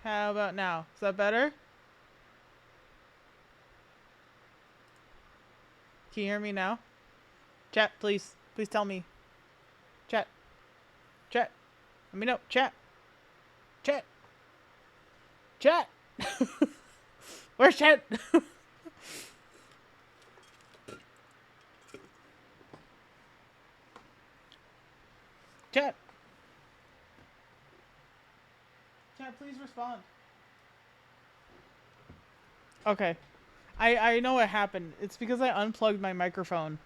How about now? Is that better? Can you hear me now? Chat, please. Please tell me. Chat. Chat. Let me know. Chat. Chat. Chat. Where's chat? Chat. Chat, please respond. Okay. I know what happened. It's because I unplugged my microphone.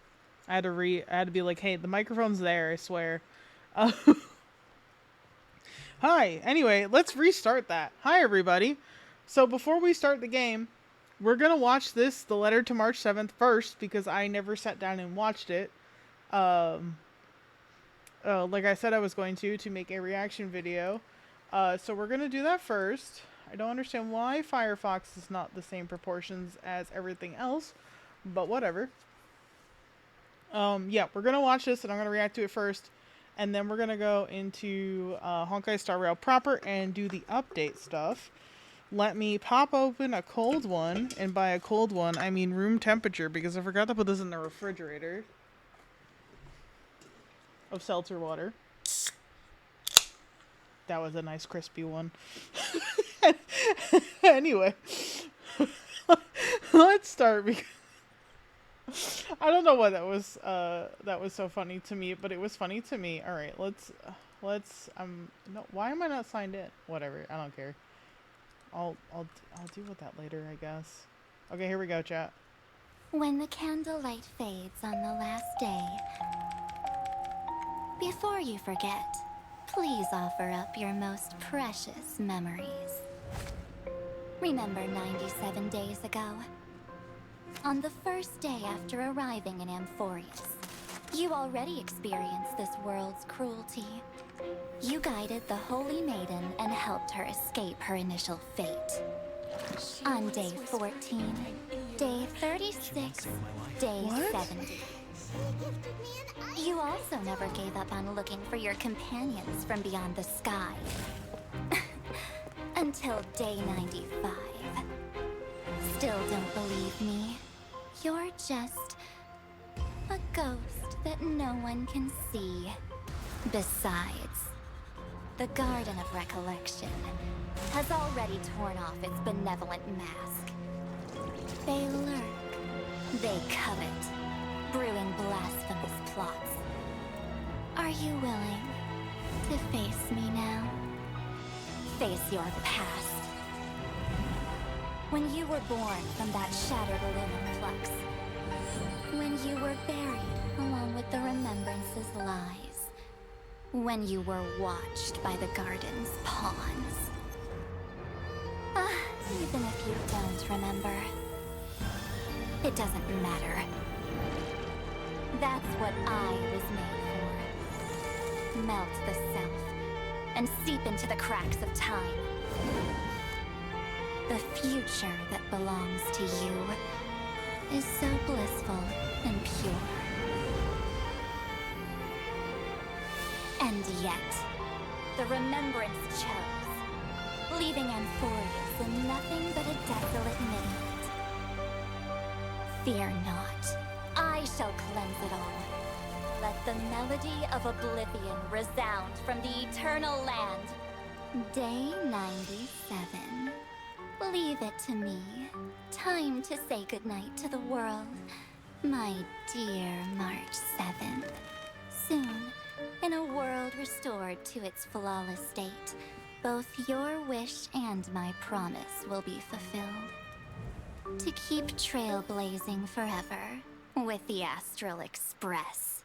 I had to be like, hey, the microphone's there, I swear. Uh, Hi. Anyway, let's restart that. Hi, everybody. So before we start the game, we're going to watch this, The Letter to March 7th, first, because I never sat down and watched it. Like I said I was going to make a reaction video. So we're going to do that first. I don't understand why Firefox is not the same proportions as everything else, but whatever. Yeah, we're going to watch this, and I'm going to react to it first. And then we're going to go into Honkai Star Rail proper and do the update stuff. Let me pop open a cold one. And by a cold one, I mean room temperature, because I forgot to put this in the refrigerator. Of seltzer water. That was a nice crispy one. Anyway. Let's start, because I don't know why that was so funny to me, but it was funny to me. All right, let's no, why am I not signed in? Whatever, I don't care. I'll deal with that later, I guess. Okay, here we go, chat. When the candlelight fades on the last day, before you forget, please offer up your most precious memories. Remember 97 days ago? On the first day after arriving in Amphorius, you already experienced this world's cruelty. You guided the Holy Maiden and helped her escape her initial fate. On day 14, day 36, day 70. You also never gave up on looking for your companions from beyond the sky. Until day 95. Still don't believe me? You're just a ghost that no one can see. Besides, the Garden of Recollection has already torn off its benevolent mask. They lurk, they covet, brewing blasphemous plots. Are you willing to face me now? Face your past. When you were born from that shattered aluminum flux. When you were buried along with the remembrance's lies. When you were watched by the garden's pawns. Even if you don't remember, it doesn't matter. That's what I was made for. Melt the self and seep into the cracks of time. The future that belongs to you is so blissful and pure. And yet, the remembrance chose, leaving Amphorius in nothing but a desolate midnight. Fear not, I shall cleanse it all. Let the melody of oblivion resound from the eternal land. Day 97. Leave it to me. Time to say goodnight to the world, my dear March 7th. Soon, in a world restored to its flawless state, both your wish and my promise will be fulfilled. To keep trailblazing forever with the Astral Express.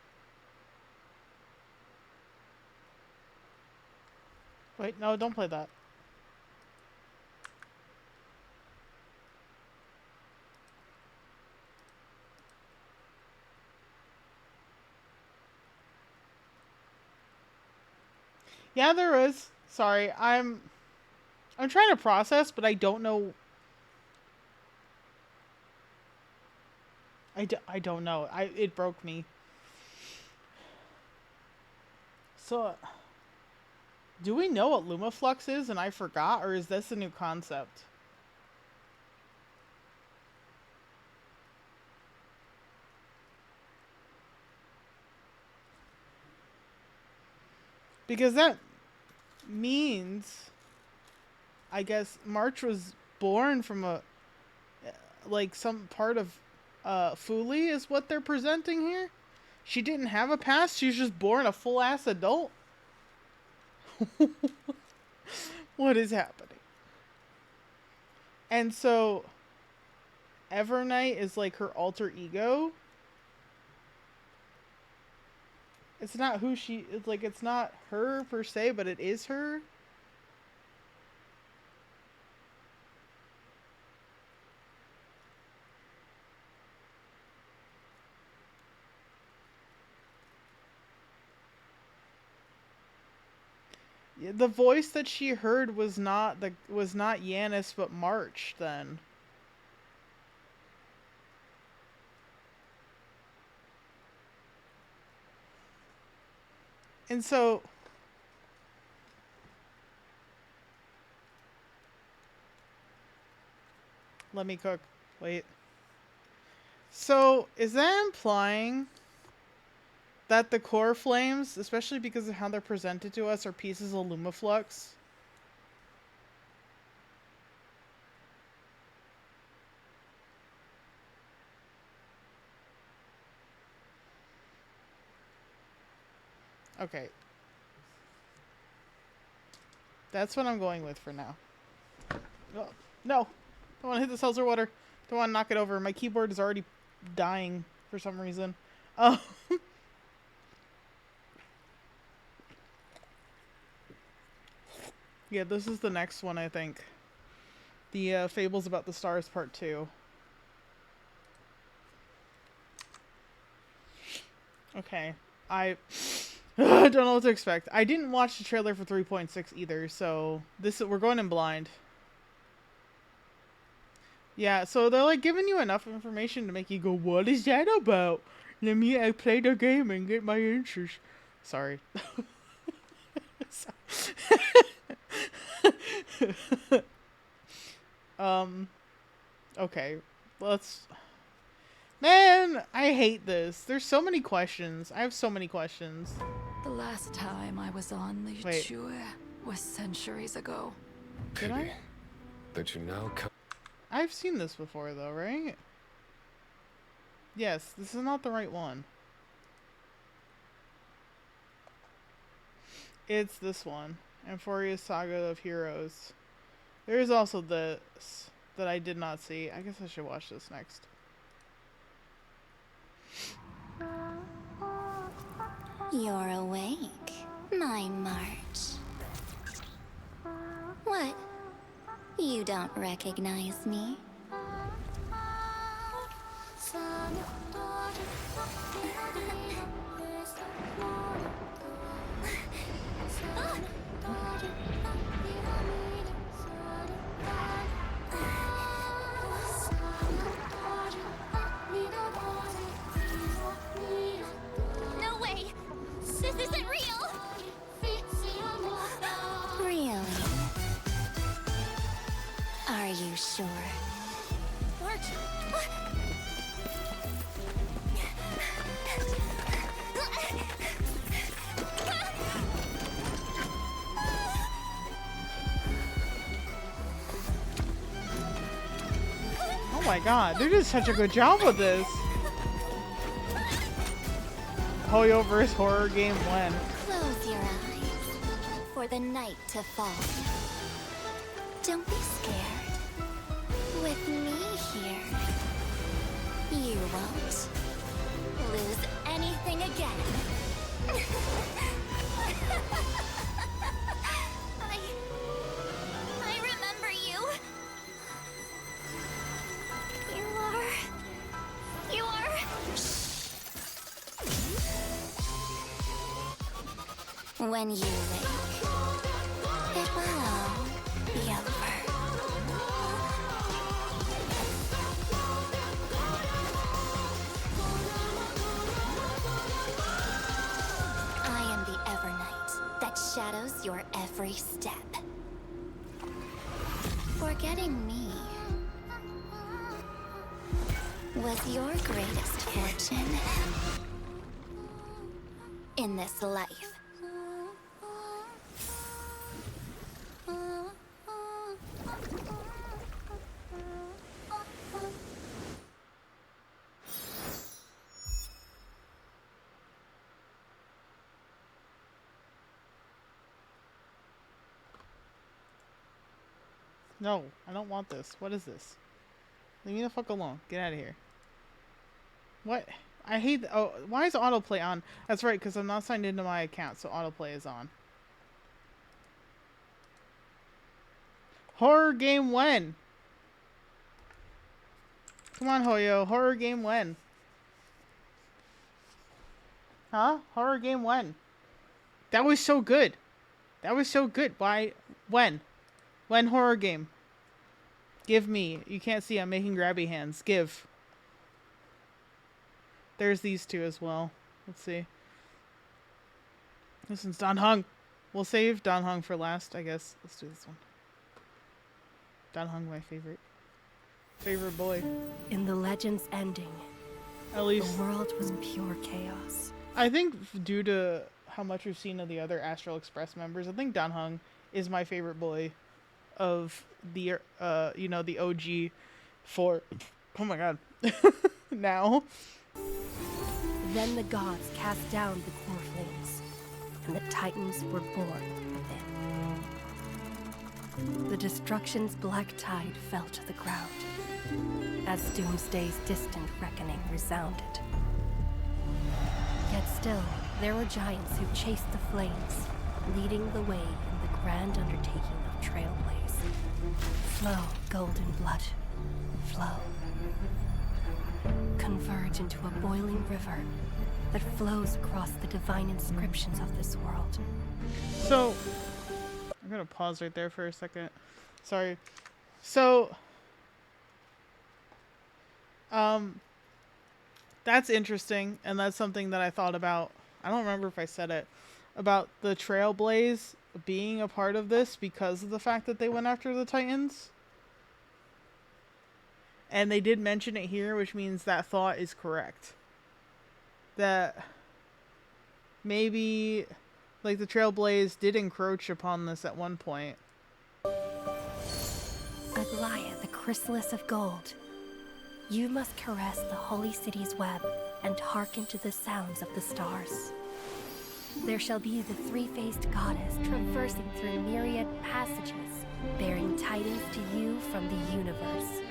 Wait, no, don't play that. Yeah, there is. Sorry, I'm trying to process, but I don't know. I don't know. It broke me. So Do we know what Lumaflux is and I forgot, or is this a new concept? Because that means, I guess, March was born from a, like, some part of Fuli is what they're presenting here. She didn't have a past, she was just born a full-ass adult. What is happening? And so, Evernight is like her alter ego. It's not who she, it's like, it's not her per se, but it is her. The voice that she heard was not Yanis but March then. And so let me cook. Wait. So is that implying that the core flames, especially because of how they're presented to us, are pieces of Lumaflux? Okay. That's what I'm going with for now. Oh, no! Don't want to hit the seltzer water. Don't want to knock it over. My keyboard is already dying for some reason. Oh. Yeah, this is the next one, I think. The Fables About the Stars Part 2. Okay. I don't know what to expect. I didn't watch the trailer for 3.6 either, so we're going in blind. Yeah, so they're like giving you enough information to make you go, what is that about? Let me play the game and get my answers. Sorry. Okay. Man, I hate this. There's so many questions. I have so many questions. The last time I was on the Chue was centuries ago. Did I? That you now come. I've seen this before, though, right? Yes, this is not the right one. It's this one. Amphoria's Saga of Heroes. There is also this that I did not see. I guess I should watch this next. You're awake, my March. What? You don't recognize me? No way! This isn't real! Really? Are you sure? March! Oh my god, they did such a good job with this. Hoyo vs. Horror Game when? Close your eyes for the night to fall. Don't be scared. With me here, you won't lose anything again. I remember you. You are. When you wake, it will all be over. I am the Evernight that shadows your every every step. Forgetting me was your greatest fortune in this life. No, I don't want this. What is this? Leave me the fuck alone. Get out of here. What? I hate... Oh, why is autoplay on? That's right, because I'm not signed into my account, so autoplay is on. Horror game when? Come on, Hoyo. Horror game when? Huh? Horror game when? That was so good. That was so good. Why? When? When horror game? Give me. You can't see. I'm making grabby hands. Give. There's these two as well. Let's see. This one's Dan Heng. We'll save Dan Heng for last, I guess. Let's do this one. Dan Heng, my favorite. Favorite boy. In the legend's ending, At least. the world was pure chaos. I think due to how much we've seen of the other Astral Express members, I think Dan Heng is my favorite boy of the, you know, the OG for, oh my god, now. Then the gods cast down the core flames, and the Titans were born within. The destruction's black tide fell to the ground, as Doomsday's distant reckoning resounded. Yet still, there were giants who chased the flames, leading the way in the grand undertaking of Trailblaze. Flow, golden blood, flow. Converge into a boiling river that flows across the divine inscriptions of this world. So, I'm gonna pause right there for a second. Sorry. So, that's interesting, and that's something that I thought about. I don't remember if I said it, about the Trailblaze being a part of this because of the fact that they went after the Titans. And they did mention it here, which means that thought is correct. That maybe, like, the Trailblaze did encroach upon this at one point. Aglaia, the chrysalis of gold. You must caress the holy city's web and hearken to the sounds of the stars. There shall be the three-faced goddess traversing through myriad passages, bearing tidings to you from the universe.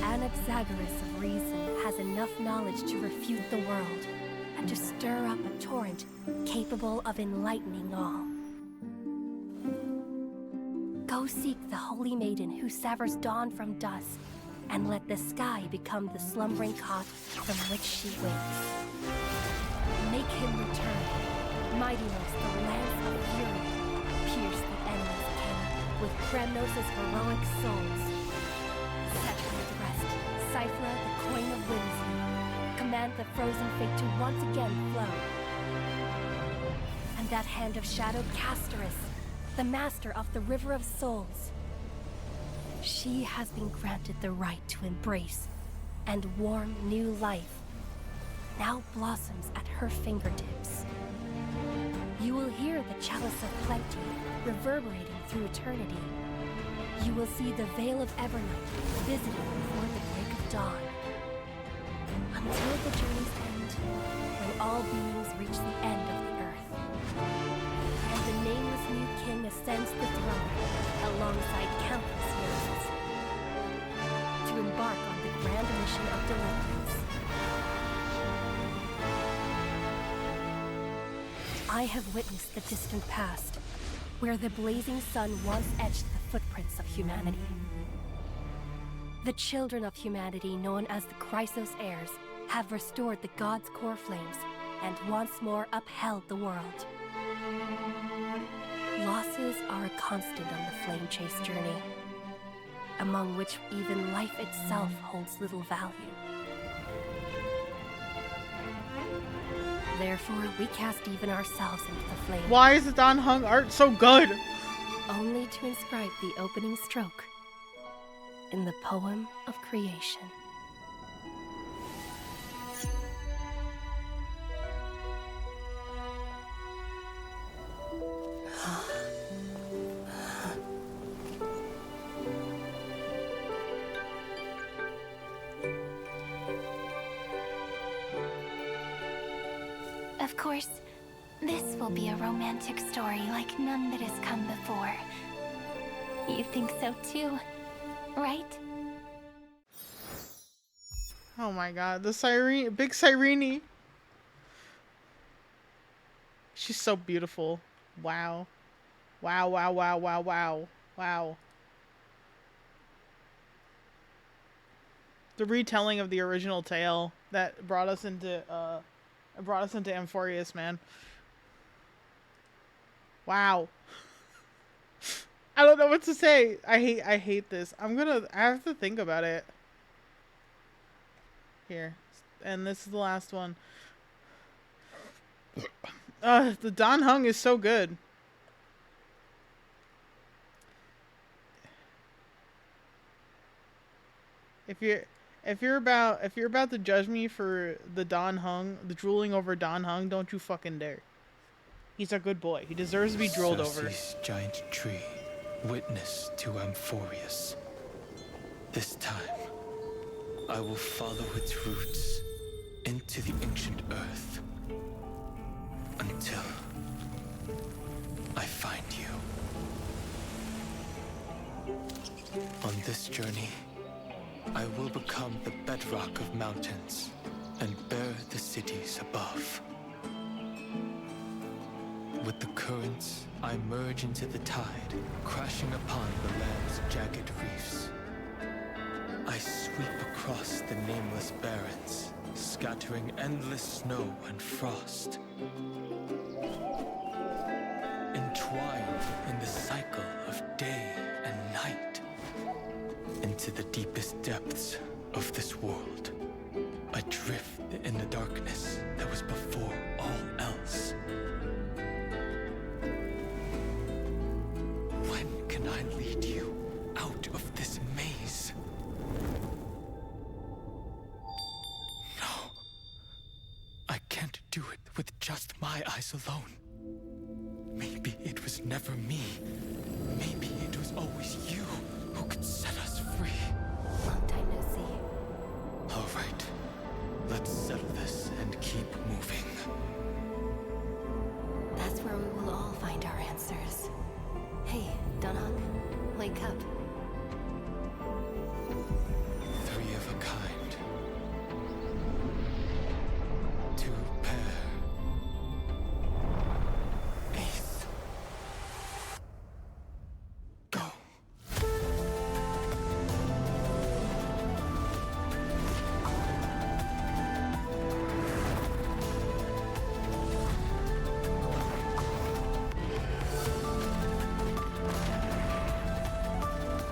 Anaxagoras of reason has enough knowledge to refute the world and to stir up a torrent capable of enlightening all. Go seek the holy maiden who severs dawn from dusk, and let the sky become the slumbering cot from which she wakes. Make him return, mightiness, the lance of fury, pierce the enemy's king with Kremnos' heroic souls. Set her at rest, Cyphra, the coin of whimsy, command the frozen fate to once again flow. And that hand of shadowed Castorus, the master of the River of Souls. She has been granted the right to embrace and warm new life, now blossoms at her fingertips. You will hear the chalice of plenty reverberating through eternity. You will see the Veil of Evernight visiting before the break of dawn. Until the journey's end, when all beings reach the end of the earth. And the nameless new king ascends the throne alongside countless heroes to embark on the grand mission of deliverance. I have witnessed the distant past, where the blazing sun once etched the footprints of humanity. The children of humanity, known as the Chrysos heirs, have restored the gods' core flames and once more upheld the world. Losses are a constant on the flame chase journey, among which even life itself holds little value. Therefore, we cast even ourselves into the flame. Why is the Dan Heng art so good? Only to inscribe the opening stroke in the poem of creation. Of course, this will be a romantic story like none that has come before. You think so too, right? Oh my god, the Sirene, big Sirene. She's so beautiful. Wow. Wow, wow, wow, wow, wow. Wow. The retelling of the original tale that brought us into Amphorius, man. Wow. I don't know what to say. I hate this. I have to think about it. Here. And this is the last one. The Dan Heng is so good. If you're about to judge me for the Dan Heng, the drooling over Dan Heng, don't you fucking dare. He's a good boy. He deserves to be drooled over. Cersei's giant tree, witness to Amphorius. This time, I will follow its roots into the ancient earth until I find you. On this journey, I will become the bedrock of mountains and bear the cities above. With the currents, I merge into the tide, crashing upon the land's jagged reefs. I sweep across the nameless barrens, scattering endless snow and frost. Entwined in the cycle of day and night. Into the deepest depths of this world. Adrift in the darkness that was before all else. When can I lead you out of this maze? No. I can't do it with just my eyes alone. Maybe it was never me. Maybe it was always you who could set us free. Long time no see. All right. Let's settle this and keep moving. That's where we will all find our answers. Hey, Dan Heng, wake up. Three of a kind. Two pair. Ace. Go.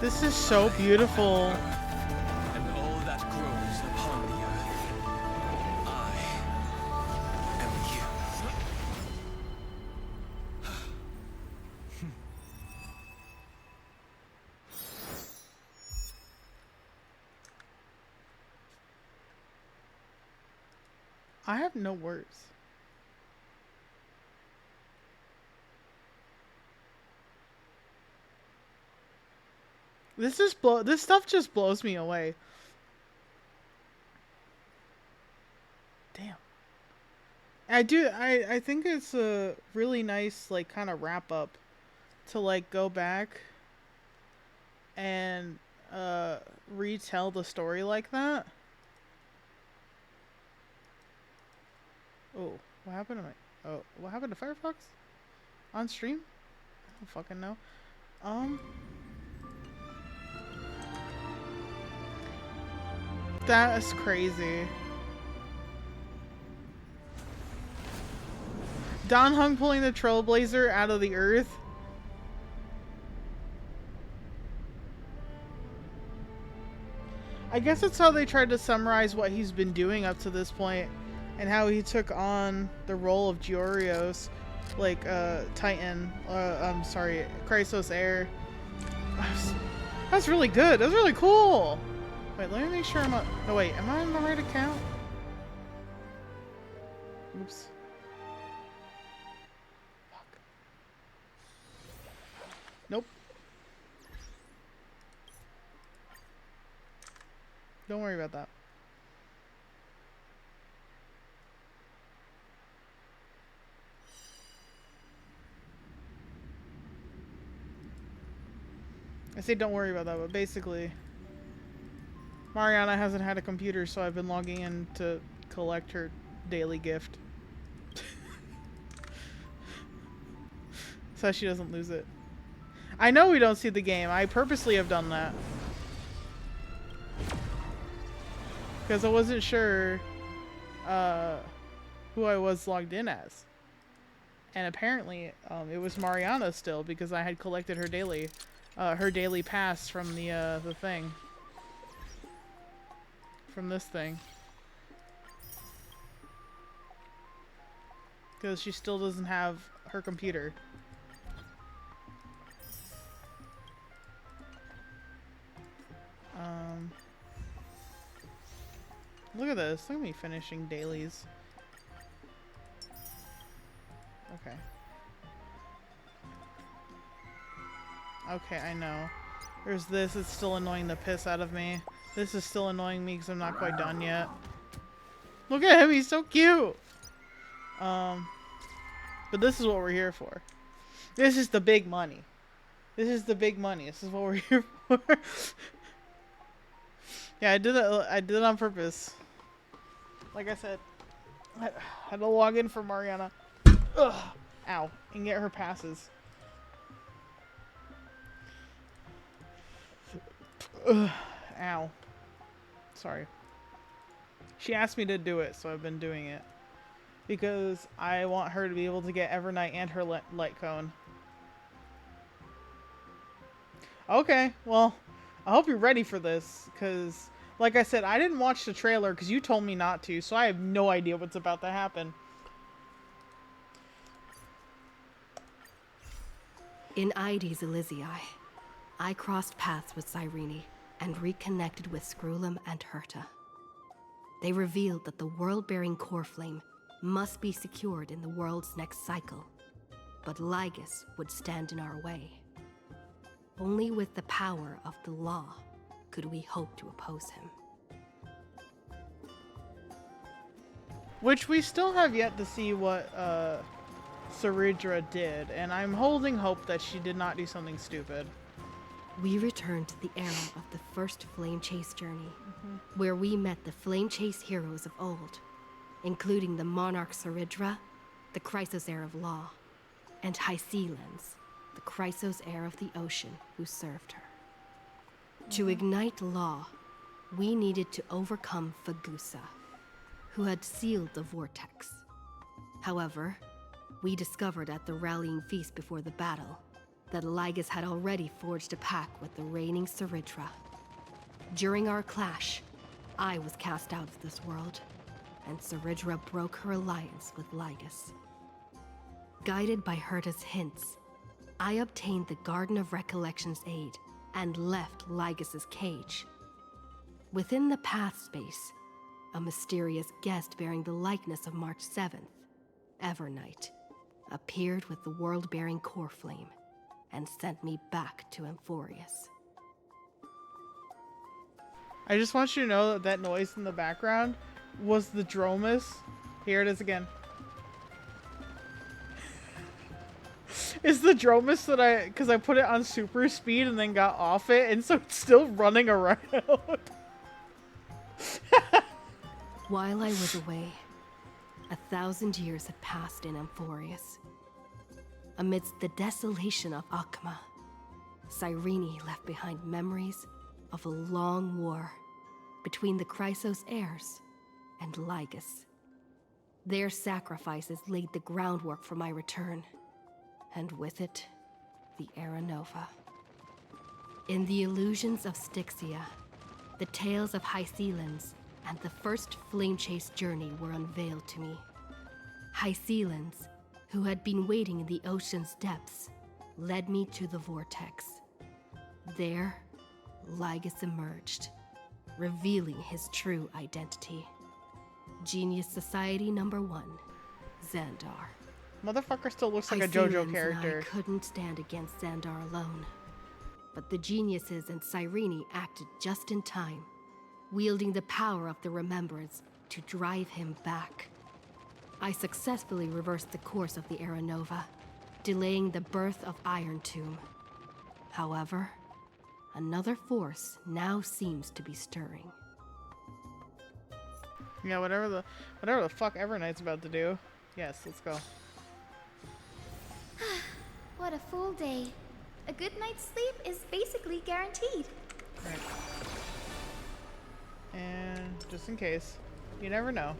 This is so beautiful. And all that grows upon the earth. I am you. I have no words. This stuff just blows me away. Damn. I think it's a really nice like kind of wrap up to like go back and retell the story like that. Oh, what happened to my what happened to Firefox? On stream? I don't fucking know. That's crazy. Dan Heng pulling the Trailblazer out of the earth. I guess that's how they tried to summarize what he's been doing up to this point. and how he took on the role of Giorio's, like, Titan, I'm sorry, Chrysos heir. That's really good. That's really cool. Wait, let me make sure I'm on. No, wait, am I on the right account? Oops. Fuck. Nope. Don't worry about that. I say don't worry about that, but basically, Mariana hasn't had a computer, so I've been logging in to collect her daily gift. So she doesn't lose it. I know we don't see the game. I purposely have done that. Because I wasn't sure who I was logged in as. And apparently, it was Mariana still, because I had collected her daily pass from the thing. From this thing. Because she still doesn't have her computer. Look at this. Look at me finishing dailies. Okay. Okay, I know. There's this. It's still annoying the piss out of me. This is still annoying me because I'm not quite done yet. Look at him. He's so cute. But this is what we're here for. This is the big money. This is the big money. This is what we're here for. Yeah, I did it on purpose. Like I said, I had to log in for Mariana. Ugh. Ow. And get her passes. Ugh. Ow. Sorry. She asked me to do it, so I've been doing it. Because I want her to be able to get Evernight and her light cone. Okay, well, I hope you're ready for this, because, like I said, I didn't watch the trailer because you told me not to, so I have no idea what's about to happen. In Aides Elysiae, I crossed paths with Cyrene and reconnected with Scrulum and Herta. They revealed that the world-bearing core flame must be secured in the world's next cycle, but Lygus would stand in our way. Only with the power of the law could we hope to oppose him. Which we still have yet to see what Saridra did, and I'm holding hope that she did not do something stupid. We returned to the era of the first Flame Chase journey, where we met the Flame Chase heroes of old, including the Monarch Saridra, the Chrysos heir of law, and Hysealens, the Chrysos heir of the ocean who served her. To ignite law, we needed to overcome Fagusa, who had sealed the vortex. However, we discovered at the rallying feast before the battle that Lygus had already forged a pact with the reigning Saridra. During our clash, I was cast out of this world, and Saridra broke her alliance with Lygus. Guided by Herta's hints, I obtained the Garden of Recollection's aid and left Lygus's cage. Within the path space, a mysterious guest bearing the likeness of March 7th, Evernight, appeared with the world-bearing core flame and sent me back to Amphorius. I just want you to know that that noise in the background was the Dromus. Here it is again. It's the Dromus that because I put it on super speed and then got off it, and so it's still running around. While I was away, 1,000 years had passed in Amphorius. Amidst the desolation of Akma, Cyrene left behind memories of a long war between the Chrysos heirs and Lygus. Their sacrifices laid the groundwork for my return, and with it, the Era Nova. In the illusions of Styxia, the tales of Hysealens, and the first flame chase journey were unveiled to me. Hycelands, who had been waiting in the ocean's depths, led me to the vortex. There, Lygus emerged, revealing his true identity. Genius Society number 1, Xandar. Motherfucker still looks like a JoJo character. I couldn't stand against Xandar alone. But the geniuses and Cyrene acted just in time, wielding the power of the remembrance to drive him back. I successfully reversed the course of the Era Nova, delaying the birth of Iron Tomb. However, another force now seems to be stirring. Yeah, whatever the fuck Evernight's about to do. Yes, let's go. What a full day. A good night's sleep is basically guaranteed. Right. And just in case, you never know.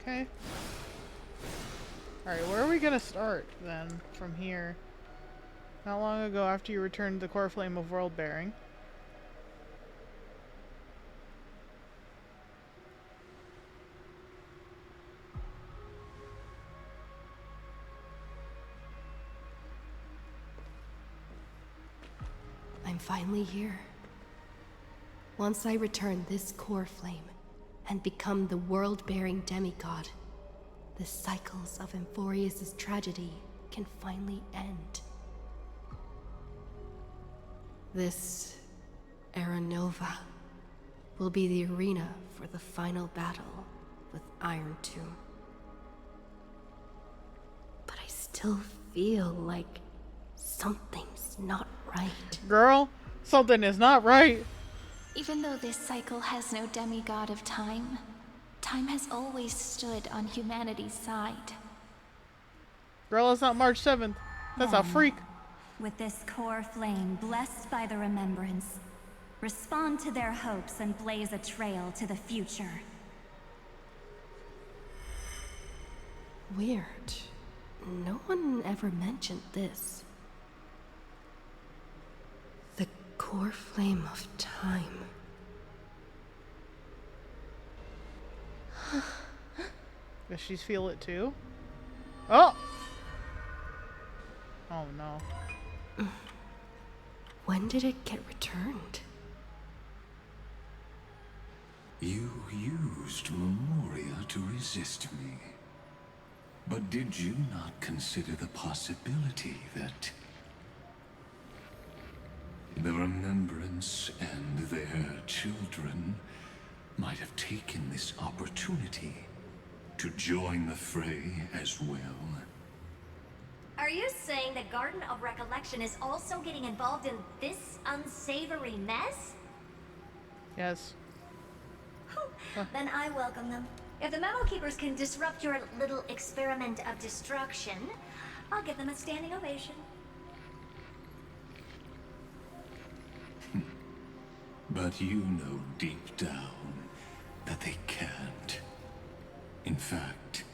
Okay. Alright, where are we gonna start then from here? Not long ago, after you returned the core flame of world bearing. I'm finally here. Once I return this core flame and become the world-bearing demigod, the cycles of Emphorius' tragedy can finally end. This Era Nova will be the arena for the final battle with Iron Tomb. But I still feel like something's not right. Girl, something is not right. Even though this cycle has no demigod of time, time has always stood on humanity's side. Girl, it's not March 7th. That's a freak. With this core flame blessed by the remembrance, respond to their hopes and blaze a trail to the future. Weird. No one ever mentioned this. The core flame of time. Does she feel it too? Oh! Oh no. When did it get returned? You used Memoria to resist me. But did you not consider the possibility that the Remembrance and their children might have taken this opportunity to join the fray as well? Are you saying the Garden of Recollection is also getting involved in this unsavory mess? Yes. Then I welcome them. If the Memo Keepers can disrupt your little experiment of destruction, I'll give them a standing ovation. But you know deep down that they can't. In fact,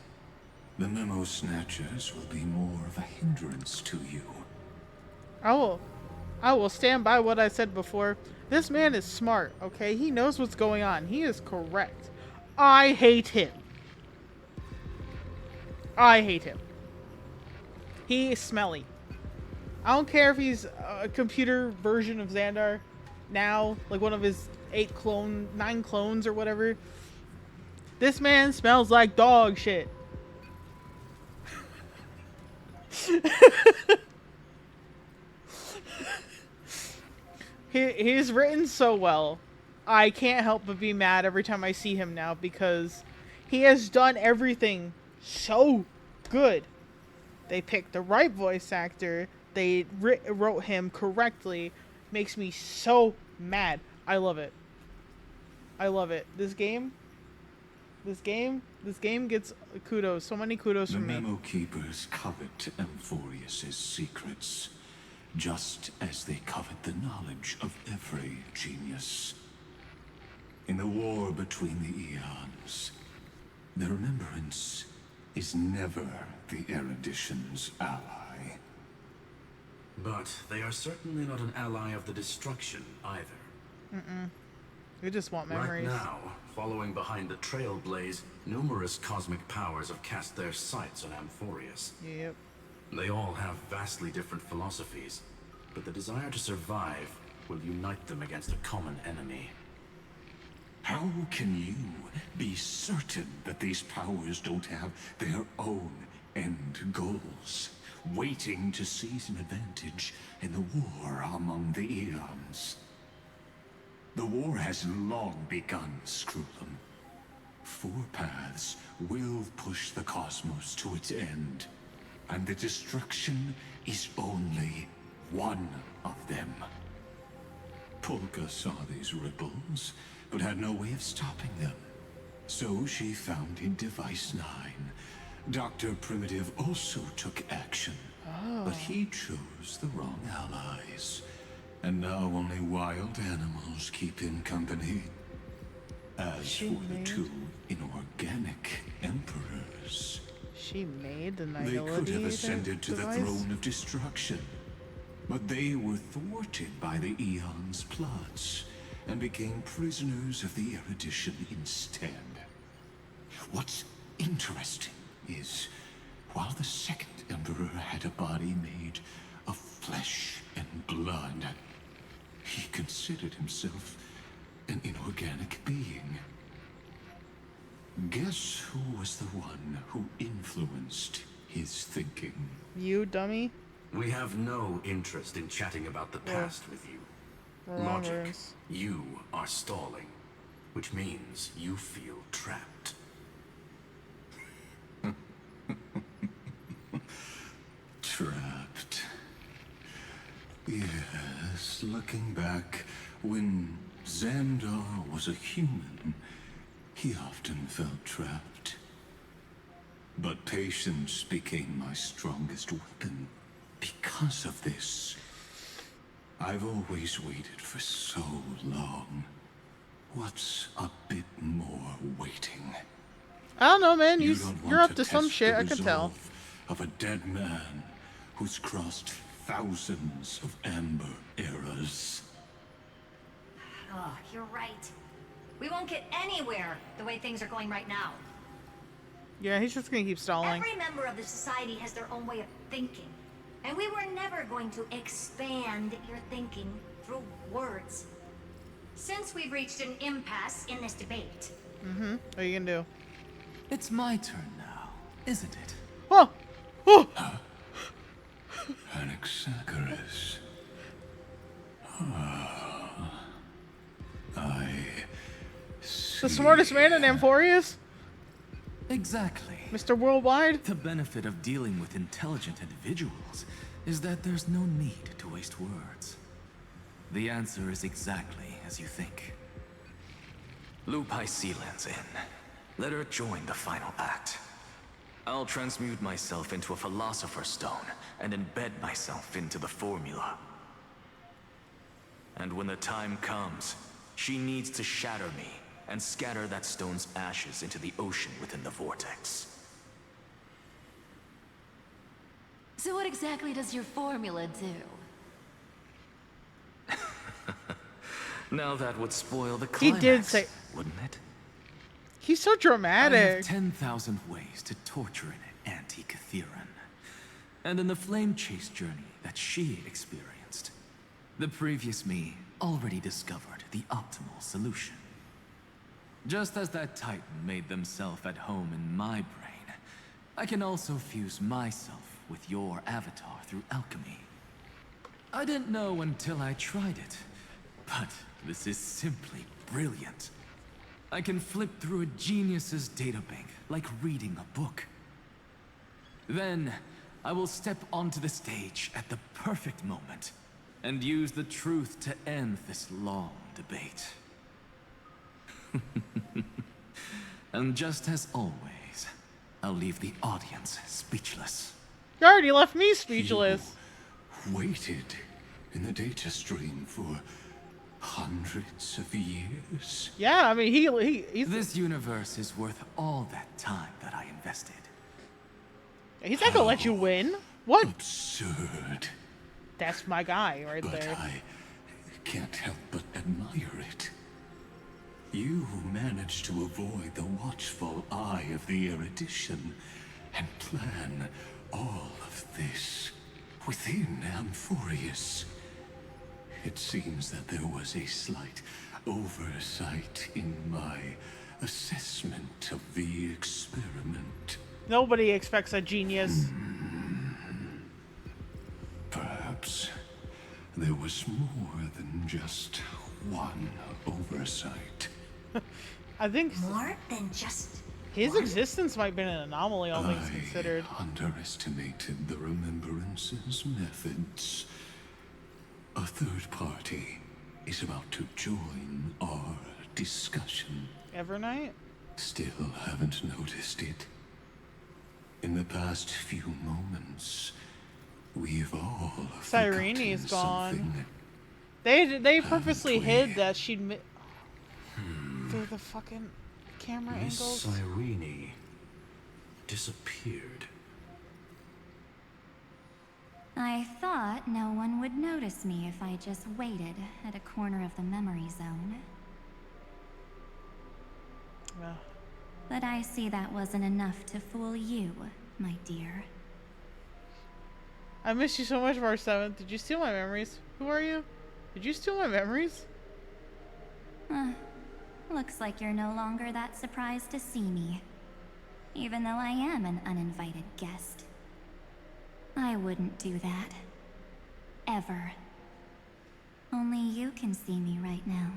the Memo Snatchers will be more of a hindrance to you. I will stand by what I said before. This man is smart, okay? He knows what's going on. He is correct. I hate him. I hate him. He is smelly. I don't care if he's a computer version of Xandar now, like one of his 9 clones or whatever. This man smells like dog shit. He's written so well. I can't help but be mad every time I see him now because he has done everything so good. They picked the right voice actor. They wrote him correctly. Makes me so mad. I love it. I love it. This game gets kudos. So many kudos from me. The Memo Keepers covet Emphorius' secrets, just as they covet the knowledge of every genius. In the war between the eons, the Remembrance is never the Erudition's ally. But they are certainly not an ally of the destruction either. We just want memories. Right now, following behind the Trailblaze, numerous cosmic powers have cast their sights on Amphorius. Yep. They all have vastly different philosophies, but the desire to survive will unite them against a common enemy. How can you be certain that these powers don't have their own end goals, waiting to seize an advantage in the war among the eons? The war has long begun, Screwlum. Four paths will push the cosmos to its end, and the destruction is only one of them. Polka saw these ripples, but had no way of stopping them. So she found in Device 9. Dr. Primitive also took action, but he chose the wrong allies. And now only wild animals keep him company. As for the two inorganic emperors, She made the they could have Nihility ascended to the device? throne of destruction. But they were thwarted by the Eon's plots and became prisoners of the Erudition instead. What's interesting is, while the second Emperor had a body made of flesh and blood, he considered himself an inorganic being. Guess who was the one who influenced his thinking? You dummy. We have no interest in chatting about the past with you. Logic, Remembers. you are stalling, which means you feel trapped. Trapped. Yes, looking back, when Xandar was a human, he often felt trapped. But patience became my strongest weapon. Because of this, I've always waited for so long. What's a bit more waiting? I don't know, man. You don't You're want up to some test shit. the I can tell. resolve of a dead man who's crossed thousands of amber eras. Oh, you're right. We won't get anywhere the way things are going right now. Yeah, he's just gonna keep stalling. Every member of the society has their own way of thinking. And we were never going to expand your thinking through words. Since we've reached an impasse in this debate. What are you gonna do? It's my turn now, isn't it? Oh! Oh! Anaxagoras. I The smartest man in Amphorius? Exactly. Mr. Worldwide? The benefit of dealing with intelligent individuals is that there's no need to waste words. The answer is exactly as you think. Lupai Sealand's in. Let her join the final act. I'll transmute myself into a Philosopher's Stone and embed myself into the formula. And when the time comes, she needs to shatter me and scatter that stone's ashes into the ocean within the vortex. So what exactly does your formula do? Now that would spoil the He climax, did say- wouldn't it? He's so I have dramatic. 10,000 ways to torture an anti-Catheran. And in the flame chase journey that she experienced, the previous me already discovered the optimal solution. Just as that Titan made themselves at home in my brain, I can also fuse myself with your avatar through alchemy. I didn't know until I tried it, but this is simply brilliant. I can flip through a genius's databank like reading a book. Then, I will step onto the stage at the perfect moment and use the truth to end this long debate. And just as always, I'll leave the audience speechless. You already left me speechless. You waited in the data stream for hundreds of years. Yeah, I mean, he's This universe is worth all that time that I invested. not gonna let you win. What? Absurd. That's my guy right but there. I can't help but admire it. You managed to avoid the watchful eye of the erudition and plan all of this within Amphorius. It seems that there was a slight oversight in my assessment of the experiment. Nobody expects a genius. Perhaps there was more than just one oversight. I think More than just his existence might have been an anomaly, all things considered. I underestimated the Remembrance's methods. A third party is about to join our discussion. Evernight? Still haven't noticed it. In the past few moments, we've all Cyrene's forgotten gone. something. They purposely hid that she'd through the fucking camera Miss angles. Cyrene disappeared. I thought no one would notice me if I just waited at a corner of the memory zone. Yeah. But I see that wasn't enough to fool you, my dear. I miss you so much, March 7th. Did you steal my memories? Who are you? Did you steal my memories? Looks like you're no longer that surprised to see me. Even though I am an uninvited guest. I wouldn't do that. Ever. Only you can see me right now.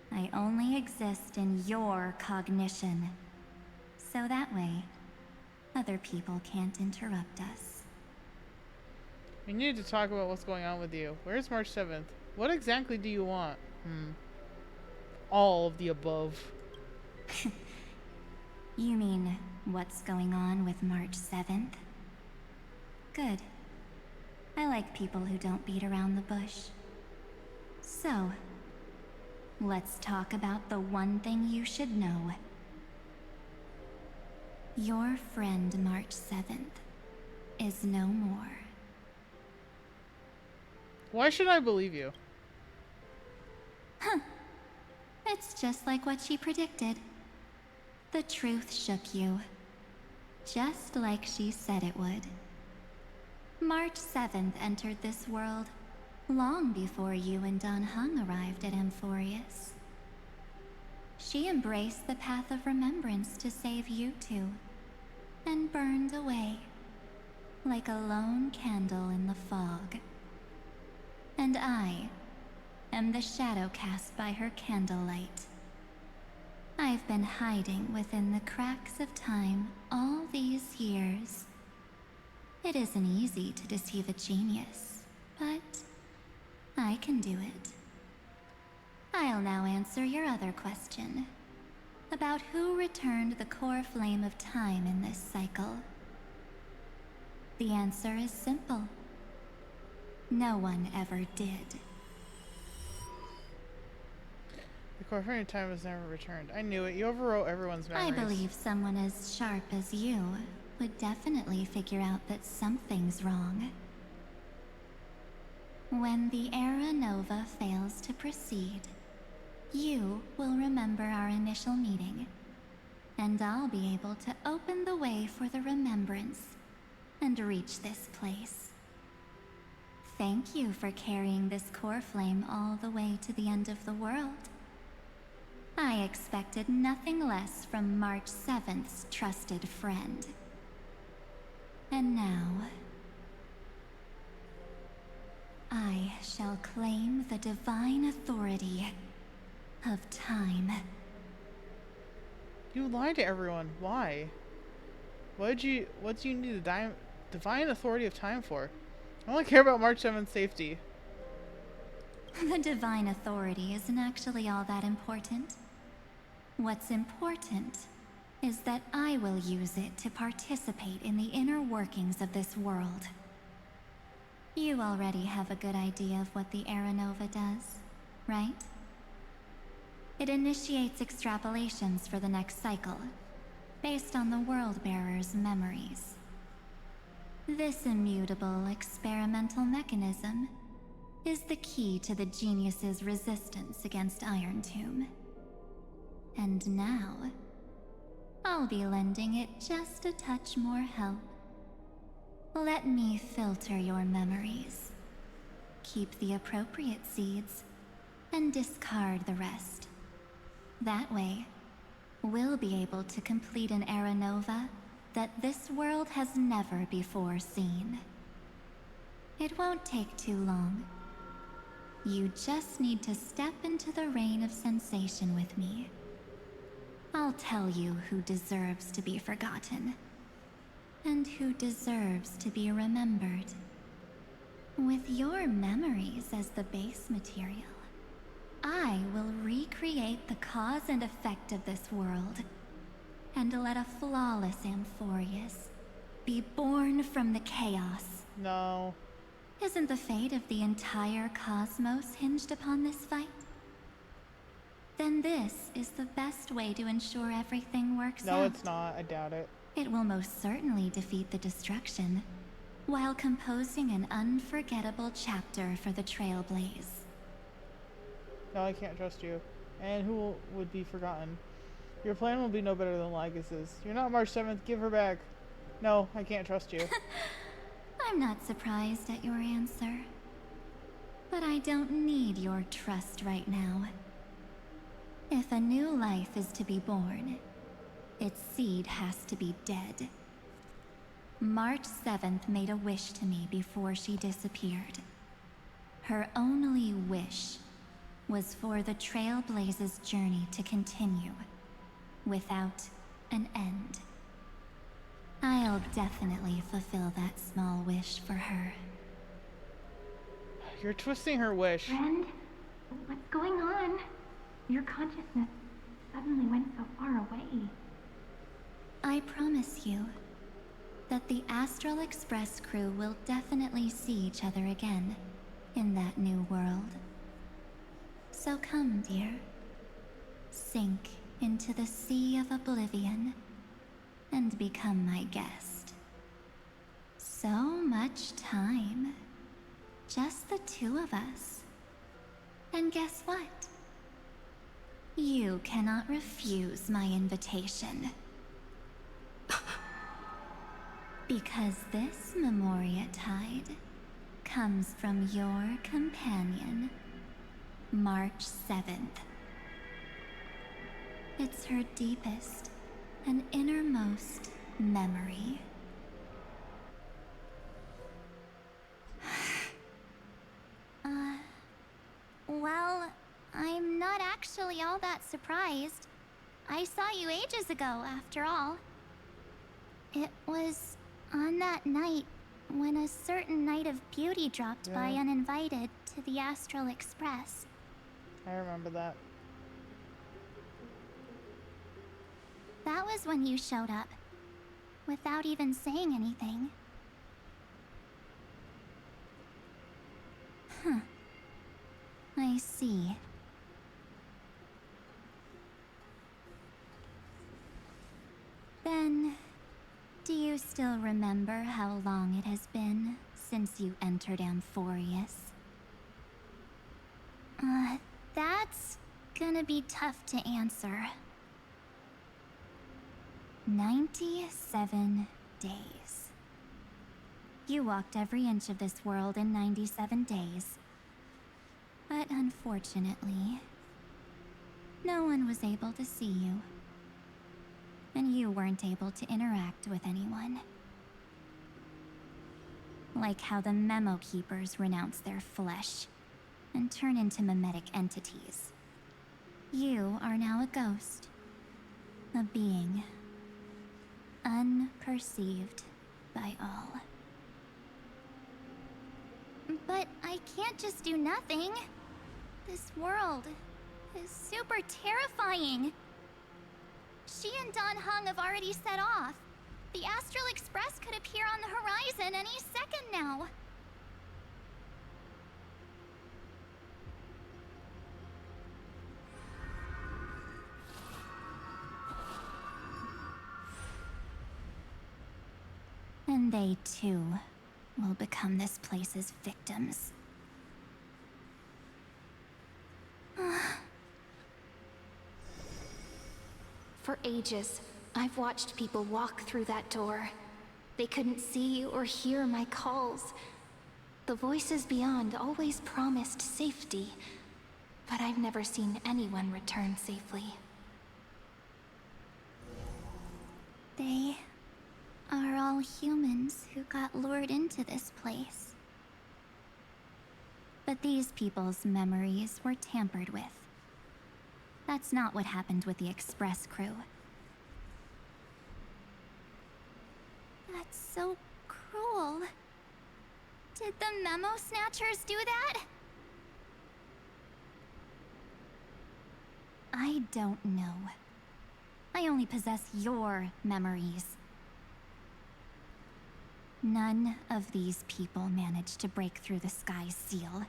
I only exist in your cognition. So that way, other people can't interrupt us. We need to talk about what's going on with you. Where's March 7th? What exactly do you want? All of the above. You mean, what's going on with March 7th? Good. I like people who don't beat around the bush. So, let's talk about the one thing you should know. Your friend March 7th is no more. Why should I believe you? It's just like what she predicted. The truth shook you. Just like she said it would. March 7th entered this world long before you and Dan Heng arrived at Amphorius. She embraced the path of remembrance to save you two, and burned away like a lone candle in the fog. And I am the shadow cast by her candlelight. I've been hiding within the cracks of time all these years. It isn't easy to deceive a genius, but I can do it. I'll now answer your other question, about who returned the core flame of time in this cycle. The answer is simple. No one ever did. The core flame of time has never returned. I knew it. You overwrote everyone's memories. I believe someone as sharp as you would definitely figure out that something's wrong. When the Era Nova fails to proceed, you will remember our initial meeting, and I'll be able to open the way for the remembrance and reach this place. Thank you for carrying this core flame all the way to the end of the world. I expected nothing less from March 7th's trusted friend. And now, I shall claim the divine authority of time. You lied to everyone. Why? What do you need the divine authority of time for? I only care about March 7th safety. The divine authority isn't actually all that important. What's important is that I will use it to participate in the inner workings of this world. You already have a good idea of what the Era Nova does, right? It initiates extrapolations for the next cycle, based on the World Bearer's memories. This immutable experimental mechanism is the key to the genius's resistance against Iron Tomb. And now, I'll be lending it just a touch more help. Let me filter your memories. Keep the appropriate seeds, and discard the rest. That way, we'll be able to complete an era nova that this world has never before seen. It won't take too long. You just need to step into the rain of sensation with me. I'll tell you who deserves to be forgotten, and who deserves to be remembered. With your memories as the base material, I will recreate the cause and effect of this world, and let a flawless Amphorius be born from the chaos. No. Isn't the fate of the entire cosmos hinged upon this fight? Then this is the best way to ensure everything works out. No, it's not. I doubt it. It will most certainly defeat the destruction, while composing an unforgettable chapter for the Trailblaze. No, I can't trust you. And who would be forgotten? Your plan will be no better than Lygus's. You're not March 7th. Give her back. No, I can't trust you. I'm not surprised at your answer. But I don't need your trust right now. If a new life is to be born, its seed has to be dead. March 7th made a wish to me before she disappeared. Her only wish was for the Trailblaze's journey to continue, without an end. I'll definitely fulfill that small wish for her. You're twisting her wish. Friend, what's going on? Your consciousness suddenly went so far away. I promise you that the Astral Express crew will definitely see each other again in that new world. So come, dear. Sink into the sea of oblivion and become my guest. So much time. Just the two of us. And guess what? You cannot refuse my invitation. Because this Memoria Tide comes from your companion, March 7th. It's her deepest and innermost memory. Well, I'm not actually all that surprised. I saw you ages ago, after all. It was on that night when a certain Knight of Beauty dropped by uninvited to the Astral Express. I remember that. That was when you showed up, without even saying anything. Huh. I see. Then, do you still remember how long it has been since you entered Amphorius? That's gonna be tough to answer. 97 days. You walked every inch of this world in 97 days. But unfortunately, no one was able to see you. And you weren't able to interact with anyone. Like how the Memo Keepers renounce their flesh and turn into mimetic entities. You are now a ghost. A being. Unperceived by all. But I can't just do nothing. This world is super terrifying. She and Dan Heng have already set off. The Astral Express could appear on the horizon any second now. And they too will become this place's victims. For ages, I've watched people walk through that door. They couldn't see or hear my calls. The voices beyond always promised safety, but I've never seen anyone return safely. They are all humans who got lured into this place. But these people's memories were tampered with. That's not what happened with the Express crew. That's so cruel. Did the Memo Snatchers do that? I don't know. I only possess your memories. None of these people managed to break through the sky's seal.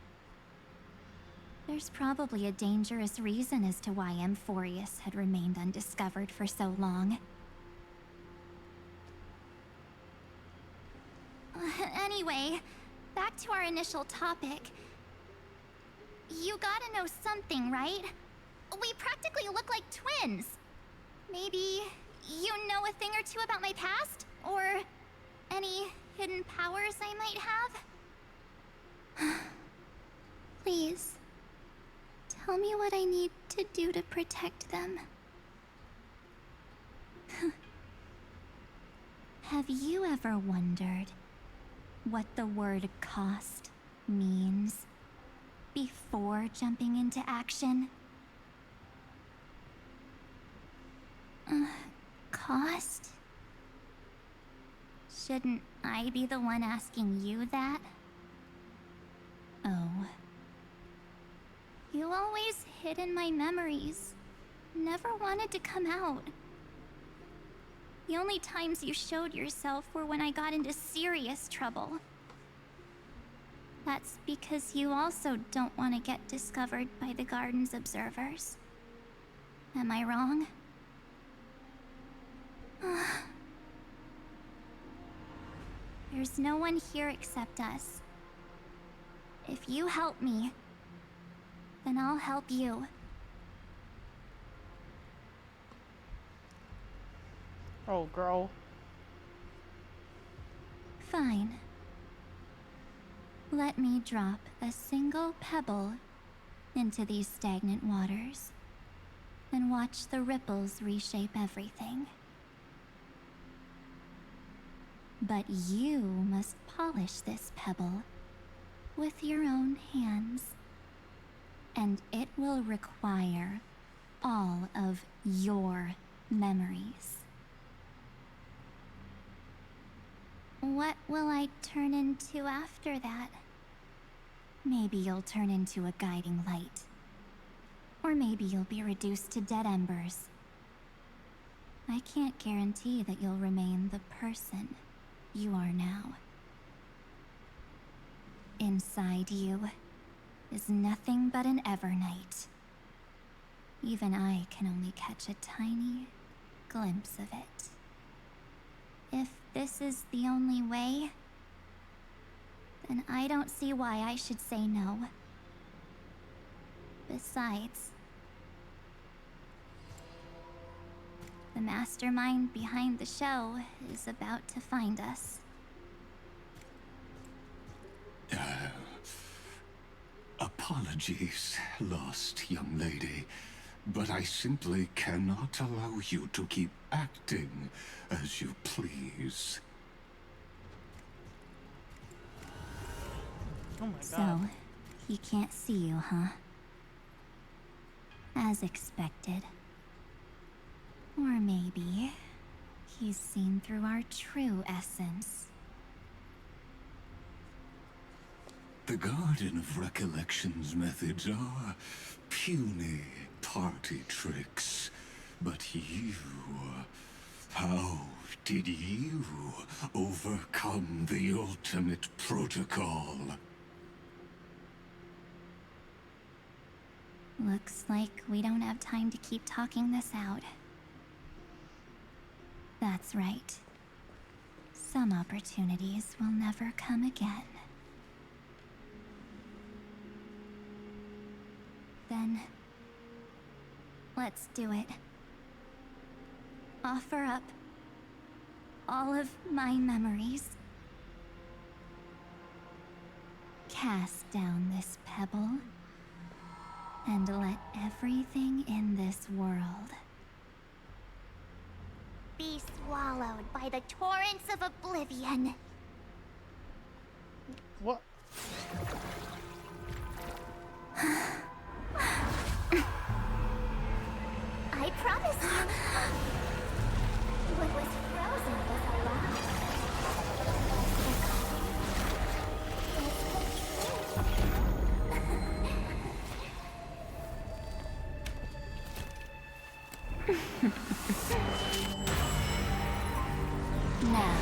There's probably a dangerous reason as to why Amphorius had remained undiscovered for so long. Anyway, back to our initial topic. You gotta know something, right? We practically look like twins. Maybe you know a thing or two about my past? Or any hidden powers I might have? Please, tell me what I need to do to protect them. Have you ever wondered what the word cost means before jumping into action? Cost? Shouldn't I be the one asking you that? Oh. You always hid in my memories. Never wanted to come out. The only times you showed yourself were when I got into serious trouble. That's because you also don't want to get discovered by the garden's observers. Am I wrong? There's no one here except us. If you help me, then I'll help you. Oh, girl. Fine. Let me drop a single pebble into these stagnant waters, and watch the ripples reshape everything. But you must polish this pebble with your own hands, and it will require all of your memories. What will I turn into after that? Maybe you'll turn into a guiding light. Or maybe you'll be reduced to dead embers. I can't guarantee that you'll remain the person you are now. Inside you is nothing but an Evernight. Even I can only catch a tiny glimpse of it. If this is the only way, then I don't see why I should say no. Besides, the mastermind behind the show is about to find us. Apologies, lost young lady, but I simply cannot allow you to keep acting as you please. Oh my god. So, he can't see you, huh? As expected. Or maybe he's seen through our true essence. The Garden of Recollection's methods are puny party tricks. But you... how did you overcome the ultimate protocol? Looks like we don't have time to keep talking this out. That's right. some opportunities will never come again. Then, let's do it. Offer up all of my memories. Cast down this pebble, and let everything in this world Be swallowed by the torrents of oblivion. What? I promise you. What was frozen was alive. now.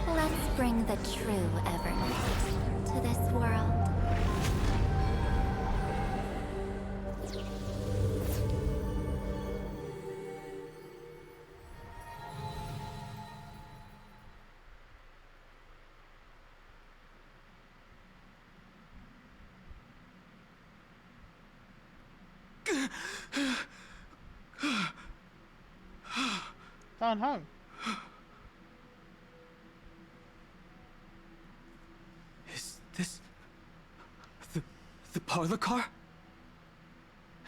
Let's bring the true Evernight to this world. Dan Heng. Is this the parlor car?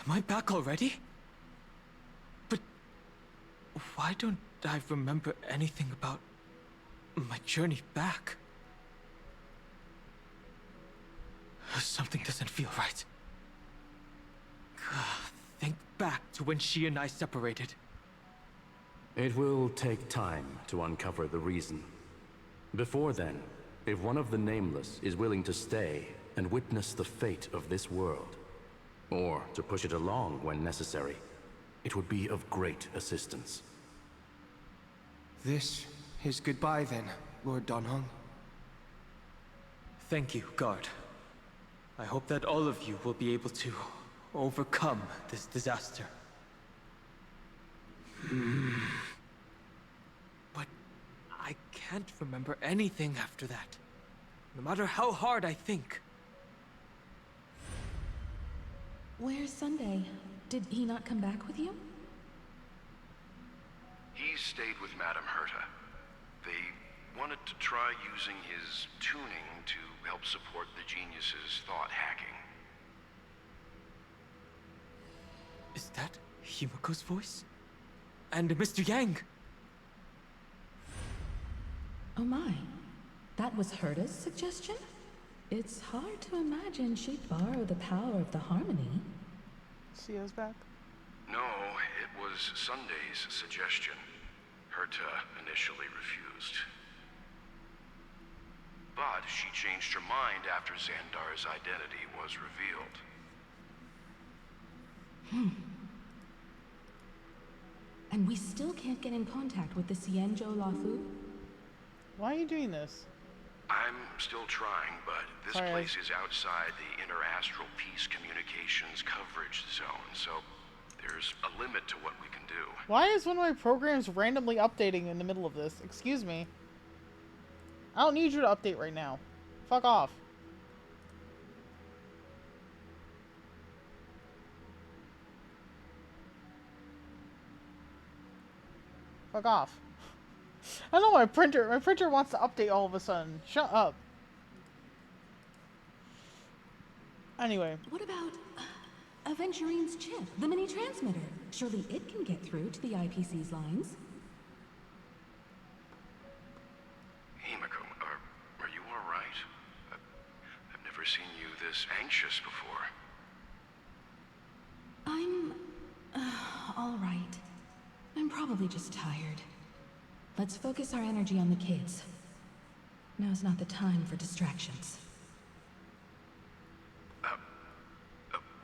Am I back already? But why don't I remember anything about my journey back? Something doesn't feel right. Think back to when she and I separated. It will take time to uncover the reason. Before then, if one of the Nameless is willing to stay and witness the fate of this world, or to push it along when necessary, it would be of great assistance. This is goodbye then, Lord Dan Heng. Thank you, guard. I hope that all of you will be able to overcome this disaster. But I can't remember anything after that, no matter how hard I think. Where's Sunday? Did he not come back with you? He stayed with Madame Herta. They wanted to try using his tuning to help support the genius's thought hacking. Is that Himiko's voice? And Mr. Yang? Oh my. That was Herta's suggestion? It's hard to imagine she'd borrow the power of the harmony. Sio's back. No, it was Sunday's suggestion. Herta initially refused. But she changed her mind after Xandar's identity was revealed. And we still can't get in contact with the Xianzhou Lafu? Why are you doing this? I'm still trying, but this Sorry, place is outside the Inter-Astral Peace Communications coverage zone, so there's a limit to what we can do. Why is one of my programs randomly updating in the middle of this? Excuse me. I don't need you to update right now. Fuck off. Fuck off. I don't know, my printer wants to update all of a sudden. Shut up. Anyway. What about Aventurine's chip, the mini transmitter? Surely it can get through to the IPC's lines. Himiko, are you alright? I've never seen you this anxious before. I'm all right. I'm probably just tired. Let's focus our energy on the kids. Now's not the time for distractions.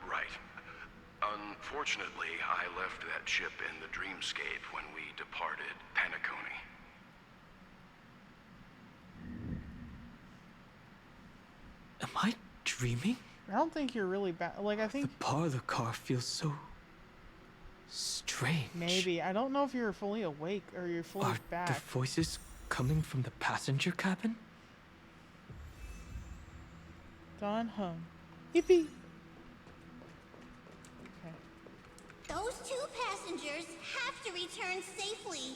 Right. Unfortunately, I left that chip in the dreamscape when we departed Penacony. Am I dreaming? I don't think you're really bad. Like, I think... The parlor car feels so... strange. Maybe. I don't know if you're fully awake or you're fully Are back. the voices coming from the passenger cabin? Dan Heng. Yippee! Okay. Those two passengers have to return safely.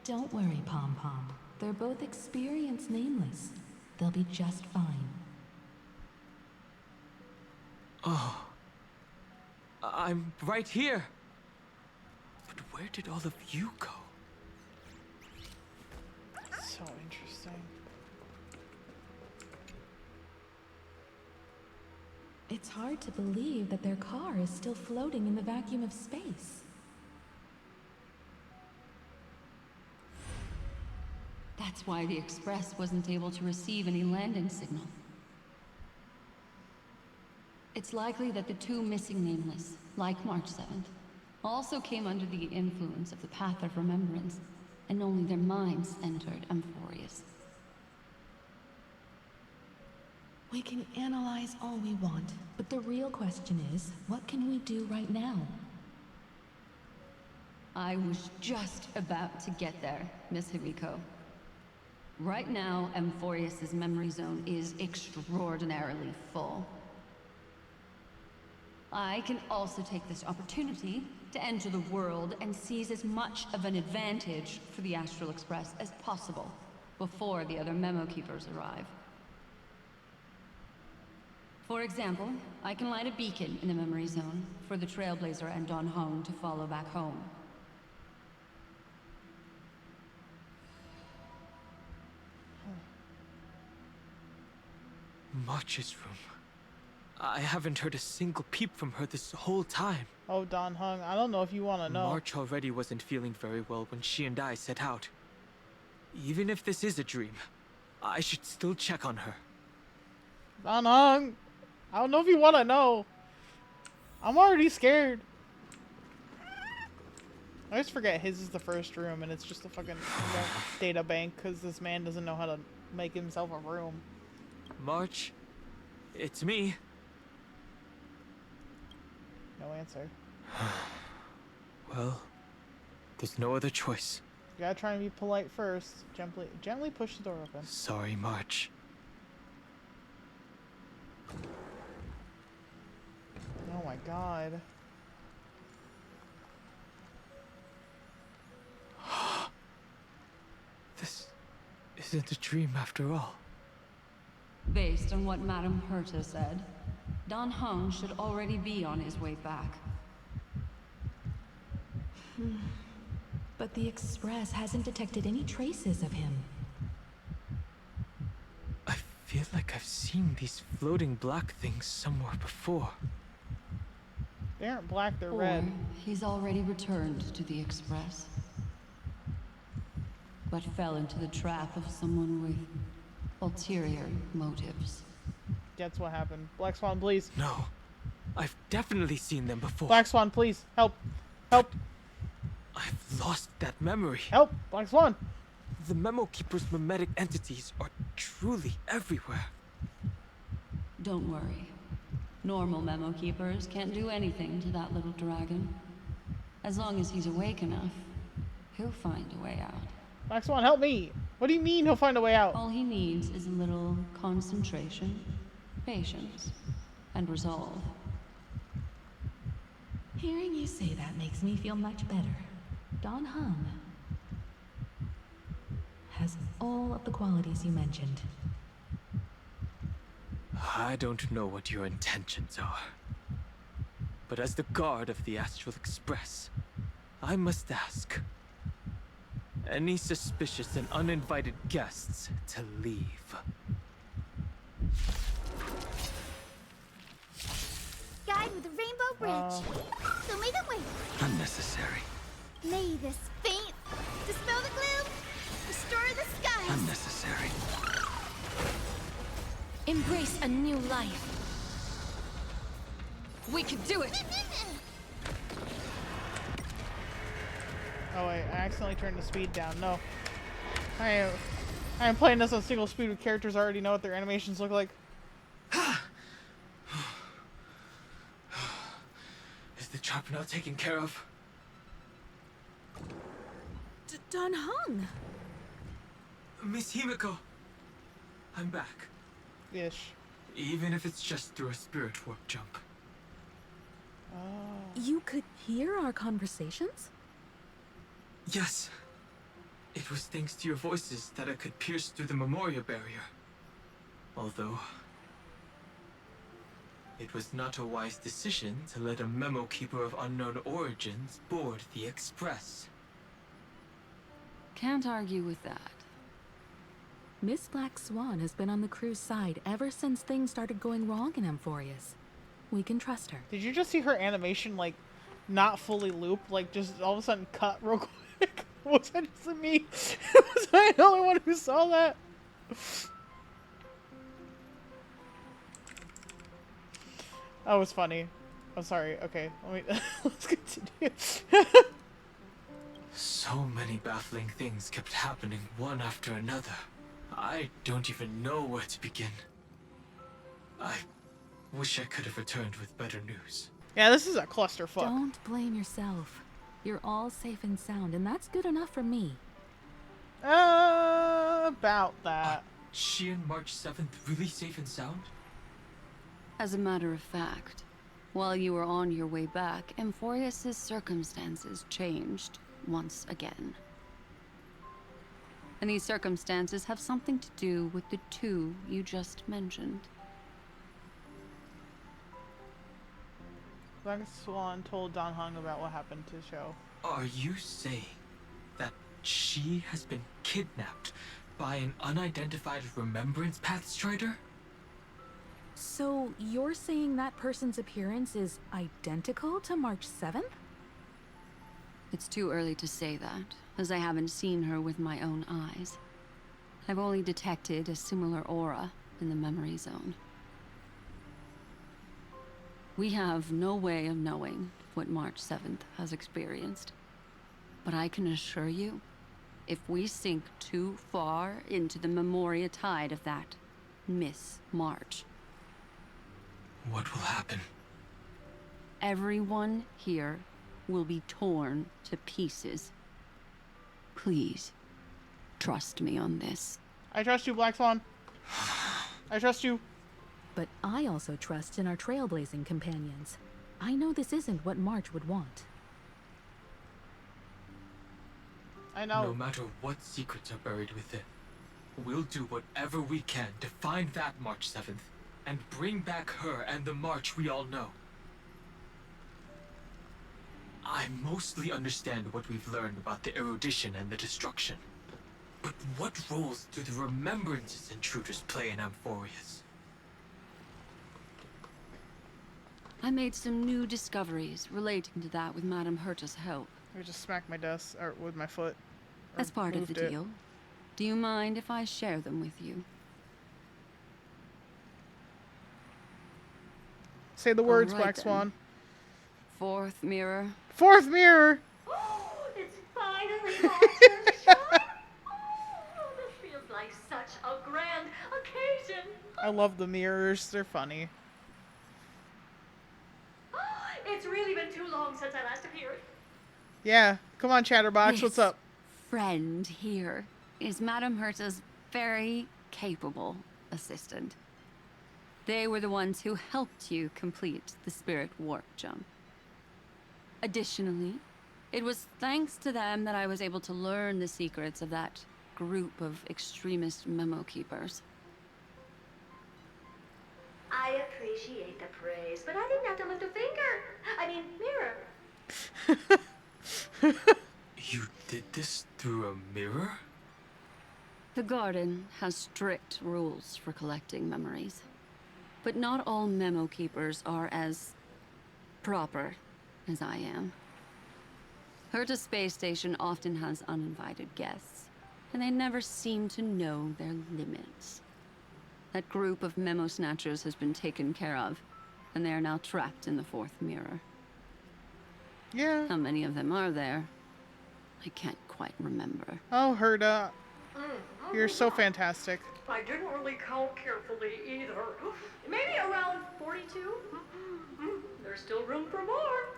Don't worry, Pom Pom. They're both experienced nameless. They'll be just fine. Oh. I'm right here. But where did all of you go? So interesting. It's hard to believe that their car is still floating in the vacuum of space. That's why the Express wasn't able to receive any landing signal. It's likely that the two missing nameless, like March 7th, also came under the influence of the Path of Remembrance, and only their minds entered Amphorius. We can analyze all we want, but the real question is, what can we do right now? I was just about to get there, Miss Himiko. Right now, Amphorius's memory zone is extraordinarily full. I can also take this opportunity to enter the world and seize as much of an advantage for the Astral Express as possible before the other Memo Keepers arrive. For example, I can light a beacon in the memory zone for the Trailblazer and Dan Heng to follow back home. March's room. I haven't heard a single peep from her this whole time. Oh, Dan Heng, I don't know if you want to know. March already wasn't feeling very well when she and I set out. Even if this is a dream, I should still check on her. Dan Heng, I don't know if you want to know. I'm already scared. I always forget his is the first room and it's just a fucking data bank because this man doesn't know how to make himself a room. March, it's me. No answer. Well, there's no other choice. You gotta try and be polite first. Gently push the door open. Sorry, March. Oh my god. This isn't a dream after all. Based on what Madame Herta said, Dan Heng should already be on his way back. But the Express hasn't detected any traces of him. I feel like I've seen these floating black things somewhere before. They aren't black, they're Or red. he's already returned to the Express, but fell into the trap of someone with ulterior motives. That's what happened. Black Swan, please. No, I've definitely seen them before. Black Swan, please. Help. Help. I've lost that memory. Help. Black Swan. The Memo Keeper's mimetic entities are truly everywhere. Don't worry. Normal Memo Keepers can't do anything to that little dragon. As long as he's awake enough, he'll find a way out. Black Swan, help me. What do you mean he'll find a way out? All he needs is a little concentration, patience, and resolve. Hearing you say that makes me feel much better. Dan Heng has all of the qualities you mentioned. I don't know what your intentions are. But as the guard of the Astral Express, I must ask. Any suspicious and uninvited guests to leave. Guide with a rainbow bridge. So may the way. Unnecessary. May this faint dispel the gloom, restore the skies. Unnecessary. Embrace a new life. We can do it! Oh wait, I accidentally turned the speed down. No. I am playing this on single speed with characters I already know what their animations look like. Is the trap now taken care of? Dan Heng! Miss Himiko, I'm back. Ish. Even if it's just through a spirit warp jump. Oh. You could hear our conversations? Yes. It was thanks to your voices that I could pierce through the memorial barrier. Although, it was not a wise decision to let a memo keeper of unknown origins board the Express. Can't argue with that. Miss Black Swan has been on the crew's side ever since things started going wrong in Amphorius. We can trust her. Did you just see her animation, like, not fully loop? Like, just all of a sudden cut real quick? Was that just me? Was I the only one who saw that? That was funny. I'm sorry. Okay, let me... let's continue. So many baffling things kept happening one after another. I don't even know where to begin. I wish I could have returned with better news. Yeah, this is a clusterfuck. Don't blame yourself. You're all safe and sound, and that's good enough for me. About that. She and March 7th really safe and sound? As a matter of fact, while you were on your way back, Amphorius' circumstances changed once again. And these circumstances have something to do with the two you just mentioned. Black Swan told Dan Heng about what happened to Show. Are you saying that she has been kidnapped by an unidentified Remembrance Path Strider? So you're saying that person's appearance is identical to March 7th? It's too early to say that, as I haven't seen her with my own eyes. I've only detected a similar aura in the memory zone. We have no way of knowing what March 7th has experienced. But I can assure you, if we sink too far into the Memoria tide of that Miss March... What will happen? Everyone here will be torn to pieces. Please, trust me on this. I trust you, Black Swan. I trust you. But I also trust in our trailblazing companions. I know this isn't what March would want. I know. No matter what secrets are buried within, we'll do whatever we can to find that March 7th and bring back her and the March we all know. I mostly understand what we've learned about the erudition and the destruction. But what roles do the remembrances intruders play in Amphorius? I made some new discoveries relating to that with Madame Herta's help. I just smacked my desk with my foot. As part of the deal. Do you mind if I share them with you? Say the words, All right, Black then. Swan. Fourth mirror. Fourth mirror! Oh, it's finally my turn. Oh, this feels like such a grand occasion. I love the mirrors. They're funny. It's really been too long since I last appeared. Yeah. Come on, Chatterbox. This What's up? friend here is Madame Herta's very capable assistant. They were the ones who helped you complete the spirit warp jump. Additionally, it was thanks to them that I was able to learn the secrets of that group of extremist memo keepers. I appreciate the praise, but I didn't have to lift a finger. I mean, mirror. You did this through a mirror? The garden has strict rules for collecting memories. But not all memo keepers are as proper as I am. Herta Space Station often has uninvited guests, and they never seem to know their limits. That group of memo snatchers has been taken care of, and they are now trapped in the fourth mirror. Yeah. How many of them are there? I can't quite remember. Oh, Herta. You're so fantastic. I didn't really count carefully either. Maybe around 42? There's still room for more.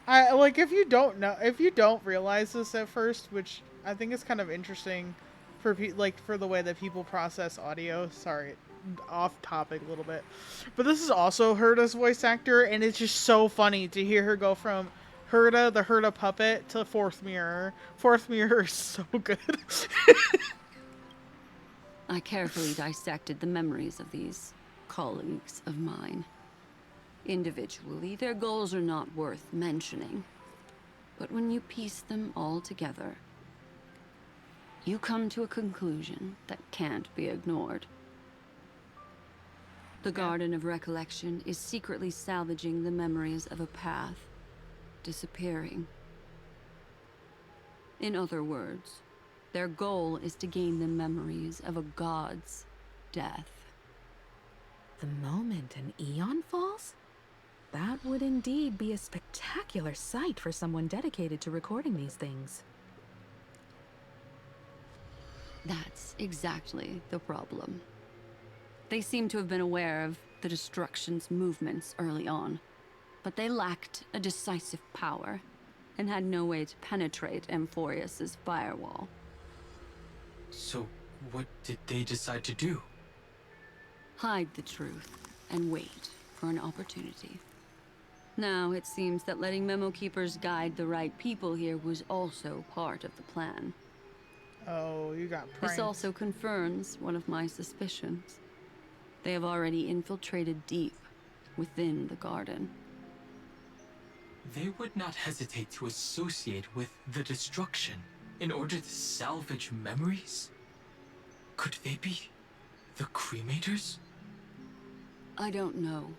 I like if you don't know, if you don't realize this at first, which I think is kind of interesting for like for the way that people process audio. Sorry, off topic a little bit, but this is also Herta's voice actor, and it's just so funny to hear her go from Herta, the Herta puppet, to Fourth Mirror. Fourth Mirror is so good. I carefully dissected the memories of these colleagues of mine. Individually, their goals are not worth mentioning. But when you piece them all together, you come to a conclusion that can't be ignored. The Garden of Recollection is secretly salvaging the memories of a path disappearing. In other words, their goal is to gain the memories of a god's death. The moment an Eon falls? That would indeed be a spectacular sight for someone dedicated to recording these things. That's exactly the problem. They seem to have been aware of the Destruction's movements early on, but they lacked a decisive power and had no way to penetrate Amphorius's firewall. So, what did they decide to do? Hide the truth and wait for an opportunity. Now, it seems that letting Memo Keepers guide the right people here was also part of the plan. Oh, you got pranked. This also confirms one of my suspicions. They have already infiltrated deep within the garden. They would not hesitate to associate with the Destruction in order to salvage memories? Could they be the Cremators? I don't know.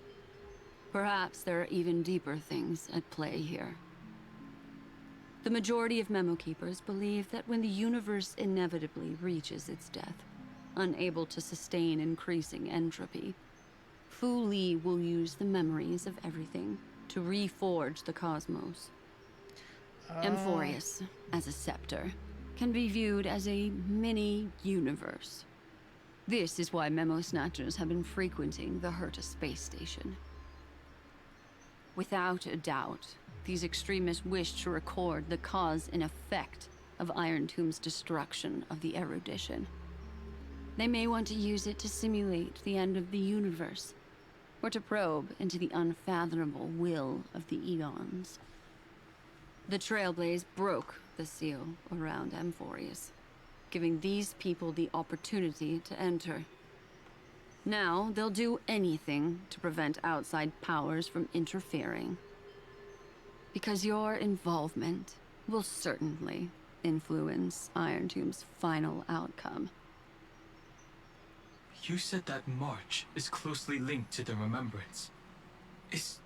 Perhaps there are even deeper things at play here. The majority of Memo Keepers believe that when the universe inevitably reaches its death, unable to sustain increasing entropy, Fu Li will use the memories of everything to reforge the cosmos. Amphorius, as a scepter, can be viewed as a mini-universe. This is why Memo Snatchers have been frequenting the Herta space station. Without a doubt, these extremists wish to record the cause and effect of Iron Tomb's destruction of the erudition. They may want to use it to simulate the end of the universe, or to probe into the unfathomable will of the Eons. The Trailblaze broke the seal around Amphorius, giving these people the opportunity to enter. Now, they'll do anything to prevent outside powers from interfering. Because your involvement will certainly influence Iron Tomb's final outcome. You said that March is closely linked to the Remembrance. Is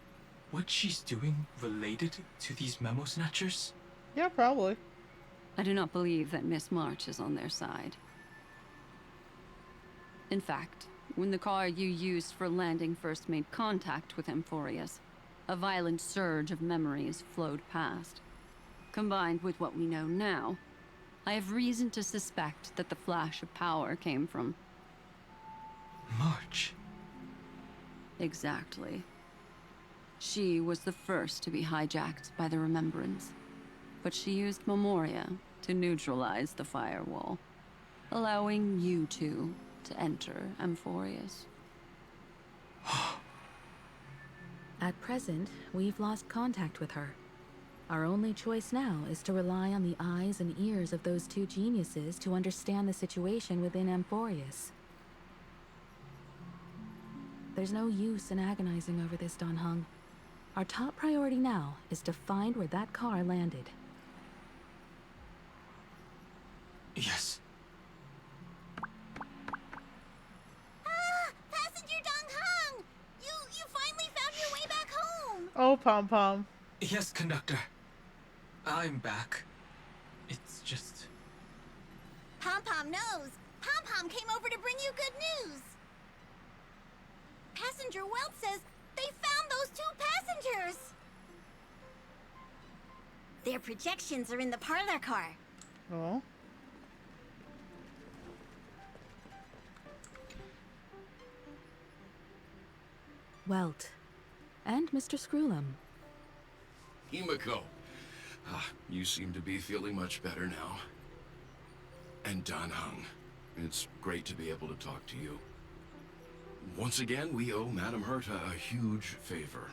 what she's doing related to these Memo Snatchers? Yeah, probably. I do not believe that Miss March is on their side. In fact, when the car you used for landing first made contact with Amphorius, a violent surge of memories flowed past. Combined with what we know now, I have reason to suspect that the flash of power came from March. Exactly. She was the first to be hijacked by the Remembrance, but she used Memoria to neutralize the firewall, allowing you two to enter Amphorius. At present, we've lost contact with her. Our only choice now is to rely on the eyes and ears of those two geniuses to understand the situation within Amphorius. There's no use in agonizing over this, Dan Heng. Our top priority now is to find where that car landed. Yes. Passenger Dan Heng! You finally found your way back home! Oh, Pom Pom. Yes, conductor. I'm back. It's just... Pom Pom knows. Pom Pom came over to bring you good news. Passenger Welt says they found those two passengers. Their projections are in the parlor car. Oh. Welt. And Mr. Screwlum. Himiko. You seem to be feeling much better now. And Dan Heng, it's great to be able to talk to you. Once again, we owe Madame Herta a huge favor.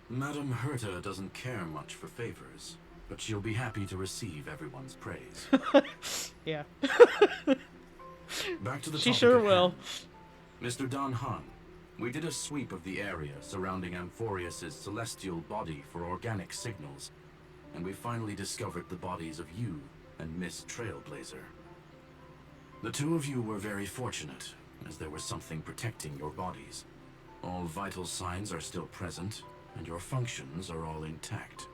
Madame Herta doesn't care much for favors, but she'll be happy to receive everyone's praise. Yeah. Back to the She topic sure at will. hand. Mr. Dan Heng, we did a sweep of the area surrounding Amphorius's celestial body for organic signals, and we finally discovered the bodies of you and Miss Trailblazer. The two of you were very fortunate, as there was something protecting your bodies. All vital signs are still present, and your functions are all intact.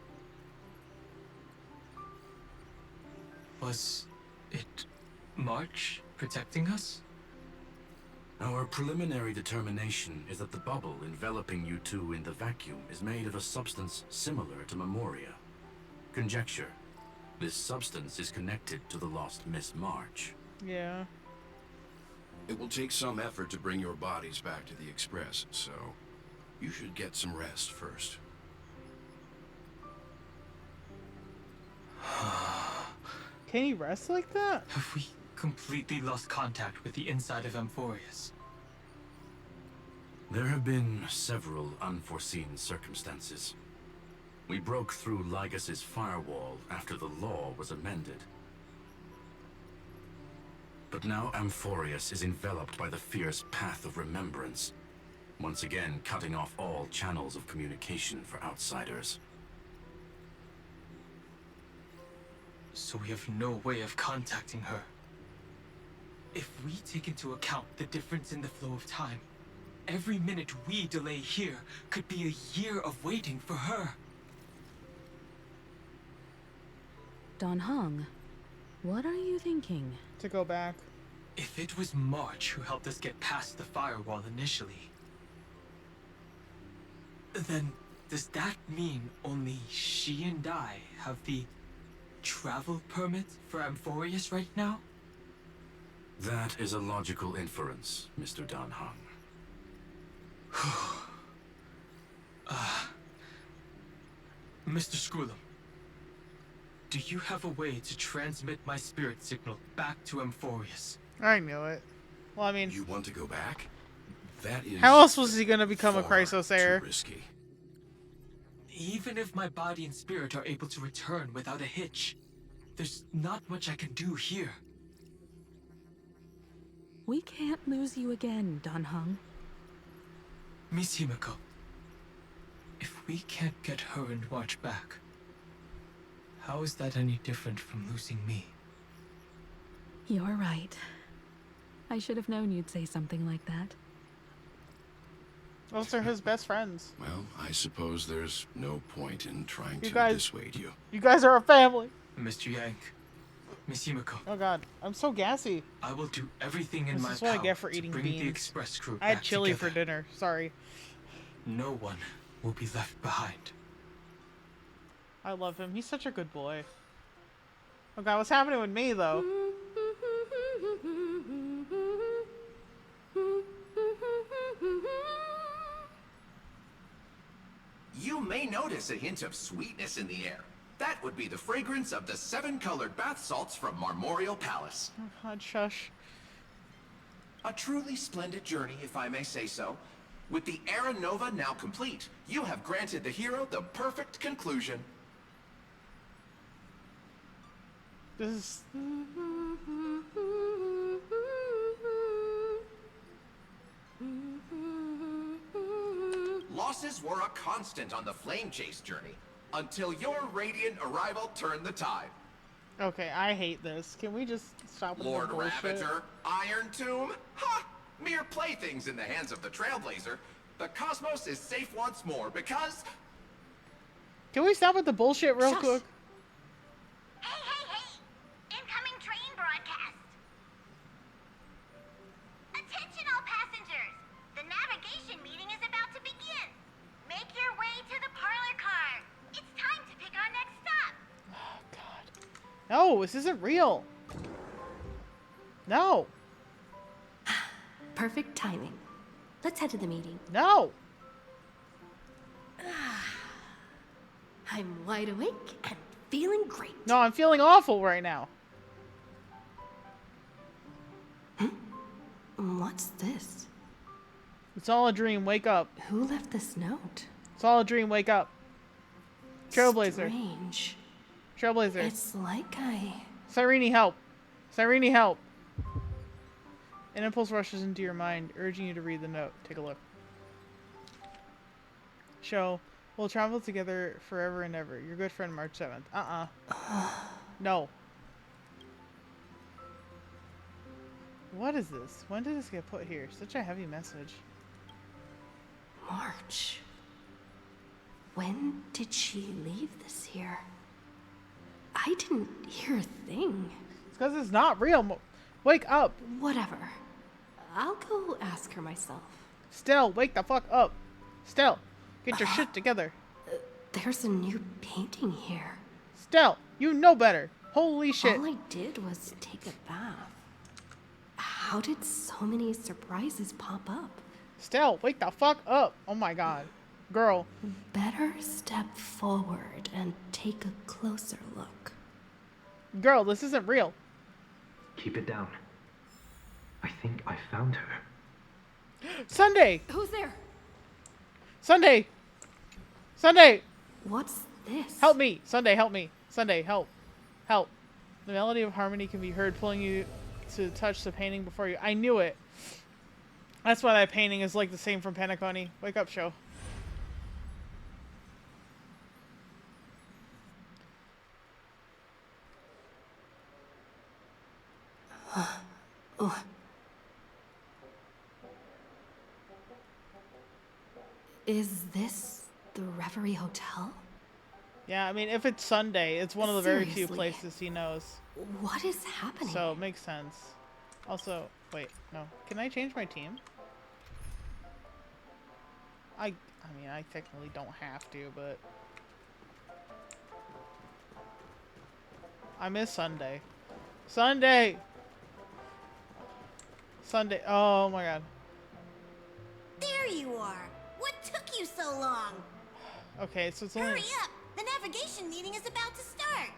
Was it March protecting us? Our preliminary determination is that the bubble enveloping you two in the vacuum is made of a substance similar to Memoria. Conjecture. This substance is connected to the lost Miss March. Yeah. It will take some effort to bring your bodies back to the Express, so you should get some rest first. Can he rest like that? Have we completely lost contact with the inside of Amphorius? There have been several unforeseen circumstances. We broke through Lygas's firewall after the law was amended. But now Amphorius is enveloped by the fierce path of remembrance, once again cutting off all channels of communication for outsiders. So we have no way of contacting her. If we take into account the difference in the flow of time, every minute we delay here could be a year of waiting for her. Dan Heng, what are you thinking? To go back. If it was March who helped us get past the firewall initially, then does that mean only she and I have the travel permit for Amphorius right now? That is a logical inference, Mr. Dan Heng. Mr. Scroolum, do you have a way to transmit my spirit signal back to Amphorius? I knew it. Well, I mean, You want to go back? That is how else was he gonna become a far Chrysosayer? too risky. Even if my body and spirit are able to return without a hitch, there's not much I can do here. We can't lose you again, Dan Heng. Miss Himiko, if we can't get her and March back, how is that any different from losing me? You're right. I should have known you'd say something like that. Those are his best friends. Well, I suppose there's no point in trying You to guys- dissuade you. You guys are a family. Mr. Yang, Miss Himiko, Oh god, I'm so gassy. I will do everything in This my is what I power get for to eating bring the beans. express crew I had back chili together. for dinner. Sorry. No one will be left behind. I love him. He's such a good boy. Oh god, what's happening with me though? You may notice a hint of sweetness in the air. That would be the fragrance of the 7-colored bath salts from Marmorial Palace. Oh god, shush. A truly splendid journey, if I may say so. With the Era Nova now complete, you have granted the hero the perfect conclusion. This is... Losses were a constant on the Flame Chase journey, until your radiant arrival turned the tide. Okay, I hate this. Can we just stop with Lord the bullshit? Ravager, Iron Tomb, ha! Mere playthings in the hands of the Trailblazer. The cosmos is safe once more because... Can we stop with the bullshit real quick? Hey, hey, hey! Incoming train broadcast! Attention all passengers! The navigation meeting is about to begin! Make your way to the parlor car! It's time to pick our next stop! Oh god. No, this isn't real. No. Perfect timing. Let's head to the meeting. No. I'm wide awake and feeling great. No, I'm feeling awful right now. What's this? It's all a dream. Wake up. Who left this note? It's all a dream. Wake up. Trailblazer. Strange. Trailblazer. It's like Cyrene, help. Cyrene, help. An impulse rushes into your mind, urging you to read the note. Take a look. Show. We'll travel together forever and ever. Your good friend, March 7th. No. What is this? When did this get put here? Such a heavy message. March. When did she leave this here? I didn't hear a thing. It's because it's not real. Wake up. Whatever. I'll go ask her myself. Stell, wake the fuck up. Stell, get your shit together. There's a new painting here. Stell, you know better. Holy shit. All I did was take a bath. How did so many surprises pop up? Stell, wake the fuck up. Oh my god. Girl. Better step forward and take a closer look. Girl, this isn't real. Keep it down. I think I found her. Sunday! Who's there? Sunday! Sunday! What's this? Help me! Sunday, help me. Sunday, help. Help. The melody of harmony can be heard pulling you to touch the painting before you. I knew it. That's why that painting is like the same from Penacony. Wake up, show. Is this the Reverie Hotel? Yeah, I mean, if it's Sunday, it's one of the very few Seriously. places he knows. What is happening? So it makes sense. Also, wait, no. Can I change my team? I mean, I technically don't have to, but I miss Sunday. Sunday! Sunday. Oh my god. There you are. What took you so long? Okay, so it's only Hurry up. The navigation meeting is about to start.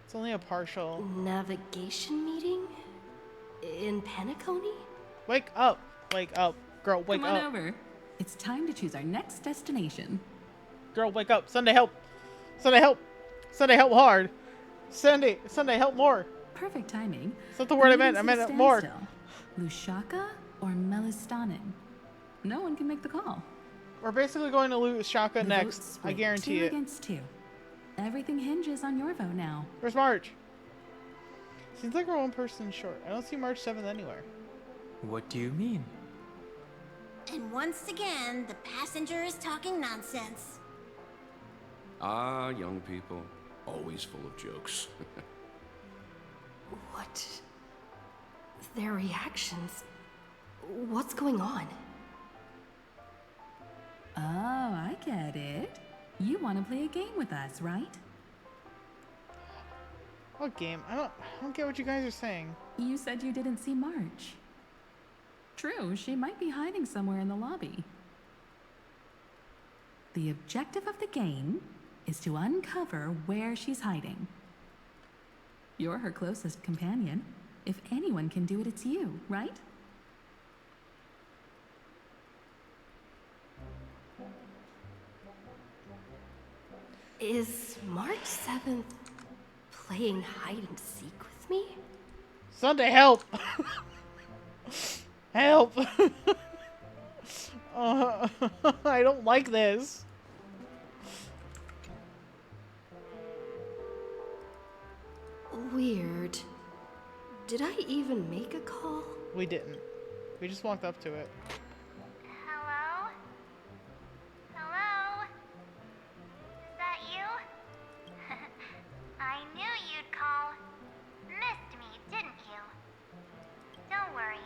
it's only a partial. Navigation meeting? In Penacony? Wake up! Wake up. Girl, wake Come on up. over. It's time to choose our next destination. Girl, wake up. Sunday, help. Sunday, help. Sunday, help hard. Sunday, help more. Perfect timing. That's not the word I meant. I meant it more. Lushaka or Melistanin? No one can make the call. We're basically going to lose Shaka The next. votes I split guarantee 2 it. against 2. Everything hinges on your vote now. Where's March? Seems like we're one person short. I don't see March 7th anywhere. What do you mean? And once again, the passenger is talking nonsense. Ah, young people. Always full of jokes. What? Their reactions? What's going on? Oh, I get it. You want to play a game with us, right? What game? I don't get what you guys are saying. You said you didn't see March. True, she might be hiding somewhere in the lobby. The objective of the game is to uncover where she's hiding. You're her closest companion. If anyone can do it, it's you, right? Is March 7th playing hide and seek with me? Sunday, help! Help! I don't like this. Weird. Did I even make a call? We didn't. We just walked up to it. Hello? Hello? Is that you? I knew you'd call. Missed me, didn't you? Don't worry.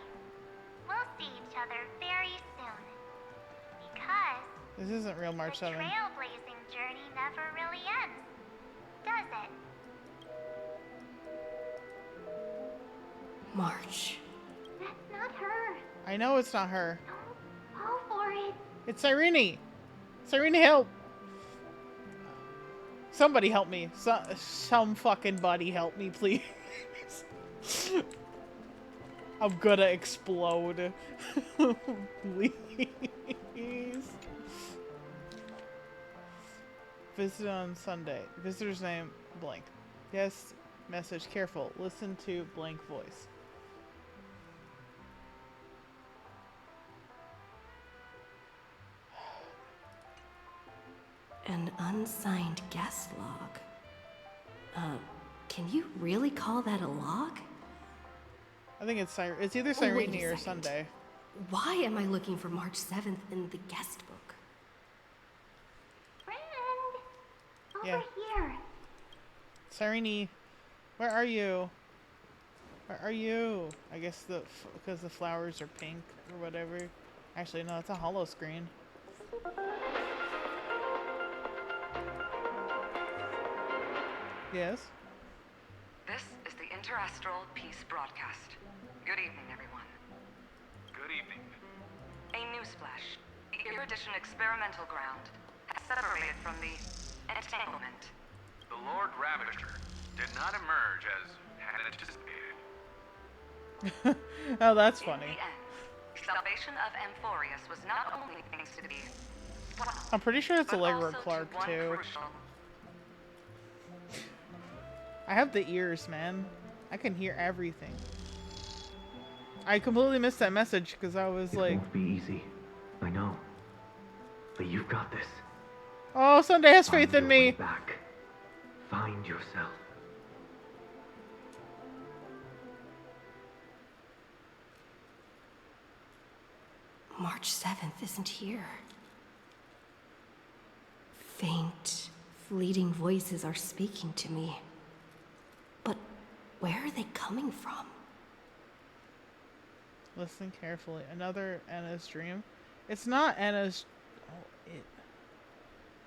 We'll see each other very soon. Because This isn't real March the 7th. trailblazing journey never really ends, does it? March. That's not her. I know it's not her. Fall for it. It's Cyrene! Cyrene, help! Somebody help me. Some fucking buddy help me, please. I'm gonna explode. Please. Visit on Sunday. Visitor's name, blank. Guest message, careful. Listen to blank voice. An unsigned guest log. Can you really call that a log? I think it's either Oh, wait a Cyrene or second. Sunday. Why am I looking for March 7th in the guest book? Friend! Over Yeah. here. Cyrene, where are you? Where are you? I guess because the flowers are pink or whatever. Actually, no, it's a hollow screen. Yes? This is the Interastral Peace Broadcast. Good evening, everyone. Good evening. A newsflash. The Erudition experimental ground has separated from the entanglement. The Lord Ravager did not emerge as had anticipated. Oh, that's In funny. the end, salvation of Amphorius was not only thanks to the I'm pretty sure it's but Allegra also to Clark, one too. crucial I have the ears, man. I can hear everything. I completely missed that message because I was It like... won't be easy. I know. But you've got this. Oh, Sunday has faith Find in your way me. back. Find yourself. March 7th isn't here. Faint, fleeting voices are speaking to me. But where are they coming from? Listen carefully. Another Anna's dream. It's not Anna's... Oh,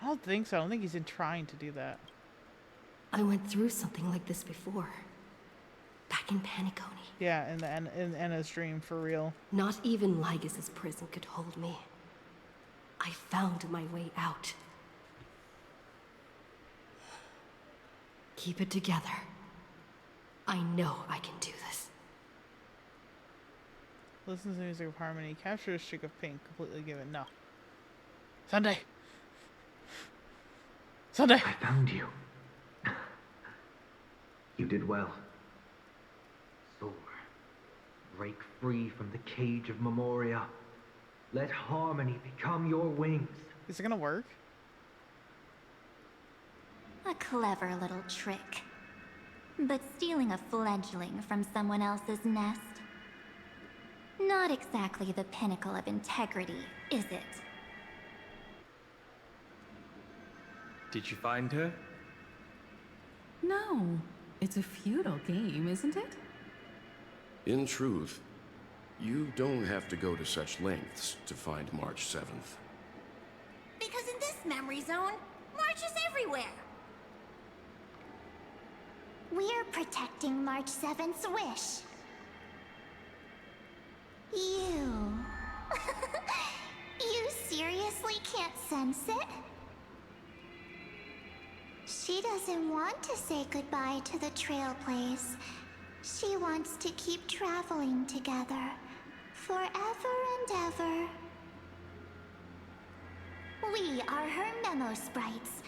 I don't think so. I don't think he's trying to do that. I went through something like this before. Back in Paniconi. Yeah, in Anna's dream, for real. Not even Lygus' prison could hold me. I found my way out. Keep it together. I know I can do this. Listen to the music of harmony. Capture a streak of pink. Completely given. No. Sunday. Sunday. I found you. You did well. Soar. Break free from the cage of Memoria. Let harmony become your wings. Is it gonna work? A clever little trick. But stealing a fledgling from someone else's nest? Not exactly the pinnacle of integrity, is it? Did you find her? No. It's a futile game, isn't it? In truth, you don't have to go to such lengths to find March 7th. Because in this memory zone, March is everywhere. We're protecting March 7th's wish. You... You seriously can't sense it? She doesn't want to say goodbye to the trail place. She wants to keep traveling together. Forever and ever. We are her memo sprites.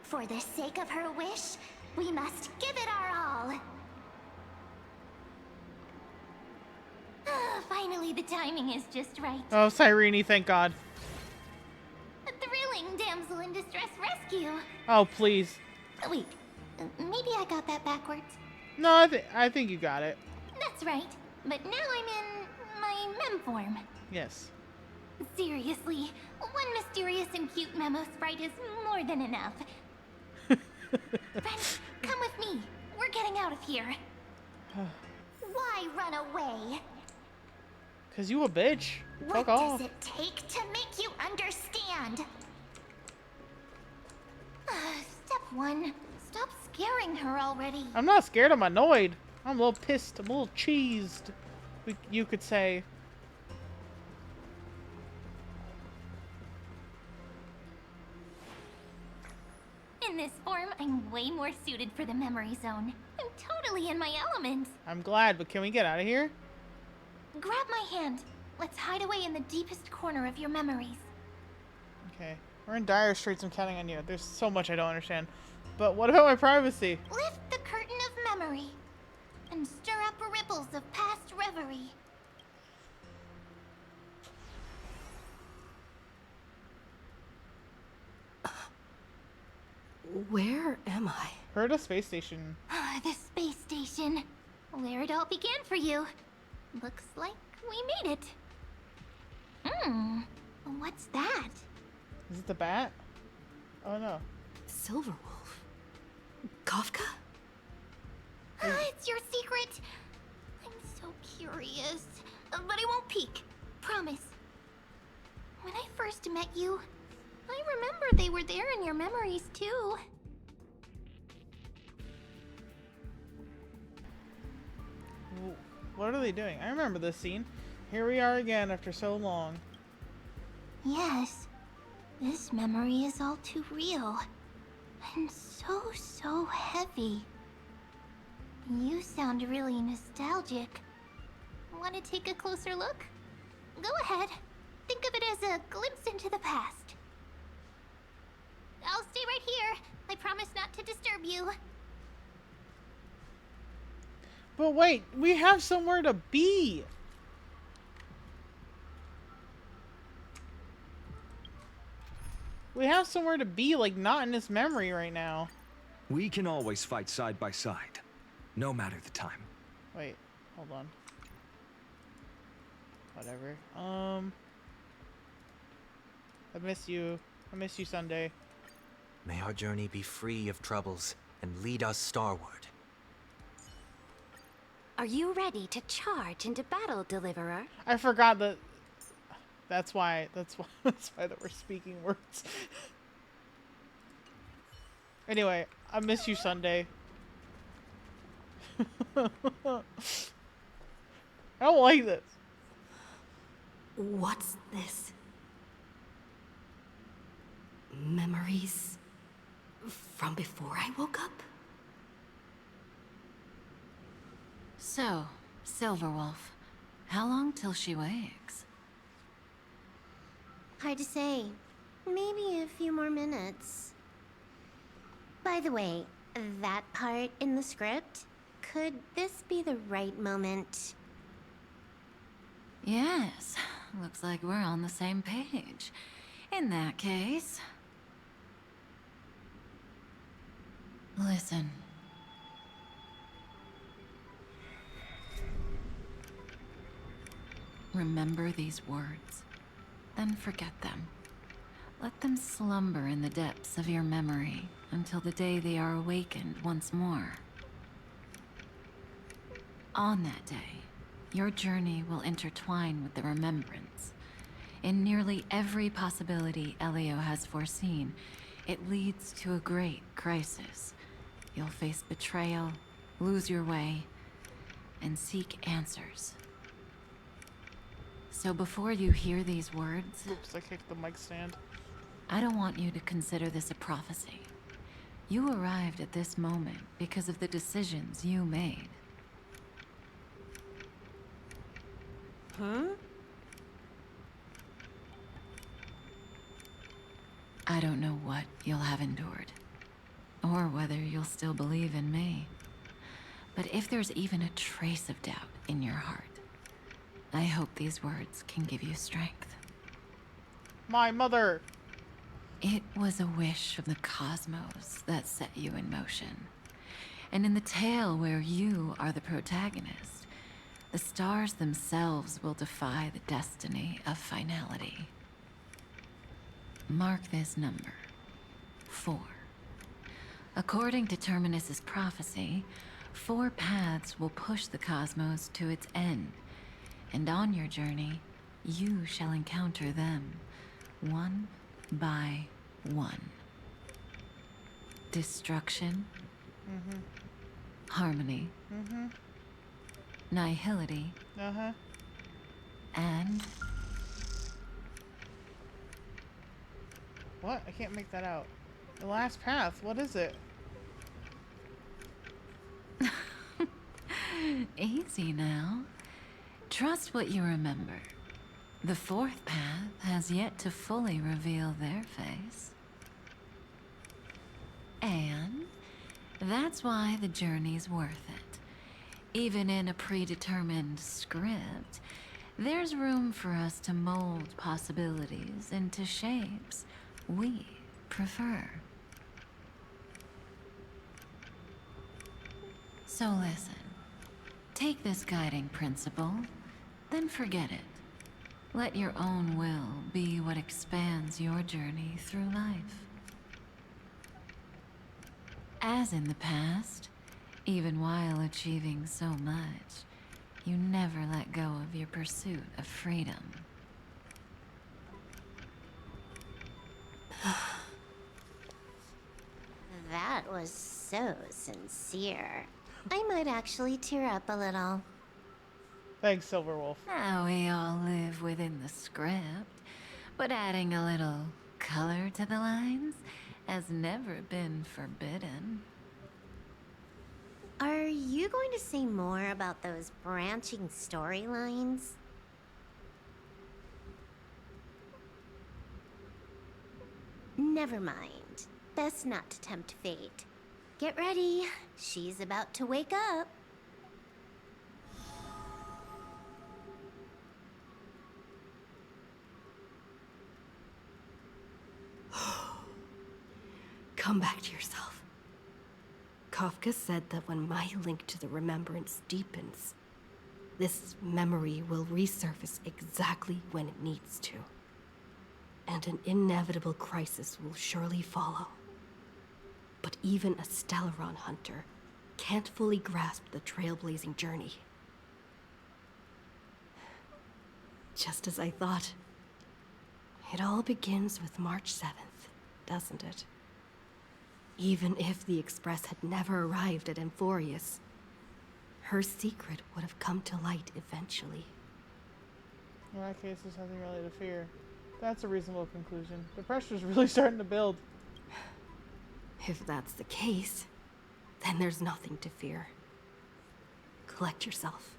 For the sake of her wish, we must give it our all. Finally, the timing is just right. Oh, Cyrene, thank God. A thrilling damsel in distress rescue. Oh, please. Wait, maybe I got that backwards. No, I think you got it. That's right. But now I'm in my mem form. Yes. Seriously, one mysterious and cute memo sprite is more than enough. Friend, come with me. We're getting out of here. Why run away? 'Cause you a bitch. What Fuck off. does it take to make you understand? Step 1. Stop scaring her already. I'm not scared, I'm annoyed. I'm a little pissed, I'm a little cheesed. You could say. In this form, I'm way more suited for the memory zone. I'm totally in my element. I'm glad, but can we get out of here? Grab my hand. Let's hide away in the deepest corner of your memories. Okay. We're in dire straits. I'm counting on you. There's so much I don't understand. But what about my privacy? Lift the curtain of memory and stir up ripples of past reverie. Where am I? Heard a space station. The space station. Where it all began for you. Looks like we made it. What's that? Is it the bat? Oh no. Silverwolf. Kafka? It's your secret. I'm so curious. But I won't peek. Promise. When I first met you, I remember they were there in your memories too. What are they doing? I remember this scene. Here we are again after so long. Yes. This memory is all too real. And so heavy. You sound really nostalgic. Want to take a closer look? Go ahead. Think of it as a glimpse into the past. I'll stay right here. I promise not to disturb you. But wait, we have somewhere to be. We have somewhere to be, like not in this memory right now. We can always fight side by side, no matter the time. Wait, hold on. Whatever. I miss you. I miss you, Sunday. May our journey be free of troubles and lead us starward. Are you ready to charge into battle, Deliverer? I forgot that. That's why that we're speaking words. Anyway, I miss you, Sunday. I don't like this. What's this? Memories from before I woke up? So, Silverwolf, how long till she wakes? Hard to say. Maybe a few more minutes. By the way, that part in the script, could this be the right moment? Yes, looks like we're on the same page. In that case... Listen. Remember these words, then forget them. Let them slumber in the depths of your memory until the day they are awakened once more. On that day, your journey will intertwine with the remembrance. In nearly every possibility Elio has foreseen, it leads to a great crisis. You'll face betrayal, lose your way, and seek answers. So before you hear these words... Oops, I kicked the mic stand. I don't want you to consider this a prophecy. You arrived at this moment because of the decisions you made. Huh? I don't know what you'll have endured, or whether you'll still believe in me. But if there's even a trace of doubt in your heart, I hope these words can give you strength. My mother! It was a wish from the cosmos that set you in motion. And in the tale where you are the protagonist, the stars themselves will defy the destiny of finality. Mark this number, 4. According to Terminus's prophecy, 4 paths will push the cosmos to its end, and on your journey, you shall encounter them, one by one. Destruction, harmony, nihility, and... What? I can't make that out. The last path, what is it? Easy now. Trust what you remember. The fourth path has yet to fully reveal their face. And that's why the journey's worth it. Even in a predetermined script, there's room for us to mold possibilities into shapes we prefer. So listen. Take this guiding principle, then forget it. Let your own will be what expands your journey through life. As in the past, even while achieving so much, you never let go of your pursuit of freedom. That was so sincere. I might actually tear up a little. Thanks, Silverwolf. Now we all live within the script, but adding a little color to the lines has never been forbidden. Are you going to say more about those branching storylines? Never mind. Best not to tempt fate. Get ready. She's about to wake up. Come back to yourself. Kafka said that when my link to the remembrance deepens, this memory will resurface exactly when it needs to. And an inevitable crisis will surely follow. But even a Stellaron hunter can't fully grasp the trailblazing journey. Just as I thought. It all begins with March 7th, doesn't it? Even if the Express had never arrived at Amphorius, her secret would have come to light eventually. In that case, there's nothing really to fear. That's a reasonable conclusion. The pressure's really starting to build. If that's the case, then there's nothing to fear. Collect yourself,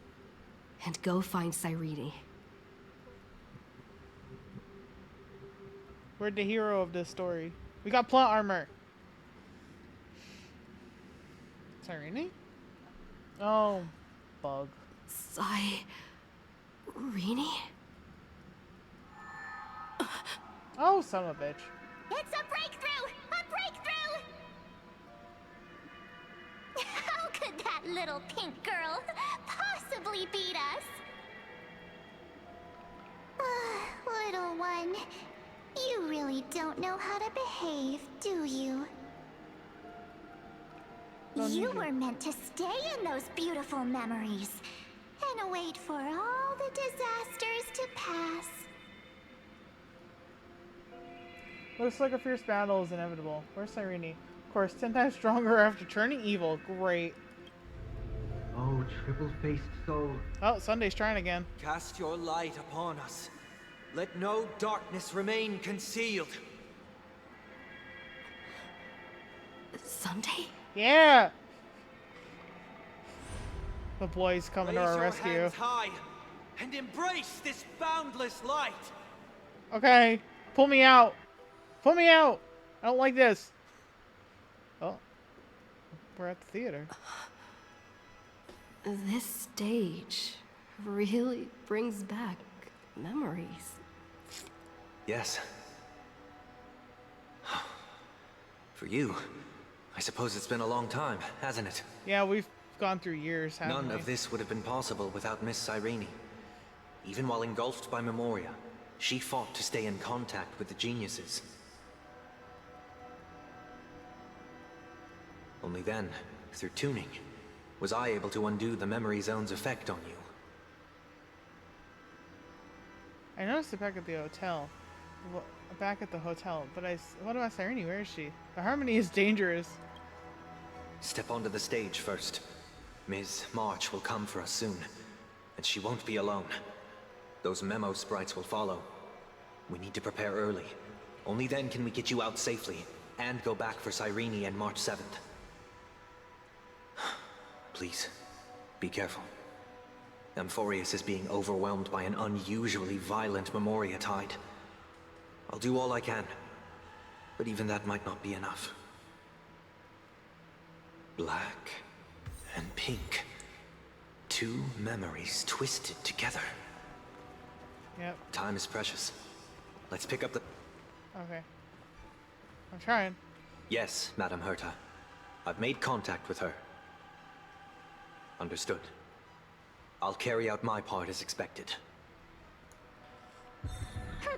and go find Cyrene. We're the hero of this story. We got plot armor. Cyrene? Oh, bug. Cyrene? Oh, son of a bitch. It's a breakthrough! A breakthrough! How could that little pink girl possibly beat us? Little one, you really don't know how to behave, do you? You were meant to stay in those beautiful memories and wait for all the disasters to pass. Looks like a fierce battle is inevitable. Where's Cyrene? Of course, 10 times stronger after turning evil. Great. Oh, triple-faced soul. Oh, Sunday's trying again. Cast your light upon us. Let no darkness remain concealed. Sunday? Yeah! The boy's coming to Raise our your rescue. hands high and embrace this boundless light. Okay, pull me out. Pull me out. I don't like this. Oh, we're at the theater. This stage really brings back memories. Yes. For you, I suppose it's been a long time, hasn't it? Yeah, we've gone through years, haven't we? None of this would have been possible without Miss Cyrene. Even while engulfed by Memoria, she fought to stay in contact with the geniuses. Only then, through tuning, was I able to undo the memory zone's effect on you. I noticed it back at the hotel. Back at the hotel, but what about Cyrene? Where is she? The harmony is dangerous. Step onto the stage first. Ms. March will come for us soon, and she won't be alone. Those memo sprites will follow. We need to prepare early. Only then can we get you out safely, and go back for Cyrene and March 7th. Please, be careful. Amphorius is being overwhelmed by an unusually violent Memoria tide. I'll do all I can, but even that might not be enough. Black and pink. Two memories twisted together. Yep. Time is precious. Let's pick up the... Okay. I'm trying. Yes, Madam Herta. I've made contact with her. Understood. I'll carry out my part as expected.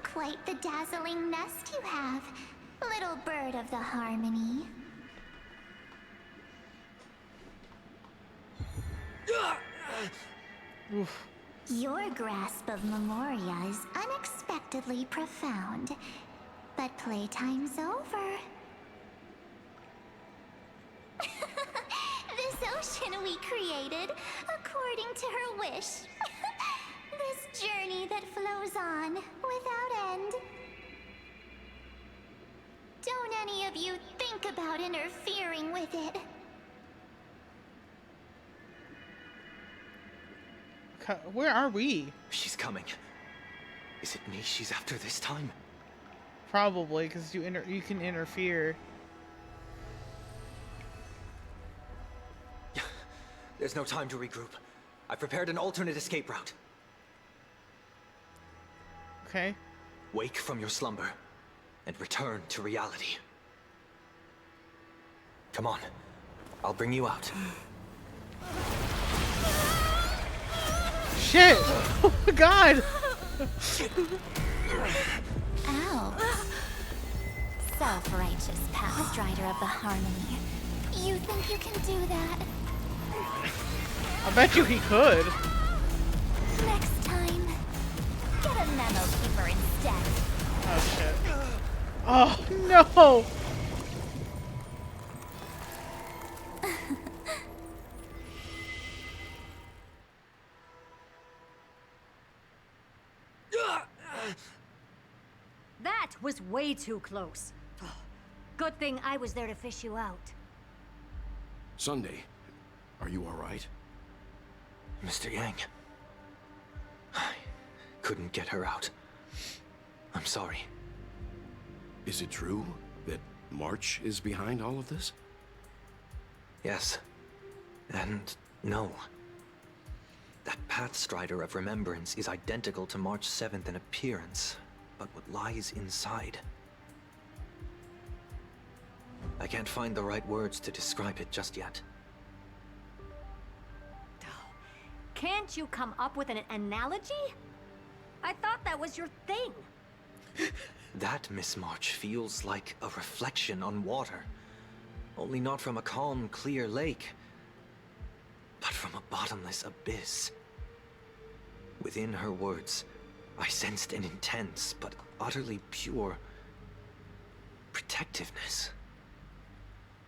Quite the dazzling nest you have, little bird of the harmony. Oof. Your grasp of Memoria is unexpectedly profound, but playtime's over. This ocean we created, according to her wish. This journey that flows on, without end. Don't any of you think about interfering with it. Where are we? She's coming. Is it me she's after this time? Probably, because you can interfere. There's no time to regroup. I've prepared an alternate escape route. Okay. Wake from your slumber and return to reality. Come on. I'll bring you out. Shit! Oh my god! Ow. Self-righteous past rider of the harmony. You think you can do that? I bet you he could. Next time, get a memo keeper instead. Oh shit. Oh no! That was way too close. Good thing I was there to fish you out. Sunday, are you all right? Mr. Yang. I couldn't get her out. I'm sorry. Is it true that March is behind all of this? Yes. And no. That Pathstrider of Remembrance is identical to March 7th in appearance, but what lies inside... I can't find the right words to describe it just yet. Can't you come up with an analogy? I thought that was your thing. That, Miss March, feels like a reflection on water. Only not from a calm, clear lake, but from a bottomless abyss. Within her words, I sensed an intense, but utterly pure... protectiveness.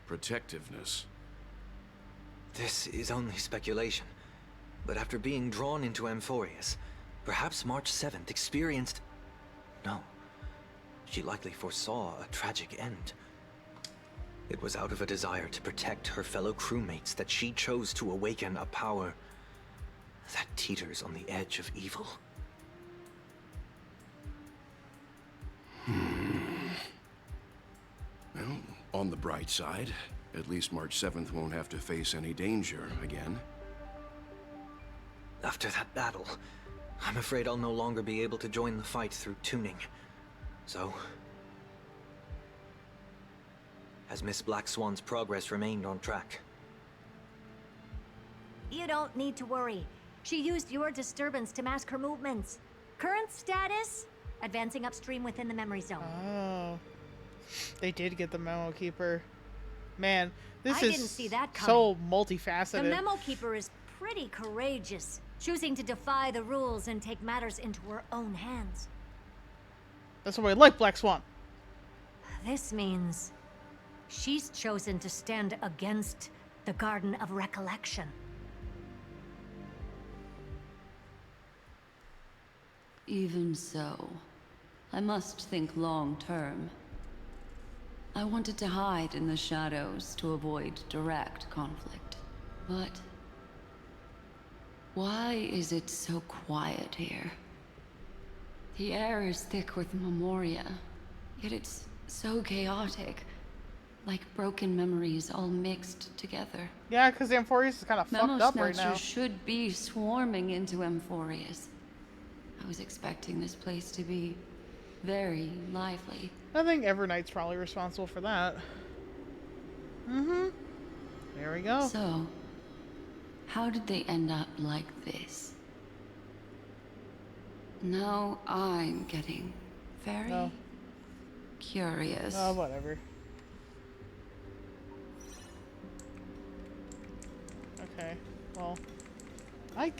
Protectiveness? This is only speculation, but after being drawn into Amphorius, perhaps March 7th experienced... No. She likely foresaw a tragic end. It was out of a desire to protect her fellow crewmates that she chose to awaken a power that teeters on the edge of evil. Well, on the bright side, at least March 7th won't have to face any danger again. After that battle, I'm afraid I'll no longer be able to join the fight through tuning. So... has Miss Black Swan's progress remained on track? You don't need to worry. She used your disturbance to mask her movements. Current status? Advancing upstream within the memory zone. Oh. They did get the Memo Keeper. Man, this I is didn't see that so coming. multifaceted. The Memo Keeper is pretty courageous, choosing to defy the rules and take matters into her own hands. That's what I like, Black Swan. This means she's chosen to stand against the Garden of Recollection. Even so, I must think long term. I wanted to hide in the shadows to avoid direct conflict. But Why is it so quiet here? The air is thick with Memoria, yet it's so chaotic. Like broken memories all mixed together. Yeah, because Amphorius is kind of fucked up right now. Memo-snatchers should be swarming into Amphorius. I was expecting this place to be very lively. I think Evernight's probably responsible for that. Mm-hmm. There we go. So, how did they end up like this? Now I'm getting very curious. Oh, whatever. Okay, well, I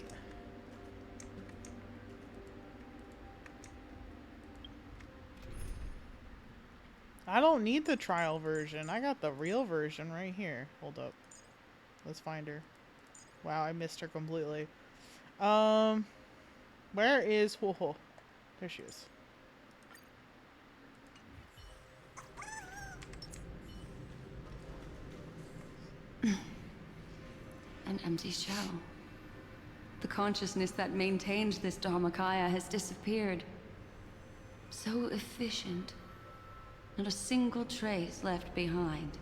don't need the trial version. I got the real version right here. Hold up. Let's find her. Wow, I missed her completely. Where is Ho? There she is. An empty shell. The consciousness that maintained this Dharmakaya has disappeared. So efficient. Not a single trace left behind.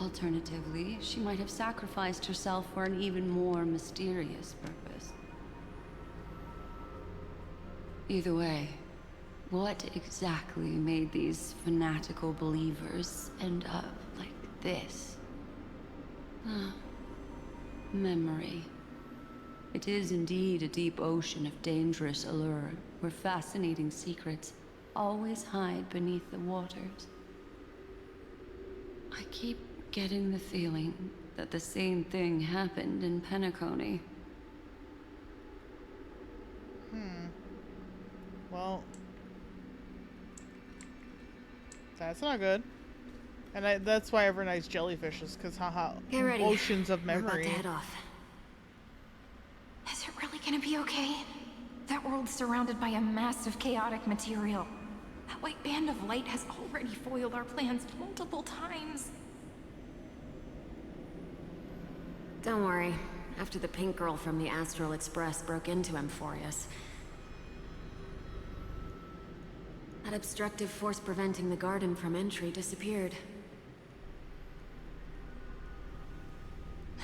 Alternatively, she might have sacrificed herself for an even more mysterious purpose. Either way, what exactly made these fanatical believers end up like this? Memory. It is indeed a deep ocean of dangerous allure, where fascinating secrets always hide beneath the waters. I keep getting the feeling that the same thing happened in Penacony. Well, that's not good. And that's why Evernight's jellyfishes, because haha, Get ready. oceans of memory. We're about to head off. Is it really gonna be okay? That world's surrounded by a massive chaotic material. That white band of light has already foiled our plans multiple times. Don't worry. After the pink girl from the Astral Express broke into Amphorius, that obstructive force preventing the garden from entry disappeared.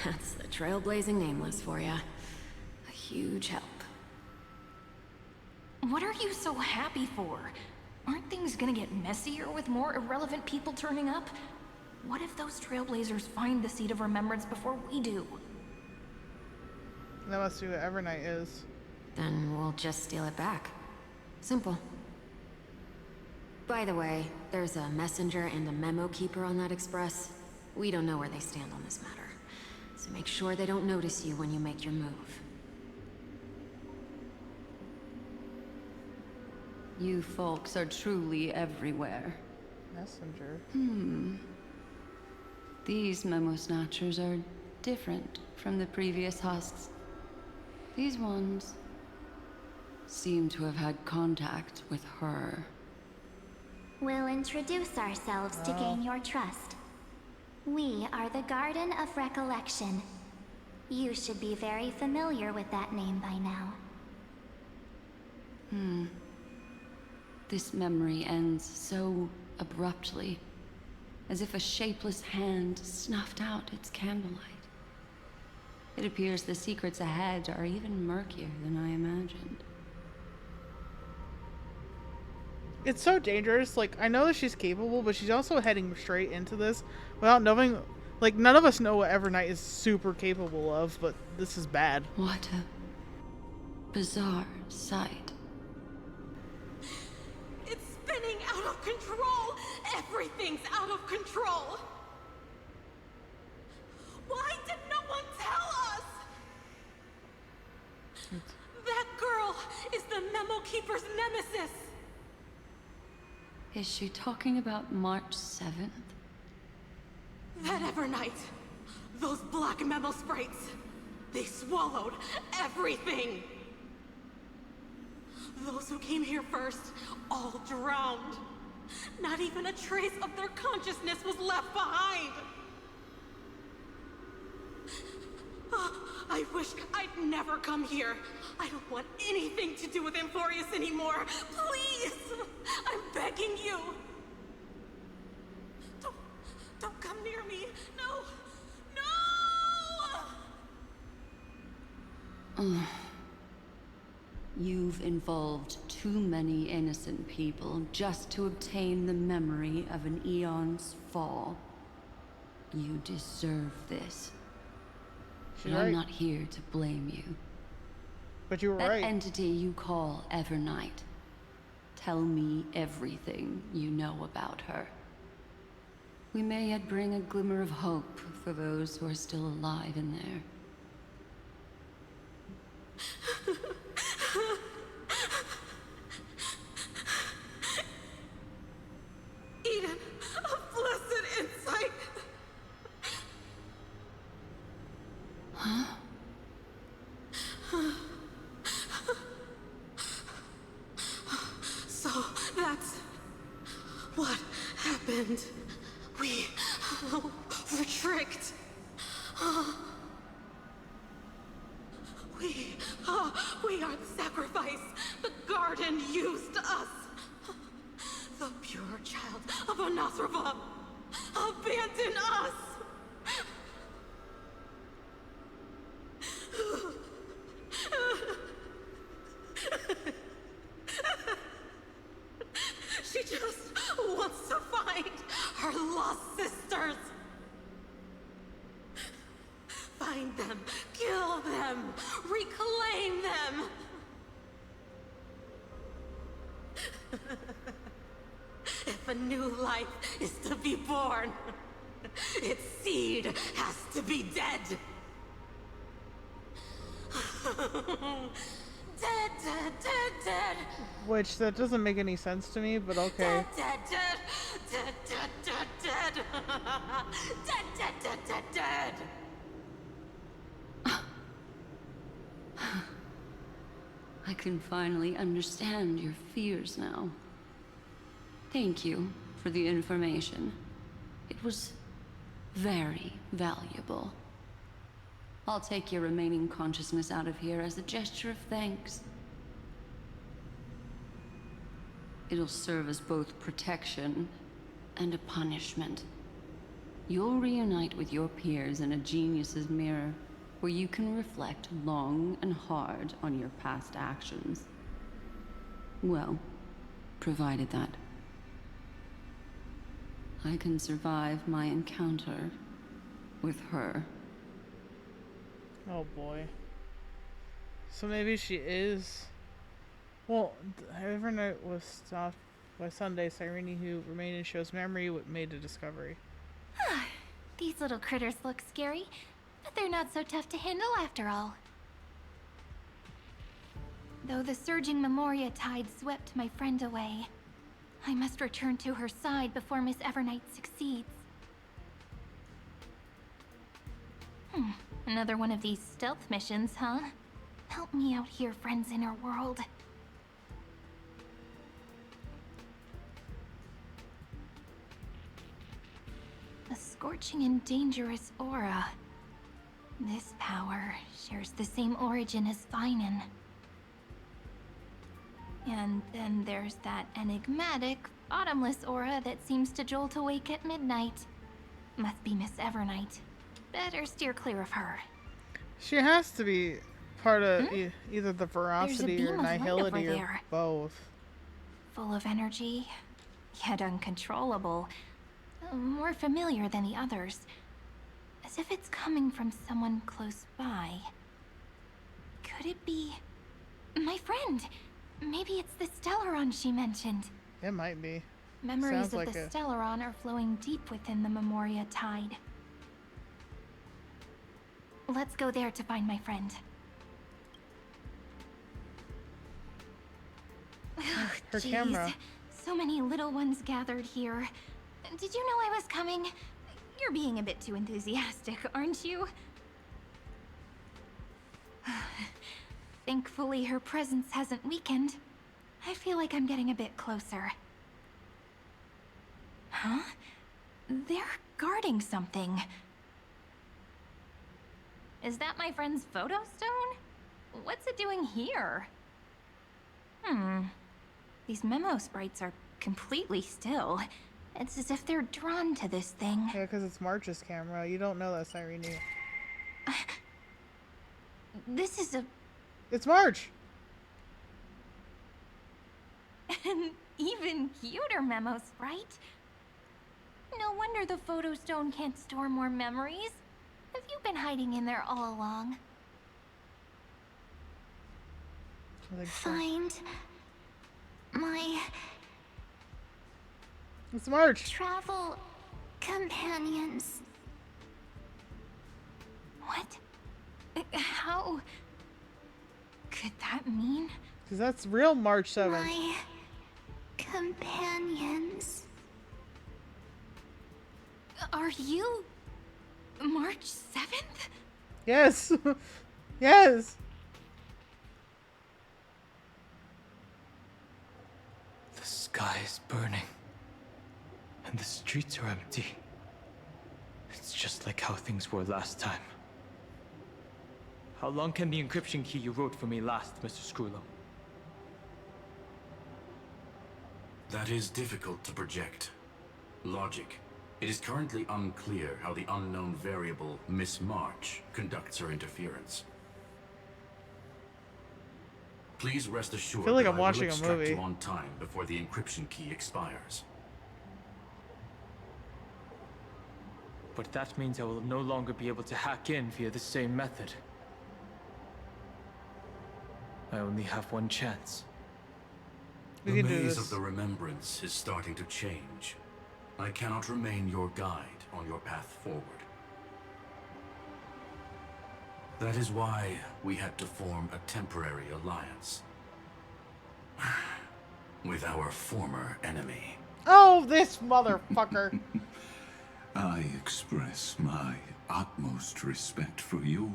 That's the trailblazing Nameless for ya. A huge help. What are you so happy for? Aren't things gonna get messier with more irrelevant people turning up? What if those trailblazers find the Seed of Remembrance before we do? That must be what Evernight is. Then we'll just steal it back. Simple. By the way, there's a messenger and a memo keeper on that express. We don't know where they stand on this matter. So make sure they don't notice you when you make your move. You folks are truly everywhere. Messenger. These memo snatchers are different from the previous husks. These ones seem to have had contact with her. We'll introduce ourselves to gain your trust. We are the Garden of Recollection. You should be very familiar with that name by now. This memory ends so abruptly, as if a shapeless hand snuffed out its candlelight. It appears the secrets ahead are even murkier than I imagined. It's so dangerous. Like, I know that she's capable, but she's also heading straight into this without knowing. Like, none of us know what Evernight is super capable of, but this is bad. What a bizarre sight. It's spinning out of control! Everything's out of control! Why did no one tell us? That girl is the Memo Keeper's nemesis! Is she talking about March 7th? That Evernight! Those black Memo sprites! They swallowed everything! Those who came here first all drowned. Not even a trace of their consciousness was left behind! I wish I'd never come here. I don't want anything to do with Emporius anymore. Please! I'm begging you. Don't come near me. No! No! You've involved too many innocent people just to obtain the memory of an eon's fall. You deserve this. But I'm not here to blame you. But you were that right. Entity you call Evernight. Tell me everything you know about her. We may yet bring a glimmer of hope for those who are still alive in there. Eden, a blessed insight. Huh? So that's what happened. We were tricked. We are the sacrifice. The garden used us. The pure child of Anathrava abandoned us. She just wants to find her lost sisters. Find them, kill them, reclaim them. If a new life is to be born, its seed has to be dead. Dead, dead, dead, dead. Which, that doesn't make any sense to me, but okay. Dead, dead, dead, dead, dead, dead, dead. Dead, dead, dead, dead, dead. I can finally understand your fears now. Thank you for the information. It was very valuable. I'll take your remaining consciousness out of here as a gesture of thanks. It'll serve as both protection and a punishment. You'll reunite with your peers in a genius's mirror, where you can reflect long and hard on your past actions. Well, provided that I can survive my encounter with her. Oh boy. So maybe she is... Well, Evernight was stopped by Sunday. Cyrene, who remained in Show's memory, made a discovery. These little critters look scary, but they're not so tough to handle after all. Though the surging Memoria tide swept my friend away, I must return to her side before Miss Evernight succeeds. Another one of these stealth missions, huh? Help me out here, friends in her world. A scorching and dangerous aura. This power shares the same origin as Finan. And then there's that enigmatic, bottomless aura that seems to jolt awake at midnight. Must be Miss Evernight. Better steer clear of her. She has to be part of either the veracity There's a or beam of light nihility over or there. both. Full of energy, yet uncontrollable. More familiar than the others. As if it's coming from someone close by. Could it be... my friend? Maybe it's the Stellaron she mentioned. It might be. Memories Sounds of like the it. Stellaron are flowing deep within the Memoria tide. Let's go there to find my friend. Her Jeez, camera. so many little ones gathered here. Did you know I was coming? You're being a bit too enthusiastic, aren't you? Thankfully, her presence hasn't weakened. I feel like I'm getting a bit closer. Huh? They're guarding something. Is that my friend's photo stone? What's it doing here? These memo sprites are completely still. It's as if they're drawn to this thing. Yeah, because it's March's camera. You don't know that, Cyrene. This is a... It's March! An even cuter memo sprite. No wonder the photo stone can't store more memories. Have you been hiding in there all along? Find my It's March. Travel companions. What? How could that mean? Because that's real March 7th. My companions. Are you March 7th? Yes. Yes. The sky is burning, and the streets are empty. It's just like how things were last time. How long can the encryption key you wrote for me last, Mr. Screwlo? That is difficult to project. Logic. It is currently unclear how the unknown variable, Miss March, conducts her interference. Please rest assured I feel like that I'm I will watching a extract movie. you on time before the encryption key expires. But that means I will no longer be able to hack in via the same method. I only have one chance. We The can do maze this. of the remembrance is starting to change. I cannot remain your guide on your path forward. That is why we had to form a temporary alliance with our former enemy. Oh, this motherfucker. I express my utmost respect for your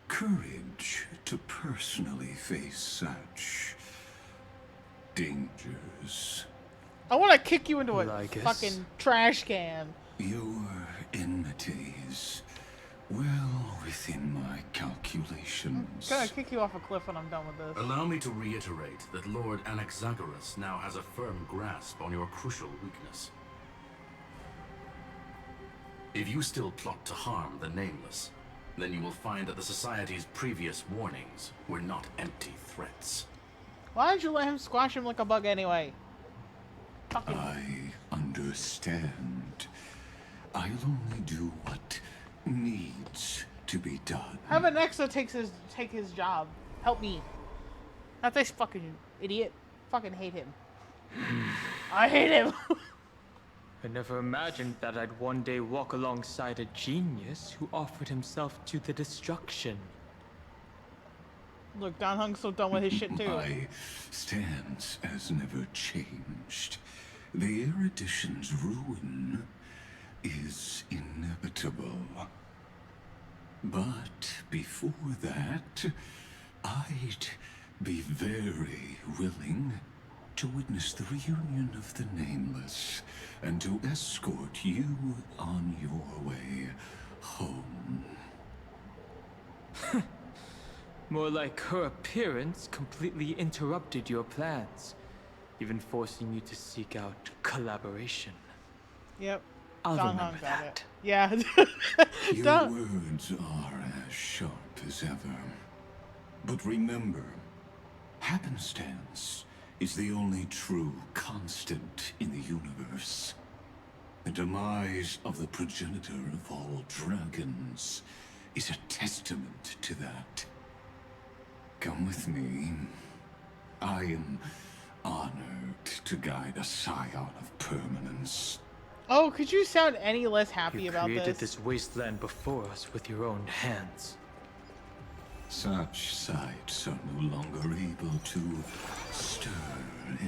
courage to personally face such dangers. I want to kick you into Well, a I guess- fucking trash can. Your enmities, well within my calculations. I'm gonna kick you off a cliff when I'm done with this. Allow me to reiterate that Lord Anaxagoras now has a firm grasp on your crucial weakness. If you still plot to harm the Nameless, then you will find that the Society's previous warnings were not empty threats. Why don't you let him squash him like a bug anyway? Fucking... I understand. I'll only do what needs to be done. Have an Nexa take his job. Help me. Not this fucking idiot. Fucking hate him. I hate him. I never imagined that I'd one day walk alongside a genius who offered himself to the destruction. Look, Dan Heng's so done with his shit too. My stance has never changed. The erudition's ruin is inevitable. But before that, I'd be very willing to witness the reunion of the Nameless and to escort you on your way home. More like her appearance completely interrupted your plans, even forcing you to seek out collaboration. Yep. I'll Dan remember Heng got that. it. Yeah. Your Dan- words are as sharp as ever. But remember, happenstance is the only true constant in the universe. The demise of the progenitor of all dragons is a testament to that. Come with me. I am honored to guide a scion of permanence. Oh, could you sound any less happy You about created this? this wasteland before us with your own hands. Such sights are no longer able to stir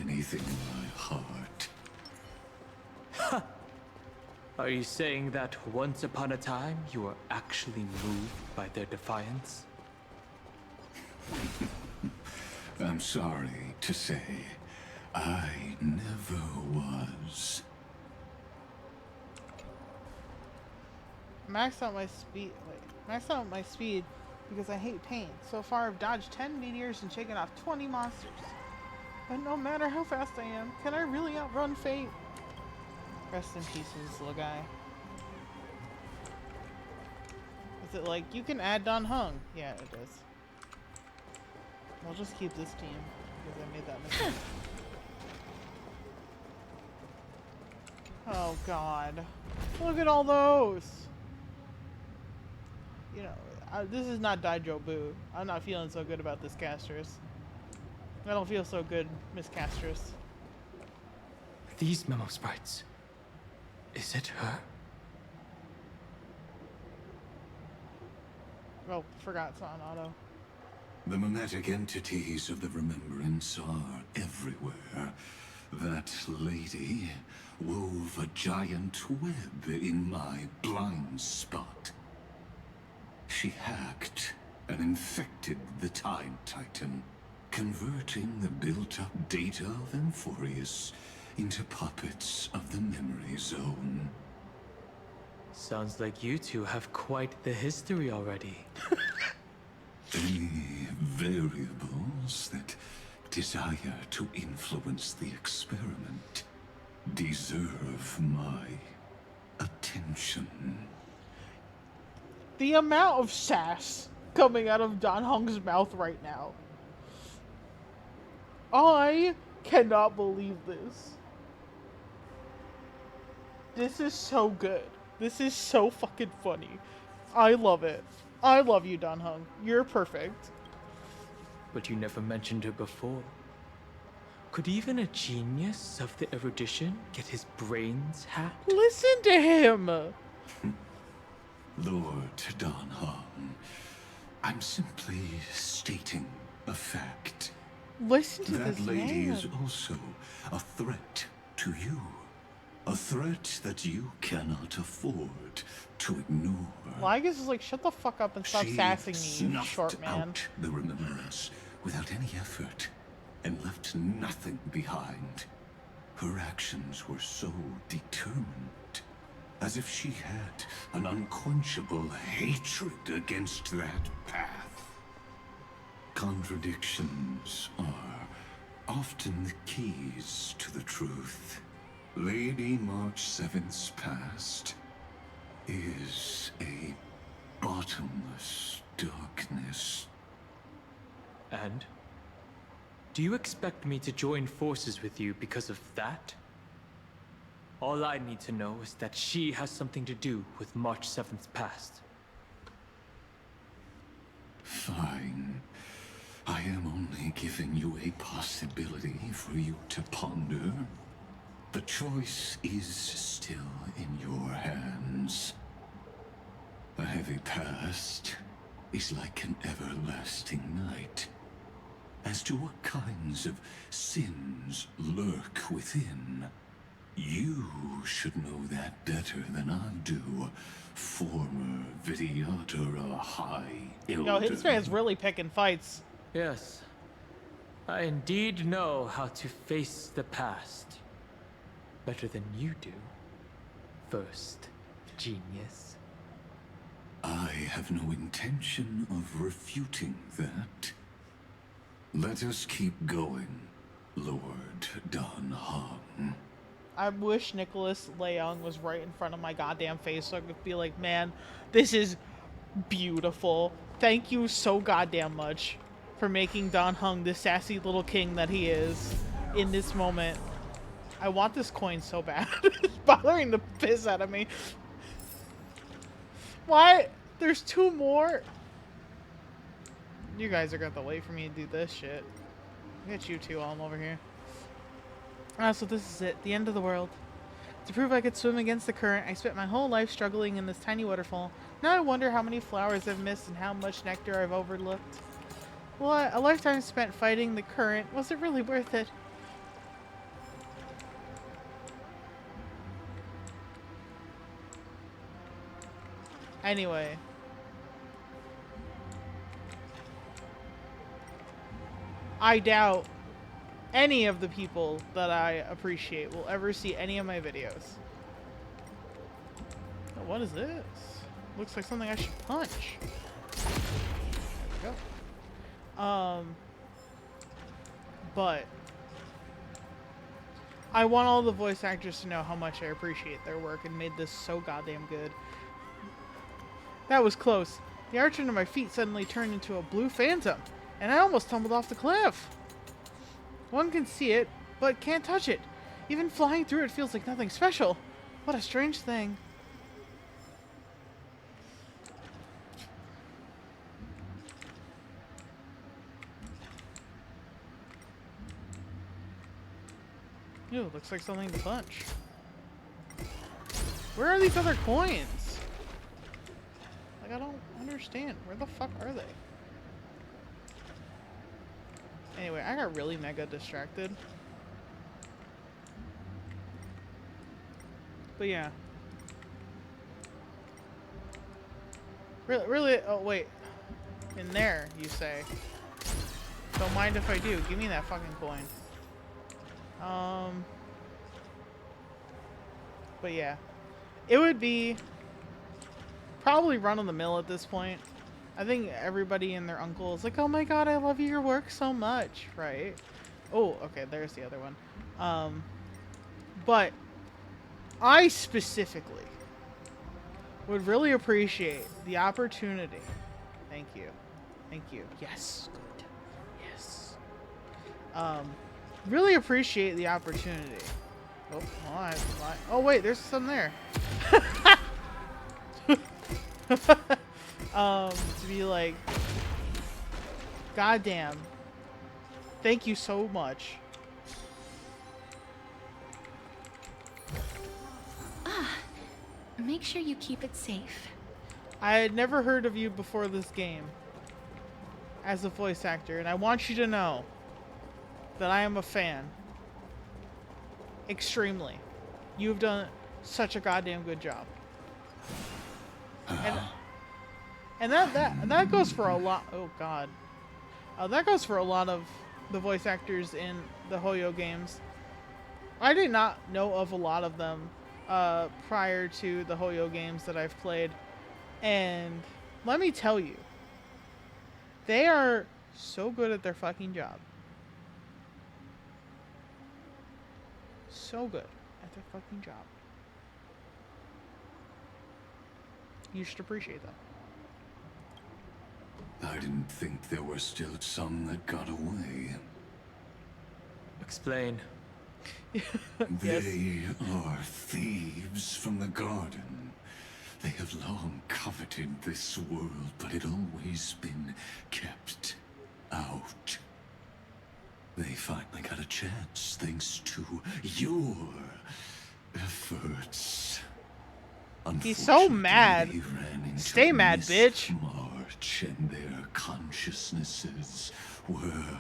anything in my heart. Are you saying that once upon a time you were actually moved by their defiance? I'm sorry to say, I never was. Max out my speed. Wait. Maxed out my speed because I hate pain. So far I've dodged 10 meteors and shaken off 20 monsters. But no matter how fast I am, can I really outrun fate? Rest in peace, little guy. Is it like, you can add Dan Heng? Yeah, it is. I'll just keep this team because I made that mistake. Oh god. Look at all those! You know, this is not Daijo Boo. I'm not feeling so good about this castress. I don't feel so good, Miss Castress. These memo sprites. Is it her? Oh, forgot it's on auto. The mimetic entities of the Remembrance are everywhere. That lady wove a giant web in my blind spot. She hacked and infected the Time Titan, converting the built-up data of Amphorius into puppets of the Memory Zone. Sounds like you two have quite the history already. Any variables that desire to influence the experiment deserve my attention. The amount of sass coming out of Dan Heng's mouth right now. I cannot believe this. This is so good. This is so fucking funny. I love it. I love you, Dan Heng. You're perfect. But you never mentioned her before. Could even a genius of the erudition get his brains hacked? Listen to him! Lord Dan Heng, I'm simply stating a fact. Listen to this That lady man. is also a threat to you. A threat that you cannot afford to ignore. Well, I guess it's like, shut the fuck up and stop sassing me, you snuffed short man. out the remembrance without any effort and left nothing behind. Her actions were so determined, as if she had an unquenchable hatred against that path. Contradictions are often the keys to the truth. Lady March 7th's past is a bottomless darkness. And? Do you expect me to join forces with you because of that? All I need to know is that she has something to do with March 7th's past. Fine. I am only giving you a possibility for you to ponder. The choice is still in your hands. A heavy past is like an everlasting night. As to what kinds of sins lurk within, you should know that better than I do, former Vidyadhara High Elder. Yo, this man's really picking fights. Yes. I indeed know how to face the past. Better than you do. First, genius. I have no intention of refuting that. Let us keep going, Lord Dan Heng. I wish Nicholas Leung was right in front of my goddamn face so I could be like, man, this is beautiful. Thank you so goddamn much for making Dan Heng the sassy little king that he is in this moment. I want this coin so bad. It's bothering the piss out of me. Why? There's two more? You guys are gonna have to wait for me to do this shit. Get you two while I'm over here. Ah, so this is it. The end of the world. To prove I could swim against the current, I spent my whole life struggling in this tiny waterfall. Now I wonder how many flowers I've missed and how much nectar I've overlooked. Well, a lifetime spent fighting the current. Was it really worth it? Anyway. I doubt any of the people that I appreciate will ever see any of my videos. Oh, what is this? looks like something I should punch. There we go. But I want all the voice actors to know how much I appreciate their work and made this so goddamn good. That was close. The arch under my feet suddenly turned into a blue phantom, and I almost tumbled off the cliff. One can see it, but can't touch it. Even flying through it feels like nothing special. What a strange thing. Ew, looks like something to punch. Where are these other coins? Like, I don't understand. Where the fuck are they? Anyway, I got really mega distracted. But yeah. Really, oh wait. In there, you say. Don't mind if I do. Give me that fucking coin. But yeah. It would be probably run of the mill at this point. I think everybody and their uncle is like, oh my god, I love your work so much, right? Oh, okay, there's the other one. But I specifically would really appreciate the opportunity. Thank you. Thank you. Yes. Good. Yes. Really appreciate the opportunity. Oh, well, oh wait, there's some there. To be like, goddamn, thank you so much. Make sure you keep it safe. I had never heard of you before this game as a voice actor, and I want you to know that I am a fan. Extremely. You've done such a goddamn good job. And that goes for a lot. Oh god. That goes for a lot of the voice actors in the Hoyo games. I did not know of a lot of them prior to the Hoyo games that I've played. And let me tell you, they are so good at their fucking job. So good at their fucking job. You should appreciate that. I didn't think there were still some that got away. Explain. They are thieves from the garden. They have long coveted this world, but it always been kept out. They finally got a chance thanks to your efforts. He's so mad. Stay mad, bitch. March, and their consciousnesses were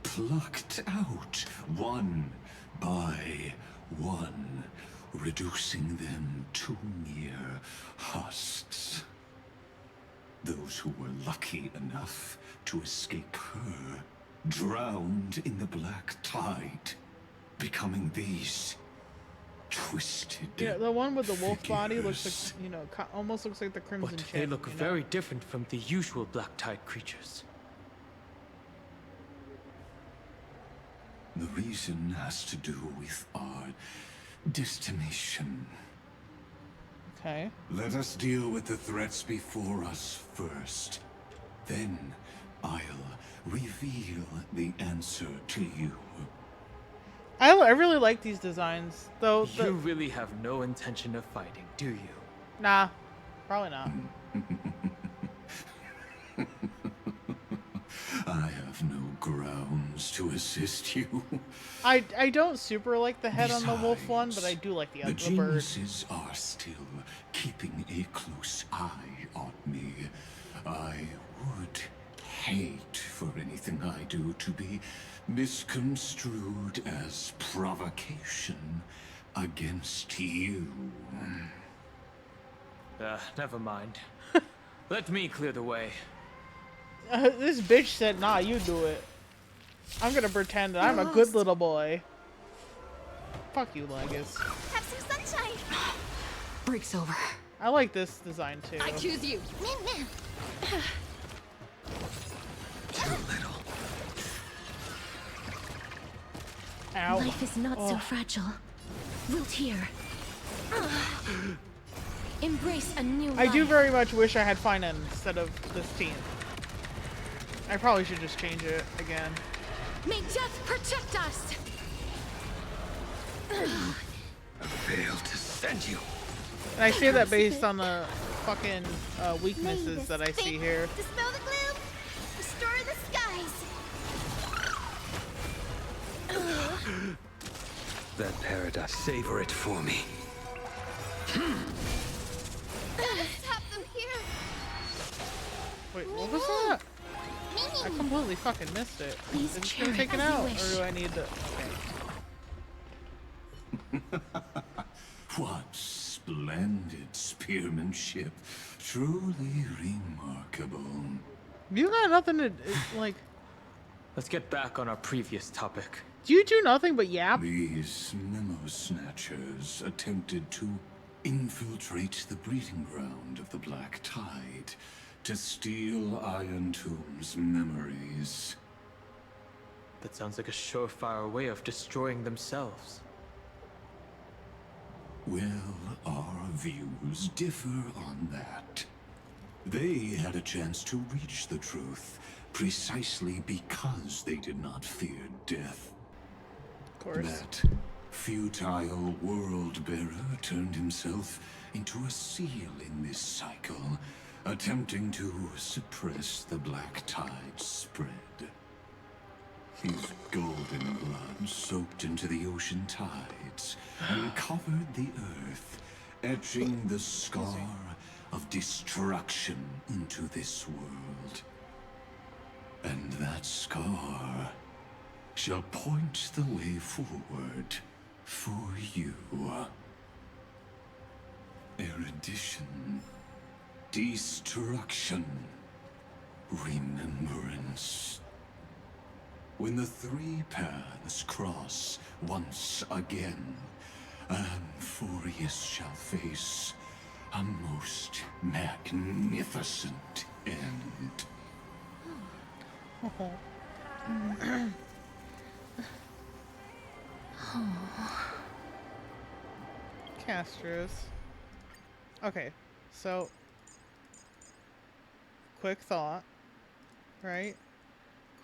plucked out one by one, reducing them to mere husks. Those who were lucky enough to escape her drowned in the black tide, becoming these twisted. Yeah, the one with the wolf body looks like, you know, almost looks like the Crimson But Chick, they look very different from the usual black tide creatures. The reason has to do with our destination. Okay. Let us deal with the threats before us first. Then I'll reveal the answer to you. I really like these designs, though. You really have no intention of fighting, do you? Nah, probably not. I have no grounds to assist you. I don't super like the head on the wolf one, but I do like the The other bird. geniuses are still keeping a close eye on me. I would hate for anything I do to be misconstrued as provocation against you. Never mind. Let me clear the way. This bitch said, nah, you do it. I'm gonna pretend that I'm a good little boy. Fuck you, Legus. Have some sunshine. Break's over. I like this design too. I choose you. Too little. Ow. Life is not so fragile. Wilt here. Embrace a new life. I do very much wish I had Finan instead of this team. I probably should just change it again. May death protect us. I failed to send you. And I say that based on the fucking weaknesses that I see here. Dispel the gloom. Restore the skies. That paradise. Savor it for me. Stop them here. Wait, what was that? I completely fucking missed it. Please Is it cherish gonna take it as you out, wish. or do I need to? Okay. What splendid spearmanship. Truly remarkable. You got nothing to like. Let's get back on our previous topic. Do you do nothing but yap? These memo snatchers attempted to infiltrate the breeding ground of the Black Tide to steal Iron Tomb's memories. That sounds like a surefire way of destroying themselves. Well, our views differ on that. They had a chance to reach the truth precisely because they did not fear death. Of course. That futile world-bearer turned himself into a seal in this cycle, attempting to suppress the Black Tide's spread. His golden blood soaked into the ocean tides and covered the earth, etching the scar of destruction into this world. And that scar shall point the way forward for you. Erudition, destruction, remembrance. When the three paths cross once again, Amphorius shall face a most magnificent end. Castros. Okay, so quick thought, right?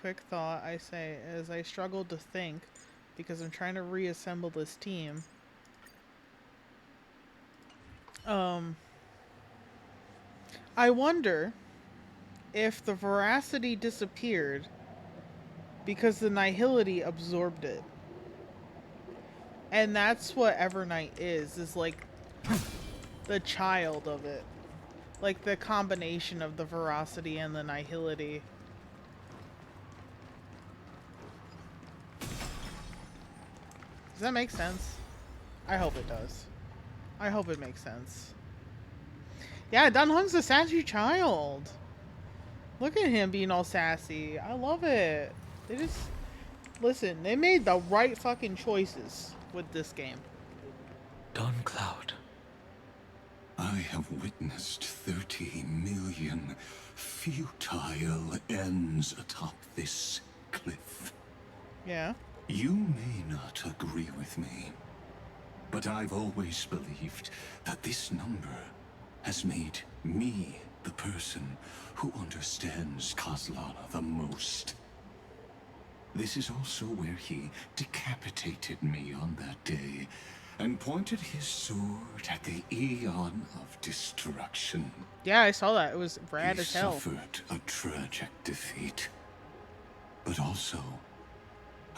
Quick thought, I say, as I struggle to think, because I'm trying to reassemble this team. I wonder if the veracity disappeared because the nihility absorbed it. And that's what Evernight is like the child of it. Like the combination of the veracity and the nihility. Does that make sense? I hope it does. I hope it makes sense. Yeah, Dan Heng's a sassy child. Look at him being all sassy. I love it. They just... Listen, they made the right fucking choices with this game. Dawn Cloud. I have witnessed 30 million futile ends atop this cliff. Yeah. You may not agree with me, but I've always believed that this number has made me the person who understands Kozlana the most. This is also where he decapitated me on that day and pointed his sword at the Eon of Destruction. Yeah, I saw that. It was rad as hell. He suffered a tragic defeat, but also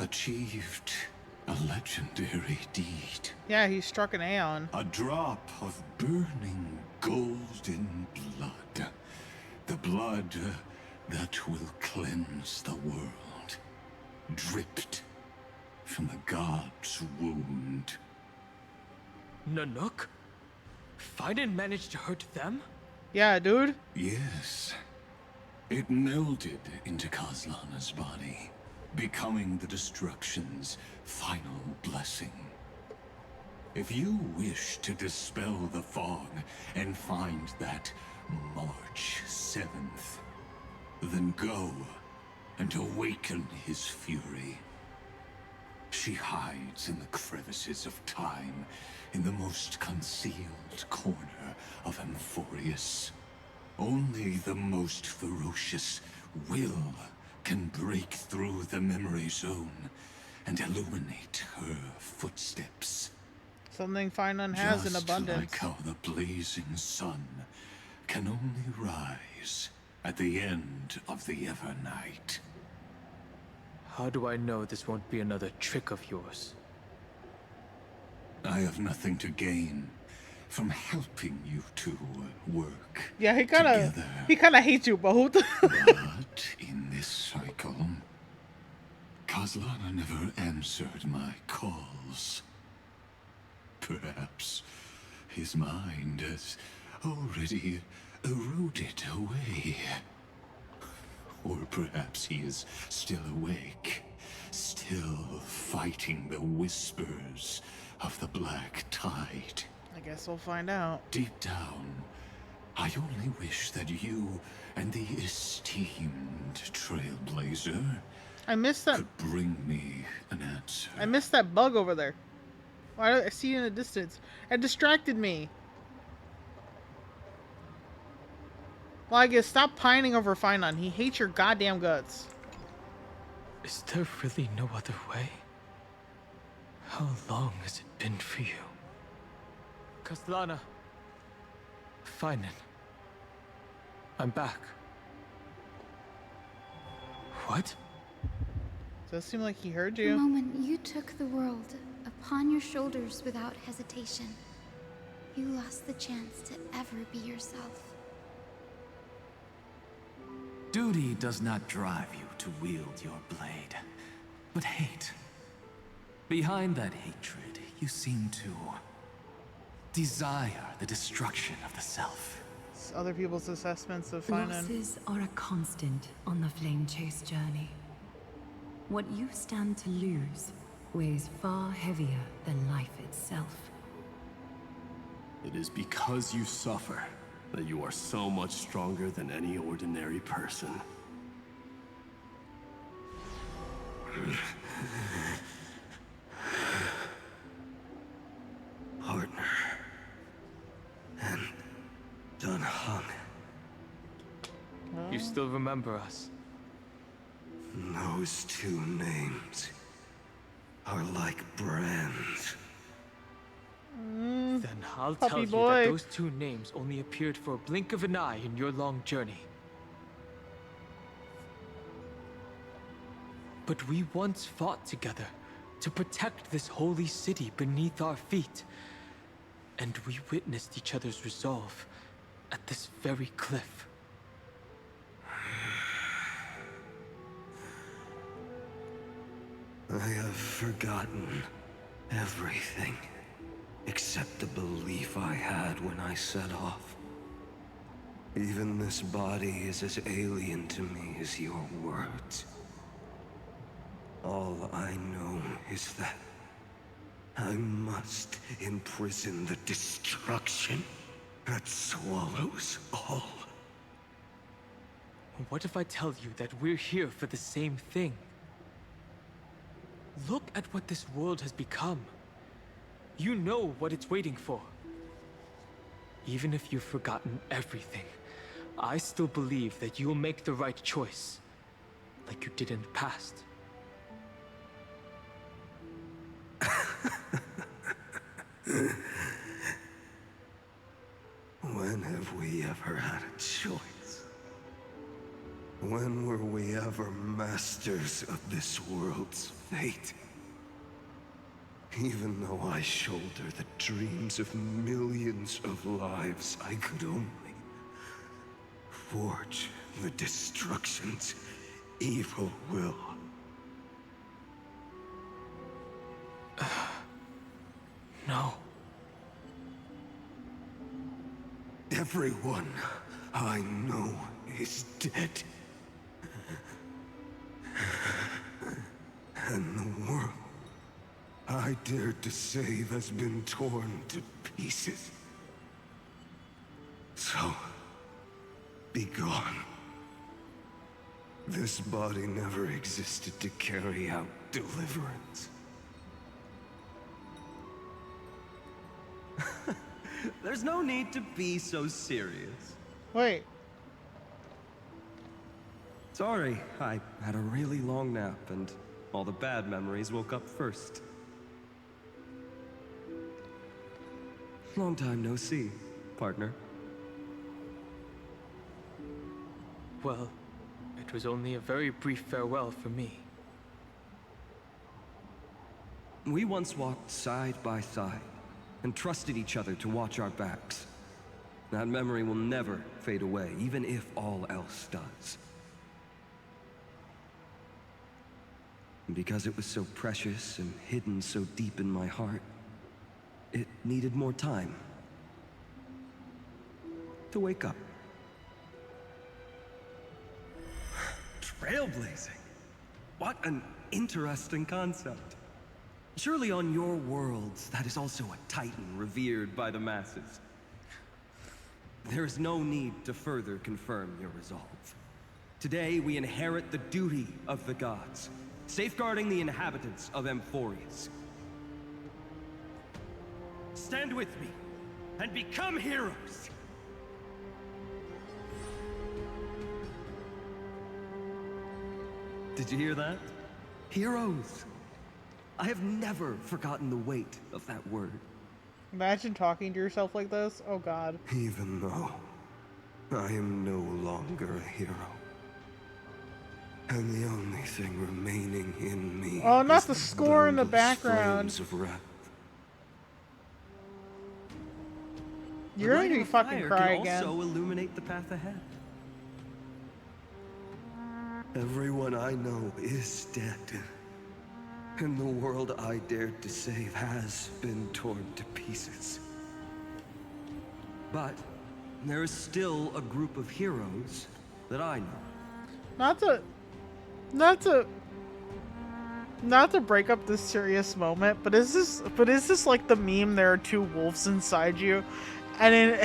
achieved a legendary deed. Yeah, he struck an Aeon. A drop of burning golden blood. The blood that will cleanse the world. Dripped from the god's wound. Nanook? Fiden managed to hurt them? Yeah, dude. Yes. It melded into Kozlana's body, becoming the destruction's final blessing. If you wish to dispel the fog and find that March 7th, then go and awaken his fury. She hides in the crevices of time, in the most concealed corner of Amphorius. Only the most ferocious will can break through the memory zone and illuminate her footsteps. Something Finon has in abundance. Just like how the blazing sun can only rise at the end of the Evernight. How do I know this won't be another trick of yours? I have nothing to gain from helping you two work. Yeah, he kind of hates you both. But in this cycle, Kazlana never answered my calls. Perhaps his mind has already eroded away. Or perhaps he is still awake, still fighting the whispers of the Black Tide. I guess we'll find out. Deep down, I only wish that you and the esteemed Trailblazer I missed that. could bring me an answer. I missed that bug over there. Why do I see it in the distance? It distracted me. Like, stop pining over Finon. He hates your goddamn guts. Is there really no other way? How long has it been for you? Kazlana. Finon. I'm back. What? Does it seem like he heard The you? moment you took the world upon your shoulders without hesitation, you lost the chance to ever be yourself. Duty does not drive you to wield your blade, but hate. Behind that hatred, you seem to desire the destruction of the self. It's other people's assessments of Finon. Losses are a constant on the Flame Chase journey. What you stand to lose weighs far heavier than life itself. It is because you suffer that you are so much stronger than any ordinary person. Partner. And Dan Heng. You still remember us? Those two names are like brands. Then I'll tell you that those two names only appeared for a blink of an eye in your long journey. But we once fought together to protect this holy city beneath our feet. And we witnessed each other's resolve at this very cliff. I have forgotten everything except the belief I had when I set off. Even this body is as alien to me as your words. All I know is that I must imprison the destruction that swallows all. What if I tell you that we're here for the same thing? Look at what this world has become. You know what it's waiting for. Even if you've forgotten everything, I still believe that you'll make the right choice, like you did in the past. When have we ever had a choice? When were we ever masters of this world's fate? Even though I shoulder the dreams of millions of lives, I could only forge the destruction's evil will. No. Everyone I know is dead. And the world I I dared to save has been torn to pieces. So, be gone. This body never existed to carry out deliverance. There's no need to be so serious. Wait. Sorry, I had a really long nap and all the bad memories woke up first. Long time no see, partner. Well, it was only a very brief farewell for me. We once walked side by side and trusted each other to watch our backs. That memory will never fade away, even if all else does. And because it was so precious and hidden so deep in my heart, it needed more time to wake up. Trailblazing. What an interesting concept. Surely on your worlds, that is also a titan revered by the masses. There is no need to further confirm your resolve. Today, we inherit the duty of the gods, safeguarding the inhabitants of Emphorius. Stand with me, and become heroes! Did you hear that? Heroes! I have never forgotten the weight of that word. Imagine talking to yourself like this. Oh god. Even though I am no longer a hero. And the only thing remaining in me. Oh, not is the score in the boundless background. flames of wrath. You're gonna be fucking cry can again. also illuminate the path ahead. Everyone I know is dead. And the world I dared to save has been torn to pieces. But there is still a group of heroes that I know. Not to break up this serious moment, but is this like the meme there are two wolves inside you? And in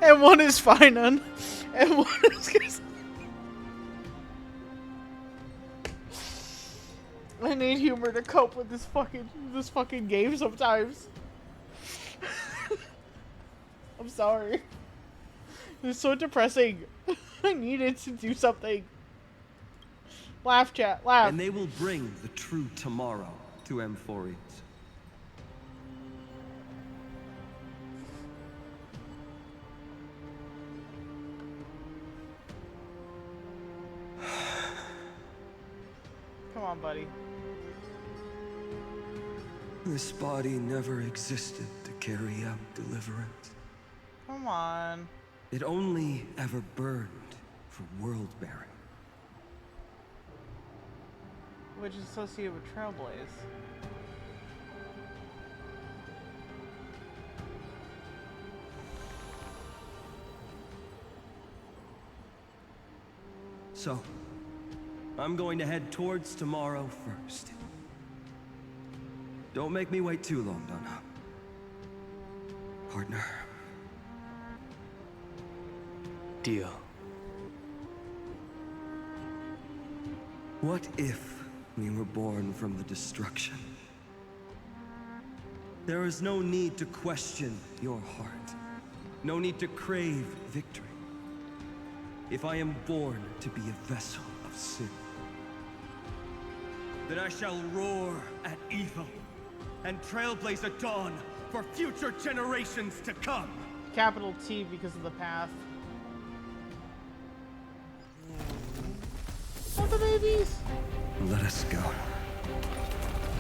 and one is Finan, and one is I need humor to cope with this fucking game sometimes. I'm sorry. It's so depressing. I needed to do something. Laugh, chat, laugh. And they will bring the true tomorrow to Emphorius. Come on, buddy. This body never existed to carry out deliverance. Come on. It only ever burned for world bearing. Which is associated with Trailblaze. So, I'm going to head towards tomorrow first. Don't make me wait too long, Donna. Partner. Deal. What if we were born from the destruction? There is no need to question your heart. No need to crave victory. If I am born to be a vessel of sin, then I shall roar at evil and trailblaze a dawn for future generations to come. Capital T because of the path. Oh, the babies! Let us go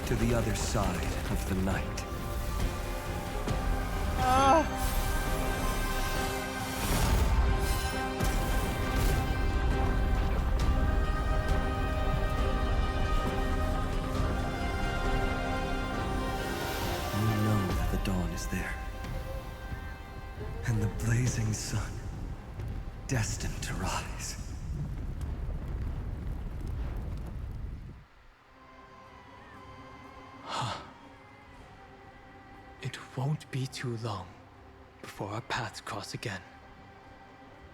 to the other side of the night. You know that the dawn is there, and the blazing sun destined to rise. won't be too long before our paths cross again.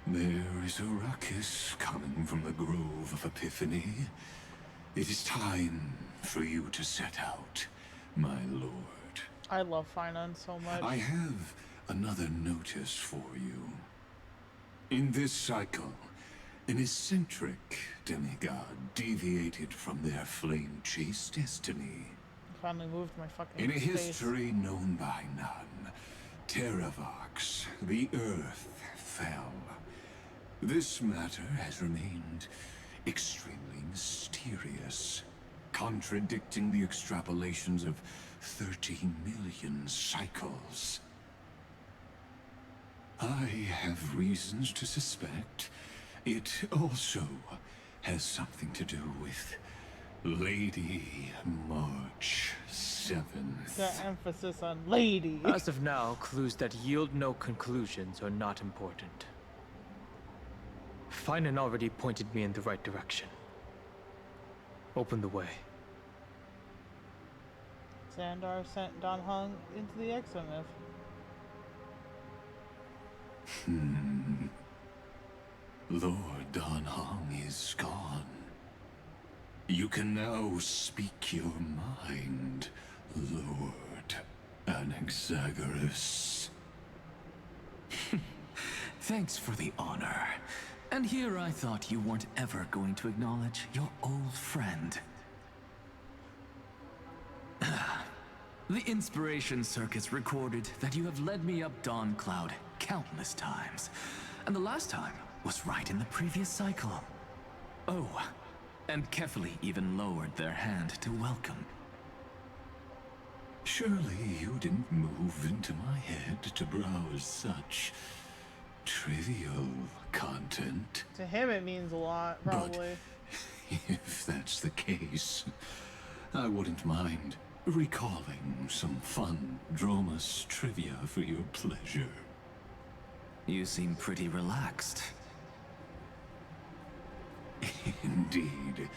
There is a ruckus coming from the Grove of Epiphany. It is time for you to set out, my lord. I love finance so much. I have another notice for you. In this cycle, an eccentric demigod deviated from their flame-chased destiny. Finally moved my fucking In a space. history known by none, Terravox, the earth, fell. This matter has remained extremely mysterious, contradicting the extrapolations of 13 million cycles. I have reasons to suspect it also has something to do with Lady March 7th. The emphasis on lady. As of now, clues that yield no conclusions are not important. Finan already pointed me in the right direction. Open the way. Xandar sent Dan Heng into the Exomyth. Lord Dan Heng is gone. You can now speak your mind, Lord Anaxagoras. Thanks for the honor. And here I thought you weren't ever going to acknowledge your old friend. The Inspiration Circus recorded that you have led me up Dawn Cloud countless times. And the last time was right in the previous cycle. Oh, and carefully even lowered their hand to welcome. Surely you didn't move into my head to browse such trivial content. To him it means a lot, probably. If that's the case, I wouldn't mind recalling some fun Dromus trivia for your pleasure. You seem pretty relaxed. Indeed.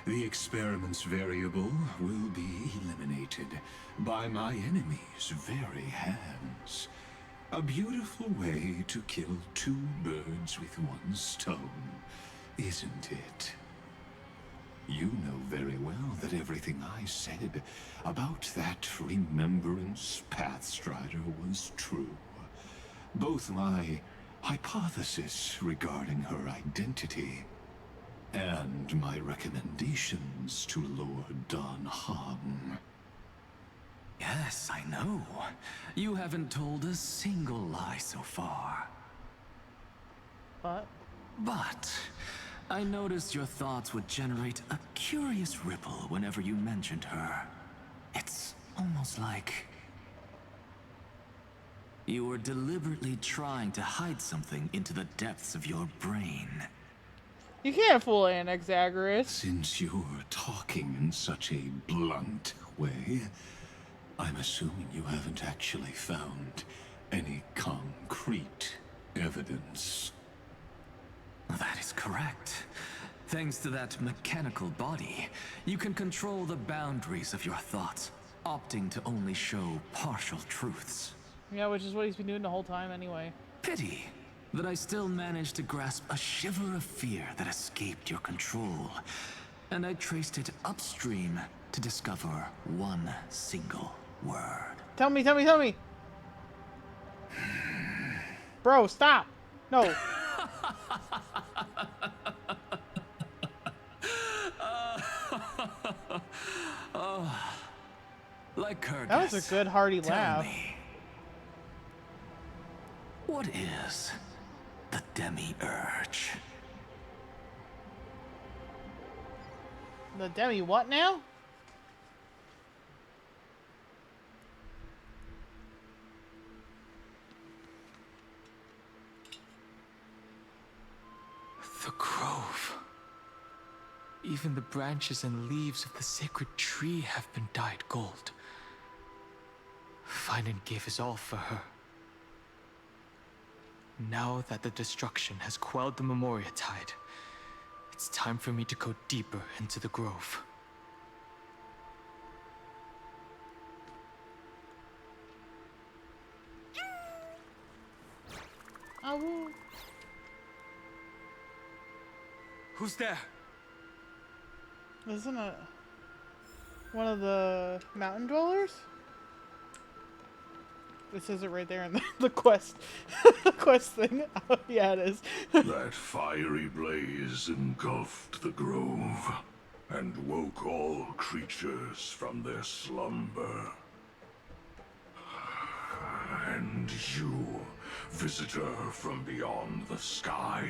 The experiment's variable will be eliminated by my enemy's very hands. A beautiful way to kill two birds with one stone, isn't it? You know very well that everything I said about that Remembrance Pathstrider was true. Both my hypothesis regarding her identity and my recommendations to Lord Dan Heng. Yes, I know. You haven't told a single lie so far. But I noticed your thoughts would generate a curious ripple whenever you mentioned her. It's almost like you were deliberately trying to hide something into the depths of your brain. You can't fool Anaxagoras. Since you're talking in such a blunt way, I'm assuming you haven't actually found any concrete evidence. That is correct. Thanks to that mechanical body, you can control the boundaries of your thoughts, opting to only show partial truths. Yeah, which is what he's been doing the whole time anyway. Pity that I still managed to grasp a shiver of fear that escaped your control, and I traced it upstream to discover one single word. Tell me, tell me, tell me! Bro, stop! No. Like Kurgus, That was a good hearty tell laugh. me, what is the Demi-Urge? The Demi what now? The grove. Even the branches and leaves of the sacred tree have been dyed gold. Finan gave his all for her. Now that the destruction has quelled the Memoria Tide, it's time for me to go deeper into the grove. Ow. Who's there? Isn't it one of the mountain dwellers? It says it right there in the quest, the quest thing. Oh, yeah, it is. That fiery blaze engulfed the grove and woke all creatures from their slumber. And you, visitor from beyond the sky,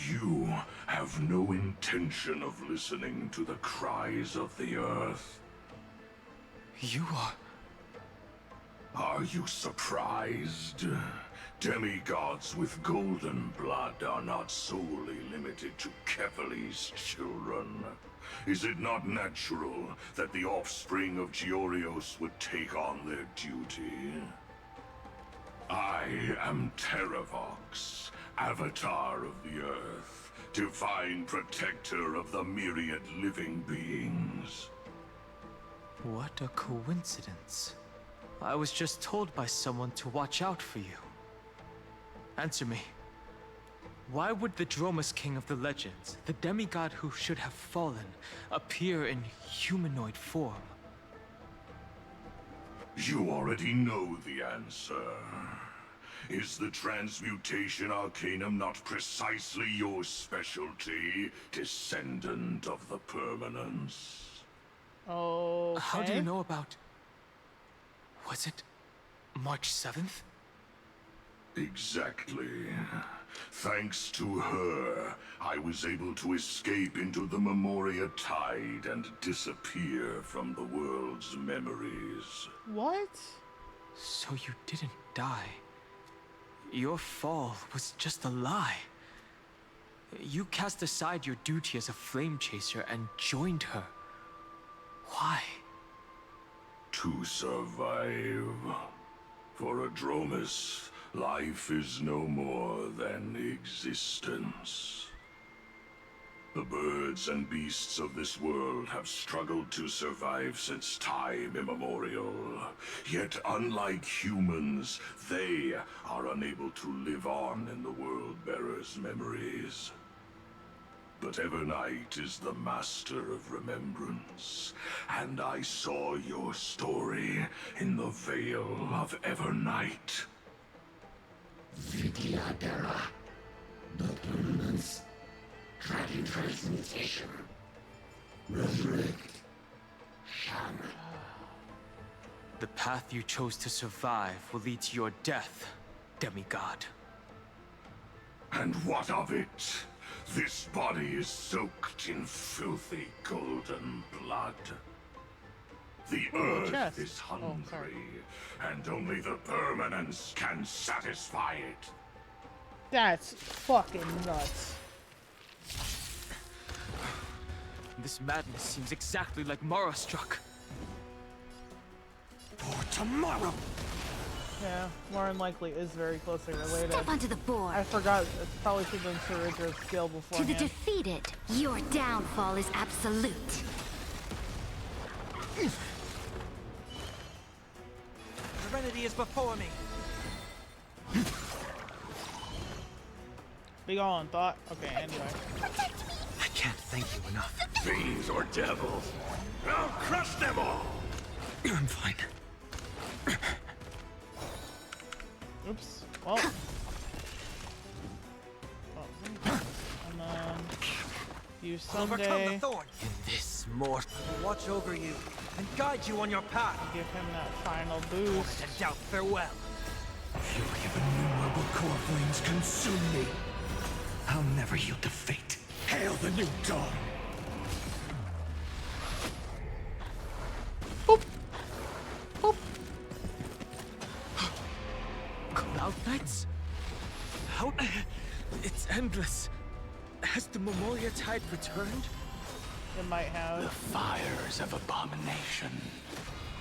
you have no intention of listening to the cries of the earth. You are... Are you surprised? Demigods with golden blood are not solely limited to Kefali's children. Is it not natural that the offspring of Georios would take on their duty? I am Terravox, Avatar of the Earth, divine protector of the myriad living beings. What a coincidence. I was just told by someone to watch out for you. Answer me. Why would the Dromus King of the legends, the demigod who should have fallen, appear in humanoid form? You already know the answer. Is the transmutation arcanum not precisely your specialty, descendant of the permanence? Oh. How do you know about... Was it March 7th? Exactly. Thanks to her, I was able to escape into the Memoria Tide and disappear from the world's memories. What? So you didn't die. Your fall was just a lie. You cast aside your duty as a flame chaser and joined her. Why? To survive. For a Dromus, life is no more than existence. The birds and beasts of this world have struggled to survive since time immemorial. Yet unlike humans, they are unable to live on in the World-Bearer's memories. But Evernight is the master of remembrance, and I saw your story in the Veil of Evernight. Vidyadhara, the permanence, dragon transmutation, resurrect, Shana. The path you chose to survive will lead to your death, demigod. And what of it? This body is soaked in filthy golden blood. The earth is hungry, and only the permanence can satisfy it. That's fucking nuts. This madness seems exactly like Mara struck. For tomorrow! Yeah, more than likely is very closely related. Step onto the board. I forgot, it's probably should have been Suridra's skill before. To the defeated, your downfall is absolute. Serenity is before me. Be gone, thought. Okay, anyway. I can't thank you enough. Fiends or devils, I'll crush them all! I'm fine. Oops. Well. And then use Overcome the Sunday. thorn. In this mortal. Watch over you and guide you on your path. Give him that final boost. And doubt farewell. Fury of innumerable core flames consume me. I'll never yield to fate. Hail the new dawn! Cloud Knights? How... It's endless. Has the Memoria Tide returned? It might have. The fires of abomination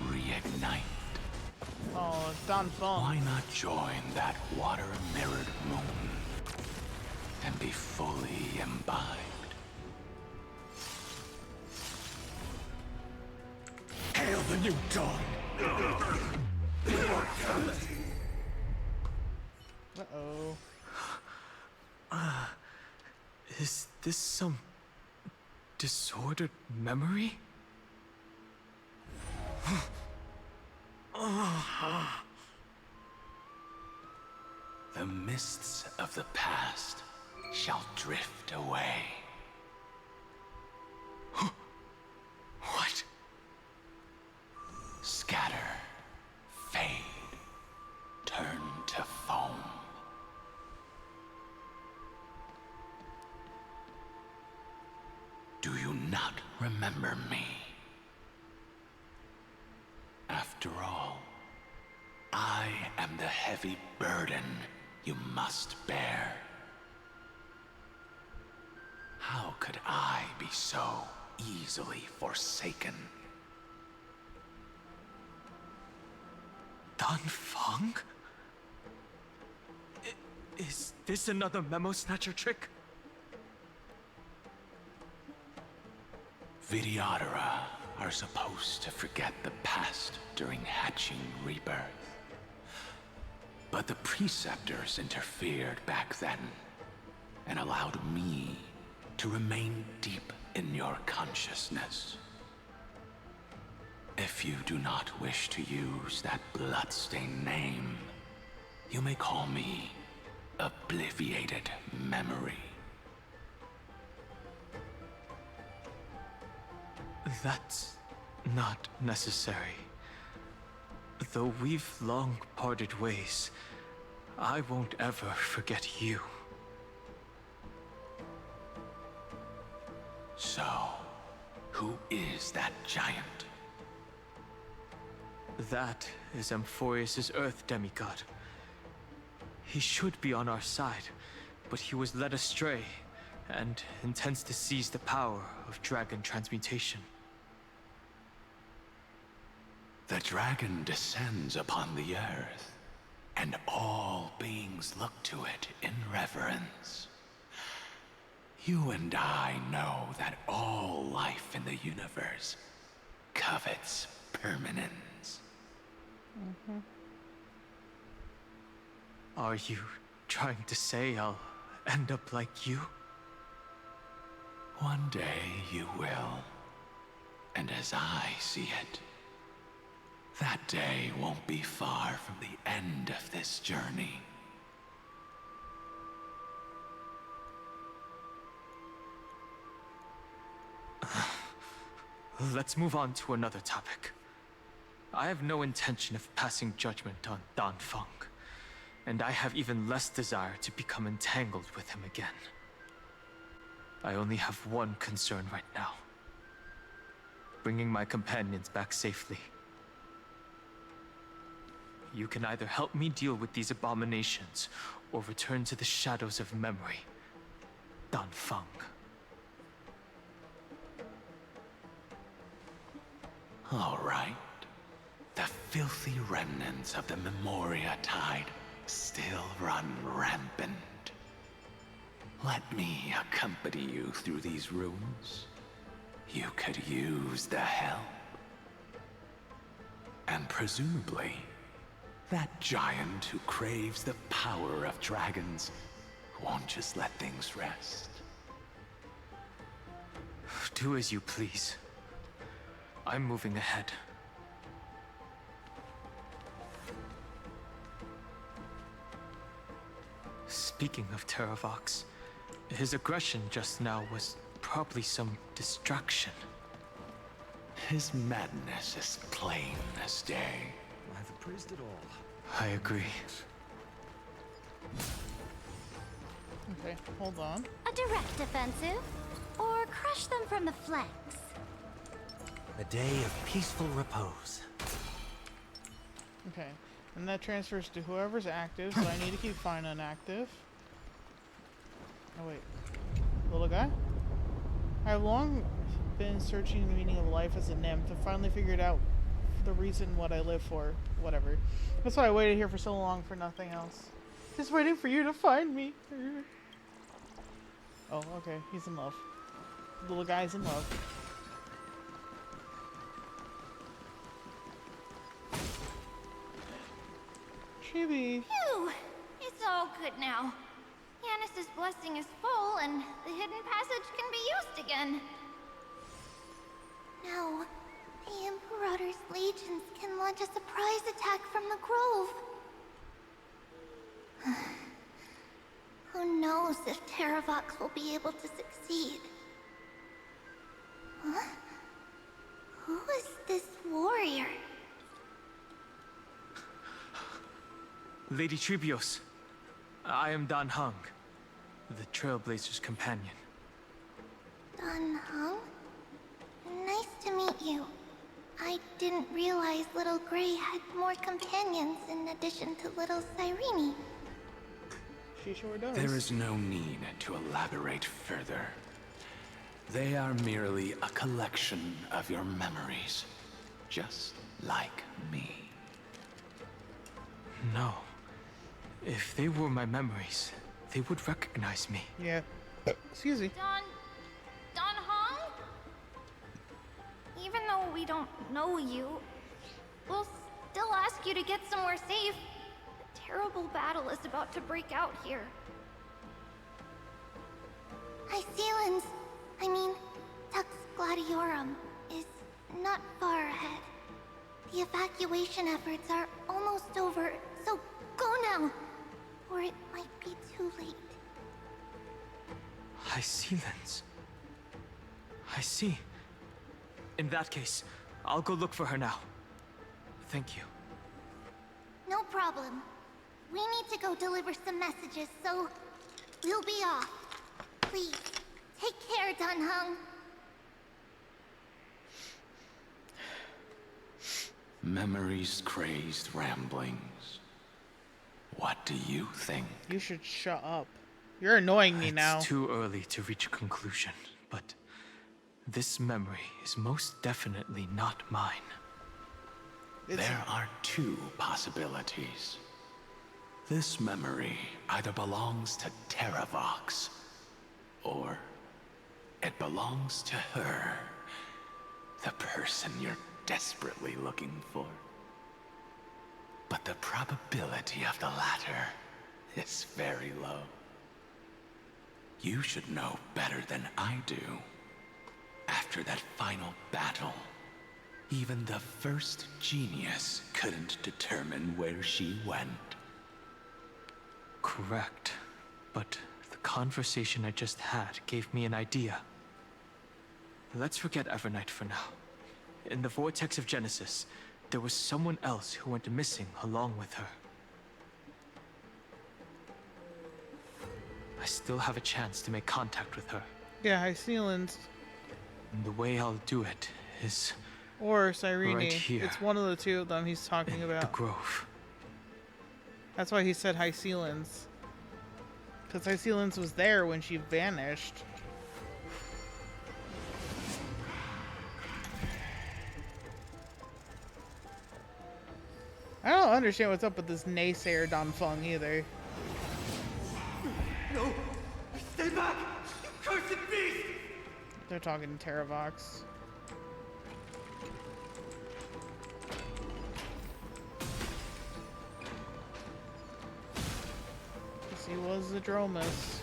reignite. Oh, it's Don Fong. Why not join that water-mirrored moon and be fully imbibed? Hail the new dawn! Immortality! Uh-oh. Is this some disordered memory? The mists of the past shall drift away. What? Scatter, fade, turn to foam. Do you not remember me? After all, I am the heavy burden you must bear. How could I be so easily forsaken? Dan Feng? Is this another memo snatcher trick? Vidyadhara are supposed to forget the past during hatching rebirth. But the preceptors interfered back then and allowed me to remain deep in your consciousness. If you do not wish to use that bloodstained name, you may call me Obliviated Memory. That's not necessary. Though we've long parted ways, I won't ever forget you. So, who is that giant? That is Amphorius' Earth demigod. He should be on our side, but he was led astray and intends to seize the power of dragon transmutation. The dragon descends upon the earth, and all beings look to it in reverence. You and I know that all life in the universe covets permanence. Are you trying to say I'll end up like you? One day you will. And as I see it, that day won't be far from the end of this journey. Let's move on to another topic. I have no intention of passing judgment on Dan Feng, and I have even less desire to become entangled with him again. I only have one concern right now: bringing my companions back safely. You can either help me deal with these abominations, or return to the shadows of memory. Dan Feng. All right. The filthy remnants of the Memoria Tide still run rampant. Let me accompany you through these rooms. You could use the help. And presumably, that giant who craves the power of dragons won't just let things rest. Do as you please. I'm moving ahead. Speaking of Terravox, his aggression just now was probably some distraction. His madness is plain as day. I've appraised it all. I agree. Okay, hold on. A direct offensive? Or crush them from the flanks? A day of peaceful repose. Okay, and that transfers to whoever's active, so I need to keep fine inactive. Oh wait, little guy? I have long been searching the meaning of life as a nymph and finally figured out the reason what I live for. Whatever. That's why I waited here for so long for nothing else. Just waiting for you to find me. Oh, okay, he's in love. Little guy's in love. Chibi. Phew! It's all good now. Yeah, Janice's blessing is full and the hidden passage can be used again. No. The Imperator's legions can launch a surprise attack from the grove. Who knows if Terravox will be able to succeed? Huh? Who is this warrior? Lady Tribios, I am Dan Heng, the Trailblazer's companion. Dan Heng? Nice to meet you. I didn't realize Little Gray had more companions in addition to Little Cyrene. She sure does. There is no need to elaborate further. They are merely a collection of your memories, just like me. No. If they were my memories, they would recognize me. Yeah. Excuse me. Don Heng? Even though we don't know you, we'll still ask you to get somewhere safe. A terrible battle is about to break out here. Iceland's, I mean, Tux Gladiorum, is not far ahead. The evacuation efforts are almost over, so go now, or it might be too late. Hycelands. I see. In that case, I'll go look for her now. Thank you. No problem. We need to go deliver some messages, so we'll be off. Please, take care, Dan Heng. Memories crazed ramblings. What do you think? You should shut up. You're annoying me now. It's too early to reach a conclusion, but this memory is most definitely not mine. There are two possibilities. This memory either belongs to Terravox, or it belongs to her, the person you're desperately looking for. But the probability of the latter is very low. You should know better than I do. After that final battle, even the first genius couldn't determine where she went. Correct. But the conversation I just had gave me an idea. Let's forget Evernight for now. In the Vortex of Genesis, there was someone else who went missing along with her. I still have a chance to make contact with her. Yeah, Hycelands. And the way I'll do it is... Or Cyrene. Right here. It's one of the two of them he's talking about. The grove. That's why he said Hycelands. Because Hycelands was there when she vanished. I don't understand what's up with this naysayer Dan Feng either. No! Stay back! You cursed beast! They're talking to Terravox. He was the Dromus.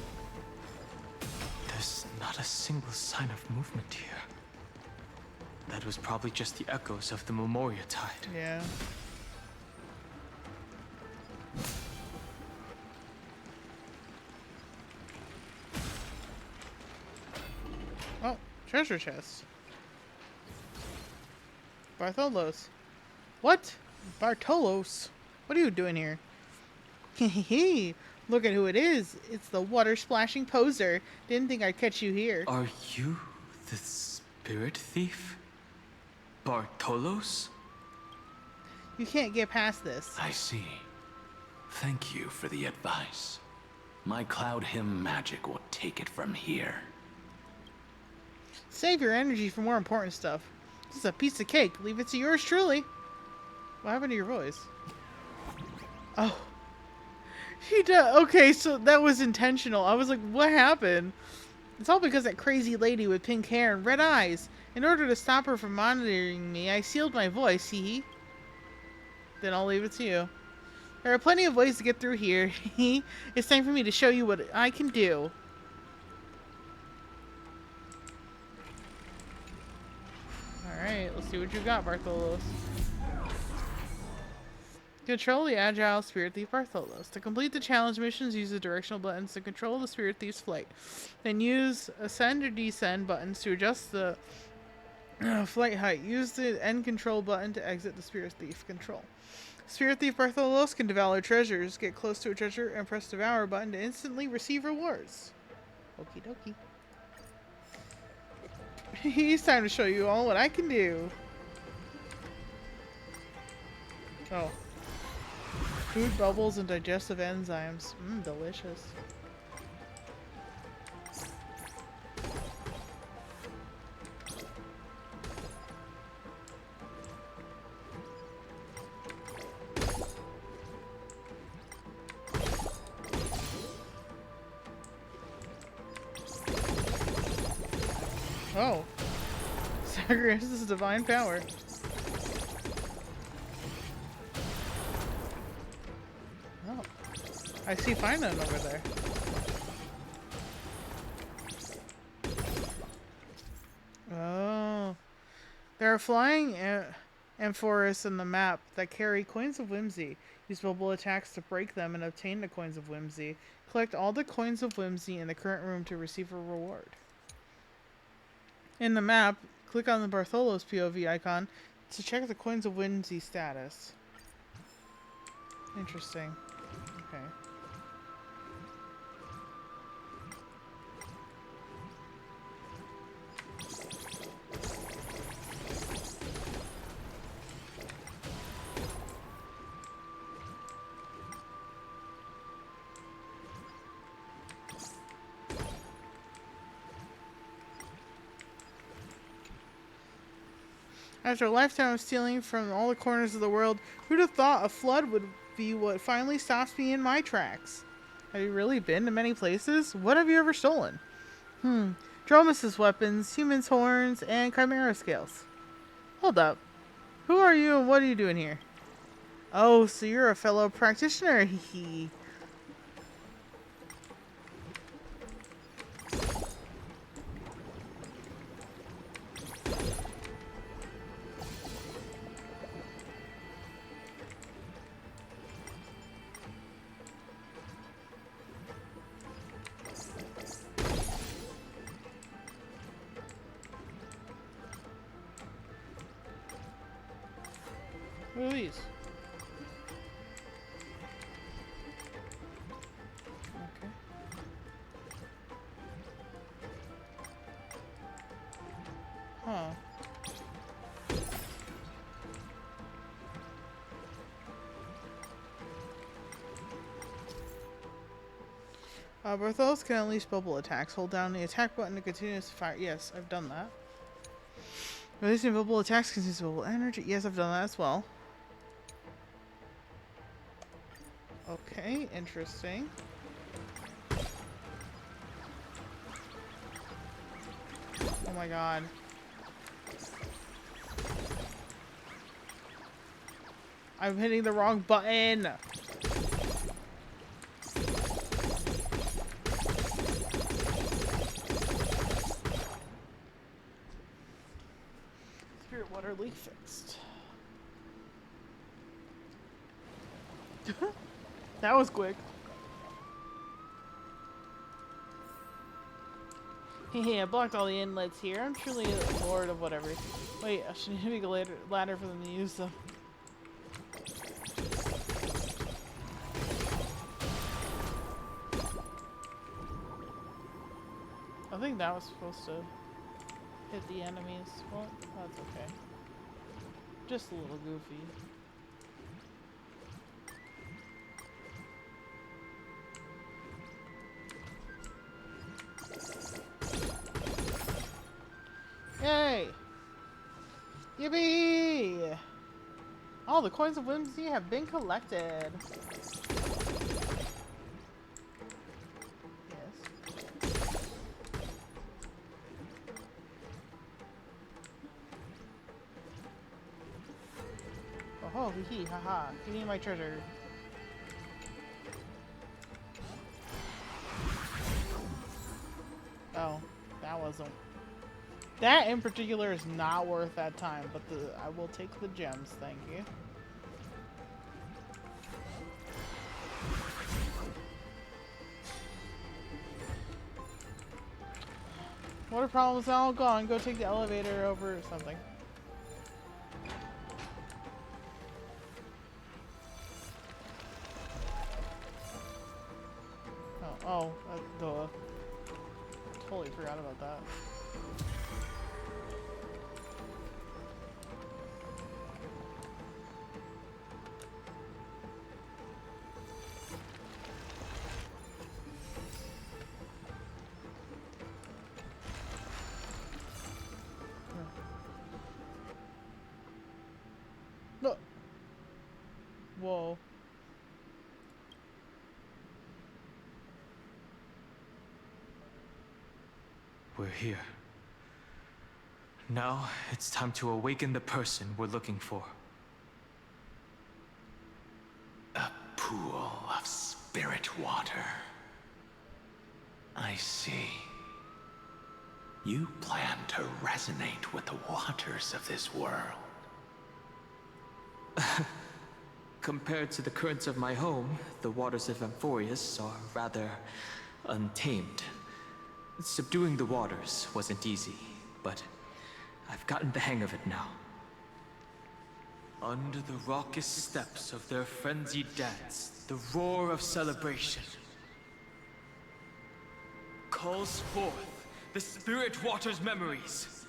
There's not a single sign of movement here. That was probably just the echoes of the Memoria Tide. Yeah. Oh, treasure chest. Bartholos. What? Bartolos? What are you doing here? Hehehe. Look at who it is. It's the water-splashing poser. Didn't think I'd catch you here. Are you the spirit thief? Bartolos? You can't get past this. I see. Thank you for the advice. My Cloud Hymn magic will take it from here. Save your energy for more important stuff. This is a piece of cake. Leave it to yours truly. What happened to your voice? Oh. He does. Okay, so that was intentional. I was like, what happened? It's all because that crazy lady with pink hair and red eyes. In order to stop her from monitoring me, I sealed my voice, hee hee. Then I'll leave it to you. There are plenty of ways to get through here. It's time for me to show you what I can do. Alright, let's see what you got, Bartholos. Control the agile Spirit Thief Bartholos. To complete the challenge missions, use the directional buttons to control the Spirit Thief's flight. Then use ascend or descend buttons to adjust the flight height. Use the end control button to exit the Spirit Thief control. Spirit Thief Bartholos can devour treasures. Get close to a treasure and press Devour button to instantly receive rewards. Okie dokie. It's time to show you all what I can do. Oh. Food bubbles and digestive enzymes. Mmm, delicious. Oh. Zagreus' divine power. Oh. I see Finon over there. Oh. There are flying amphoras in the map that carry coins of whimsy. Use bubble attacks to break them and obtain the coins of whimsy. Collect all the coins of whimsy in the current room to receive a reward. In the map, click on the Bartholos POV icon to check the coins of whimsy status. Interesting. Okay. After a lifetime of stealing from all the corners of the world, who'd have thought a flood would be what finally stops me in my tracks? Have you really been to many places? What have you ever stolen? Dromus' weapons, humans' horns, and chimera scales. Hold up. Who are you and what are you doing here? Oh, so you're a fellow practitioner, hee. What are these? Okay. Huh. Bartholos can unleash bubble attacks. Hold down the attack button to continuously fire. Yes, I've done that. Releasing bubble attacks consumes bubble energy. Yes, I've done that as well. Okay, interesting. Oh my god. I'm hitting the wrong button! Spirit water leak fixed. That was quick. Hey, I blocked all the inlets here. I'm truly a lord of whatever. Wait, I should need a big ladder for them to use them. I think that was supposed to hit the enemies. Well, that's okay. Just a little goofy. Yay! Yippee! All the coins of whimsy have been collected. Yes. Oh ho, hee hee, haha. Give me my treasure. doesn't. That in particular is not worth that time, but I will take the gems, thank you. Water problems all gone. Go take the elevator over or something. Oh, duh. Totally forgot about that. No. Whoa. We're here. Now, it's time to awaken the person we're looking for. A pool of spirit water. I see. You plan to resonate with the waters of this world. Compared to the currents of my home, the waters of Amphorius are rather untamed. Subduing the waters wasn't easy, but I've gotten the hang of it now. Under the raucous steps of their frenzied dance, the roar of celebration calls forth the Spirit Water's memories.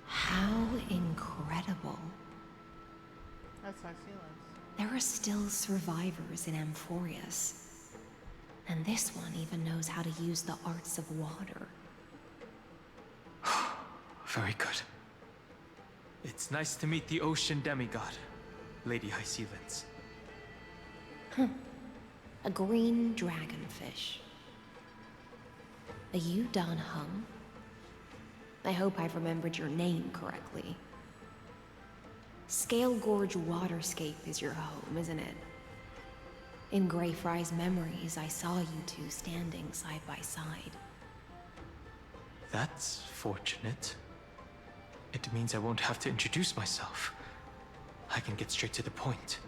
How incredible. That's nice feelings. There are still survivors in Amphorius. And this one even knows how to use the arts of water. Very good. It's nice to meet the ocean demigod, Lady High Sealands. A green dragonfish. Are you Dan Heng? I hope I've remembered your name correctly. Scale Gorge Waterscape is your home, isn't it? In Greyfry's memories, I saw you two standing side by side. That's fortunate. It means I won't have to introduce myself. I can get straight to the point.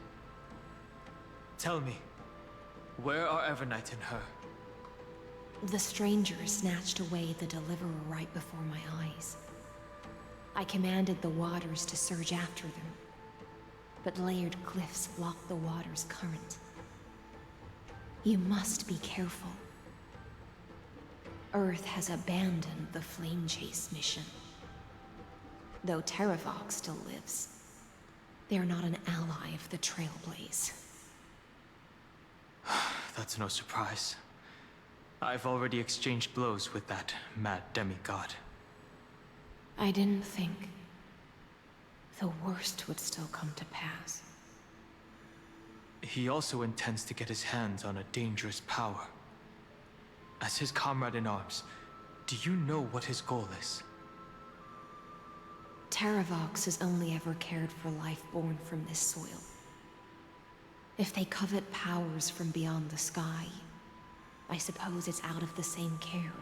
Tell me, where are Evernight and her? The stranger snatched away the deliverer right before my eyes. I commanded the waters to surge after them, but layered cliffs blocked the water's current. You must be careful. Earth has abandoned the Flame Chase mission. Though Terravox still lives, they are not an ally of the Trailblaze. That's no surprise. I've already exchanged blows with that mad demigod. I didn't think the worst would still come to pass. He also intends to get his hands on a dangerous power. As his comrade in arms, do you know what his goal is? Terravox has only ever cared for life born from this soil. If they covet powers from beyond the sky, I suppose it's out of the same care.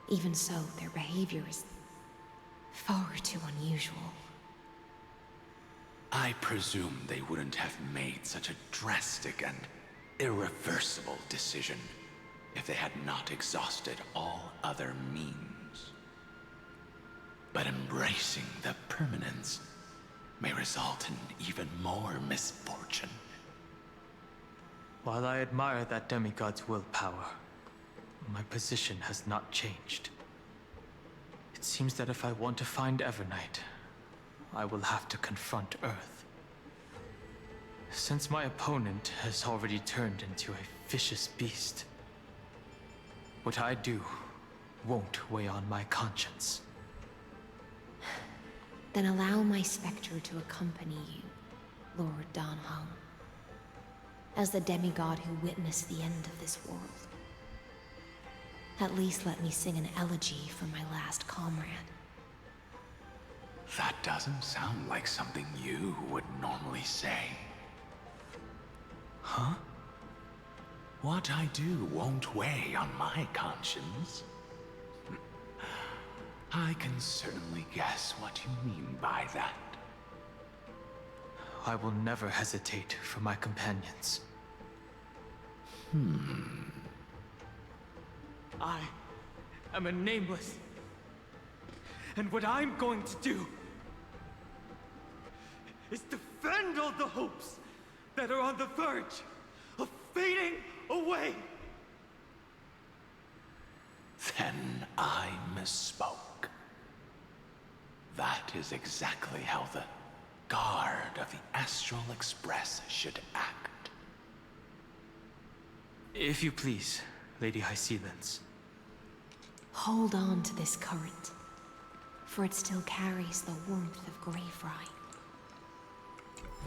Even so, their behavior is far too unusual. I presume they wouldn't have made such a drastic and irreversible decision if they had not exhausted all other means. But embracing the permanence may result in even more misfortune. While I admire that demigod's willpower, my position has not changed. It seems that if I want to find Evernight, I will have to confront Earth. Since my opponent has already turned into a vicious beast, what I do won't weigh on my conscience. Then allow my specter to accompany you, Lord Dan Heng, as the demigod who witnessed the end of this world. At least let me sing an elegy for my last comrade. That doesn't sound like something you would normally say. Huh? What I do won't weigh on my conscience. I can certainly guess what you mean by that. I will never hesitate for my companions. I am a nameless. And what I'm going to do is defend all the hopes that are on the verge of fading away. Then I misspoke. That is exactly how the guard of the Astral Express should act. If you please, Lady Hysealence. Hold on to this current, for it still carries the warmth of Greyfry.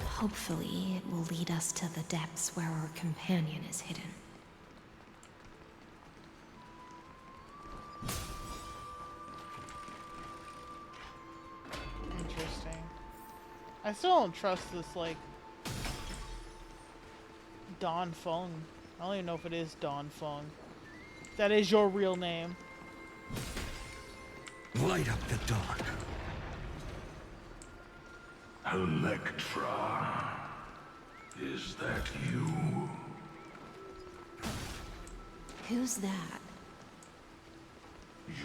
Hopefully, it will lead us to the depths where our companion is hidden. Interesting. I still don't trust this, like, Dan Feng. I don't even know if it is Dan Feng. That is your real name. Light up the dawn. Electra, is that you? Who's that?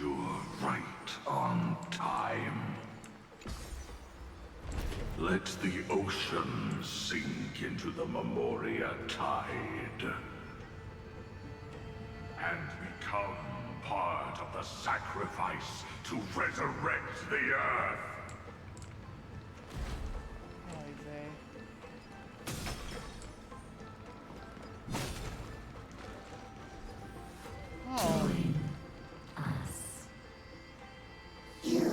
You're right on time. Let the ocean sink into the Memoria tide and become part of the sacrifice to resurrect the Earth. Oh. Us. You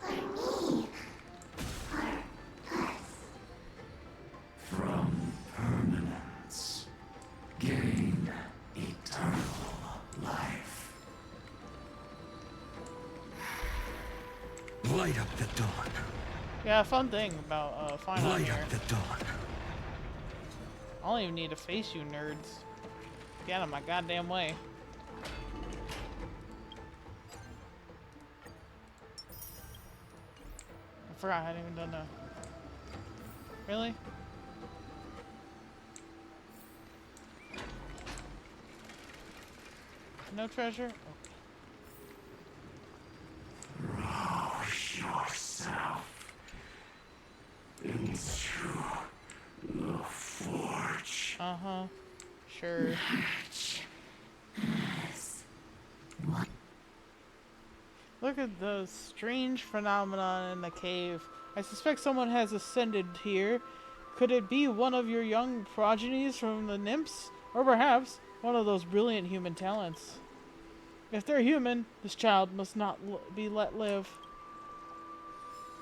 are me. Are us. From permanence, gain eternal life. Light up the dawn. Yeah, fun thing about finding Light here. up the dawn. I don't even need to face you nerds. Get out of my goddamn way. I forgot I hadn't even done that. Really? No treasure? Rouse yourself into the forge. Uh-huh. Sure. Look at the strange phenomenon in the cave. I suspect someone has ascended here. Could it be one of your young progenies from the nymphs? Or perhaps one of those brilliant human talents? If they're human, this child must not be let live.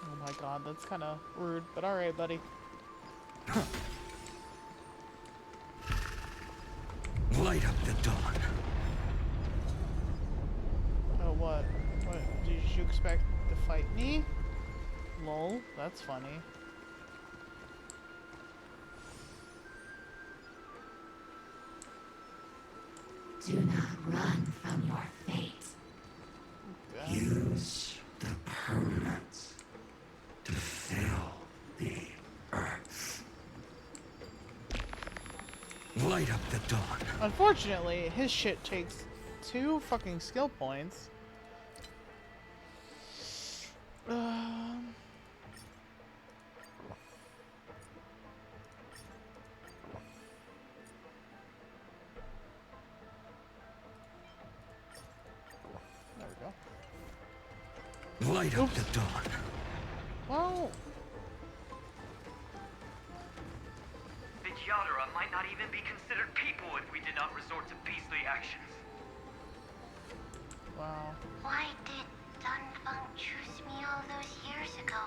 Oh my god, that's kind of rude, but alright, buddy. Light up the dawn. Oh, what? What? Did you expect to fight me? Lol, that's funny. Do not run from your fate. Use the permanence to fill the earth. Light up the dawn. Unfortunately, his shit takes 2 fucking skill points. There we go. Light up the dawn. Well, The Yadara might not even be considered people if we did not resort to beastly actions. wow. Why did Dan Feng choose me all those years ago?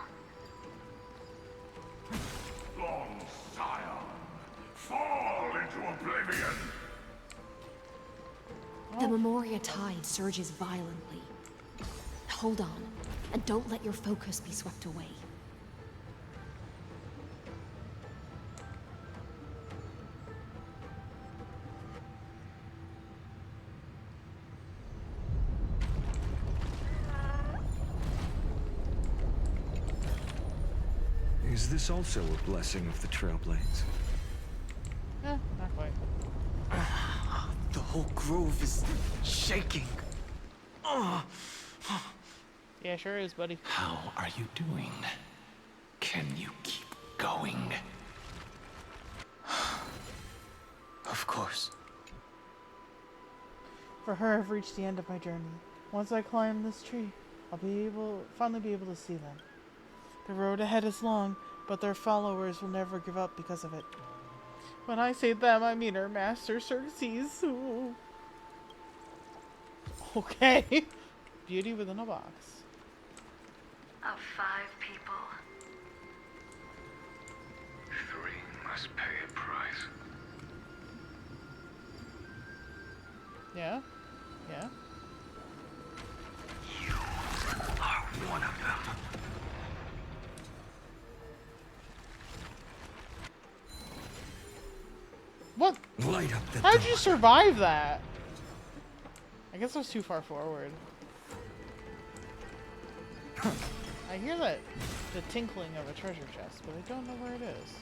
Long Scion, fall into oblivion. The Memoria tide surges violently. Hold on, and don't let your focus be swept away. Is this also a blessing of the Trailblades? Eh, not quite. The whole grove is shaking. Yeah, sure is, buddy. How are you doing? Can you keep going? Of course. For her, I've reached the end of my journey. Once I climb this tree, I'll finally be able to see them. The road ahead is long, but their followers will never give up because of it. When I say them, I mean our master Xerxes. Ooh. Okay. Beauty within a box. Of 5 people. 3 must pay a price. Yeah? Yeah? You are one of them. What? Light up the How'd you survive that? I guess I was too far forward. I hear the tinkling of a treasure chest, but I don't know where it is.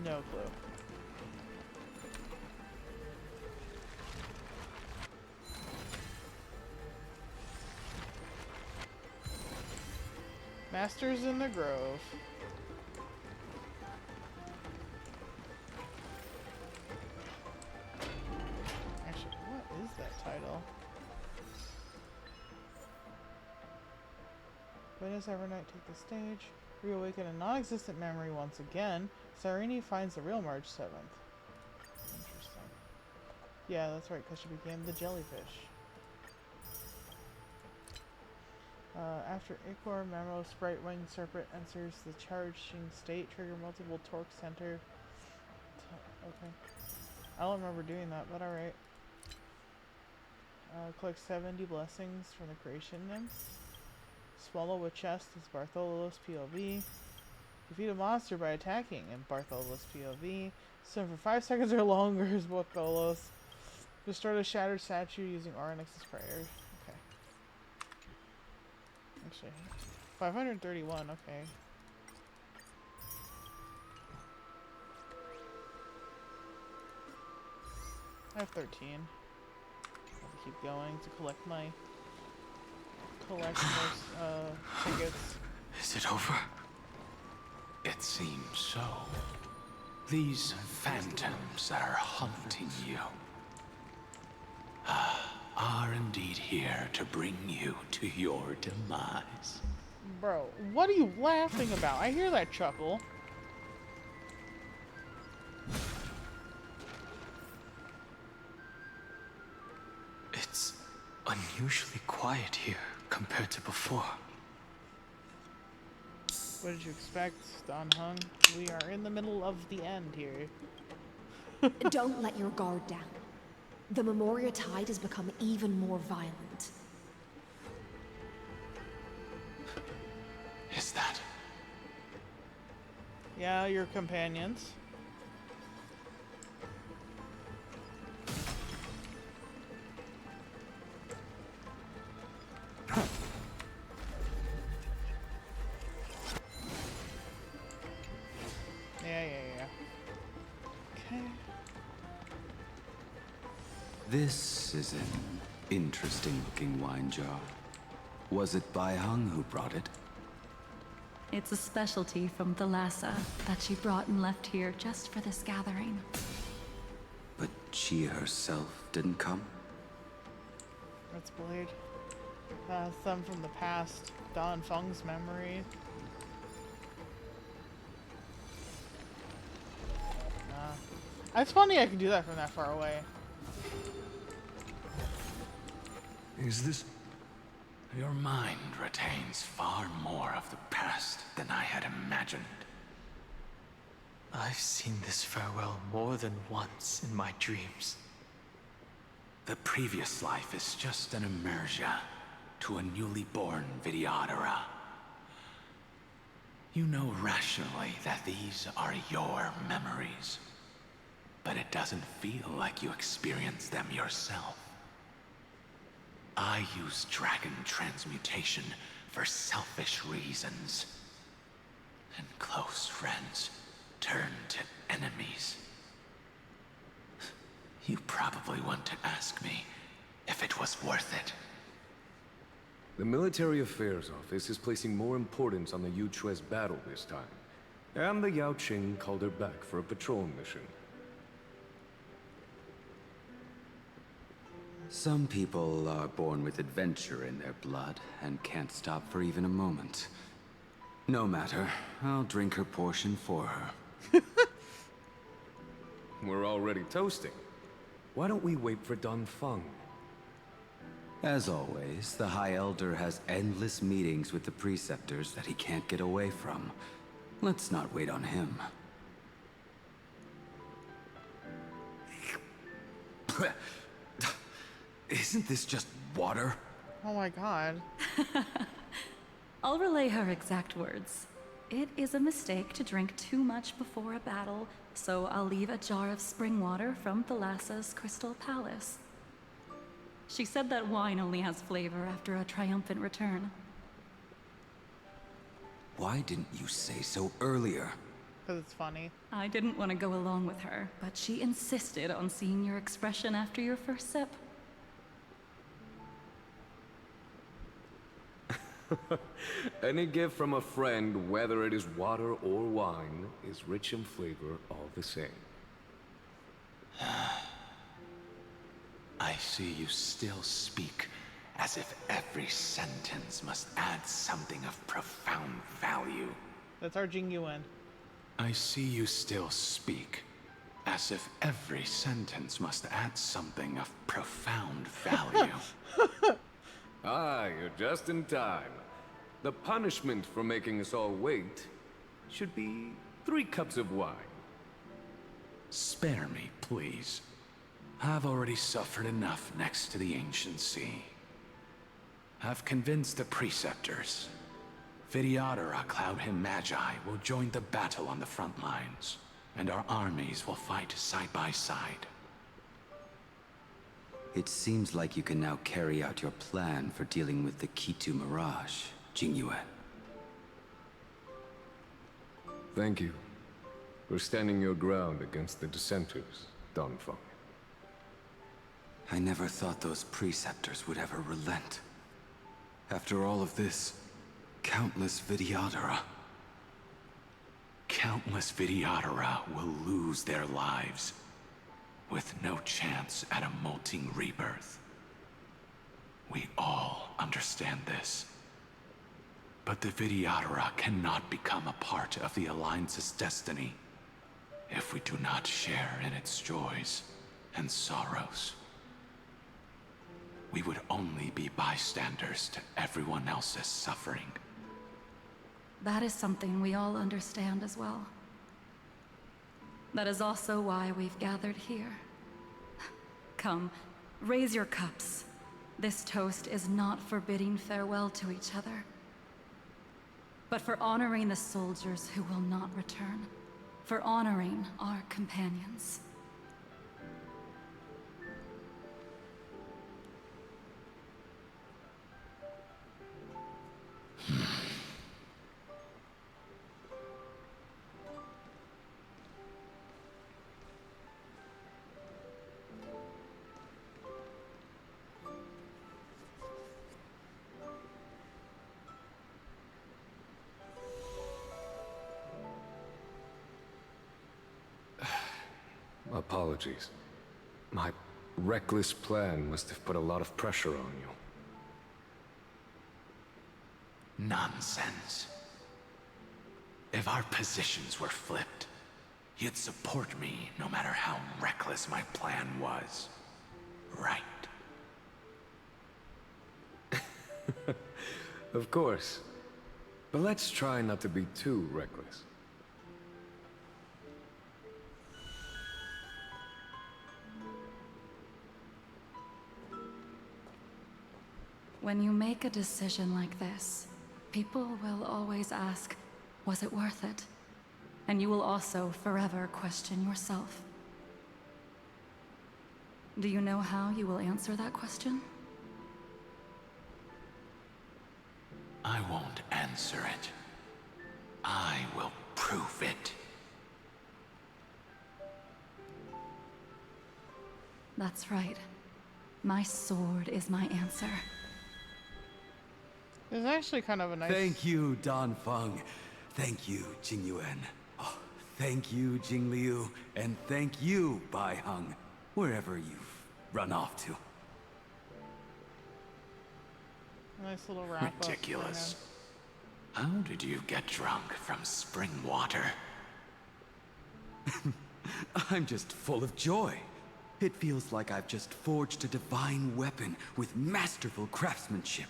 No clue. Masters in the Grove. Actually, what is that title? When does Evernight take the stage? Reawaken a non-existent memory once again. Sarini finds the real March 7th. Interesting. Yeah, that's right, because she became the jellyfish. After Ichor, Memo, Sprite Wing Serpent enters the charging state, trigger multiple torque center. Okay. I don't remember doing that, but alright. Collect 70 blessings from the creation nymphs. Swallow a chest is Bartholo's POV. Defeat a monster by attacking in Bartholo's POV. Swim for 5 seconds or longer is Bartholos. Restore a shattered statue using Oryx's prayer. Okay. Actually, 531, okay. I have 13. I'll keep going to collect my tickets. Is it over? It seems so. These phantoms that are haunting you are indeed here to bring you to your demise. Bro, what are you laughing about? I hear that chuckle. It's unusually quiet here compared to before. What did you expect, Dan Heng? We are in the middle of the end here. Don't let your guard down. The Memoria Tide has become even more violent. Is that? Yeah, your companions. Yeah. Okay. This is an interesting-looking wine jar. Was it Bai Heng who brought it? It's a specialty from Thalassa that she brought and left here just for this gathering. But she herself didn't come? That's Blade. Some from the past. Dan Feng's memory. It's funny I can do that from that far away. Is this... Your mind retains far more of the past than I had imagined. I've seen this farewell more than once in my dreams. The previous life is just an immersia to a newly born Vidyadhara. You know rationally that these are your memories, but it doesn't feel like you experienced them yourself. I use dragon transmutation for selfish reasons. And close friends turn to enemies. You probably want to ask me if it was worth it. The Military Affairs Office is placing more importance on the Yuchue's battle this time. And the Yao Qing called her back for a patrol mission. Some people are born with adventure in their blood and can't stop for even a moment. No matter, I'll drink her portion for her. We're already toasting. Why don't we wait for Dan Feng? As always, the High Elder has endless meetings with the Preceptors that he can't get away from. Let's not wait on him. Isn't this just water? Oh my god. I'll relay her exact words. It is a mistake to drink too much before a battle, so I'll leave a jar of spring water from Thalassa's Crystal Palace. She said that wine only has flavor after a triumphant return. Why didn't you say so earlier? Because it's funny. I didn't want to go along with her, but she insisted on seeing your expression after your first sip. Any gift from a friend, whether it is water or wine, is rich in flavor all the same. I see you still speak as if every sentence must add something of profound value. That's our Jing Yuan. I see you still speak as if every sentence must add something of profound value. Ah, you're just in time. The punishment for making us all wait should be 3 cups of wine. Spare me, please. I've already suffered enough next to the ancient sea. I've convinced the Preceptors. Vidyadhara Cloud Him Magi will join the battle on the front lines, and our armies will fight side by side. It seems like you can now carry out your plan for dealing with the Kitu Mirage, Jingyuan. Thank you for standing your ground against the dissenters, Dan Feng. I never thought those Preceptors would ever relent. After all of this, countless Vidyadhara. Countless Vidyadhara will lose their lives, with no chance at a molting rebirth. We all understand this. But the Vidyadhara cannot become a part of the Alliance's destiny if we do not share in its joys and sorrows. We would only be bystanders to everyone else's suffering. That is something we all understand as well. That is also why we've gathered here. Come, raise your cups. This toast is not for bidding farewell to each other, but for honoring the soldiers who will not return, for honoring our companions. Apologies. My reckless plan must have put a lot of pressure on you. Nonsense. If our positions were flipped, you'd support me no matter how reckless my plan was. Right? Of course. But let's try not to be too reckless. When you make a decision like this, people will always ask, was it worth it? And you will also forever question yourself. Do you know how you will answer that question? I won't answer it. I will prove it. That's right. My sword is my answer. It's actually kind of a nice... Thank you, Dan Feng. Thank you, Jing Yuan. Oh, thank you, Jing Liu. And thank you, Bai Heng, wherever you've run off to. Nice little wrap up. Ridiculous. How did you get drunk from spring water? I'm just full of joy. It feels like I've just forged a divine weapon with masterful craftsmanship.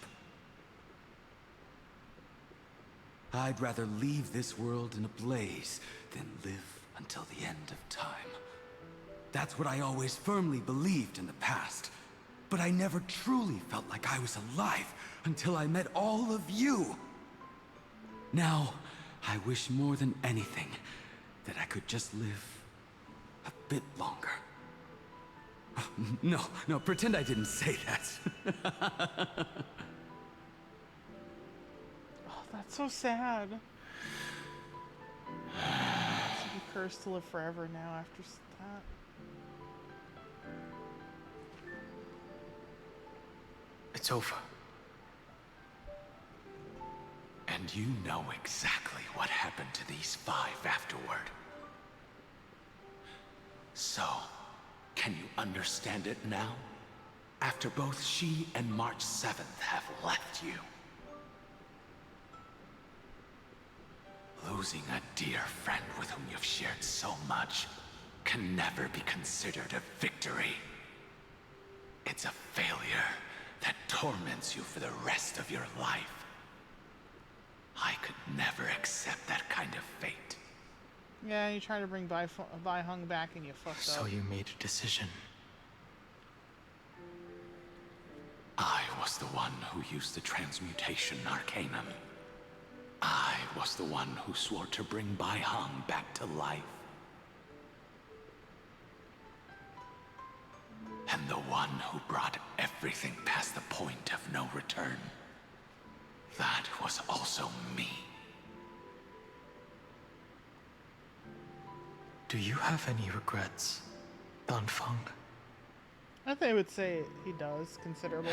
I'd rather leave this world in a blaze than live until the end of time. That's what I always firmly believed in the past. But I never truly felt like I was alive until I met all of you. Now, I wish more than anything that I could just live a bit longer. No, pretend I didn't say that. Oh, that's so sad. So be cursed to live forever now after that. It's over. And you know exactly what happened to these 5 afterward. So, can you understand it now? After both she and March 7th have left you. Losing a dear friend with whom you've shared so much can never be considered a victory. It's a failure that torments you for the rest of your life. I could never accept that kind of fate. Yeah, you tried to bring Bai Heng back and you fucked up. So you made a decision. I was the one who used the transmutation arcanum. I was the one who swore to bring Bai Heng back to life. And the one who brought everything past the point of no return. That was also me. Do you have any regrets, Dan Feng? I think I would say he does, considerably.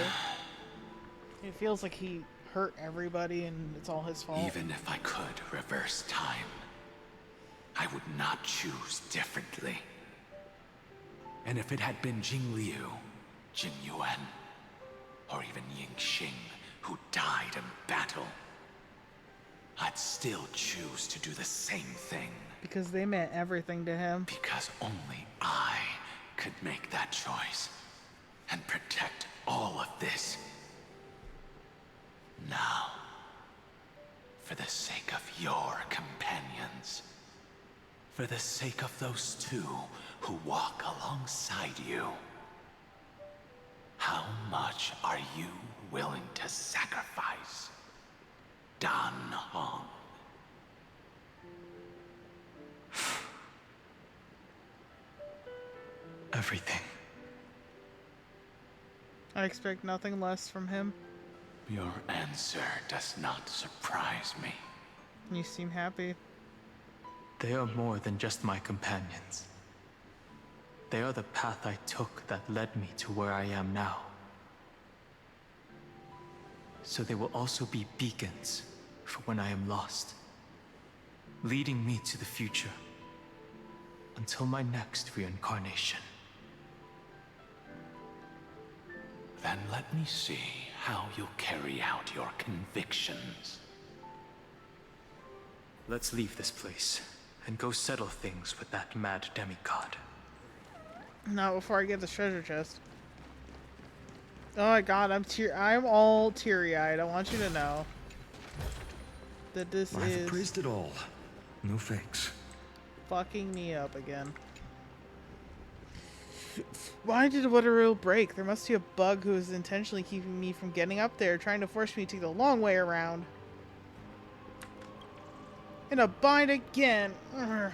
It feels like he hurt everybody and it's all his fault. Even if I could reverse time, I would not choose differently. And if it had been Jing Liu, Jing Yuan, or even Ying Xing who died in battle, I'd still choose to do the same thing. Because they meant everything to him. Because only I could make that choice and protect all of this. Now, for the sake of your companions, for the sake of those 2 who walk alongside you, how much are you willing to sacrifice, Dan Heng? Everything. I expect nothing less from him. Your answer does not surprise me. You seem happy. They are more than just my companions. They are the path I took that led me to where I am now. So they will also be beacons for when I am lost, leading me to the future until my next reincarnation. Then let me see how you'll carry out your convictions. Let's leave this place and go settle things with that mad demigod. Not before I get the treasure chest. Oh my god, I'm all teary-eyed. I want you to know that this I've is appraised it all. No fakes. fucking me up again. Why did Whatever break? There must be a bug who is intentionally keeping me from getting up there, trying to force me to take the long way around. In a bind again. Urgh.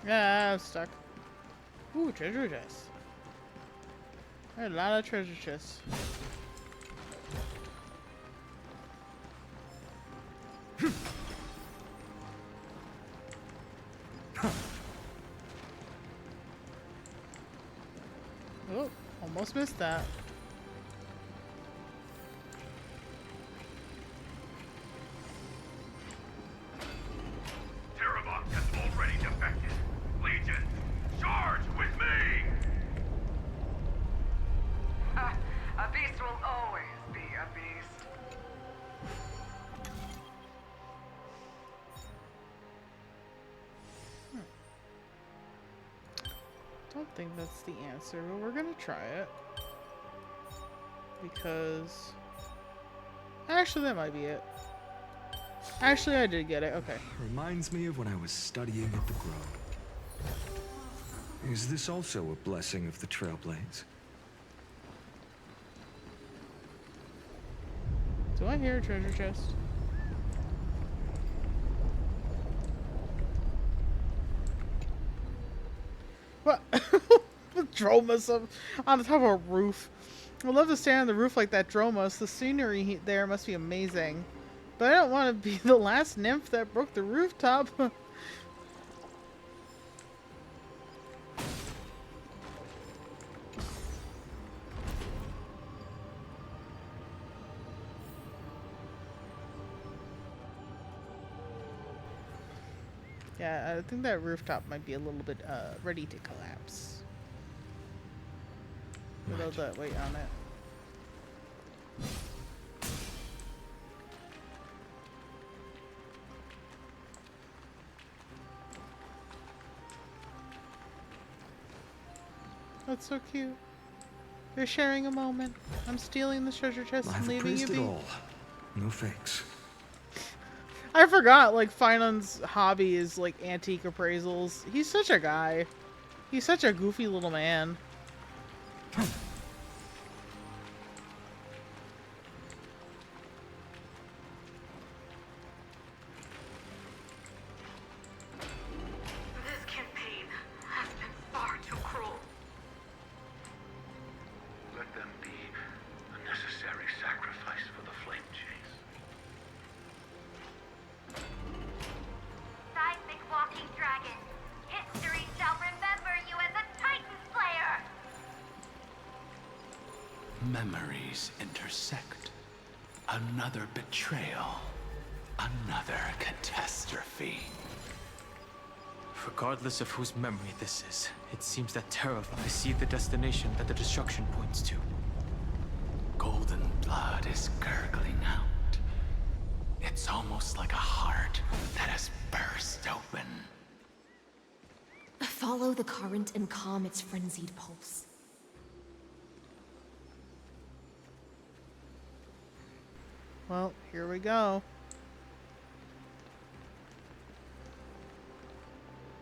Yeah, I'm stuck. Ooh, treasure chest. There are a lot of treasure chests. Oh, almost missed that. Terravok has already defected. Legion, charge with me! A beast will always be a beast. Don't think that's the answer, but we're gonna try it. Because... Actually, that might be it. Actually, I did get it. Okay. Reminds me of when I was studying at the Grove. Is this also a blessing of the Trailblades? Do I hear a treasure chest? What? The Dromas on the top of a roof. I'd love to stand on the roof like that Dromas. The scenery there must be amazing. But I don't want to be the last nymph that broke the rooftop. Yeah, I think that rooftop might be a little bit ready to collapse. With all that weight on it. That's so cute. They're sharing a moment. I'm stealing the treasure chest and leaving you be. All. No thanks. I forgot, like, Finon's hobby is, like, antique appraisals. He's such a guy. He's such a goofy little man. This campaign has been far too cruel. Let them be a necessary sacrifice for the flame chase. Seismic walking dragon. History shall remember you as a Titan Slayer. Memories intersect. Another betrayal. Another catastrophe. Regardless of whose memory this is, it seems that Terravok see the destination that the destruction points to. Golden blood is gurgling out. It's almost like a heart that has burst open. Follow the current and calm its frenzied pulse. Well, here we go.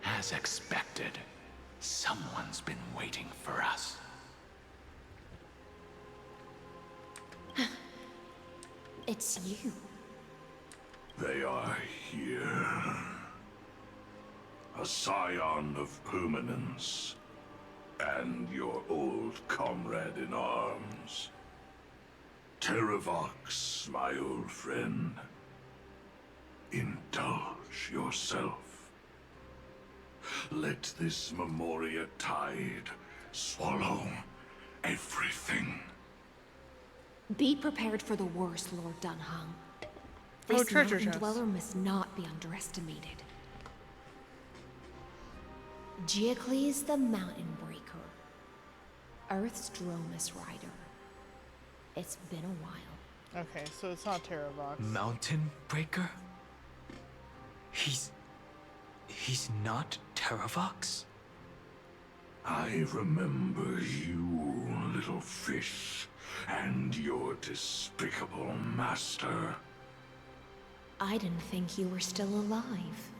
As expected, someone's been waiting for us. It's you. They are here. A scion of permanence. And your old comrade in arms. Terravox, my old friend. Indulge yourself. Let this Memoria tide swallow everything. Be prepared for the worst, Lord Dan Heng. Oh, This treasure mountain chest. dweller must not be underestimated. Giacles the Mountain Breaker. Earth's Dromus Rider. It's been a while. Okay, so it's not Terravox. Mountain Breaker? He's not Terravox? I remember you, little fish, and your despicable master. I didn't think you were still alive.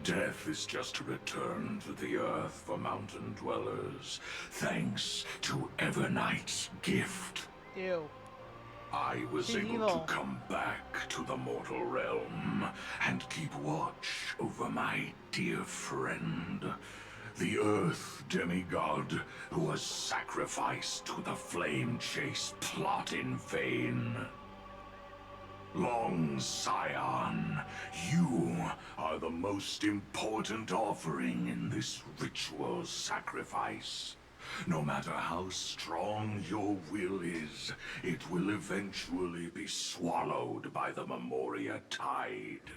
Death is just a return to the earth for mountain dwellers, thanks to Evernight's gift. Ew. I was She's able evil. to come back to the mortal realm and keep watch over my dear friend, the Earth demigod who was sacrificed to the flame chase plot in vain. Long Scion, you are the most important offering in this ritual sacrifice. No matter how strong your will is, it will eventually be swallowed by the Memoria Tide.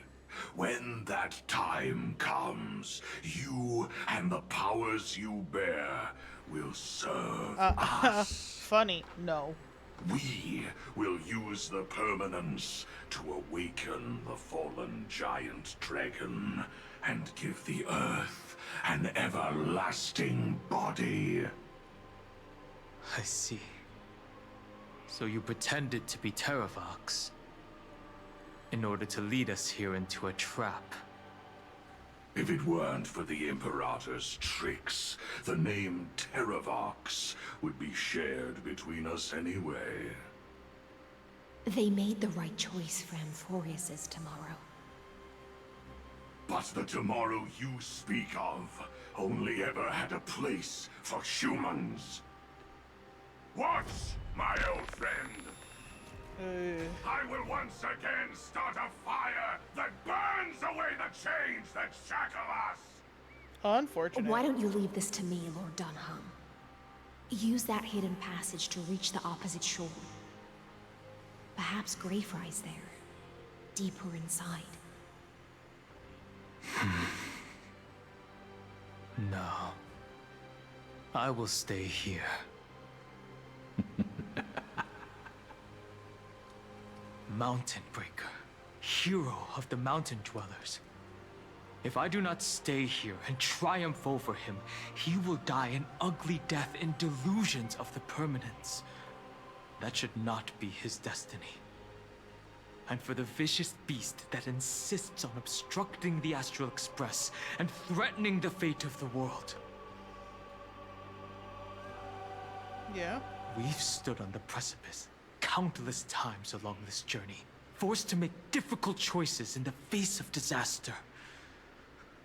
When that time comes, you and the powers you bear will serve us. Funny. No. We will use the permanence to awaken the fallen giant dragon and give the Earth an everlasting body. I see. So you pretended to be Terravox in order to lead us here into a trap. If it weren't for the Imperator's tricks, the name Terravox would be shared between us anyway. They made the right choice for Amphorius's tomorrow. But the tomorrow you speak of only ever had a place for humans. Watch, my old friend! I will once again start a fire that burns away the chains that shackle us! Unfortunate. Why don't you leave this to me, Lord Dan Heng? Use that hidden passage to reach the opposite shore. Perhaps Greyfry's there, deeper inside. No. I will stay here. Mountain Breaker, hero of the mountain dwellers. If I do not stay here and triumph over him, he will die an ugly death in delusions of the permanence. That should not be his destiny. And for the vicious beast that insists on obstructing the Astral Express and threatening the fate of the world. Yeah? We've stood on the precipice countless times along this journey, forced to make difficult choices in the face of disaster.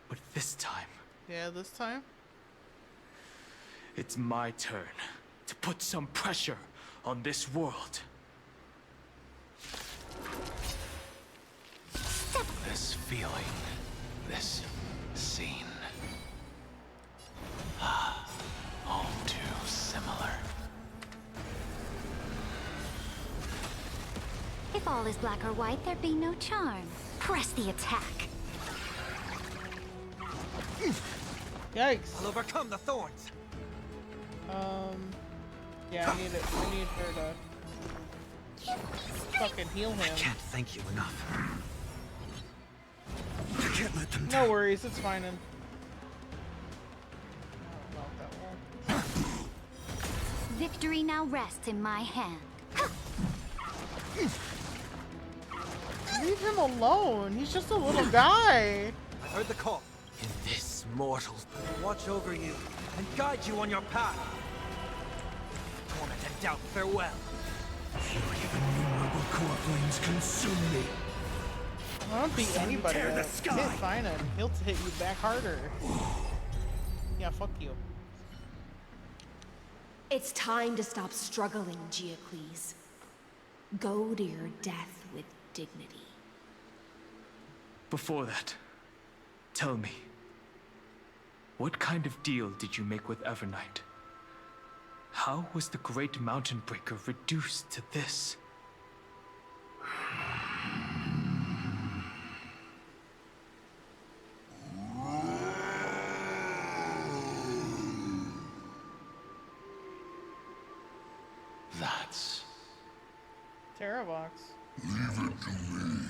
But this time... Yeah, this time? It's my turn to put some pressure on this world. This feeling, this scene. Ah, all too similar. If all is black or white, there'd be no charm. Press the attack. Yikes. I'll overcome the thorns. Yeah, I need her to fucking heal him. I can't thank you enough. I can't let them No worries, it's fine. And Victory now rests in my hand. leave him alone. He's just a little guy. I heard the call. In this mortal, watch over you and guide you on your path. Torment and doubt, farewell. Even innumerable core flames consume me. I don't beat anybody. Tear the Hit sky. fine and he'll hit you back harder. Yeah, fuck you. It's time to stop struggling, Geocles. Go to your death with dignity. Before that, tell me, what kind of deal did you make with Evernight? How was the Great Mountain Breaker reduced to this? That's... Terravox. Leave it to me.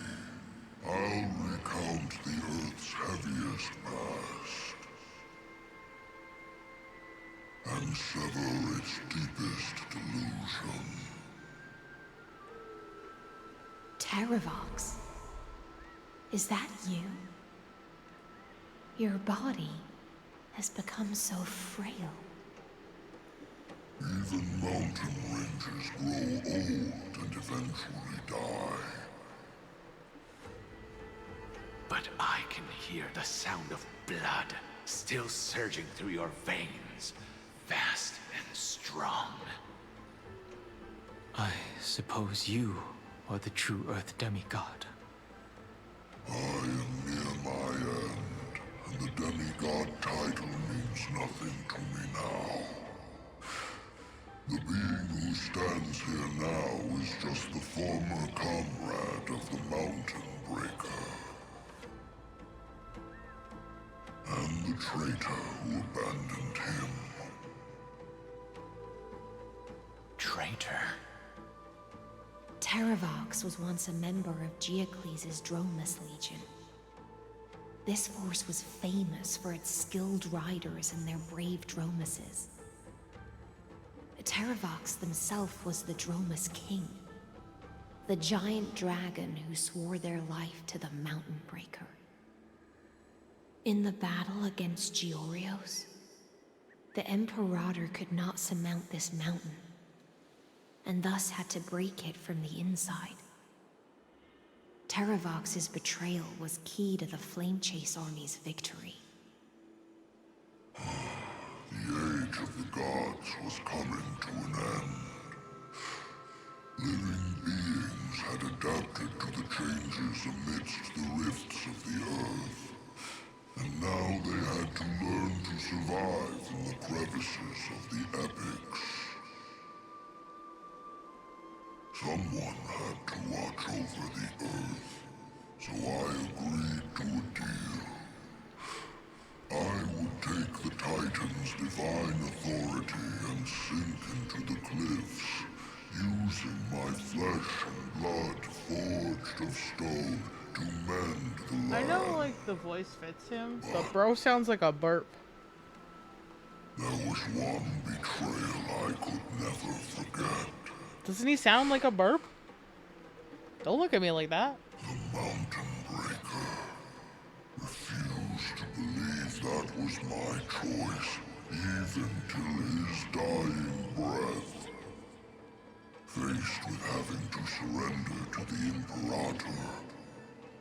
I'll recount the Earth's heaviest past. And sever its deepest delusion. Terravox? Is that you? Your body has become so frail. Even mountain ranges grow old and eventually die. But I can hear the sound of blood still surging through your veins, fast and strong. I suppose you are the true Earth demigod. I am near my end, and the demigod title means nothing to me now. The being who stands here now is just the former comrade of the Mountain Breaker. And the traitor who abandoned him. Traitor? Terravox was once a member of Geocles' Dromus Legion. This force was famous for its skilled riders and their brave Dromuses. Terravox himself was the Dromus King, the giant dragon who swore their life to the Mountain Breaker. In the battle against Georios, the Imperator could not surmount this mountain, and thus had to break it from the inside. Terravox's betrayal was key to the Flame Chase Army's victory. The age of the gods was coming to an end. Living beings had adapted to the changes amidst the rifts of the earth, and now they had to learn to survive in the crevices of the epics. Someone had to watch over the earth, so I agreed to a deal. I would take the Titan's divine authority and sink into the cliffs, using my flesh and blood forged of stone to mend the land. I know, like, the voice fits him, but bro sounds like a burp. There was one betrayal I could never forget. Doesn't he sound like a burp? Don't look at me like that. The Mountain Breaker refused to believe that was my choice, even till his dying breath. Faced with having to surrender to the Imperator,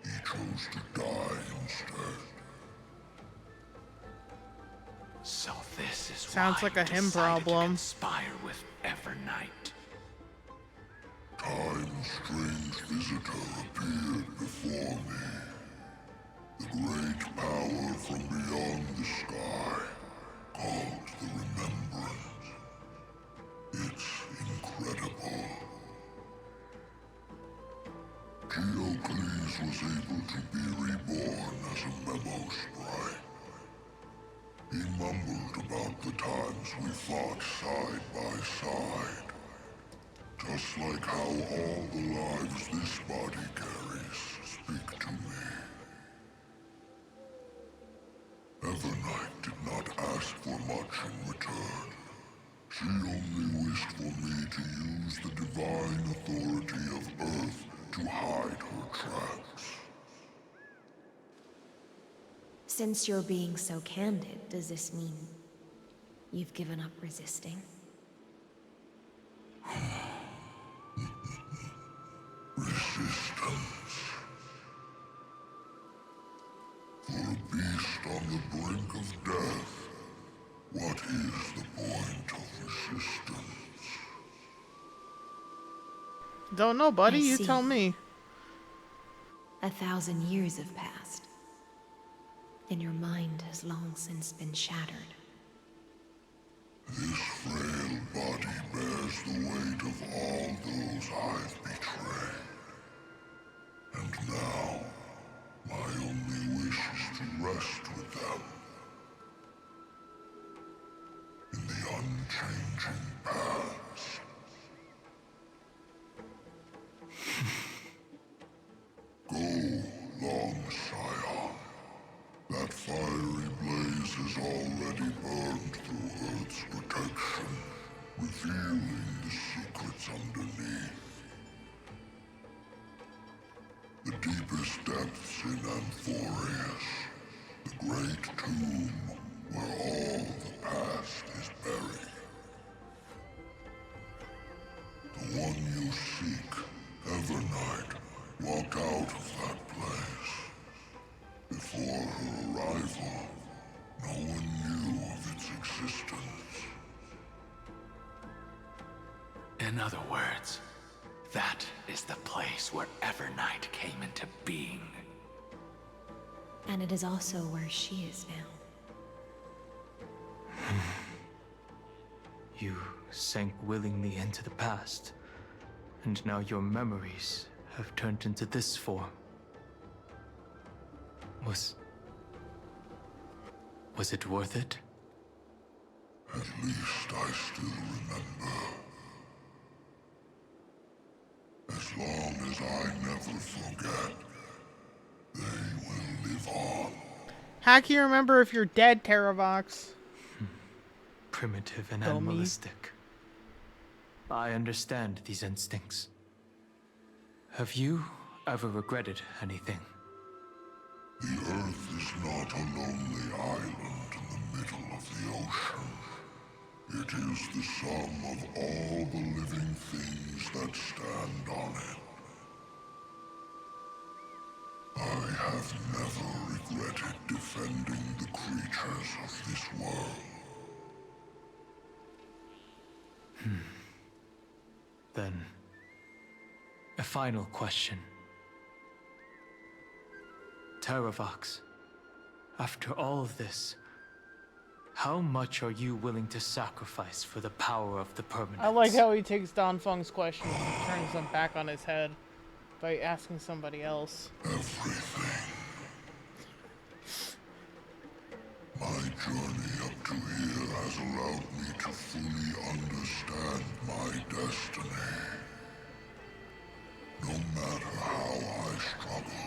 he chose to die instead. So this is Sounds why like a you him decided problem. to conspire with Evernight. Time's strange visitor appeared before me. The great power from beyond the sky, called the Remembrance. It's incredible. Geocles was able to be reborn as a memo sprite. He mumbled about the times we fought side by side. Just like how all the lives this body carries speak to me. Evernight did not ask for much in return. She only wished for me to use the divine authority of Earth to hide her tracks. Since you're being so candid, does this mean you've given up resisting? Resistance. For a beast on the brink of death, what is the point of resistance? Don't know, buddy. I You see. tell me. 1,000 years have passed, and your mind has long since been shattered. This frail body bears the weight of all those I've betrayed. And now, my only wish is to rest with them. In the unchanging past. Go, long Scion. That fiery blaze has already burned through Earth's protection, revealing the secrets underneath. The deepest depths in Amphorius, the great tomb where all the past is buried. In other words, that is the place where Evernight came into being. And it is also where she is now. You sank willingly into the past, and now your memories have turned into this form. Was it worth it? At least I still remember. As long as I never forget, they will live on. How can you remember if you're dead, Terravox? Primitive and Dummy. animalistic. I understand these instincts. Have you ever regretted anything? The Earth is not a lonely island in the middle of the ocean. It is the sum of all the living things that stand on it. I have never regretted defending the creatures of this world. Then, a final question. Terravox, after all of this, how much are you willing to sacrifice for the power of the permanence? I like how he takes Dan Feng's questions and turns them back on his head by asking somebody else. Everything. My journey up to here has allowed me to fully understand my destiny. No matter how I struggle,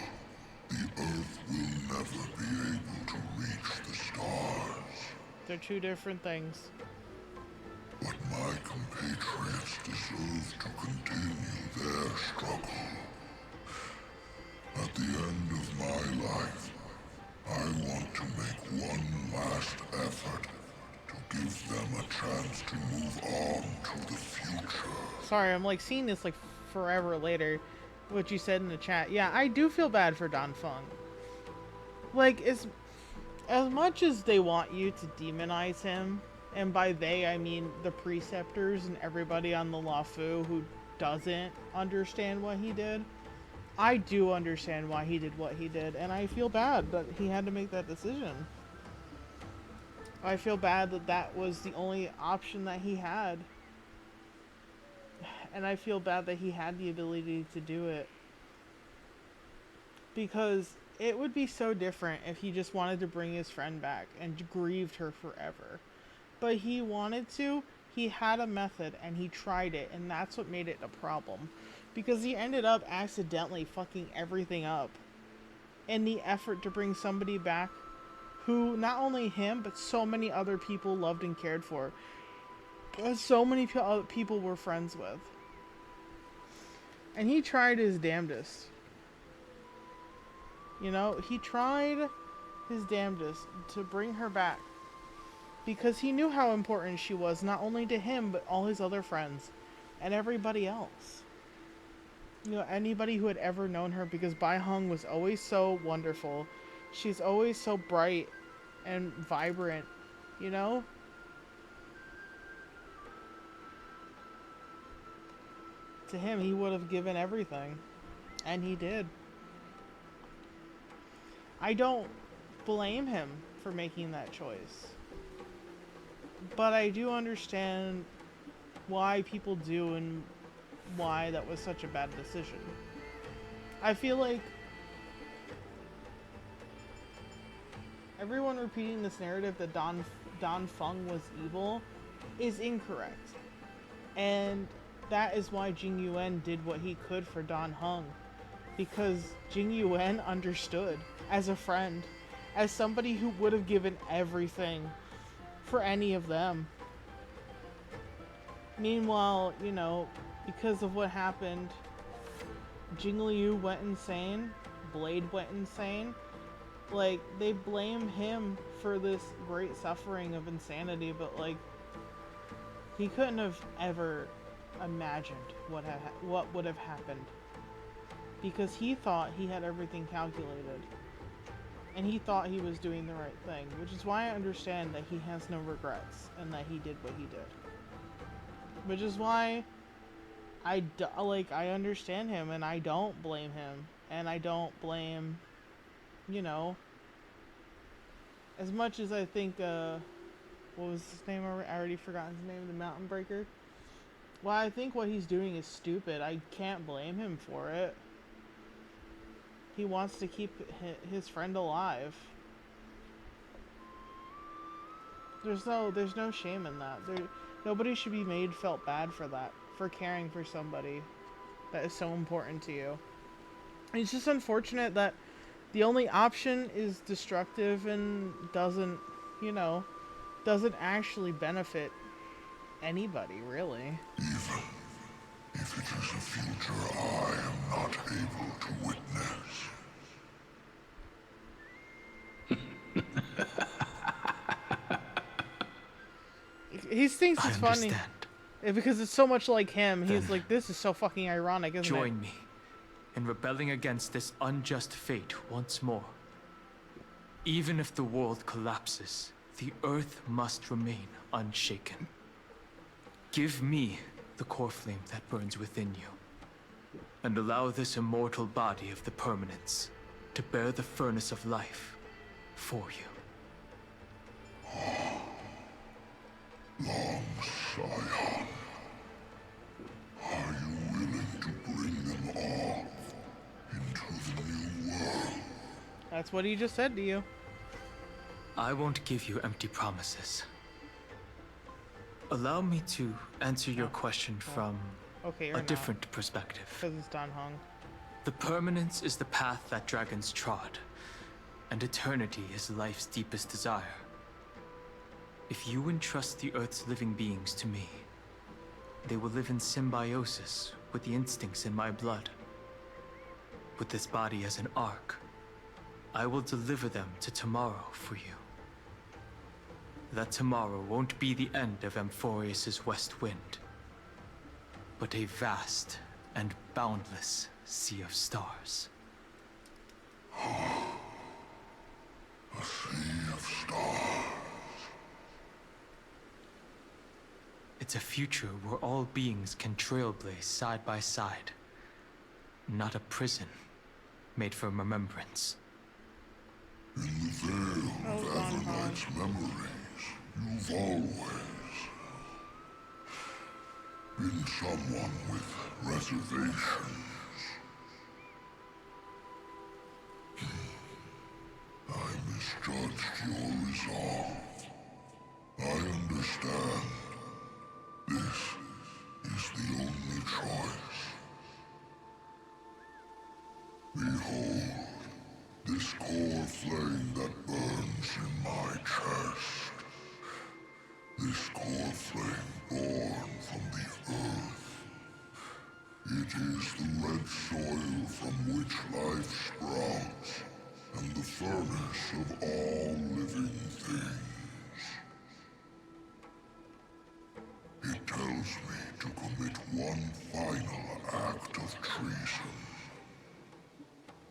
the Earth will never be able to reach the stars. They're two different things. But my compatriots deserve to continue their struggle. At the end of my life, I want to make one last effort to give them a chance to move on to the future. Sorry, I'm like seeing this like forever later. What you said in the chat. Yeah, I do feel bad for Dan Feng. Like, as much as they want you to demonize him, and by they I mean the preceptors and everybody on the Luofu who doesn't understand what he did, I do understand why he did what he did, and I feel bad that he had to make that decision. I feel bad that that was the only option that he had. And I feel bad that he had the ability to do it. Because it would be so different if he just wanted to bring his friend back and grieved her forever. But he wanted to, he had a method, and he tried it, and that's what made it a problem. Because he ended up accidentally fucking everything up in the effort to bring somebody back who not only him, but so many other people loved and cared for. So many people were friends with. And he tried his damnedest. You know, he tried his damnedest to bring her back. Because he knew how important she was, not only to him, but all his other friends. And everybody else. You know, anybody who had ever known her, because Bai Heng was always so wonderful. She's always so bright and vibrant, you know? To him, he would have given everything. And he did. I don't blame him for making that choice. But I do understand why people do and why that was such a bad decision. I feel like everyone repeating this narrative that Dan Feng was evil is incorrect. And that is why Jing Yuan did what he could for Dan Heng. Because Jing Yuan understood as a friend, as somebody who would have given everything for any of them. Meanwhile, you know, because of what happened, Jing Liu went insane, Blade went insane. Like, they blame him for this great suffering of insanity, but like, he couldn't have ever imagined what would have happened. Because he thought he had everything calculated. And he thought he was doing the right thing, which is why I understand that he has no regrets and that he did what he did. Which is why I understand him, and I don't blame him, and I don't blame, you know, as much as I think, what was his name? I already forgot his name, the Mountain Breaker. Well, I think what he's doing is stupid. I can't blame him for it. He wants to keep his friend alive. There's no shame in that. Nobody should be felt bad for that, for caring for somebody that is so important to you. It's just unfortunate that the only option is destructive and doesn't actually benefit anybody, really. Even if it is a future I am not able to witness. He thinks it's funny. Because it's so much like him. He's like, this is so fucking ironic, isn't it? Join me in rebelling against this unjust fate once more. Even if the world collapses, the Earth must remain unshaken. Give me the core flame that burns within you, and allow this immortal body of the Permanence to bear the furnace of life for you. Long Scion, are you willing to bring them all into the new world? That's what he just said to you. I won't give you empty promises. Allow me to answer your question from a different perspective. Because it's Dan Heng. The Permanence is the path that dragons trod, and eternity is life's deepest desire. If you entrust the Earth's living beings to me, they will live in symbiosis with the instincts in my blood. With this body as an ark, I will deliver them to tomorrow for you. That tomorrow won't be the end of Amphorius' West Wind, but a vast and boundless sea of stars. A sea of stars. It's a future where all beings can trailblaze side by side. Not a prison made for remembrance. In the veil of Evernight's memories, you've always been someone with reservations. I misjudged your resolve. I understand. This is the only choice. Behold, this core flame that burns in my chest. This core flame born from the earth. It is the red soil from which life sprouts, and the furnace of all living things. It tells me to commit one final act of treason.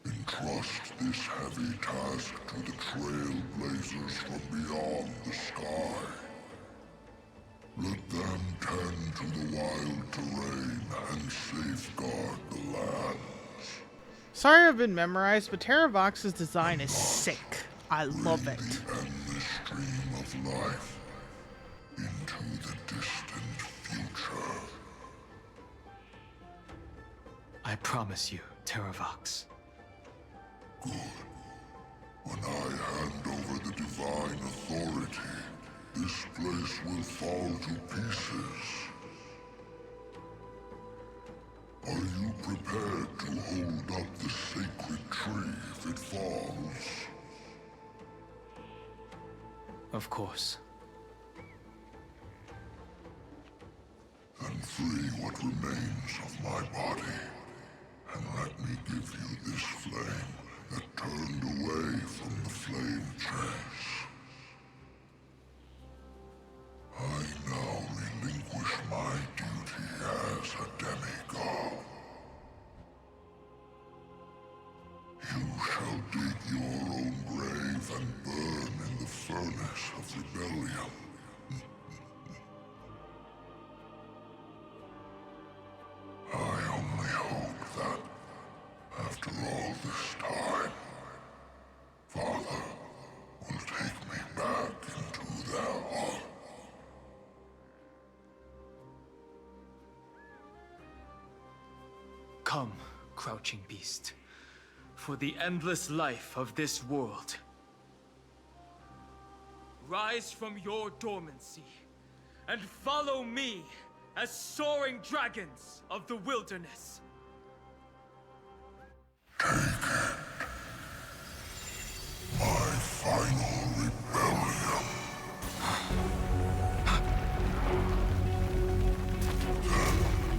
Entrust this heavy task to the trailblazers from beyond the sky. Let them tend to the wild terrain and safeguard the lands. Sorry I've been memorized, but Terravox's design is sick. I love it. The endless stream of life into the distant future. I promise you, Terravox. Good. When I hand over the divine authority, this place will fall to pieces. Are you prepared to hold up the sacred tree if it falls? Of course. Then free what remains of my body, and let me give you this flame that turned away from the flame chase. I now relinquish my duty as a demigod. You shall dig your own grave and burn in the furnace of rebellion. Come, crouching beast, for the endless life of this world. Rise from your dormancy, and follow me as soaring dragons of the wilderness. My final rebellion.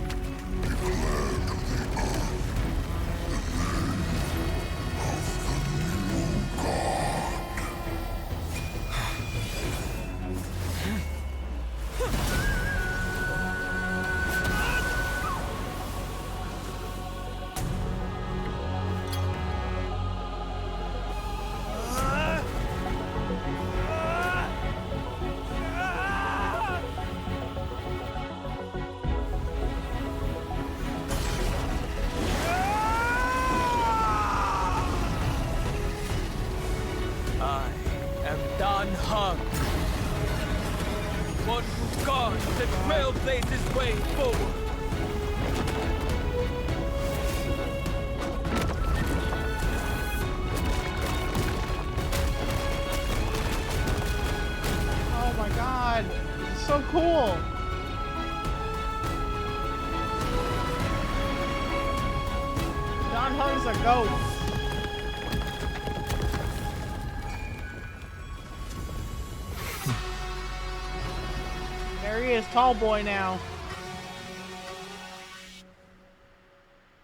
Then declare to the earth the name of the new god. I am Dan Heng, one who guards and trailblazes way forward. Oh my god. It's so cool. Dan Heng's a ghost. There he is, tall boy now.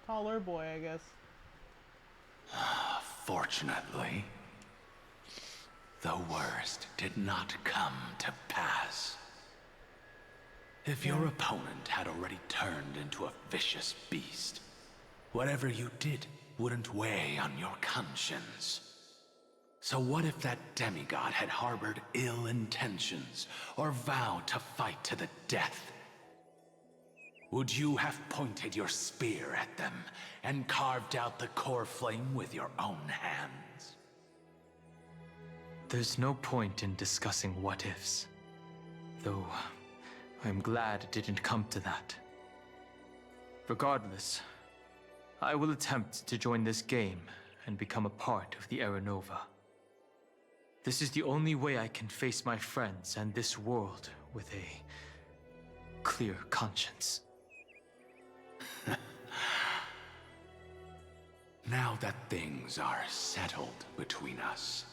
Taller boy, I guess. Fortunately, the worst did not come to pass. If your opponent had already turned into a vicious beast, whatever you did wouldn't weigh on your conscience. So what if that demigod had harbored ill intentions or vowed to fight to the death? Would you have pointed your spear at them and carved out the core flame with your own hands? There's no point in discussing what-ifs. Though, I'm glad it didn't come to that. Regardless, I will attempt to join this game and become a part of the Era Nova. This is the only way I can face my friends and this world with a clear conscience. Now that things are settled between us,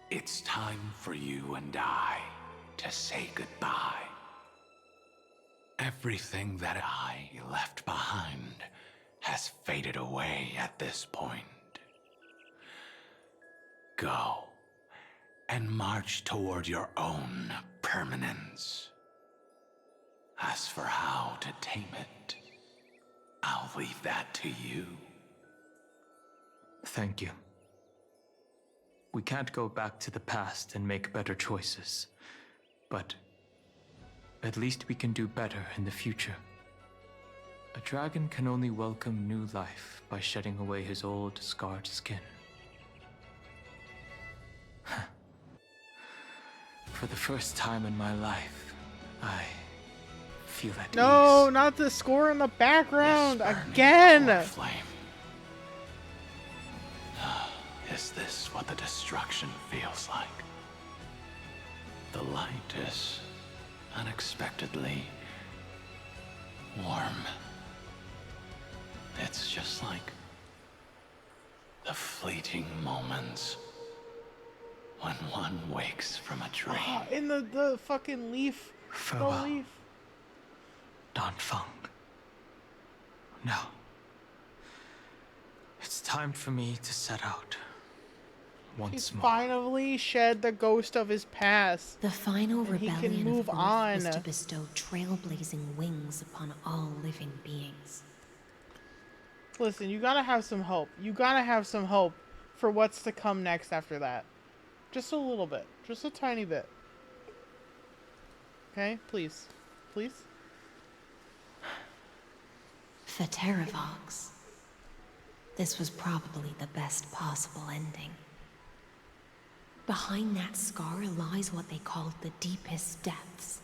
it's time for you and I to say goodbye. Everything that I left behind has faded away at this point. Go and march toward your own permanence. As for how to tame it, I'll leave that to you. Thank you. We can't go back to the past and make better choices, but at least we can do better in the future. A dragon can only welcome new life by shedding away his old, scarred skin. For the first time in my life, I feel at No, ease. not the score in the background again. Is this what the destruction feels like? The light is unexpectedly warm. It's just like the fleeting moments when one wakes from a dream. Oh, in the fucking leaf. Farewell. The leaf. Dan Feng. Now, it's time for me to set out. Once He's more. finally shed the ghost of his past. The final and he rebellion can move of Earth on. was to bestow trailblazing wings upon all living beings. Listen, you gotta have some hope. You gotta have some hope for what's to come next after that. Just a little bit. Just a tiny bit. Okay? Please. Please? For Terravox, this was probably the best possible ending. Behind that scar lies what they called the deepest depths.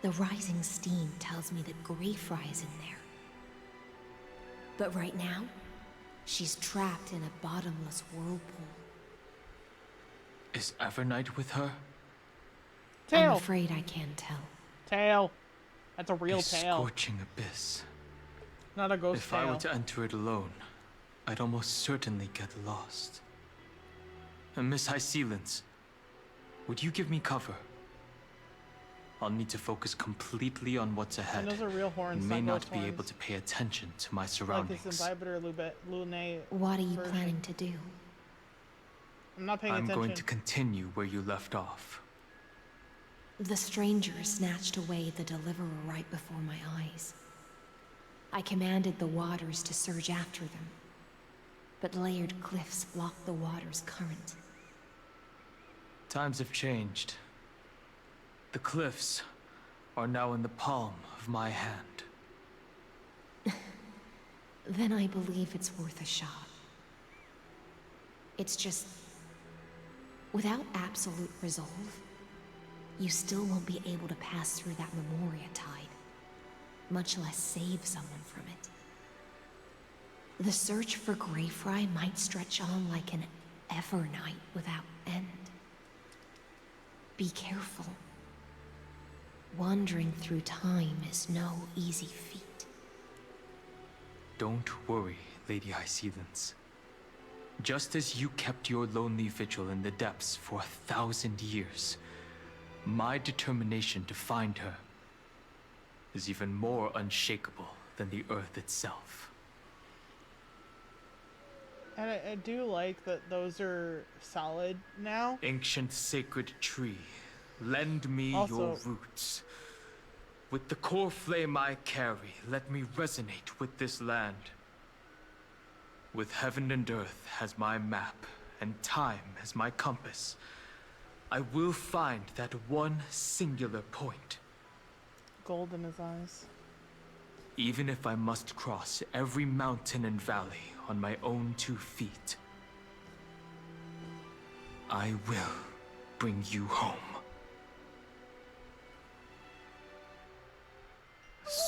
The rising steam tells me that Greyfry is in there. But right now, she's trapped in a bottomless whirlpool. Is Evernight with her? Tail. I'm afraid I can't tell. Tail. That's a real A tail. scorching abyss. Not a ghost If tail. I were to enter it alone, I'd almost certainly get lost. And Miss High Sealants, would you give me cover? I'll need to focus completely on what's ahead. And those are real horns, and may not not ghost be horns. able to pay attention to my Like surroundings. this Imbibitor Lune. What are you version. planning to do? I'm not paying I'm attention. going to continue where you left off. The stranger snatched away the deliverer right before my eyes. I commanded the waters to surge after them, but layered cliffs blocked the water's current. Times have changed. The cliffs are now in the palm of my hand. Then I believe it's worth a shot. It's just, without absolute resolve, you still won't be able to pass through that Memoria tide, much less save someone from it. The search for Greyfry might stretch on like an Evernight without end. Be careful. Wandering through time is no easy feat. Don't worry, Lady High Sealants. Just as you kept your lonely vigil in the depths for 1,000 years, my determination to find her is even more unshakable than the earth itself. And I do like that those are solid now. Ancient sacred tree, lend me Also- your roots. With the core flame I carry, let me resonate with this land. With heaven and earth as my map, and time as my compass, I will find that one singular point. Gold in his eyes. Even if I must cross every mountain and valley on my own 2 feet, I will bring you home.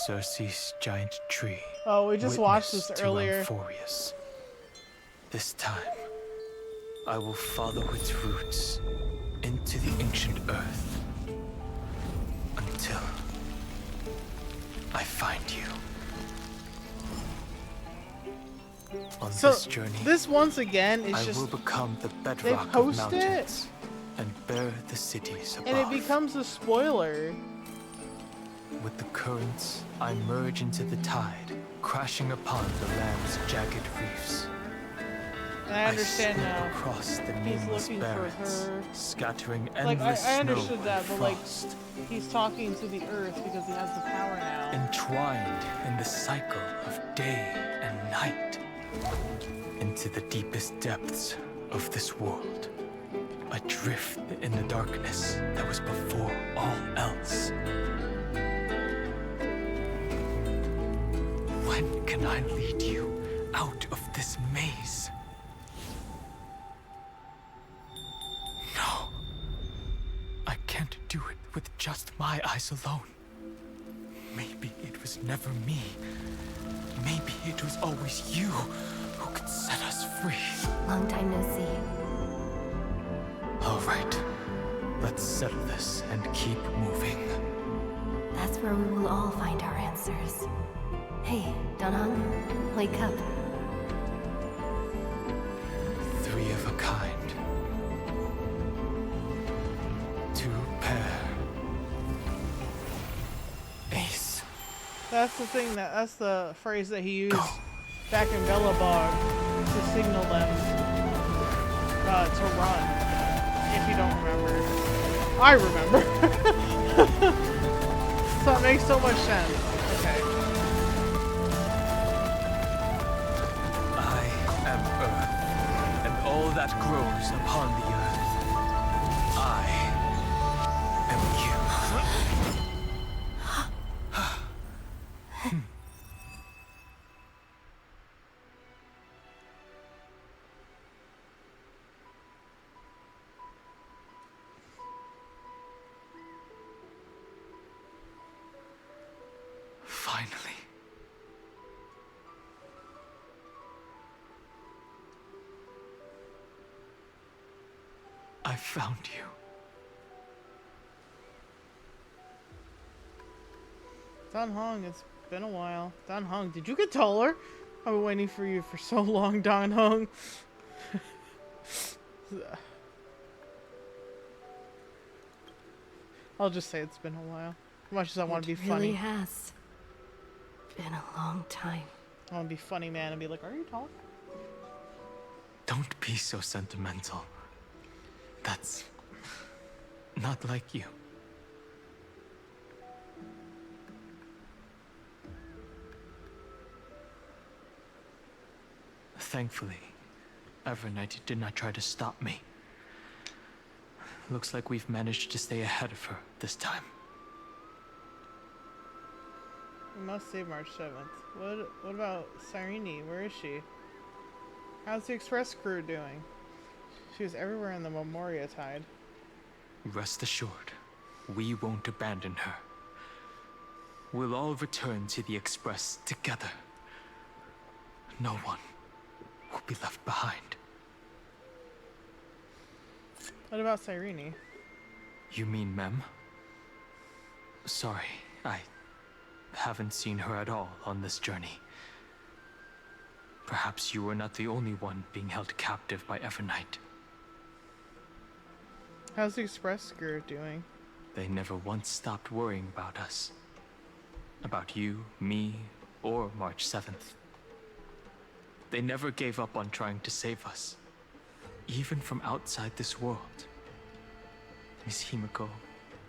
Circe's giant tree. Oh, we just watched witness this to earlier. Amphorius. This time, I will follow its roots into the ancient earth until I find you. On So, this journey, this once again is I just... will become the They bedrock of post mountains and bear the cities above. And it becomes a spoiler. With the currents, I merge into the tide, crashing upon the land's jagged reefs. And I understand slip now. across the He's nameless looking for barrens, her. scattering Like, endless I snow understood that, and but like, frost, he's talking to the earth because he has the power now. entwined in the cycle of day and night. Into the deepest depths of this world, adrift in the darkness that was before all else. When can I lead you out of this maze? No. I can't do it with just my eyes alone. Maybe it was never me. Maybe it was always you who could set us free. Long time no see. All right. Let's settle this and keep moving. That's where we will all find our answers. Hey, Dan Heng, wake up. 3 of a kind. 2 pair. Ace. That's the thing, that's the phrase that he used back in Bellabog to signal them to run. If you don't remember. I remember. So it makes so much sense. Okay. I am Earth, and all that grows upon the earth. I am you. Finally. I found you. Dan Heng, it's been a while. Dan Heng, did you get taller? I've been waiting for you for so long, Dan Heng. I'll just say it's been a while. As much as I want to be It funny. really has been a long time. I want to be funny, man, and be like, are you tall? Don't be so sentimental. That's not like you. Thankfully, Evernight did not try to stop me. Looks like we've managed to stay ahead of her this time. We must save March 7th. What about Cyrene? Where is she? How's the express crew doing? She was everywhere in the Memoria Tide. Rest assured, we won't abandon her. We'll all return to the express together. No one will be left behind. What about Cyrene? You mean Mem? Sorry, I haven't seen her at all on this journey. Perhaps you were not the only one being held captive by Evernight. How's the express crew doing? They never once stopped worrying about us. About you, me, or March 7th. They never gave up on trying to save us. Even from outside this world. Miss Himiko,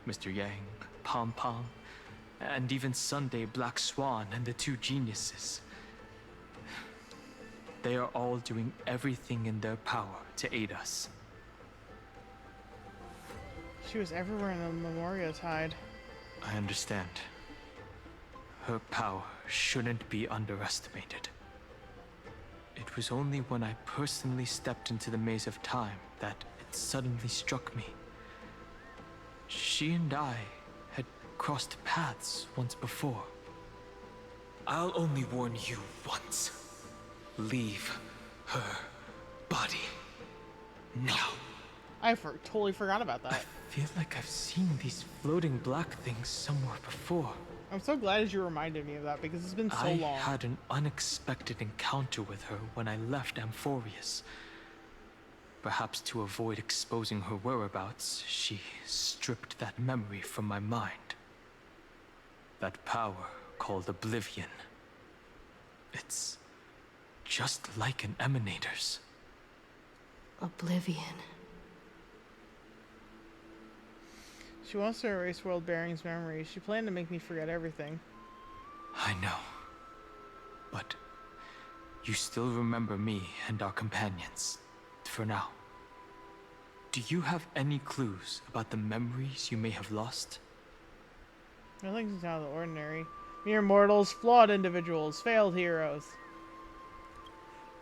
Mr. Yang, Pom Pom, and even Sunday Black Swan and the two geniuses. They are all doing everything in their power to aid us. She was everywhere in the Memoria Tide. I understand. Her power shouldn't be underestimated. It was only when I personally stepped into the maze of time that it suddenly struck me. She and I had crossed paths once before. I'll only warn you once. Leave her body now. I totally forgot about that. I feel like I've seen these floating black things somewhere before. I'm so glad you reminded me of that because it's been so long. I had an unexpected encounter with her when I left Amphorius. Perhaps to avoid exposing her whereabouts, she stripped that memory from my mind. That power called Oblivion. It's just like an emanator's. Oblivion. She wants to erase World Bearing's memory. She planned to make me forget everything. I know. But you still remember me and our companions. For now. Do you have any clues about the memories you may have lost? Nothing's out of the ordinary. Mere mortals, flawed individuals, failed heroes.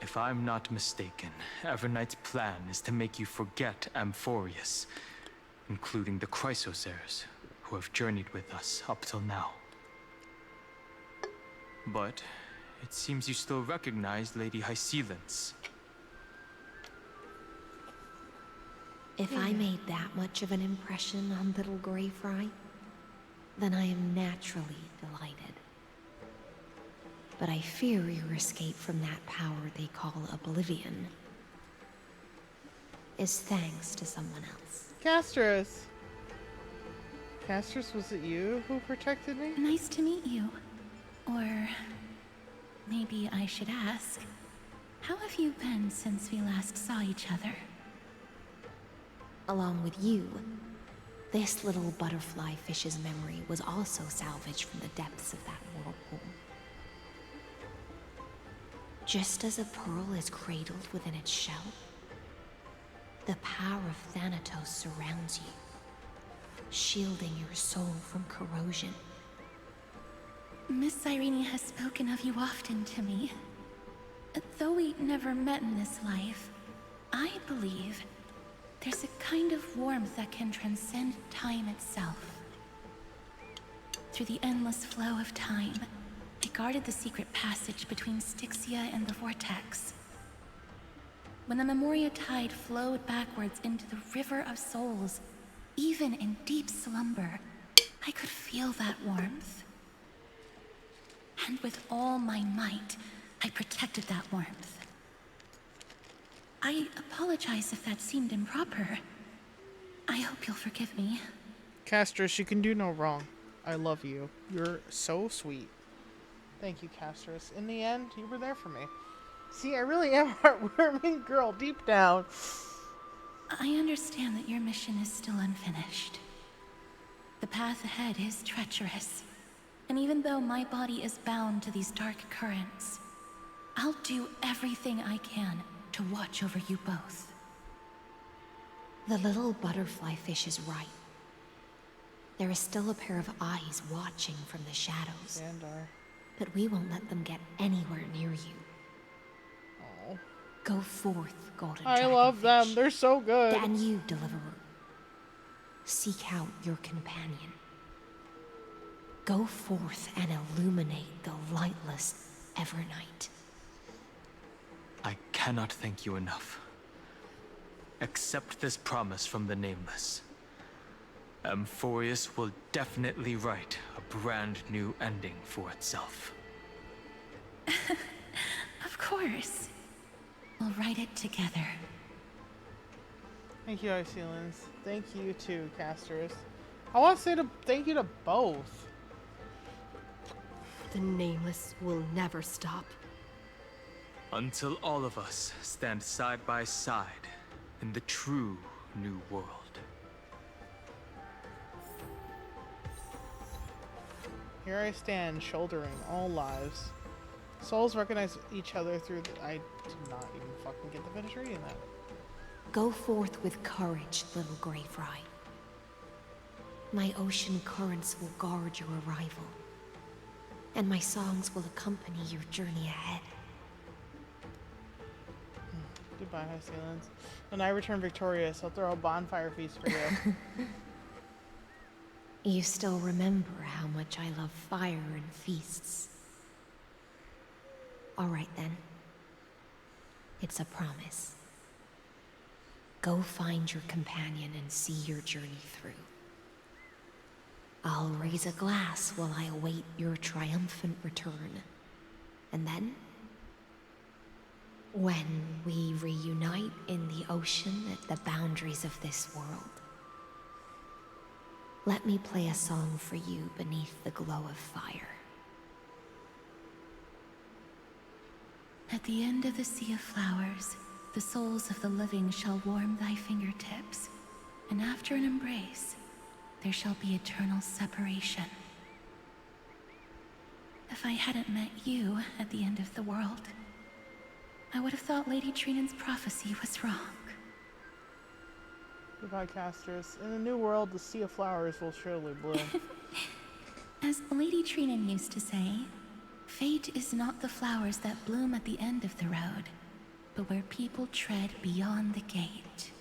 If I'm not mistaken, Evernight's plan is to make you forget Amphorius, including the Chrysosaurs, who have journeyed with us up till now. But it seems you still recognize Lady Hycelens. If I made that much of an impression on little Grey Fry, then I am naturally delighted. But I fear your escape from that power they call Oblivion is thanks to someone else. Castris! Castris, was it you who protected me? Nice to meet you. Or maybe I should ask, how have you been since we last saw each other? Along with you, this little butterfly fish's memory was also salvaged from the depths of that whirlpool. Just as a pearl is cradled within its shell, the power of Thanatos surrounds you, shielding your soul from corrosion. Miss Cyrene has spoken of you often to me. Though we never met in this life, I believe there's a kind of warmth that can transcend time itself. Through the endless flow of time, I guarded the secret passage between Styxia and the Vortex. when the Memoria tide flowed backwards into the River of Souls, even in deep slumber, I could feel that warmth. And with all my might, I protected that warmth. I apologize if that seemed improper. I hope you'll forgive me. Castris, you can do no wrong. I love you. You're so sweet. Thank you, Castris. In the end, you were there for me. See, I really am a heartwarming girl deep down. I understand that your mission is still unfinished. The path ahead is treacherous. And even though my body is bound to these dark currents, I'll do everything I can to watch over you both. The little butterfly fish is right. There is still a pair of eyes watching from the shadows. Xandar. But we won't let them get anywhere near you. Oh. Go forth, golden I love them. They're so good. And you, deliverer. Seek out your companion. Go forth and illuminate the lightless Evernight. I cannot thank you enough. Accept this promise from the Nameless. Amphorius will definitely write a brand new ending for itself. Of course. We'll write it together. Thank you, Icelands. Thank you too, Casters. I want to say thank you to both. The Nameless will never stop. Until all of us stand side by side in the true new world. Here I stand, shouldering all lives. Souls recognize each other through I did not even fucking get to finish reading that. Go forth with courage, little Grey Fry. My ocean currents will guard your arrival, and my songs will accompany your journey ahead. Goodbye, Icelands. When I return victorious, I'll throw a bonfire feast for you. You still remember how much I love fire and feasts. All right then. It's a promise. Go find your companion and see your journey through. I'll raise a glass while I await your triumphant return. And then, when we reunite in the ocean at the boundaries of this world, let me play a song for you beneath the glow of fire. At the end of the Sea of Flowers, the souls of the living shall warm thy fingertips, and after an embrace, there shall be eternal separation. If I hadn't met you at the end of the world, I would have thought Lady Trinan's prophecy was wrong. Goodbye, Casters. In the new world, the Sea of Flowers will surely bloom. As Lady Trinan used to say, fate is not the flowers that bloom at the end of the road, but where people tread beyond the gate.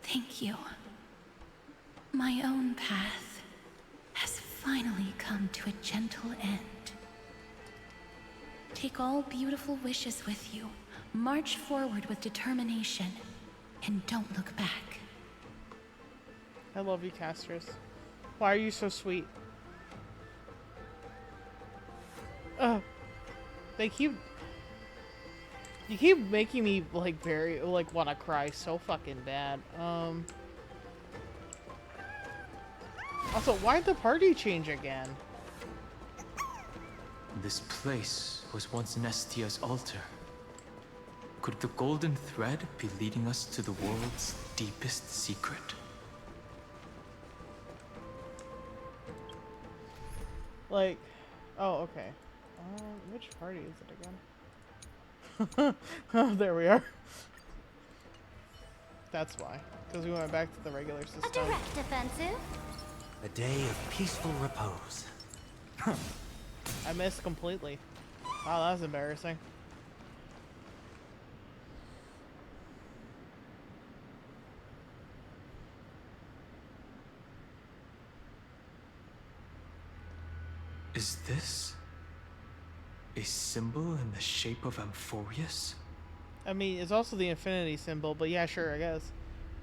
Thank you. My own path has finally come to a gentle end. Take all beautiful wishes with you. March forward with determination, and don't look back. I love you, Casters. Why are you so sweet? You keep making me like very want to cry so fucking bad. Also, why'd the party change again? This place was once Nestia's altar. Could the golden thread be leading us to the world's deepest secret? Like, oh, okay. Which party is it again? Oh, there we are. That's why. Because we went back to the regular system. A direct offensive. A day of peaceful repose. I missed completely. Wow, that was embarrassing. Is this A symbol in the shape of Amphorius? I mean, it's also the infinity symbol, but yeah, sure, I guess.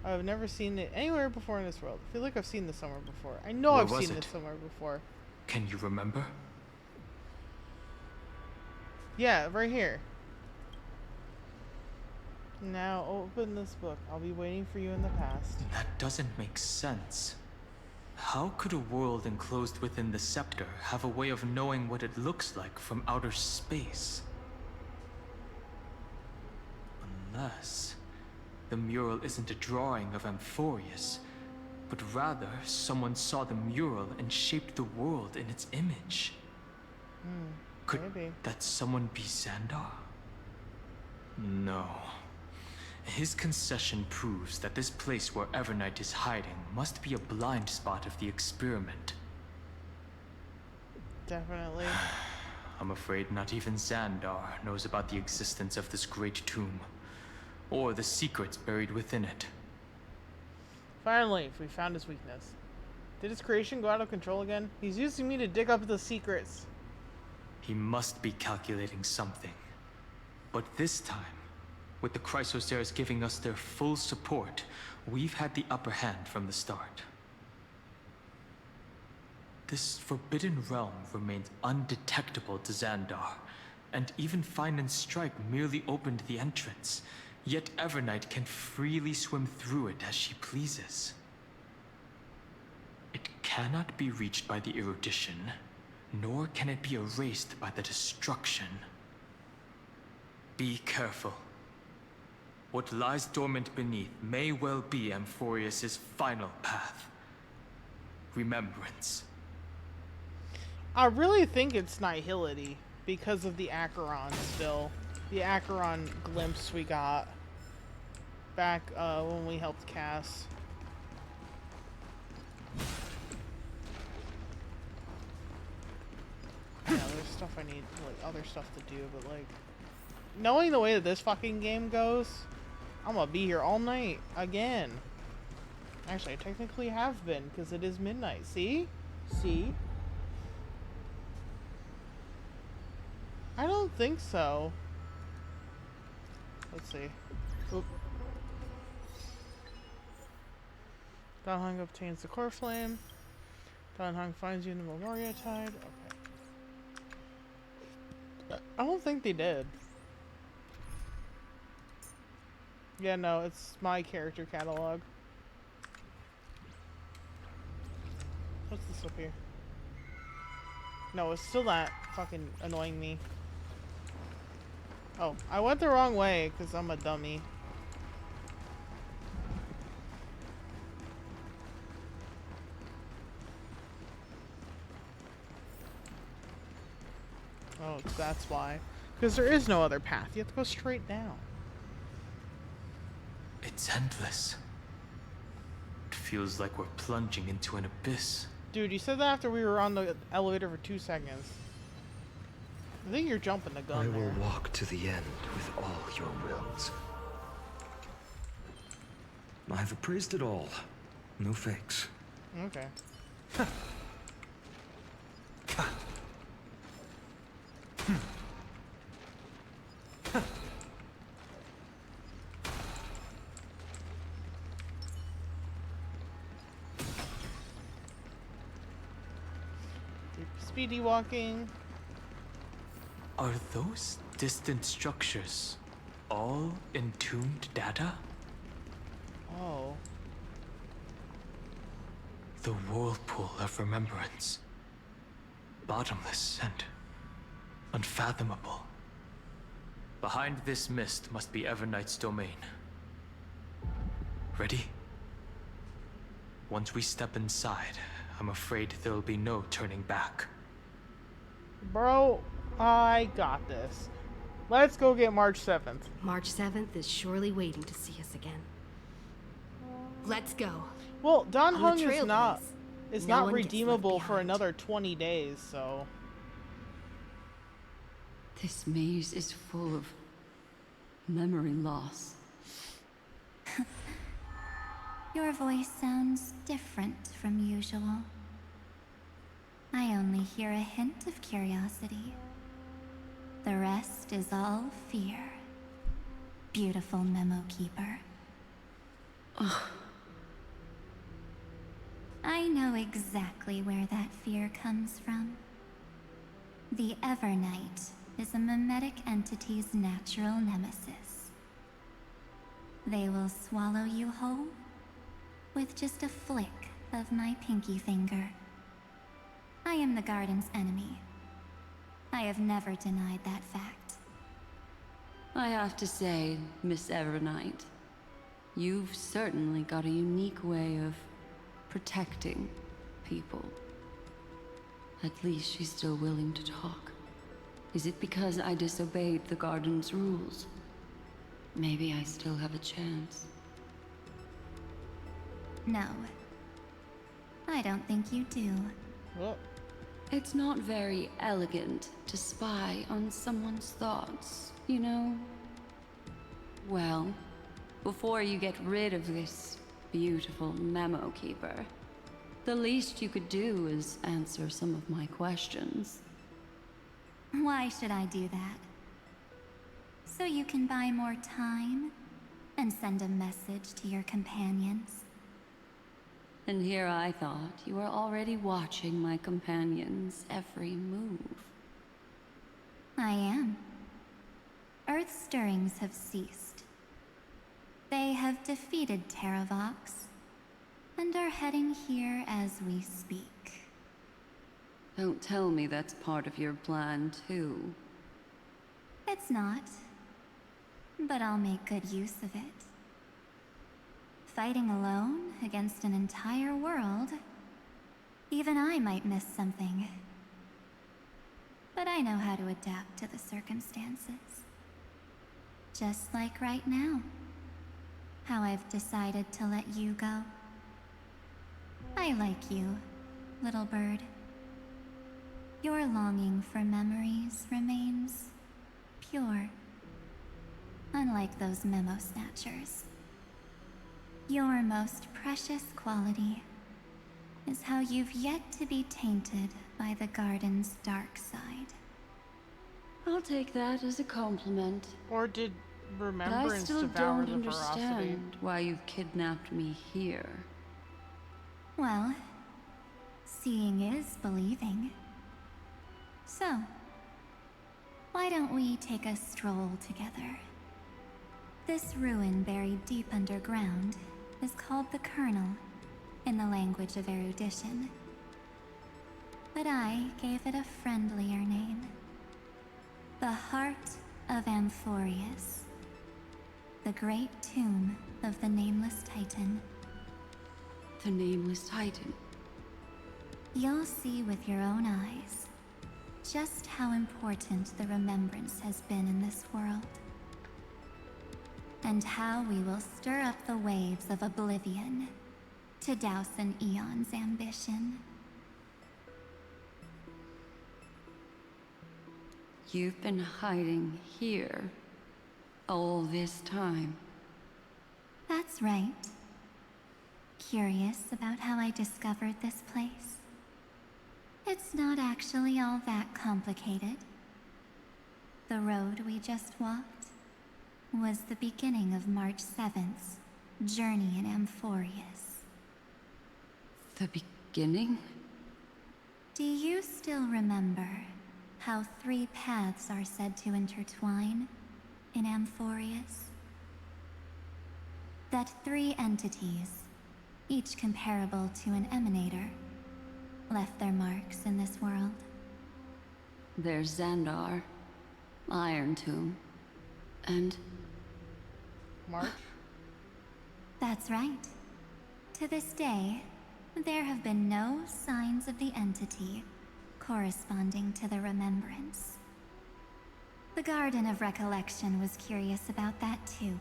I've never seen it anywhere before in this world. I feel like I've seen this somewhere before. I know I've seen this somewhere before. Can you remember? Yeah, right here. Now open this book. I'll be waiting for you in the past. That doesn't make sense. How could a world enclosed within the scepter have a way of knowing what it looks like from outer space? Unless the mural isn't a drawing of Amphorius, but rather someone saw the mural and shaped the world in its image. Could that someone be Xandar? No. His concession proves that this place where Evernight is hiding must be a blind spot of the experiment. Definitely. I'm afraid not even Xandar knows about the existence of this great tomb, or the secrets buried within it. Finally, we found his weakness. Did his creation go out of control again? He's using me to dig up the secrets. He must be calculating something. But this time, with the Chrysoceres giving us their full support, we've had the upper hand from the start. This forbidden realm remains undetectable to Xandar, and even Find and Strike merely opened the entrance, yet Evernight can freely swim through it as she pleases. It cannot be reached by the erudition, nor can it be erased by the destruction. Be careful. What lies dormant beneath may well be Amphorius' final path. Remembrance. I really think it's Nihility because of the Acheron still. The Acheron glimpse we got back when we helped Cass. Yeah, there's stuff I need, like, other stuff to do, but, like, knowing the way that this fucking game goes, I'm gonna be here all night again. Actually, I technically have been, because it is midnight. See? See? I don't think so. Let's see. Oop. Dan Heng obtains the core flame. Dan Heng finds you in the Memoria Tide. Okay. I don't think they did. Yeah, no, it's my character catalog. What's this up here? No, it's still not fucking annoying me. Oh, I went the wrong way because I'm a dummy. Oh, that's why. Because there is no other path. You have to go straight down. It's endless. It feels like we're plunging into an abyss. Dude, you said that after we were on the elevator for 2 seconds. I think you're jumping the gun I will there. walk to the end with all your wills. I've appraised it all. No fakes. Okay. Speedy walking. Are those distant structures all entombed data? Oh. The whirlpool of remembrance. Bottomless and unfathomable. Behind this mist must be Evernight's domain. Ready? Once we step inside, I'm afraid there'll be no turning back. Bro, I got this. Let's go get March 7th. March 7th is surely waiting to see us again. Let's go. Well, Dan On the Heng trail, is please. not No one gets left redeemable for behind. another 20 days, so. This maze is full of memory loss. Your voice sounds different from usual. I only hear a hint of curiosity. The rest is all fear. Beautiful Memo Keeper. I know exactly where that fear comes from. The Evernight is a mimetic entity's natural nemesis. They will swallow you whole with just a flick of my pinky finger. I am the garden's enemy. I have never denied that fact. I have to say, Miss Evernight, you've certainly got a unique way of protecting people. At least she's still willing to talk. Is it because I disobeyed the garden's rules? Maybe I still have a chance. No. I don't think you do. Well, it's not very elegant to spy on someone's thoughts, you know? Well, before you get rid of this beautiful Memo Keeper, the least you could do is answer some of my questions. Why should I do that? So you can buy more time and send a message to your companions? And here I thought you were already watching my companions' every move. I am. Earth's stirrings have ceased. They have defeated Terravox and are heading here as we speak. Don't tell me that's part of your plan, too. It's not. But I'll make good use of it. Fighting alone against an entire world, even I might miss something. But I know how to adapt to the circumstances. Just like right now. How I've decided to let you go. I like you, little bird. Your longing for memories remains pure. Unlike those memo snatchers. Your most precious quality is how you've yet to be tainted by the garden's dark side. I'll take that as a compliment. Or did But I remembrance still devour don't the veracity? understand why you've kidnapped me here. Well, seeing is believing. So, why don't we take a stroll together? This ruin buried deep underground is called the Kernel in the language of erudition. But I gave it a friendlier name. The Heart of Amphorius. The great tomb of the Nameless Titan. The Nameless Titan? You'll see with your own eyes just how important the remembrance has been in this world. And how we will stir up the waves of oblivion to douse an eon's ambition. You've been hiding here all this time. That's right. Curious about how I discovered this place? It's not actually all that complicated. The road we just walked was the beginning of March 7th's journey in Amphorius. The beginning? Do you still remember how 3 paths are said to intertwine in Amphorius? That 3 entities, each comparable to an emanator, left their marks in this world. There's Xandar, Iron Tomb, and... March? That's right. To this day, there have been no signs of the entity corresponding to the remembrance. The Garden of Recollection was curious about that too.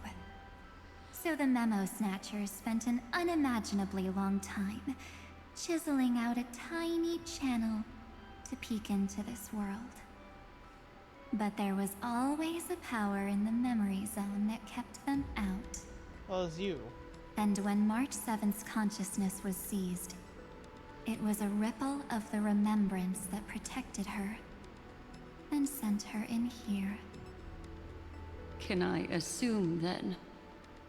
So the Memo Snatchers spent an unimaginably long time chiseling out a tiny channel to peek into this world. But there was always a power in the memory zone that kept them out. Well, as you. And when March 7th's consciousness was seized, it was a ripple of the remembrance that protected her. and sent her in here. Can I assume, then,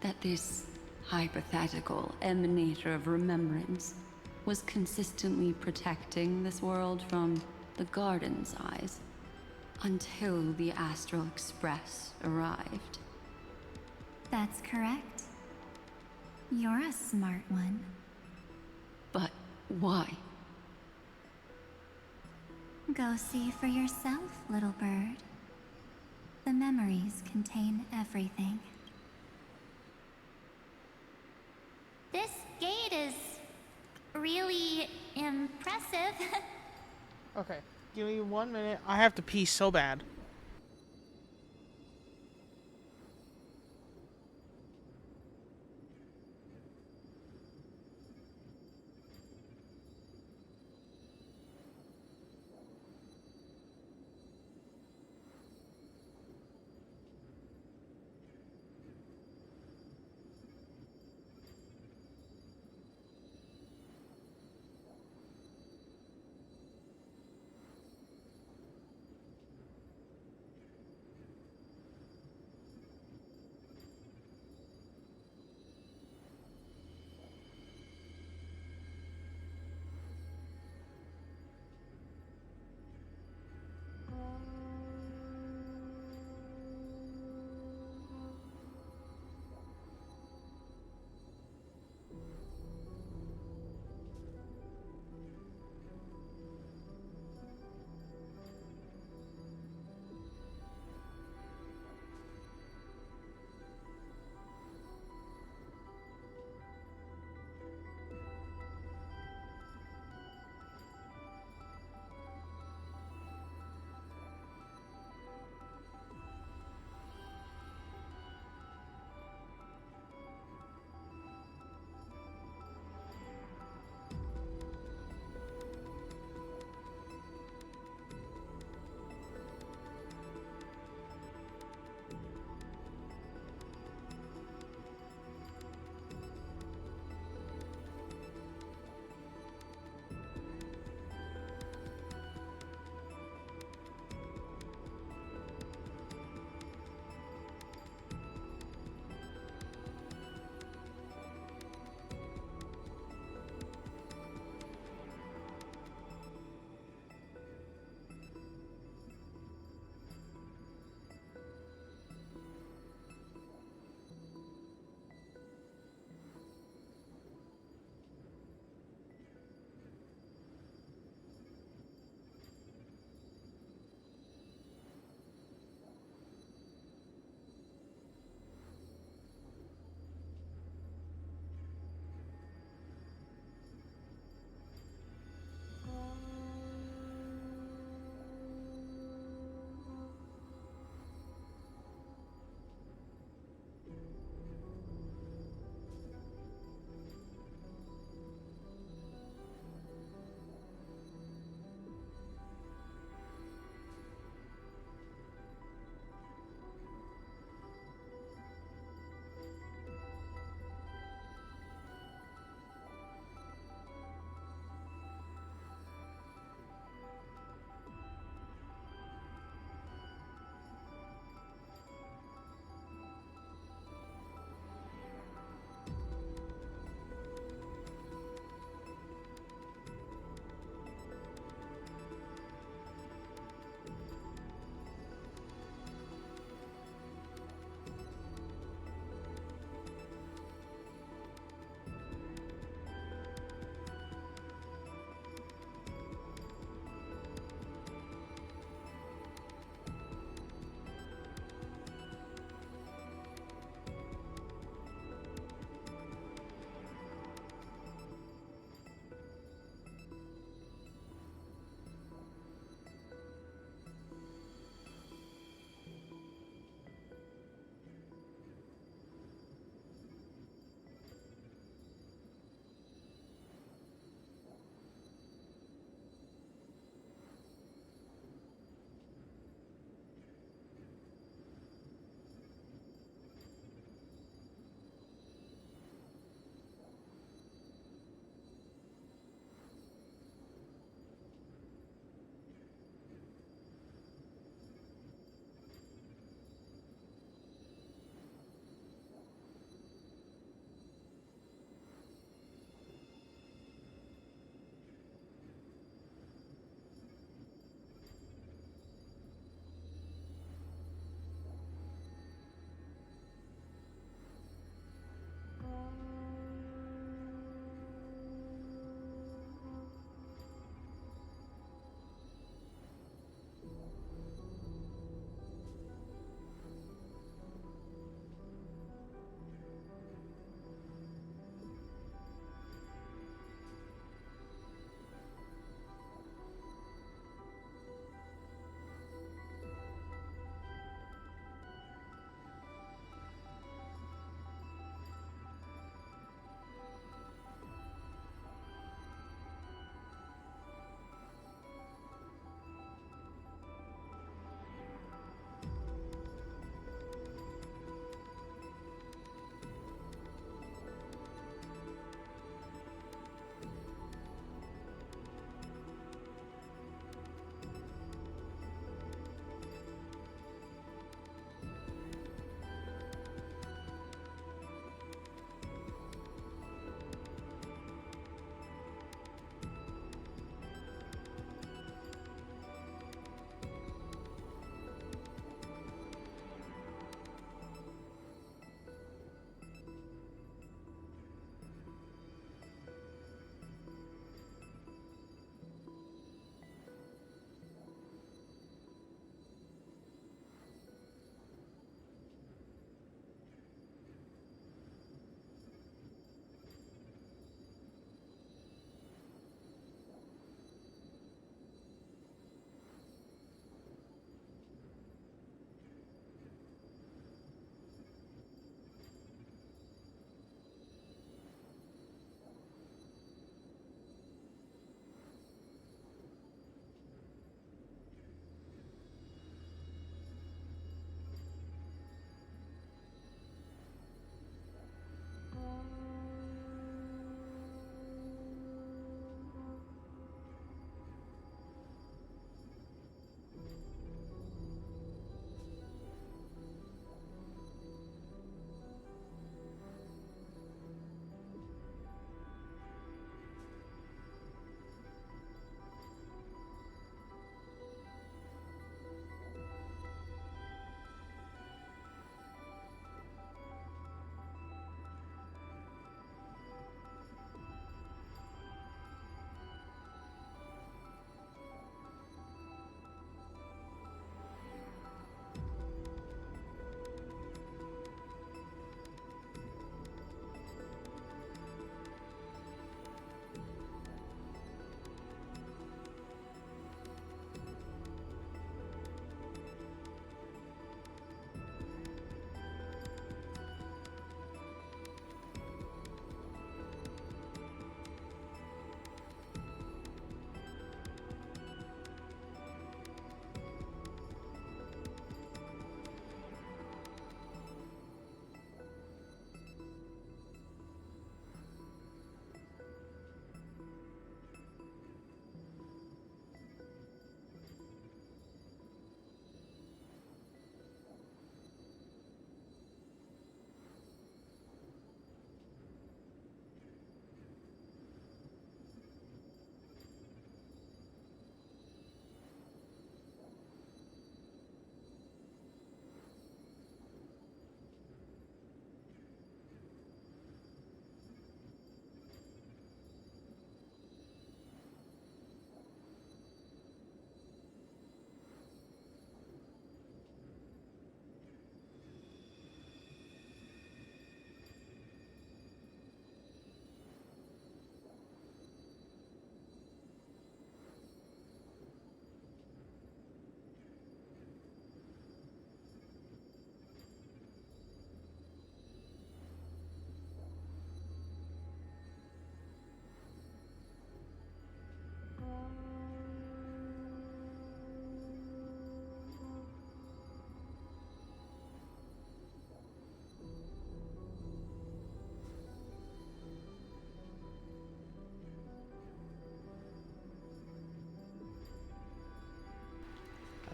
that this hypothetical emanator of remembrance was consistently protecting this world from the Garden's eyes until the Astral Express arrived? That's correct. You're a smart one. But why? Go see for yourself, little bird. The memories contain everything. This gate is really impressive. Okay, give me 1 minute. I have to pee so bad.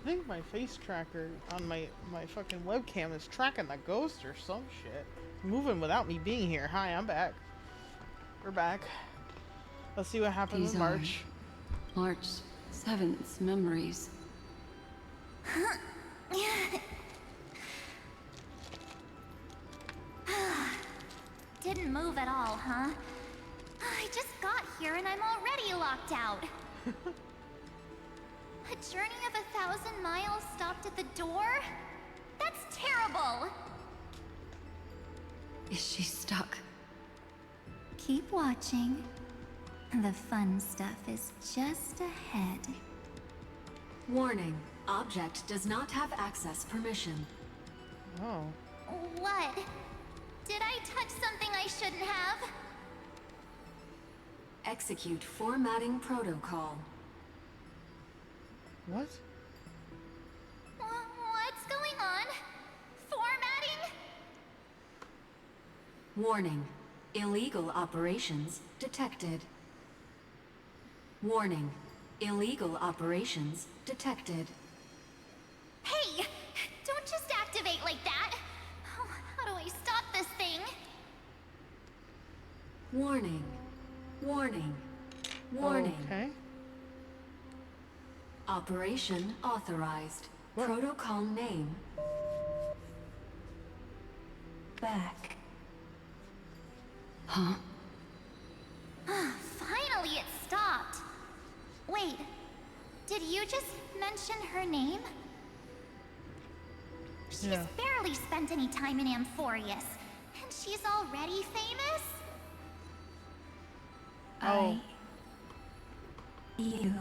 think my face tracker on my fucking webcam is tracking the ghost or some shit. Moving without me being here. Hi, I'm back. We're back. Let's see what happened These with March. are March 7th's memories. Didn't move at all, huh? I just got here and I'm already locked out. A journey of 1,000 miles stopped at the door? That's terrible! Is she stuck? Keep watching. The fun stuff is just ahead. Warning. Object does not have access permission. Oh. What? Did I touch something I shouldn't have? Execute formatting protocol. What? What's going on? Formatting? Warning. Illegal operations detected. Warning. Illegal operations detected. Hey! Don't just activate like that! Oh, how do I stop this thing? Warning. Warning. Warning. Okay. Operation authorized. What? Protocol name. Back. Huh? Finally it stopped! Wait, did you just mention her name? She's Yeah. barely spent any time in Amphorius, and she's already famous? Oh. You.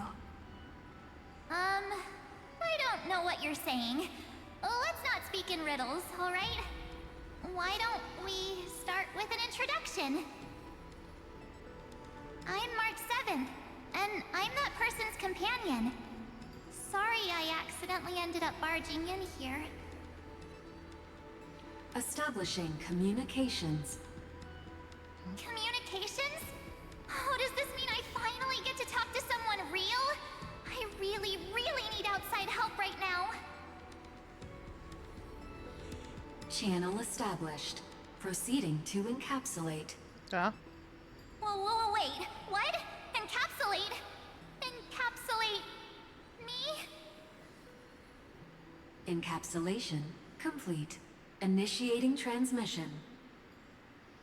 I don't know what you're saying. Let's not speak in riddles, alright? Why don't we start with an introduction? I'm March 7th, and I'm that person's companion. Sorry I accidentally ended up barging in here. Establishing communications. Communications? Oh, does this mean I finally get to talk to someone real? I really, really need outside help right now. Channel established. Proceeding to encapsulate. Yeah. Whoa, wait. What? Encapsulate? Encapsulate me? Encapsulation complete. Initiating transmission.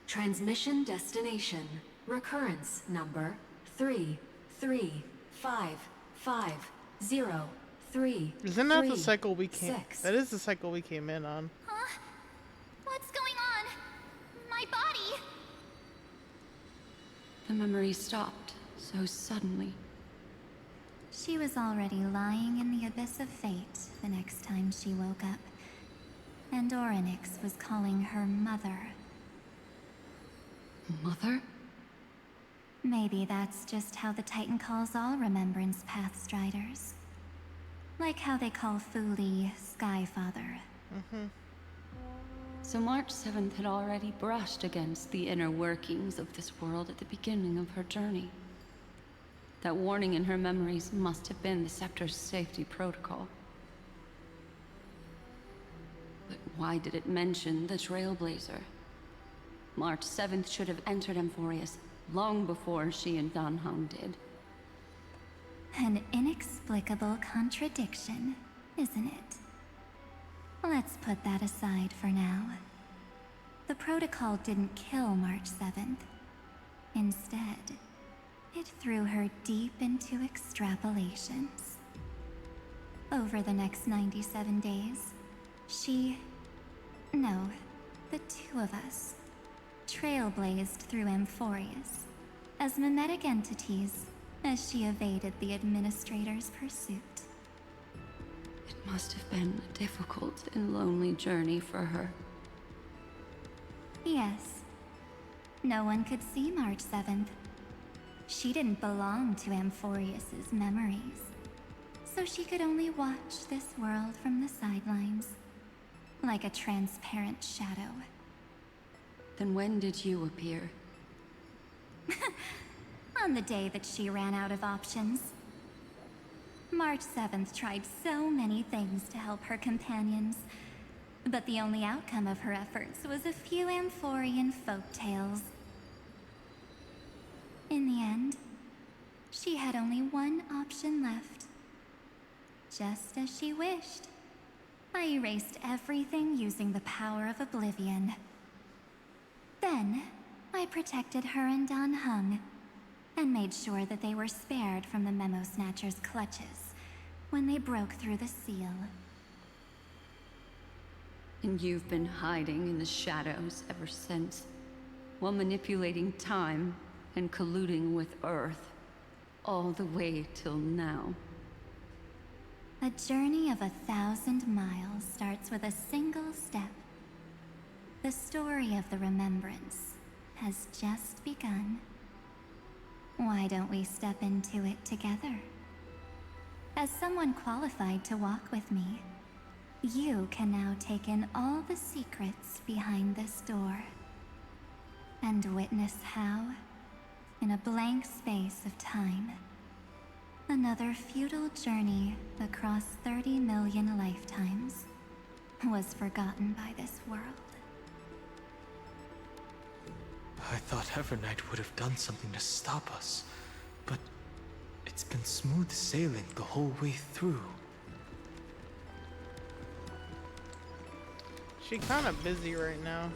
Transmission destination. Recurrence number 3355033. Isn't that the cycle we came? 6. That is the cycle we came in on. Huh? What's going on? My body? The memory stopped so suddenly. She was already lying in the abyss of fate the next time she woke up. And Orynyx was calling her mother. Mother? Maybe that's just how the Titan calls all Remembrance Pathstriders. Like how they call Thule Skyfather. So March 7th had already brushed against the inner workings of this world at the beginning of her journey. That warning in her memories must have been the Scepter's safety protocol. But why did it mention the Trailblazer? March 7th should have entered Amphorius long before she and Dan Heng did. An inexplicable contradiction, isn't it? Let's put that aside for now. The protocol didn't kill March 7th. Instead, it threw her deep into extrapolations. Over the next 97 days, the two of us, trailblazed through Amphorius as mimetic entities as she evaded the Administrator's pursuit. It must have been a difficult and lonely journey for her. Yes. No one could see March 7th. She didn't belong to Amphorius's memories, so she could only watch this world from the sidelines, like a transparent shadow. Then when did you appear? On the day that she ran out of options. March 7th tried so many things to help her companions, but the only outcome of her efforts was a few Amphorian folktales. In the end, she had only one option left. Just as she wished, I erased everything using the power of oblivion. Then, I protected her and Dan Heng, and made sure that they were spared from the Memo Snatcher's clutches when they broke through the seal. And you've been hiding in the shadows ever since, while manipulating time and colluding with Earth, all the way till now. A journey of 1,000 miles starts with a single step. The story of the Remembrance has just begun. Why don't we step into it together? As someone qualified to walk with me, you can now take in all the secrets behind this door, and witness how, in a blank space of time, another futile journey across 30 million lifetimes was forgotten by this world. I thought Evernight would have done something to stop us, but it's been smooth sailing the whole way through. She kind of busy right now.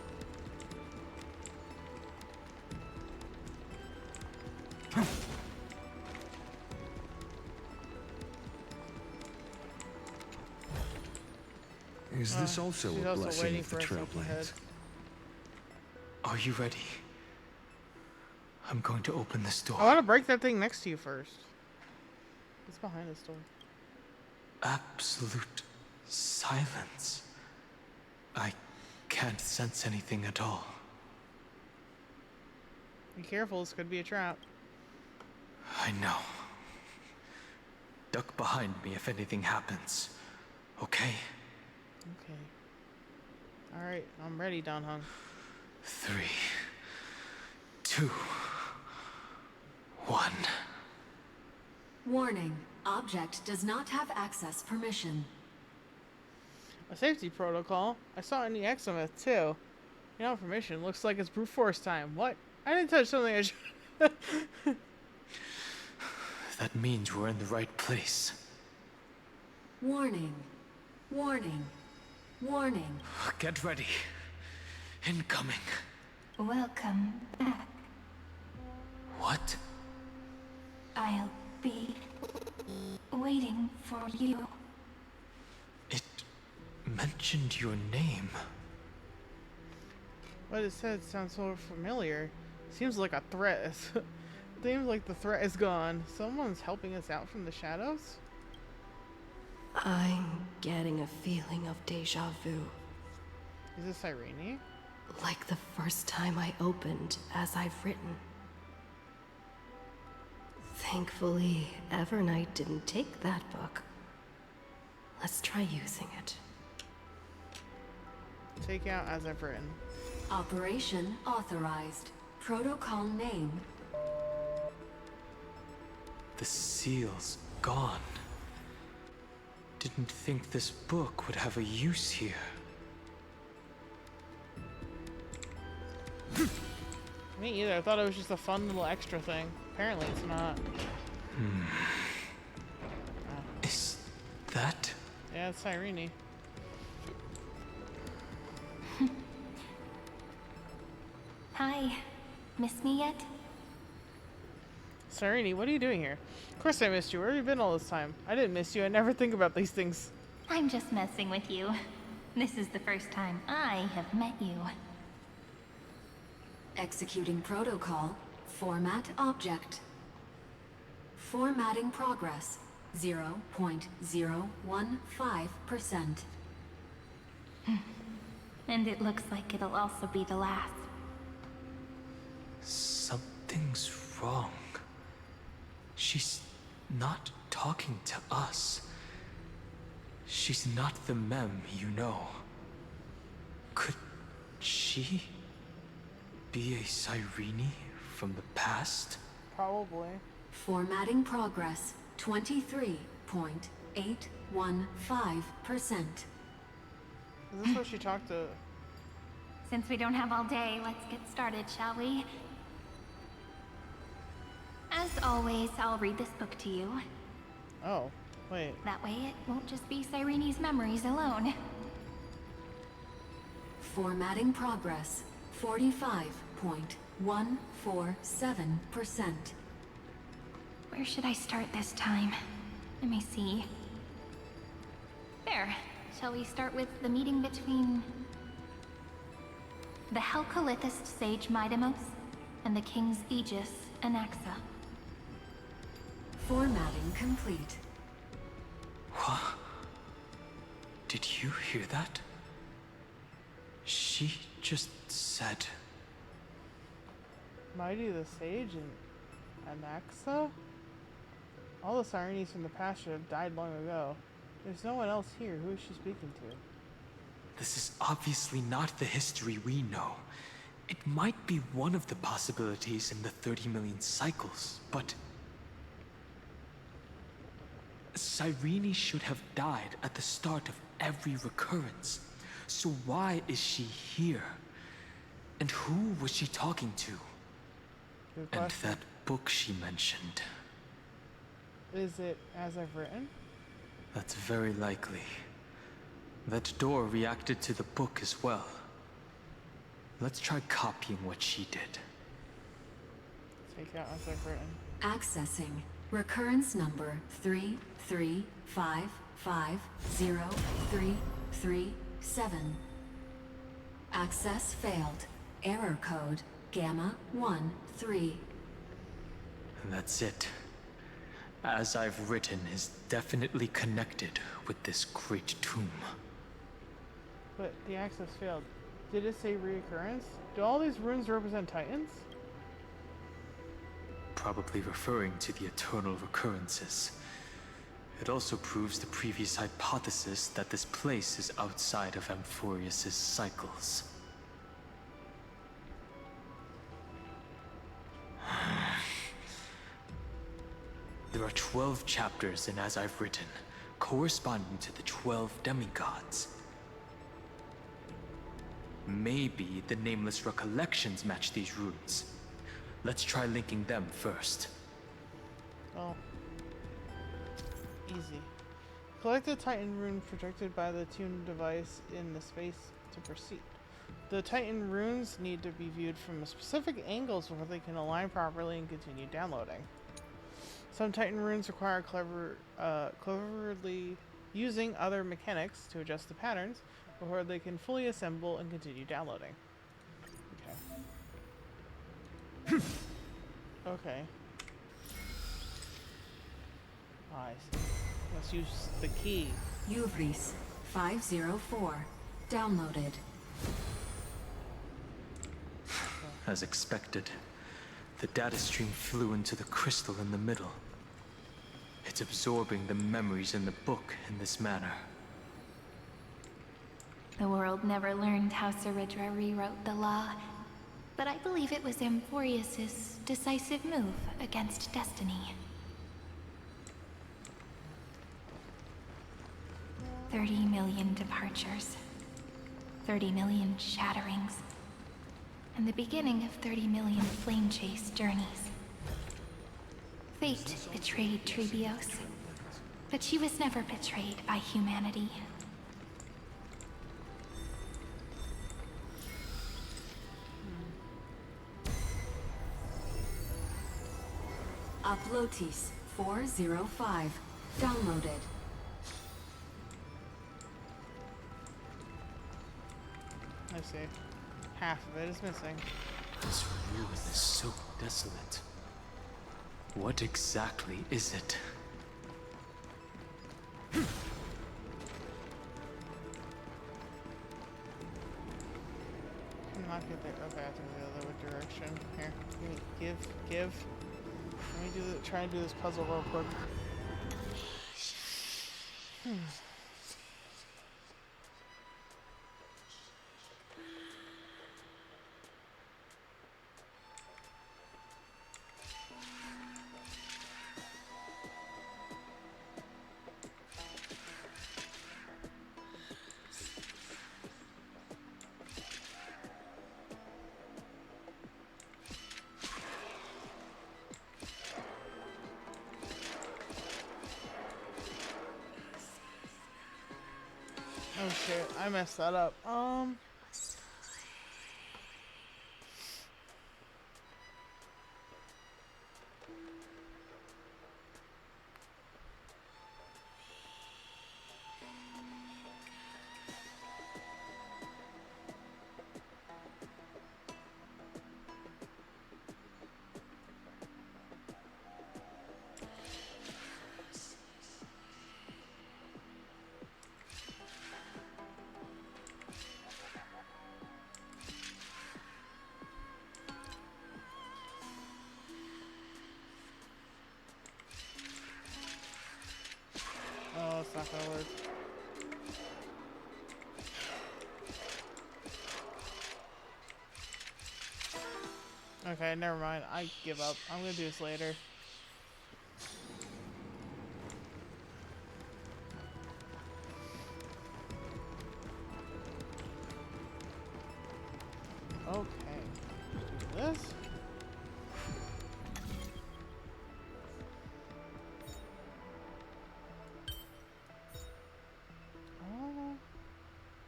Is this also she's a also blessing waiting of the for us up ahead. Trailblades? Are you ready? I'm going to open this door. I want to break that thing next to you first. It's behind this door. Absolute silence. I can't sense anything at all. Be careful, this could be a trap. I know. Duck behind me if anything happens. Okay? Okay. Alright, I'm ready, Dan Heng. 3, 2, 1. Warning. Object does not have access permission. A safety protocol? I saw it in the Exometh too. You know, permission. Looks like it's brute force time. What? I didn't touch something I should. That means we're in the right place. Warning. Warning. Warning. Get ready. Incoming. Welcome back. What? I'll be waiting for you. It mentioned your name. What it said sounds so familiar. Seems like a threat. Seems like the threat is gone. Someone's helping us out from the shadows? I'm getting a feeling of deja vu. Is this Irene? Like the first time I opened as I've written. Thankfully, Evernight didn't take that book. Let's try using it. Take out as I've written. Operation authorized. Protocol name. The seal's gone. Didn't think this book would have a use here. Me either. I thought it was just a fun little extra thing. Apparently it's not. Is that? Yeah, it's Irene. Hi. Miss me yet? Irene, what are you doing here? Of course I missed you. Where have you been all this time? I didn't miss you. I never think about these things. I'm just messing with you. This is the first time I have met you. Executing protocol. Format object. Formatting progress. 0.015%. And it looks like it'll also be the last. Something's wrong. She's not talking to us. She's not the Mem you know. Could she be a Cyrene from the past? Probably. Formatting progress. 23%. Is this where she talked to... Since we don't have all day, let's get started, shall we? As always, I'll read this book to you. Oh, wait. That way it won't just be Cyrene's memories alone. Formatting progress, 45.147%. Where should I start this time? Let me see. There. Shall we start with the meeting between the Helcolithist sage Midamos and the King's Aegis, Anaxa? Formatting complete. What? Did you hear that? She just said... Mighty the Sage and Anaxa? All the Cyrenes from the past should have died long ago. There's no one else here. Who is she speaking to? This is obviously not the history we know. It might be one of the possibilities in the 30 million cycles, but... Cyrene should have died at the start of every recurrence. So why is she here? And who was she talking to? And that book she mentioned. Is it as I've written? That's very likely. That door reacted to the book as well. Let's try copying what she did. Take out as I've written. Accessing recurrence number 335503337. Access failed. Error code Gamma 13. That's it. As I've written is definitely connected with this great tomb. But the access failed. Did it say reoccurrence? Do all these runes represent titans? Probably referring to the eternal recurrences. It also proves the previous hypothesis that this place is outside of Amphorius' cycles. There are 12 chapters in As I've Written, corresponding to the 12 demigods. Maybe the Nameless Recollections match these runes. Let's try linking them first. Oh. Easy. Collect the Titan rune projected by the tune device in the space to proceed. The Titan runes need to be viewed from specific angles before they can align properly and continue downloading. Some Titan runes require cleverly using other mechanics to adjust the patterns before they can fully assemble and continue downloading. Okay. Okay. I see. Let's use the key. Uvris 504. Downloaded. As expected, the data stream flew into the crystal in the middle. It's absorbing the memories in the book in this manner. The world never learned how Saridra rewrote the law, but I believe it was Amphorius' decisive move against destiny. 30 million departures, 30 million shatterings, and the beginning of 30 million flame chase journeys. Fate betrayed Trebios, but she was never betrayed by humanity. Uplotis 405. Downloaded. I see. Half of it is missing. This ruin is so desolate. What exactly is it? I'm not good there. Okay, I have to go the other direction. Here, give. Let me try and do this puzzle real quick. shit. I messed that up. Oh, it's not gonna work. Okay, never mind. I give up. I'm gonna do this later. Okay. Do this.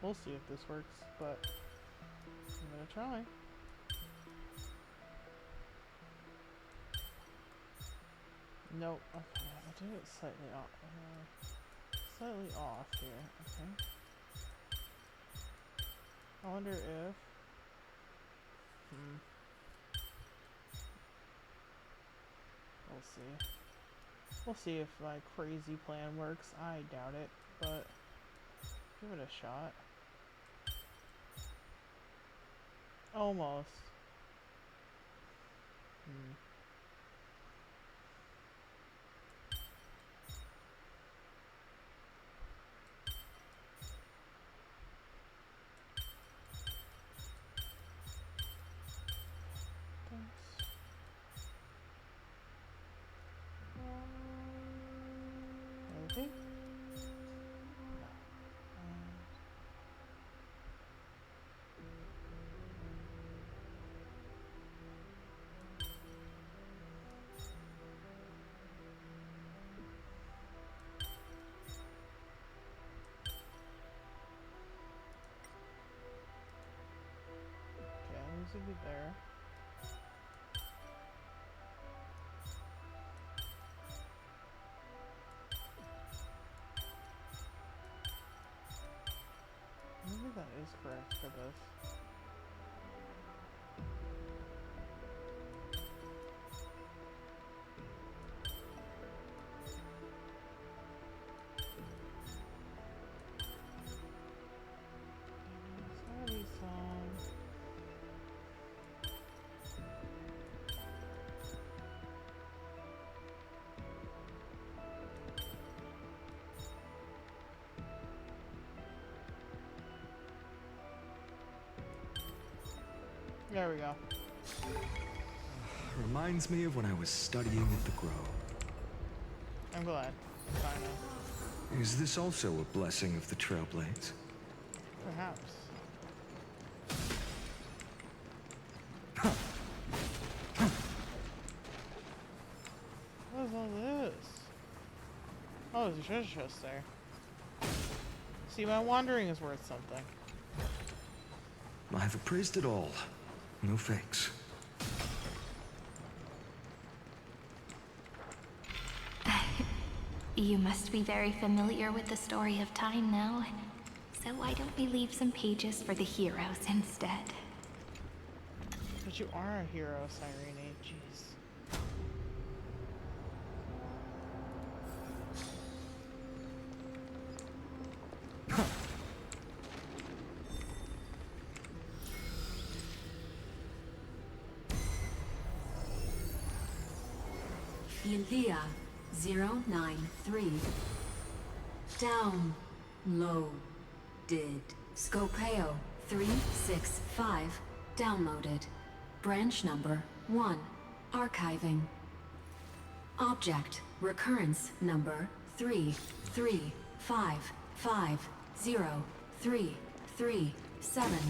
We'll see if this works, but I'm gonna try. Nope. Okay, I'll do it slightly off here. Okay. I wonder if. We'll see. We'll see if my crazy plan works. I doubt it, but give it a shot. Almost. Okay. To be there. Maybe that is correct for this. Sorry, song. There we go. Reminds me of when I was studying at the Grove. I'm glad. Finally. Is this also a blessing of the Trailblades? Perhaps. What is all this? Oh, there's a treasure chest there. See, my wandering is worth something. I've appraised it all. No fakes. You must be very familiar with the story of time now. So why don't we leave some pages for the heroes instead? But you are a hero, Cyrene. Jeez. Ilia 093. Downloaded. Scopeo 365. Downloaded. Branch number 1. Archiving. Object recurrence number 335503337.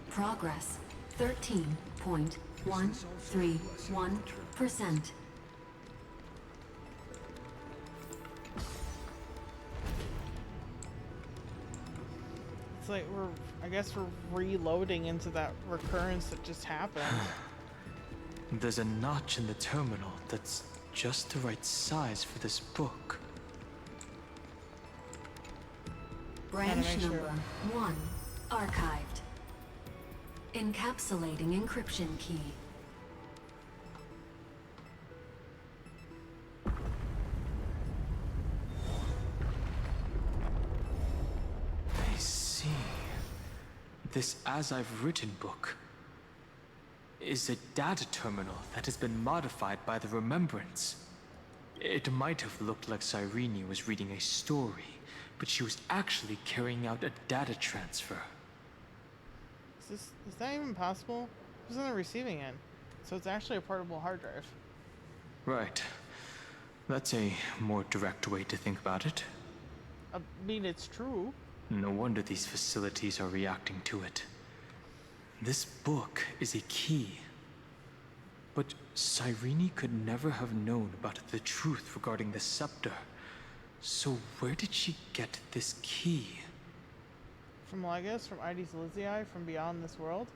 Progress 13.131%. It's like I guess we're reloading into that recurrence that just happened. There's a notch in the terminal that's just the right size for this book. Branch number 1, archived. Encapsulating encryption key. I see. This As I've Written book is a data terminal that has been modified by the Remembrance. It might have looked like Cyrene was reading a story, but she was actually carrying out a data transfer. Is that even possible? Who's on the receiving end? So it's actually a portable hard drive. Right. That's a more direct way to think about it. I mean, it's true. No wonder these facilities are reacting to it. This book is a key. But Cyrene could never have known about the truth regarding the scepter. So where did she get this key? From Legus, from Ides Lizii, from beyond this world?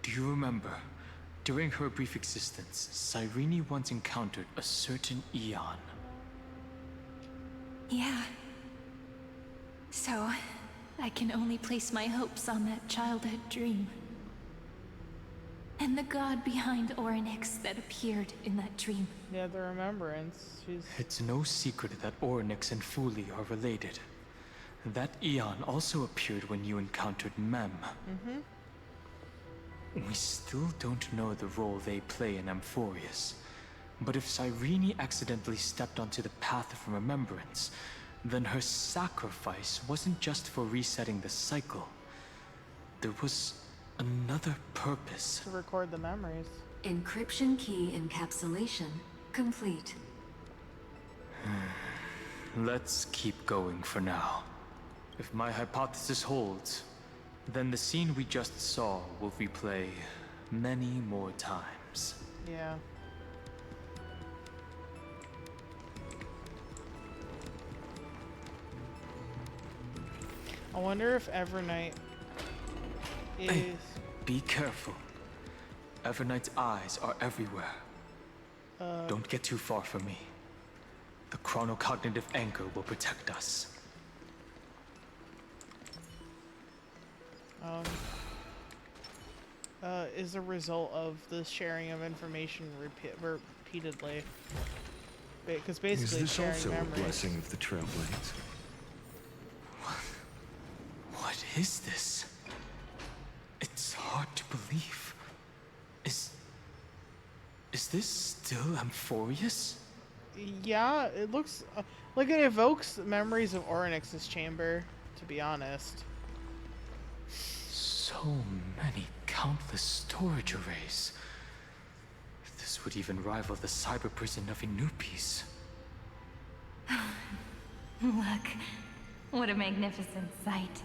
Do you remember, during her brief existence, Cyrene once encountered a certain Eon? Yeah. So, I can only place my hopes on that childhood dream. And the god behind Orynyx that appeared in that dream. Yeah, the Remembrance. It's no secret that Orynyx and Fuli are related. That Eon also appeared when you encountered Mem. We still don't know the role they play in Amphorius. But if Cyrene accidentally stepped onto the path of remembrance, then her sacrifice wasn't just for resetting the cycle. There was another purpose. To record the memories. Encryption key encapsulation complete. Let's keep going for now. If my hypothesis holds, then the scene we just saw will replay many more times. Yeah. I wonder if Evernight is... Hey, be careful. Evernight's eyes are everywhere. Don't get too far from me. The chronocognitive anchor will protect us. Is a result of the sharing of information repeatedly. Because basically is this sharing also memories. a blessing of the Trailblades? What is this? It's hard to believe. Is this still Amphorius? Yeah, it looks like it evokes memories of Orynyx's chamber, to be honest. So many countless storage arrays. This would even rival the cyber prison of Inupis. Look, what a magnificent sight.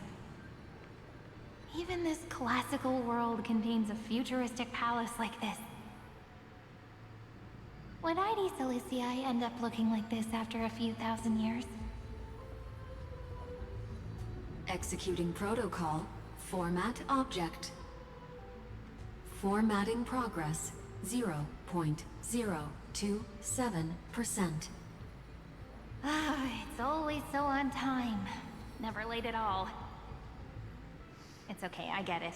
Even this classical world contains a futuristic palace like this. Would Ides Lizii end up looking like this after a few thousand years? Executing protocol. Format object. Formatting progress 0.027%. Ah, it's always so on time. Never late at all. It's okay, I get it.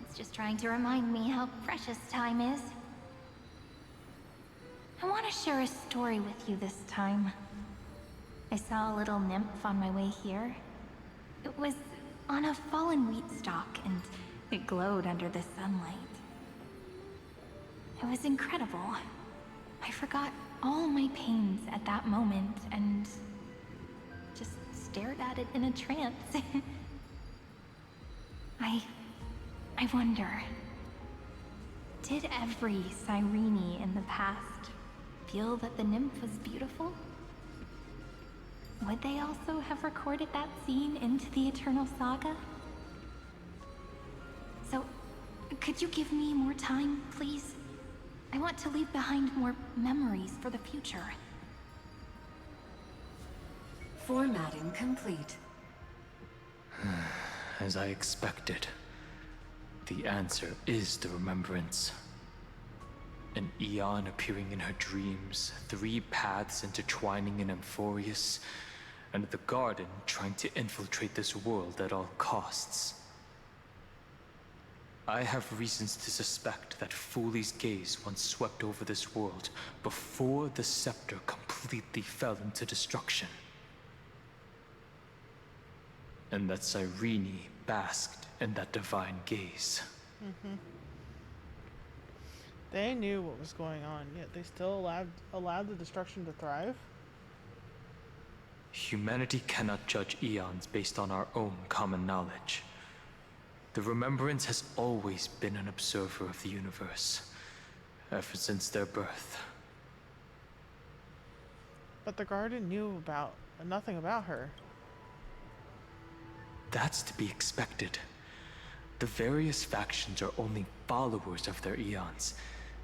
It's just trying to remind me how precious time is. I want to share a story with you this time. I saw a little nymph on my way here. It was on a fallen wheat stalk, and it glowed under the sunlight. It was incredible. I forgot all my pains at that moment, and just stared at it in a trance. I wonder, did every Cyrene in the past feel that the nymph was beautiful? Would they also have recorded that scene into the Eternal Saga? So, could you give me more time, please? I want to leave behind more memories for the future. Formatting complete. As I expected, the answer is the remembrance. An Eon appearing in her dreams, 3 paths intertwining in Amphorius, and the Garden trying to infiltrate this world at all costs. I have reasons to suspect that Fooley's gaze once swept over this world before the scepter completely fell into destruction. And that Cyrene basked in that divine gaze. They knew what was going on, yet they still allowed the destruction to thrive. Humanity cannot judge eons based on our own common knowledge. The Remembrance has always been an observer of the universe, ever since their birth. But the Garden knew nothing about her. That's to be expected. The various factions are only followers of their eons,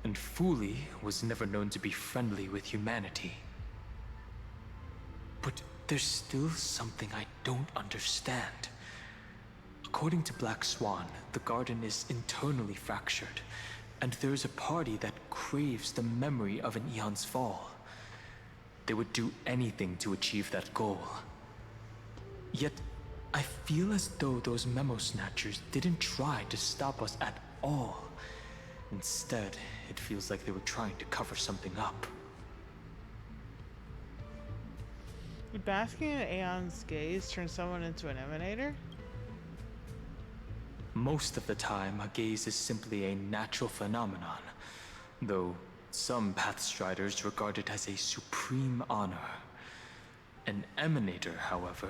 and Fooley was never known to be friendly with humanity. But there's still something I don't understand. According to Black Swan, the Garden is internally fractured, and there is a party that craves the memory of an eon's fall. They would do anything to achieve that goal. Yet, I feel as though those memo snatchers didn't try to stop us at all. Instead, it feels like they were trying to cover something up. Would basking in Aeon's gaze turn someone into an emanator? Most of the time, a gaze is simply a natural phenomenon, though some Pathstriders regard it as a supreme honor. An emanator, however,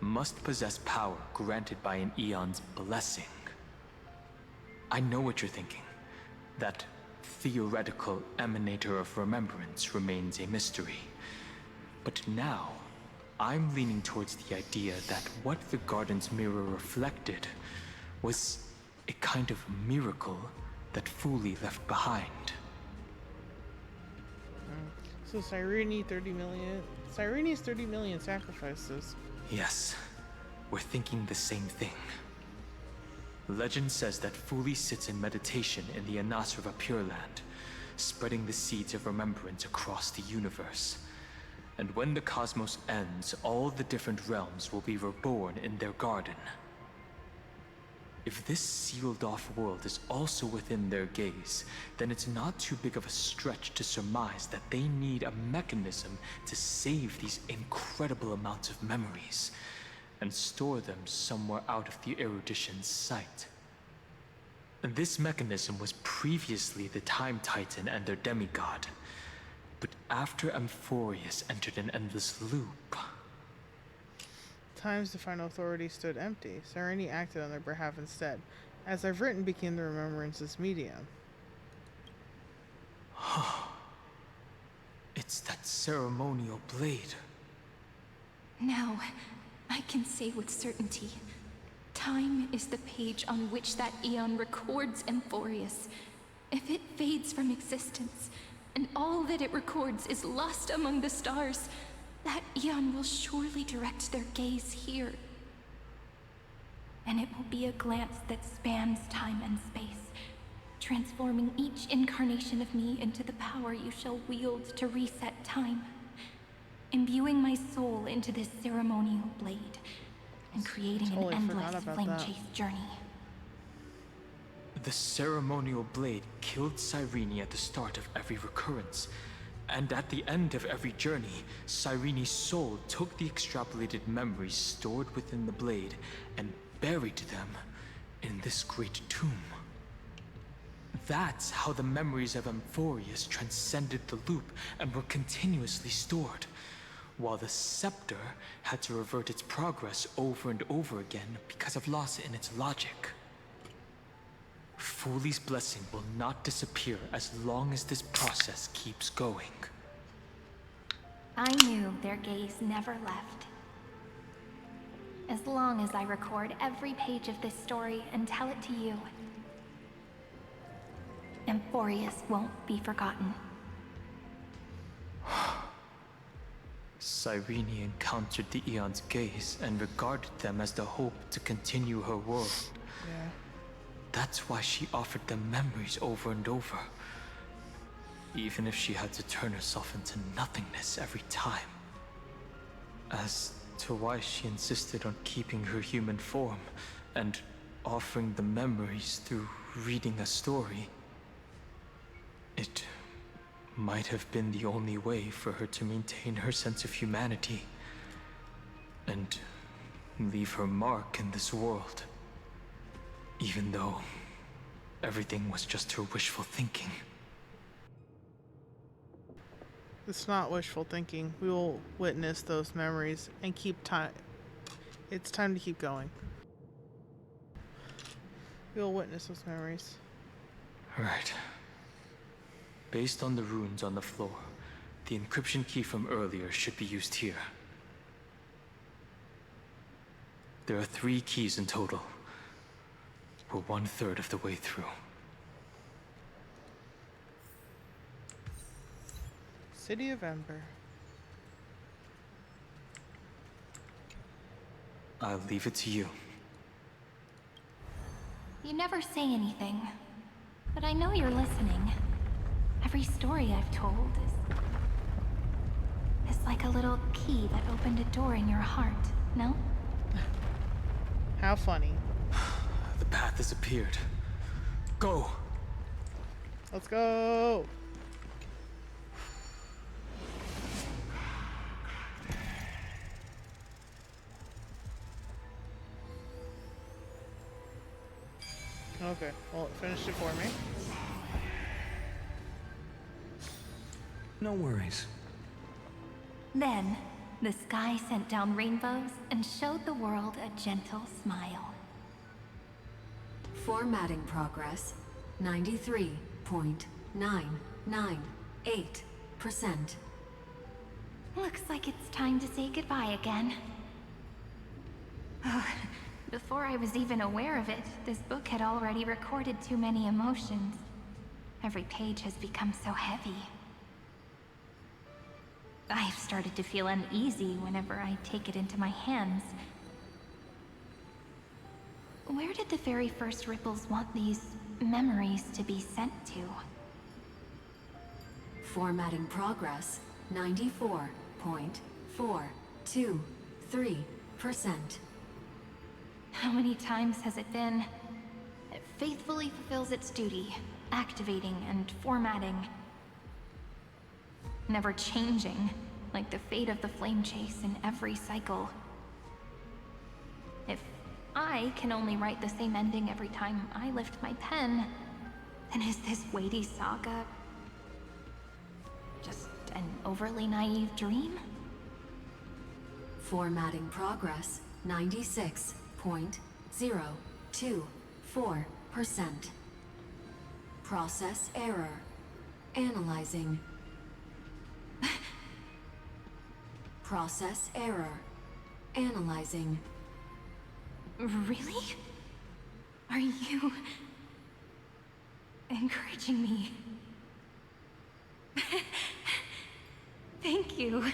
must possess power granted by an eon's blessing. I know what you're thinking. That theoretical emanator of remembrance remains a mystery. But now, I'm leaning towards the idea that what the Garden's mirror reflected was a kind of miracle that Fooley left behind. So Cyrene's 30 million sacrifices. Yes, we're thinking the same thing. Legend says that Fooley sits in meditation in the Anasrva Pure Land, spreading the seeds of remembrance across the universe. And when the cosmos ends, all the different realms will be reborn in their garden. If this sealed-off world is also within their gaze, then it's not too big of a stretch to surmise that they need a mechanism to save these incredible amounts of memories and store them somewhere out of the erudition's sight. And this mechanism was previously the Time Titan and their demigod, but after Amphorius entered an endless loop... Times the final authority stood empty. Cyrene acted on their behalf instead. As I've written, became the Remembrance's medium. It's that ceremonial blade. Now, I can say with certainty, time is the page on which that eon records Amphorius. If it fades from existence, and all that it records is lost among the stars, that eon will surely direct their gaze here. And it will be a glance that spans time and space, transforming each incarnation of me into the power you shall wield to reset time, imbuing my soul into this ceremonial blade, and creating an endless flame-chased journey. The ceremonial blade killed Cyrene at the start of every recurrence, and at the end of every journey, Cyrene's soul took the extrapolated memories stored within the blade and buried them in this great tomb. That's how the memories of Amphorius transcended the loop and were continuously stored, while the scepter had to revert its progress over and over again because of loss in its logic. Fooley's blessing will not disappear as long as this process keeps going. I knew their gaze never left. As long as I record every page of this story and tell it to you, Amphorius won't be forgotten. Cyrene encountered the Eon's gaze and regarded them as the hope to continue her world. Yeah. That's why she offered them memories over and over. Even if she had to turn herself into nothingness every time. As to why she insisted on keeping her human form and offering the memories through reading a story, it might have been the only way for her to maintain her sense of humanity and leave her mark in this world. Even though everything was just her wishful thinking. It's not wishful thinking. We will witness those memories and keep time. It's time to keep going. We will witness those memories. Right. Based on the runes on the floor, the encryption key from earlier should be used here. There are 3 keys in total. We're 1/3 of the way through. City of Ember. I'll leave it to you. You never say anything, but I know you're listening. Every story I've told is like a little key that opened a door in your heart, no? How funny. The path has appeared. Go! Let's go! Okay, well, it finished it for me. No worries. Then, the sky sent down rainbows and showed the world a gentle smile. Formatting progress 93.998%. Looks like it's time to say goodbye again. Before I was even aware of it, this book had already recorded too many emotions. Every page has become so heavy. I've started to feel uneasy whenever I take it into my hands. Where did the very first ripples want these memories to be sent to? Formatting progress 94.423%. How many times has it been? It faithfully fulfills its duty, activating and formatting. Never changing, like the fate of the flame chase in every cycle. If I can only write the same ending every time I lift my pen, then is this weighty saga just an overly naive dream? Formatting progress 96.024%. Process error. Analyzing. Process error. Analyzing. Really? Are you encouraging me? Thank you.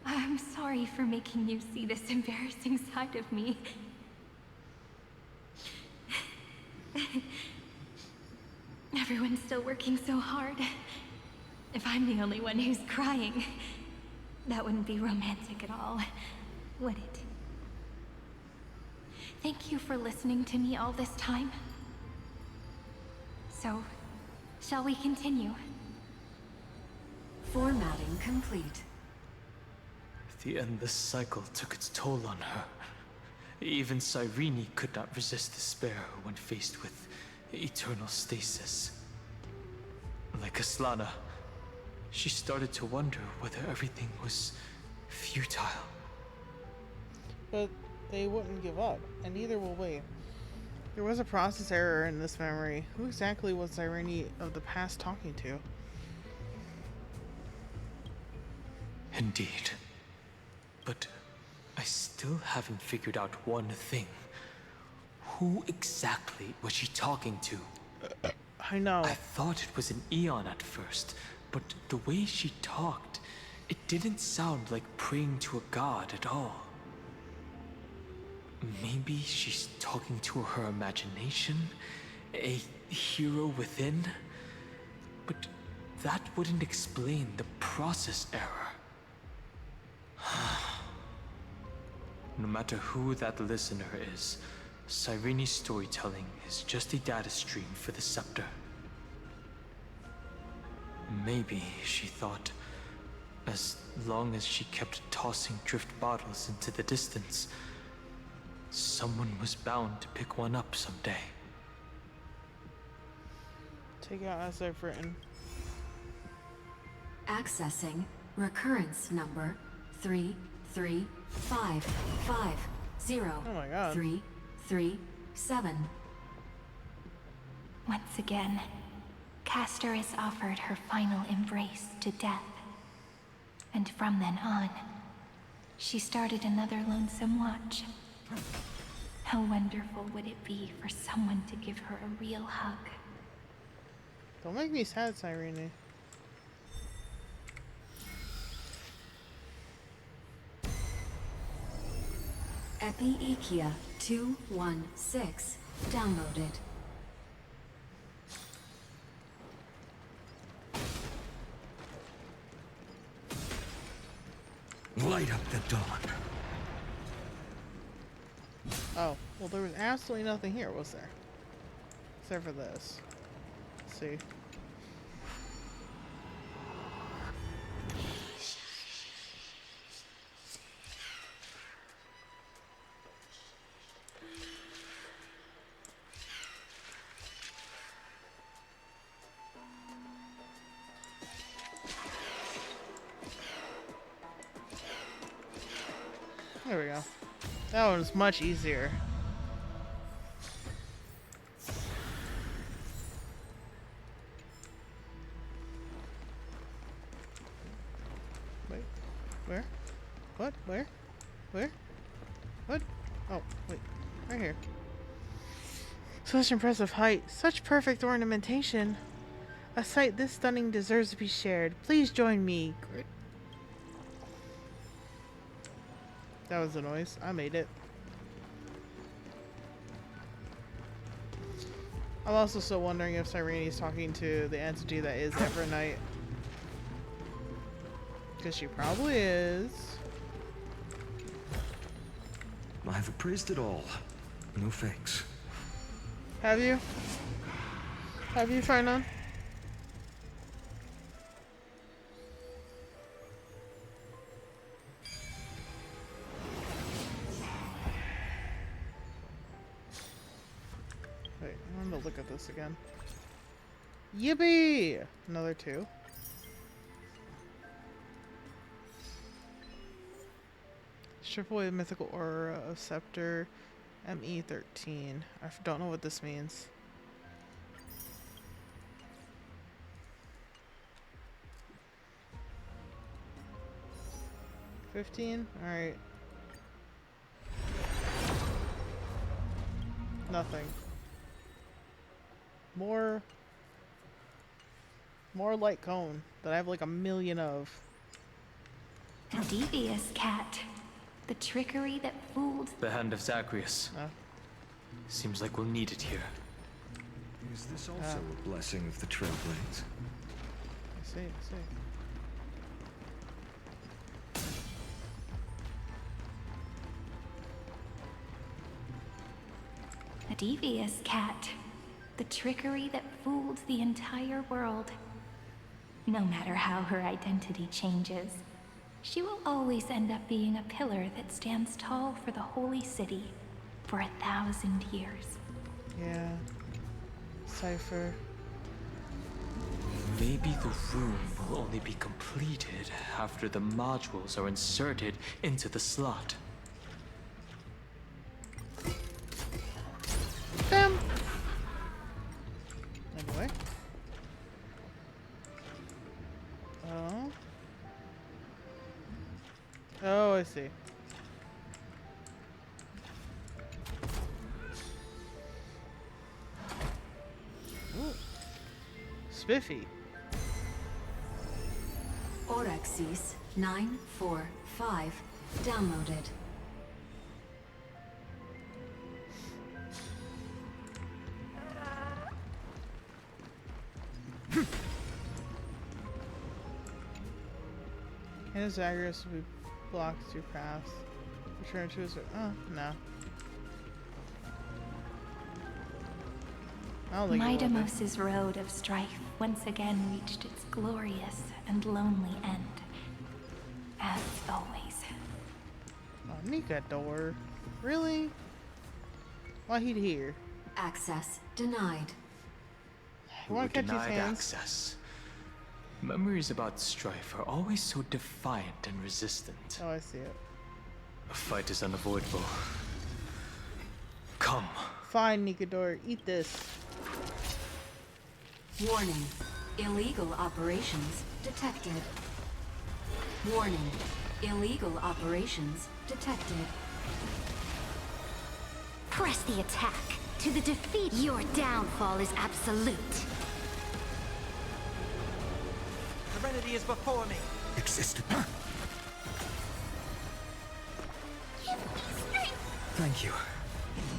I'm sorry for making you see this embarrassing side of me. Everyone's still working so hard. If I'm the only one who's crying, that wouldn't be romantic at all, would it? Thank you for listening to me all this time. So, shall we continue? Formatting complete. The endless cycle took its toll on her. Even Cyrene could not resist despair when faced with eternal stasis. Like Aslana, she started to wonder whether everything was futile. But they wouldn't give up, and neither will we. There was a process error in this memory. Who exactly was Cyrene of the past talking to? Indeed. But I still haven't figured out one thing. Who exactly was she talking to? I know. I thought it was an Eon at first, but the way she talked, It didn't sound like praying to a god at all. Maybe she's talking to her imagination? A hero within? But that wouldn't explain the process error. No matter who that listener is, Cyrene's storytelling is just a data stream for the scepter. Maybe, she thought, as long as she kept tossing drift bottles into the distance, someone was bound to pick one up someday. Take out as I've written. Accessing recurrence number 33550. Oh my god. 337. Once again, Castor is offered her final embrace to death. And from then on, she started another lonesome watch. How wonderful would it be for someone to give her a real hug? Don't make me sad, Cyrene. Epi-Ikia 216 downloaded. Light up the dawn. Oh, well there was absolutely nothing here, was there? Except for this. Let's see. There we go. That one was much easier. Wait. Where? What? Where? Where? What? Oh, wait. Right here. Such impressive height. Such perfect ornamentation. A sight this stunning deserves to be shared. Please join me. Great. That was the noise. I made it. I'm also still wondering if Cyrene is talking to the entity that is Evernight. Because she probably is. I've appraised it all. No fakes. Have you? Have you, Finon? Wait, I want to look at this again. Yippee! Another 2. Strip away the mythical aura of Scepter ME13. I don't know what this means. $15? Alright. Nothing. More light cone that I have like a million of. A devious cat. The trickery that fooled... The hand of Zagreus. Seems like we'll need it here. Is this also a blessing of the Trailblades? I see, I see. A devious cat. The trickery that fooled the entire world. No matter how her identity changes, she will always end up being a pillar that stands tall for the holy city for 1,000 years. Yeah. Cypher. Maybe the room will only be completed after the modules are inserted into the slot. Bam! Anyway. Oh. Oh, I see. Ooh. Spiffy. Phorexis 945 downloaded. And his Zagreus will be blocked through paths. Return to his. Oh, no. I don't think it will be. Midamos's road of strife once again reached its glorious and lonely end. As always. Oh, Nikador. Really? Why he'd here? Access denied. You want to catch his Denied hands? access. Memories about strife are always so defiant and resistant. Oh, I see it. A fight is unavoidable. Come. Fine, Nikador. Eat this. Warning. Illegal operations detected. Warning. Illegal operations detected. Press the attack. To the defeat, your downfall is absolute. Serenity is before me. Existed. Thank you.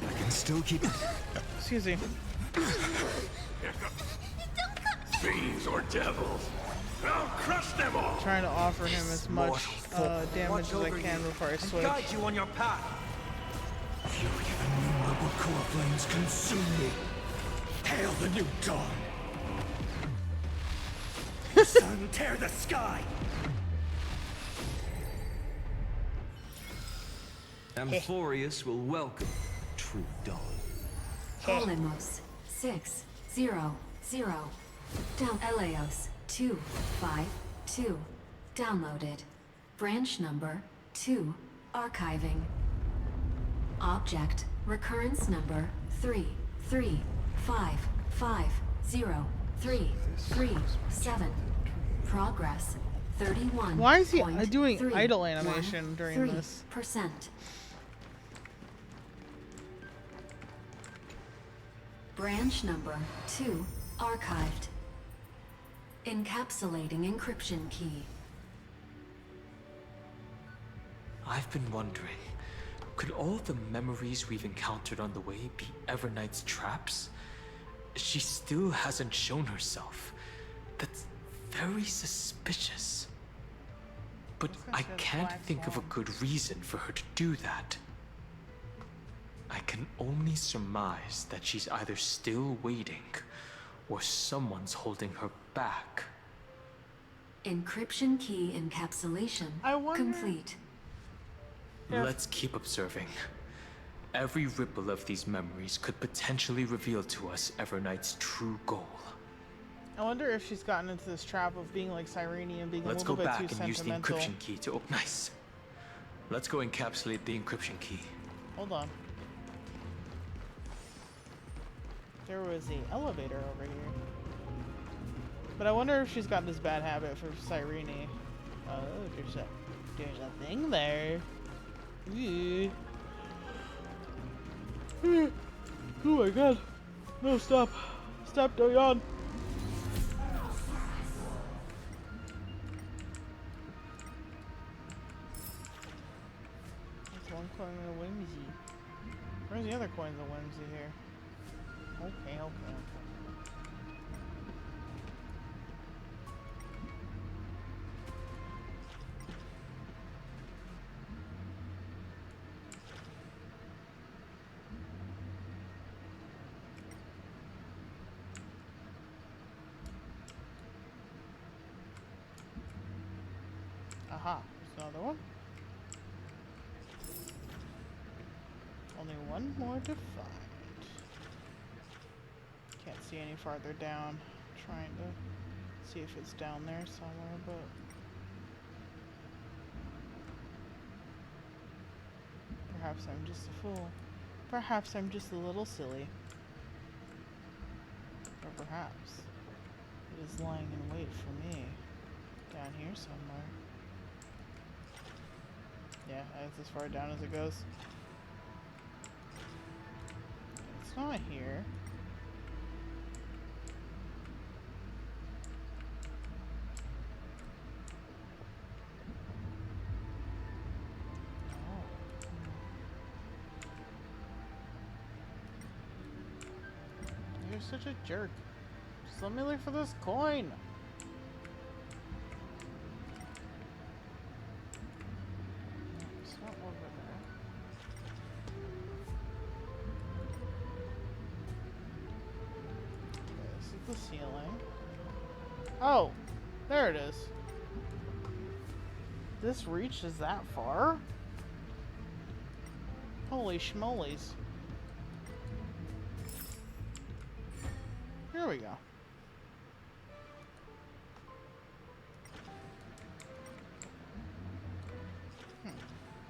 I can still keep. Excuse me. Fiends or devils. I'll crush them all. Trying to offer him as much damage as I can before I switch. Guide you on your path. Fury of innumerable core flames consume me. Hail the new dawn. Sun, tear the sky. Amphorius will welcome true dawn. Olimos 600. Down Eleos 252 downloaded. Branch number 2 archiving. Object recurrence number 335503337. Progress 31. Why is he doing idle animation during this? %. Branch number 2 archived. Encapsulating encryption key. I've been wondering, could all the memories we've encountered on the way be Evernight's traps? She still hasn't shown herself. That's very suspicious. But I can't think of a good reason for her to do that. I can only surmise that she's either still waiting, or someone's holding her back. Encryption key encapsulation complete. Let's keep observing. Every ripple of these memories could potentially reveal to us Evernight's true goal. I wonder if she's gotten into this trap of being like Cyrene and being Let's a go little bit back too and use the sentimental. encryption key to open. Nice. Let's go encapsulate the encryption key. Hold on. There was an elevator over here. But I wonder if she's got this bad habit for Cyrene. Oh, there's a thing there. Ew. Oh my god. No, stop. Stop, Doyon. There's one coin of whimsy. Where's the other coins of whimsy here? Okay. Aha, there's another one. Only one more to find. Can't see any farther down. Trying to see if it's down there somewhere, but perhaps I'm just a fool. Perhaps I'm just a little silly. Or perhaps it is lying in wait for me down here somewhere. Yeah, that's as far down as it goes. It's not here. such a jerk. Just let me look for this coin. It's not over there. Okay, this is the ceiling. Oh, there it is. This reaches that far? Holy schmolies. Here we go.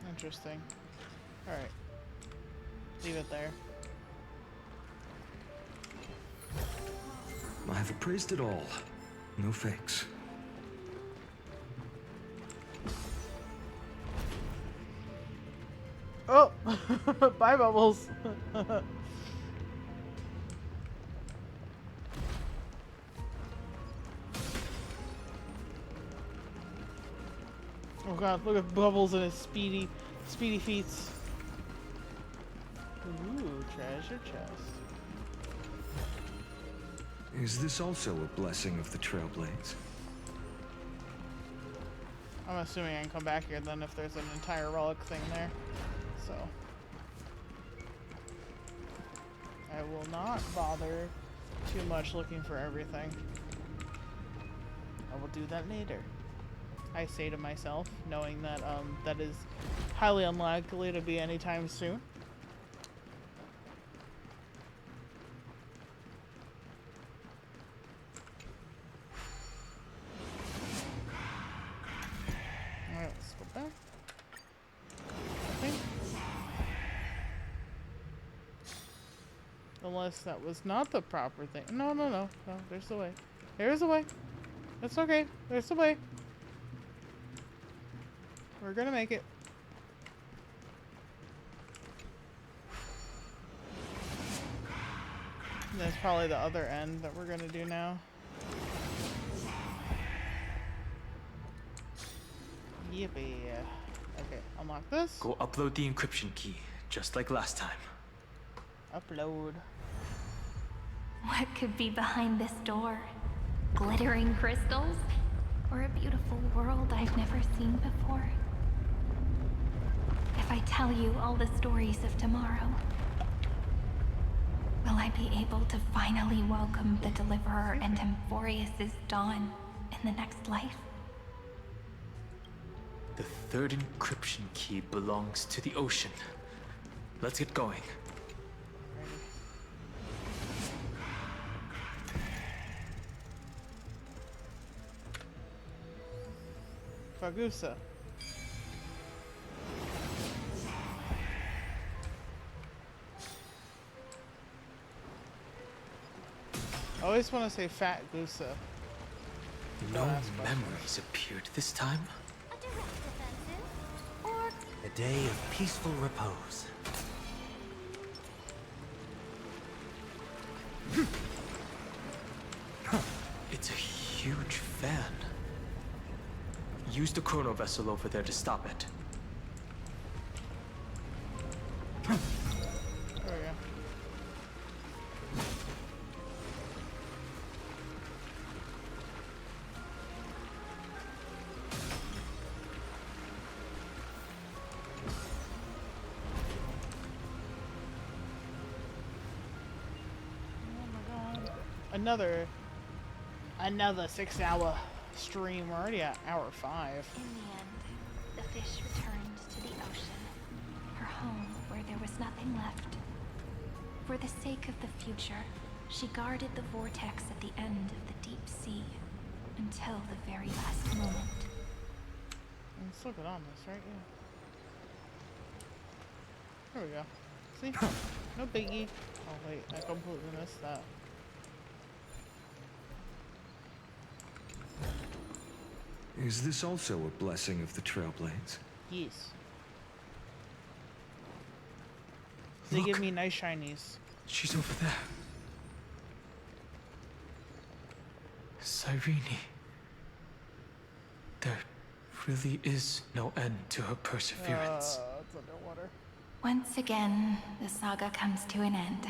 Interesting. Alright. Leave it there. I have appraised it all. No fakes. Oh! Bye, Bubbles! Oh god, look at Bubbles and his speedy feats. Ooh, treasure chest. Is this also a blessing of the Trailblades? I'm assuming I can come back here then if there's an entire relic thing there. So I will not bother too much looking for everything. I will do that later, I say to myself, knowing that that is highly unlikely to be anytime soon. Alright, let's go back. Nothing. Unless that was not the proper thing. No, there's a way. There's a way. It's okay. There's a way. We're gonna make it. And that's probably the other end that we're gonna do now. Yippee. Okay, unlock this. Go upload the encryption key, just like last time. Upload. What could be behind this door? Glittering crystals? Or a beautiful world I've never seen before? If I tell you all the stories of tomorrow, will I be able to finally welcome the Deliverer and Emphorius' dawn in the next life? The third encryption key belongs to the ocean. Let's get going. Fagusa. I always want to say Fat Gusa. No memories appeared this time. A day of peaceful repose. It's a huge fan. Use the chrono vessel over there to stop it. There we go. Another 6-hour stream. We're already at hour 5. In the end, the fish returned to the ocean, her home where there was nothing left. For the sake of the future, she guarded the vortex at the end of the deep sea until the very last moment. Let's look it on this, right? Yeah. There we go. See? No biggie. Oh wait, I completely missed that. Is this also a blessing of the Trailblades? Yes. They give me nice shinies. She's over there. Cyrene. There really is no end to her perseverance. It's underwater. Once again, the saga comes to an end.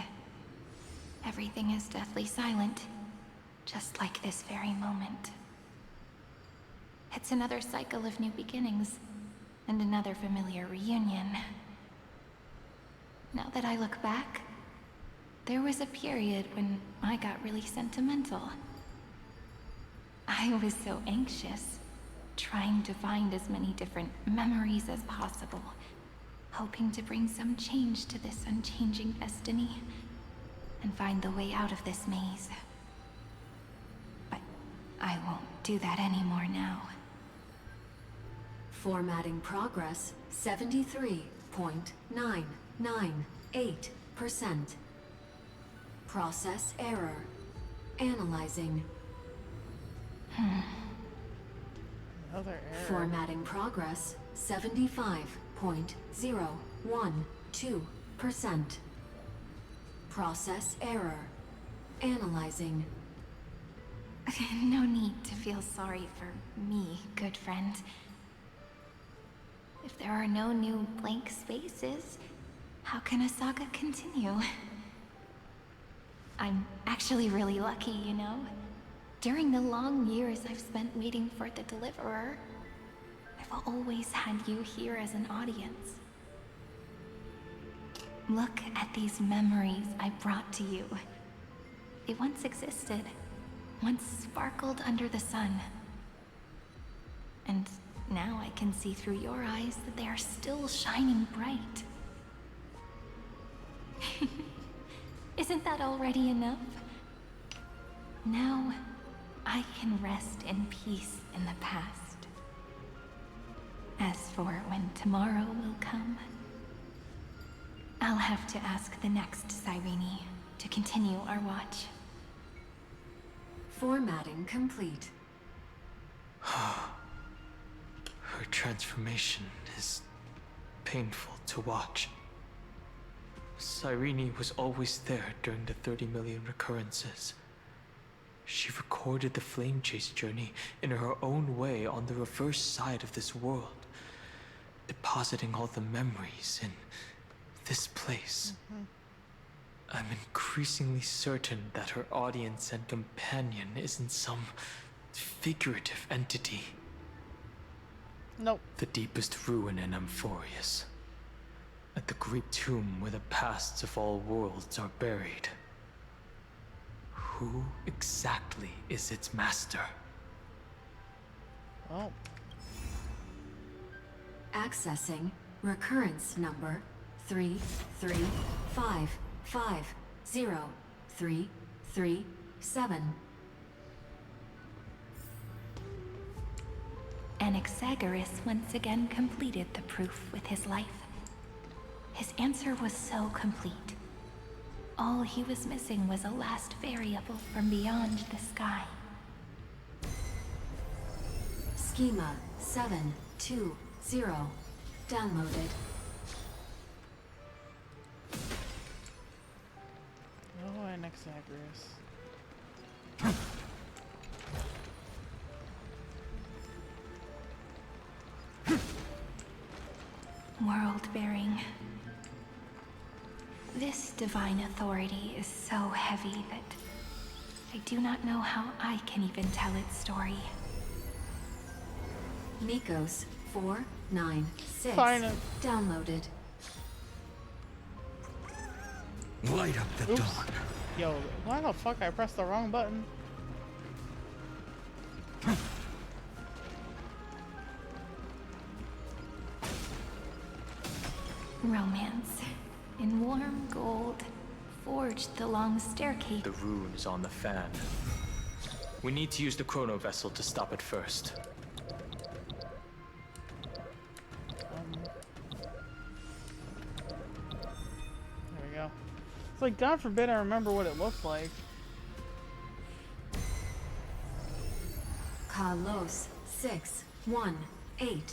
everything is deathly silent. Just like this very moment. It's another cycle of new beginnings, and another familiar reunion. Now that I look back, there was a period when I got really sentimental. I was so anxious, trying to find as many different memories as possible, hoping to bring some change to this unchanging destiny, and find the way out of this maze. But I won't do that anymore now. Formatting progress 73.998%. Process error. Analyzing. Another error. Formatting progress 75.012%. Process error. Analyzing. No need to feel sorry for me, good friend. If there are no new blank spaces, how can a saga continue? I'm actually really lucky, you know? During the long years I've spent waiting for the Deliverer, I've always had you here as an audience. Look at these memories I brought to you. They once existed, once sparkled under the sun. And now I can see through your eyes that they are still shining bright. Isn't that already enough? Now, I can rest in peace in the past. As for when tomorrow will come, I'll have to ask the next Cyrene to continue our watch. Formatting complete. Her transformation is painful to watch. Cyrene was always there during the 30 million recurrences. She recorded the Flame Chase journey in her own way on the reverse side of this world, depositing all the memories in this place. I'm increasingly certain that her audience and companion isn't some figurative entity. Nope. The deepest ruin in Amphorius. At the great tomb where the pasts of all worlds are buried. Who exactly is its master? Oh. Accessing recurrence number 335503337. Anaxagoras once again completed the proof with his life. His answer was so complete. All he was missing was a last variable from beyond the sky. Schema 720. Downloaded. Oh, Anaxagoras. World-bearing. This divine authority is so heavy that I do not know how I can even tell its story. Nikos 496. Fine. Downloaded. Light up the dawn. Yo, why the fuck I pressed the wrong button? Romance. In warm gold, forged the long staircase. The rune is on the fan. We need to use the chrono vessel to stop it first. There we go. It's like, God forbid I remember what it looks like. Carlos 618.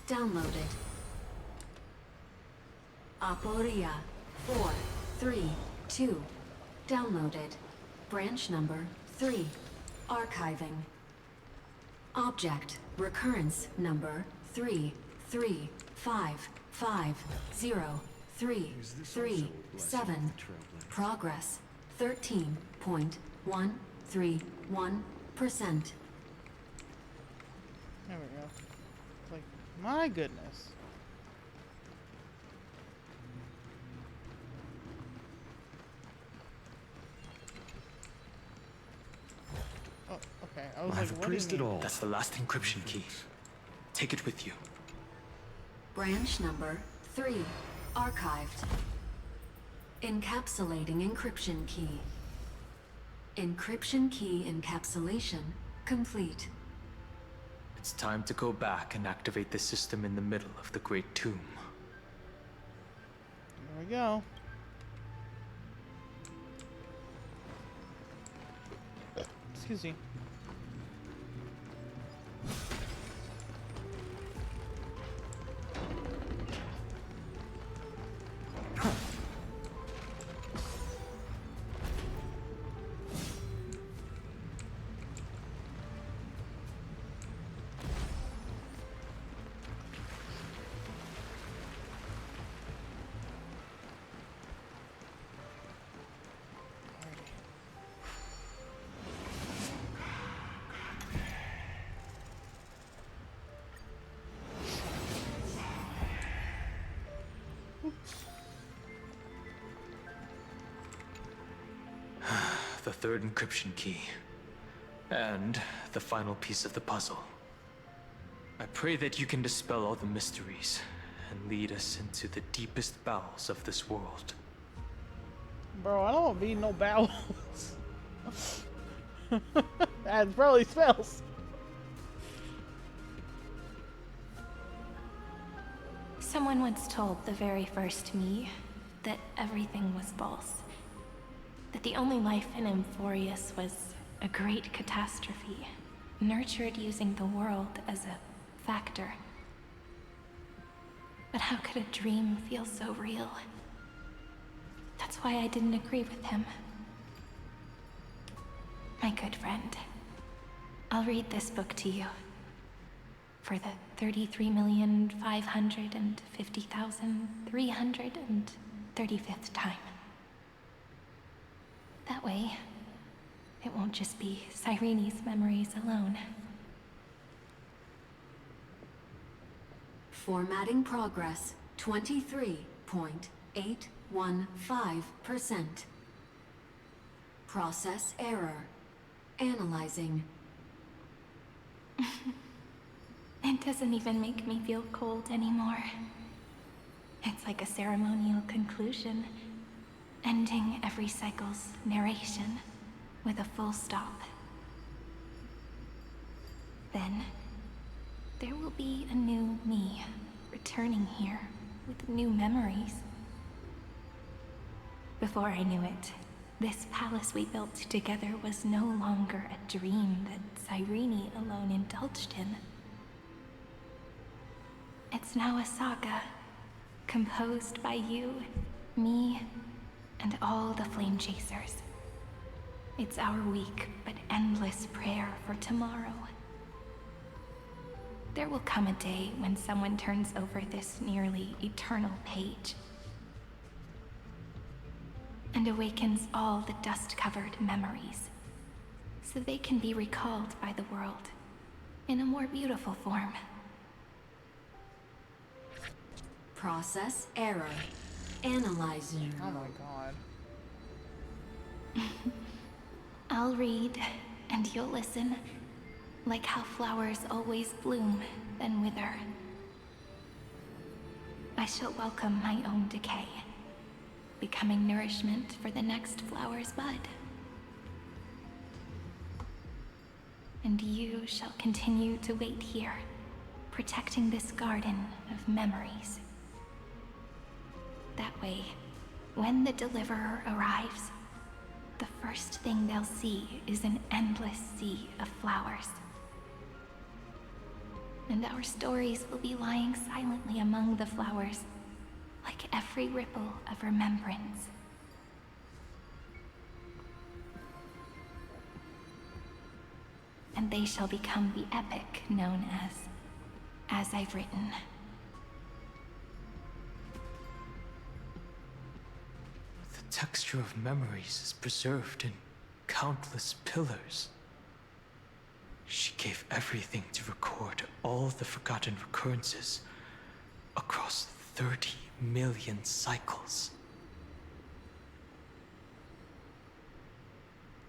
Downloaded. Aporia 432. Downloaded. Branch number 3. Archiving. Object recurrence number 335503337. Progress 13.131%. There we go. Like, my goodness. Oh, okay. I was like, what do you mean? That's the last encryption key. Take it with you. Branch number 3. Archived. Encapsulating encryption key. Encryption key encapsulation complete. It's time to go back and activate the system in the middle of the Great Tomb. There we go. Excuse me. The third encryption key. And the final piece of the puzzle. I pray that you can dispel all the mysteries and lead us into the deepest bowels of this world. Bro, I don't want to be no bowels. That probably spells. Someone once told the very first me that everything was false. That the only life in Emphorius was a great catastrophe, nurtured using the world as a factor. But how could a dream feel so real? That's why I didn't agree with him. My good friend, I'll read this book to you. For the 33,550,335th time. That way, it won't just be Cyrene's memories alone. Formatting progress 23.815%. Process error. Analyzing. It doesn't even make me feel cold anymore. It's like a ceremonial conclusion, ending every cycle's narration with a full stop. Then, there will be a new me returning here with new memories. Before I knew it, this palace we built together was no longer a dream that Cyrene alone indulged in. It's now a saga, composed by you, me, and all the Flame Chasers. It's our weak but endless prayer for tomorrow. There will come a day when someone turns over this nearly eternal page and awakens all the dust-covered memories, so they can be recalled by the world in a more beautiful form. Process error. Analyzing. Oh my god. I'll read, and you'll listen, like how flowers always bloom, then wither. I shall welcome my own decay, becoming nourishment for the next flower's bud. And you shall continue to wait here, protecting this garden of memories. That way, when the Deliverer arrives, the first thing they'll see is an endless sea of flowers. And our stories will be lying silently among the flowers, like every ripple of remembrance. And they shall become the epic known as I've written. The texture of memories is preserved in countless pillars. She gave everything to record all the forgotten recurrences across 30 million cycles.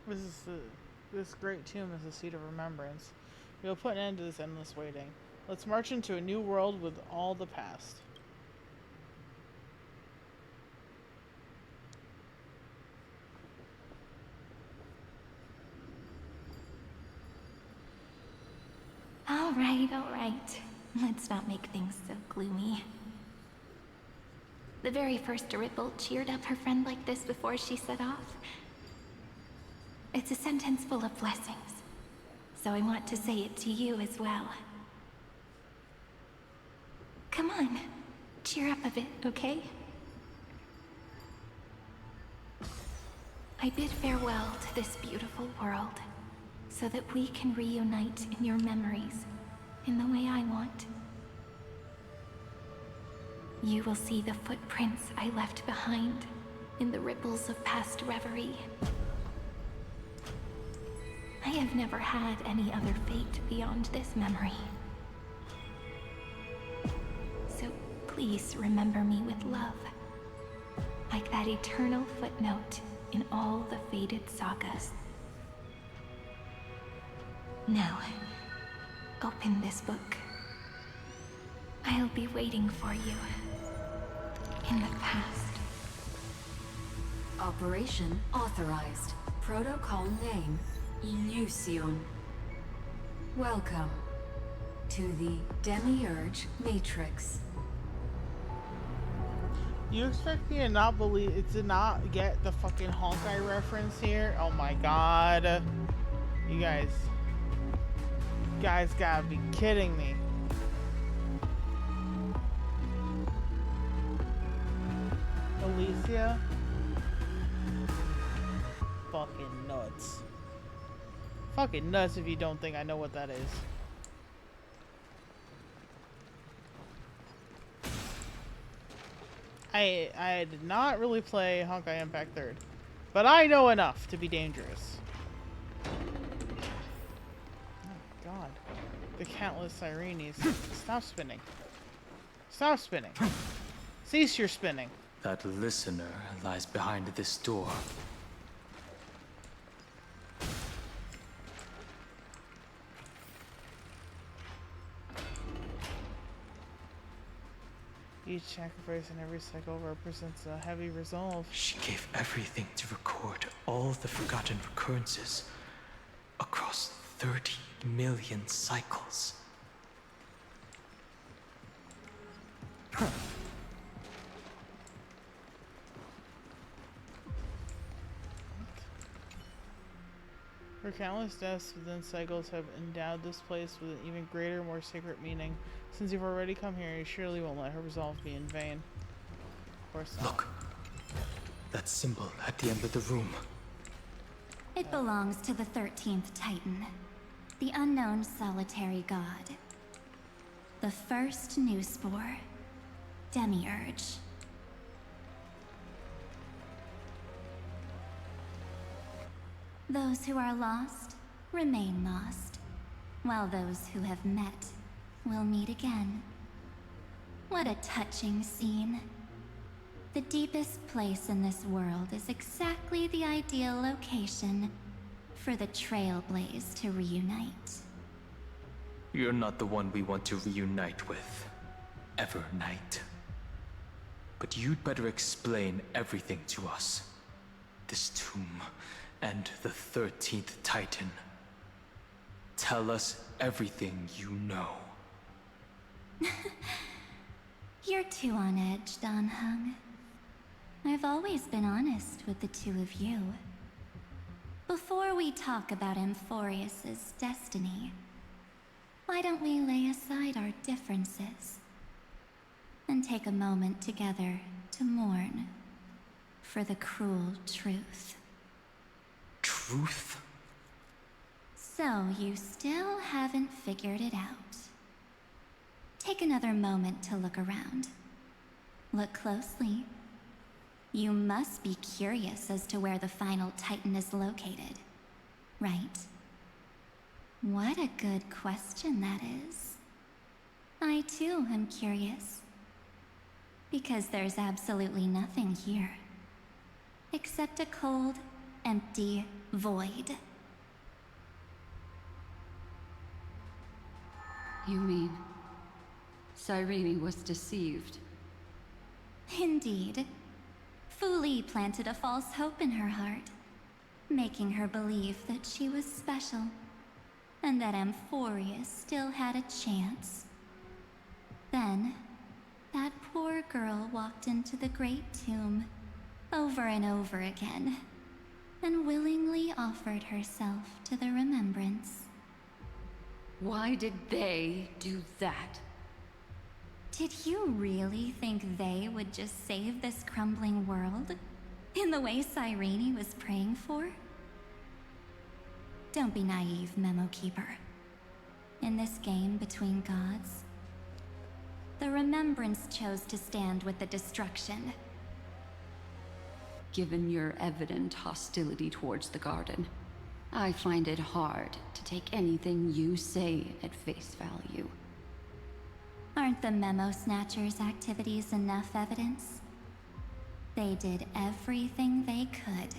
This great tomb is a seat of remembrance. We will put an end to this endless waiting. Let's march into a new world with all the past. All right. Let's not make things so gloomy. The very first Ripple cheered up her friend like this before she set off. It's a sentence full of blessings, so I want to say it to you as well. Come on, cheer up a bit, okay? I bid farewell to this beautiful world, so that we can reunite in your memories, in the way I want. You will see the footprints I left behind in the ripples of past reverie. I have never had any other fate beyond this memory. So please remember me with love, like that eternal footnote in all the faded sagas. Now, open this book. I'll be waiting for you in the past. Operation authorized. Protocol name, Illusion. Welcome to the Demiurge Matrix. You expect me to not believe it, to not get the fucking Honkai reference here? Oh my god. You guys gotta be kidding me. Alicia? Fucking nuts. Fucking nuts if you don't think I know what that is. I did not really play Honkai Impact 3rd, but I know enough to be dangerous. Oh god. The countless Sirenes. Stop spinning. Stop spinning. Cease your spinning. That listener lies behind this door. Each sacrifice in every cycle represents a heavy resolve. She gave everything to record all the forgotten recurrences across 30 million cycles. Her countless deaths within cycles have endowed this place with an even greater, more sacred meaning. Since you've already come here, you surely won't let her resolve be in vain. Of course not. Look. That symbol at the end of the room. It belongs to the 13th Titan, the unknown solitary god. The first new spore, Demiurge. Those who are lost remain lost, while those who have met will meet again. What a touching scene. The deepest place in this world is exactly the ideal location for the Trailblaze to reunite. You're not the one we want to reunite with, Evernight. But you'd better explain everything to us. This tomb and the 13th Titan. Tell us everything you know. You're too on edge, Dan Heng. I've always been honest with the two of you. Before we talk about Amphorius's destiny, why don't we lay aside our differences and take a moment together to mourn for the cruel truth? Truth? So you still haven't figured it out. Take another moment to look around. Look closely. You must be curious as to where the final Titan is located, right? What a good question that is. I too am curious. Because there's absolutely nothing here. Except a cold, empty void. You mean Cyrene was deceived? Indeed. Fu Li planted a false hope in her heart, making her believe that she was special, and that Amphorius still had a chance. Then, that poor girl walked into the Great Tomb over and over again, and willingly offered herself to the remembrance. Why did they do that? Did you really think they would just save this crumbling world? In the way Cyrene was praying for? Don't be naive, Memo Keeper. In this game between gods, the Remembrance chose to stand with the destruction. Given your evident hostility towards the Garden, I find it hard to take anything you say at face value. Aren't the Memo Snatchers' activities enough evidence? They did everything they could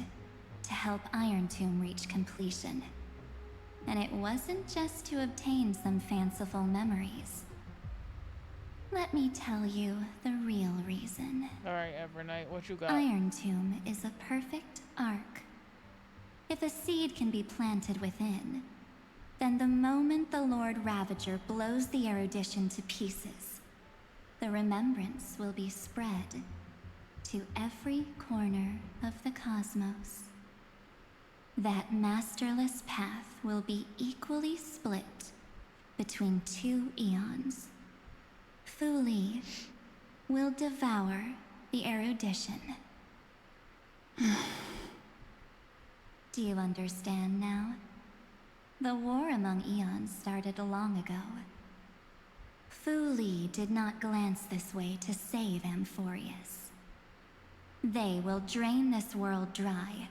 to help Iron Tomb reach completion. And it wasn't just to obtain some fanciful memories. Let me tell you the real reason. Alright, Evernight, what you got? Iron Tomb is a perfect arc. If a seed can be planted within, then the moment the Lord Ravager blows the erudition to pieces, the remembrance will be spread to every corner of the cosmos. That masterless path will be equally split between two eons. Fu Li will devour the erudition. Do you understand now? The war among eons started long ago. Fu Li did not glance this way to save Amphorius. They will drain this world dry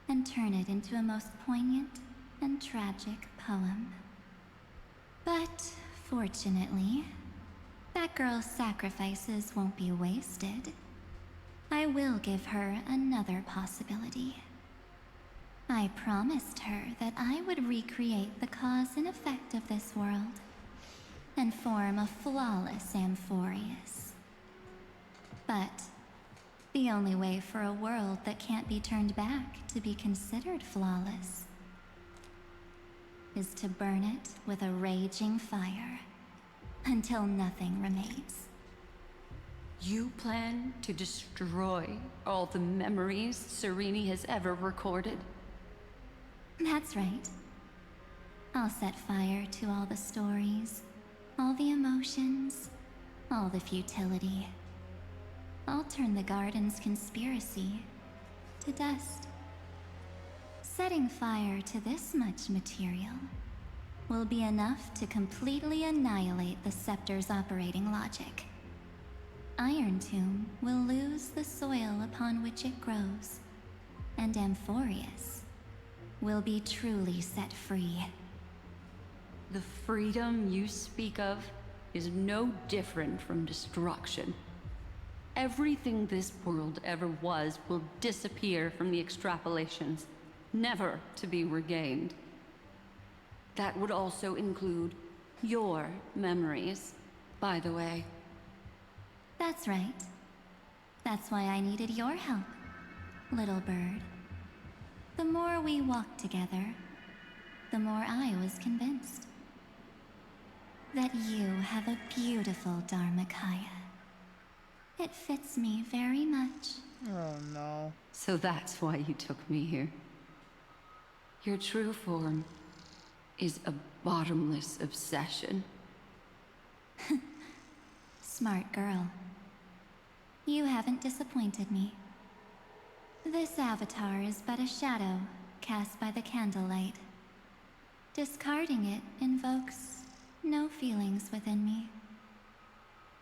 and turn it into a most poignant and tragic poem. But fortunately, that girl's sacrifices won't be wasted. I will give her another possibility. I promised her that I would recreate the cause and effect of this world and form a flawless Amphorius. But the only way for a world that can't be turned back to be considered flawless is to burn it with a raging fire until nothing remains. You plan to destroy all the memories Cyrene has ever recorded? That's right. I'll set fire to all the stories, all the emotions, all the futility. I'll turn the Garden's conspiracy to dust. Setting fire to this much material will be enough to completely annihilate the Scepter's operating logic. Iron Tomb will lose the soil upon which it grows, and Amphorius will be truly set free. The freedom you speak of is no different from destruction. Everything this world ever was will disappear from the extrapolations, never to be regained. That would also include your memories, by the way. That's right. That's why I needed your help, little bird. The more we walked together, the more I was convinced that you have a beautiful Dharmakaya. It fits me very much. Oh no. So that's why you took me here. Your true form is a bottomless obsession. Smart girl. You haven't disappointed me. This avatar is but a shadow cast by the candlelight. Discarding it invokes no feelings within me.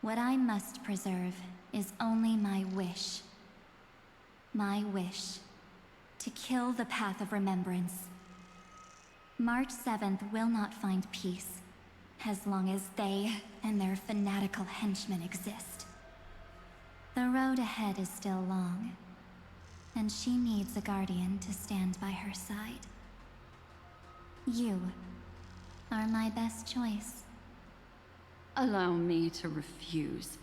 What I must preserve is only my wish. My wish. To kill the Path of Remembrance. March 7th will not find peace, as long as they and their fanatical henchmen exist. The road ahead is still long, and she needs a guardian to stand by her side. You are my best choice. Allow me to refuse.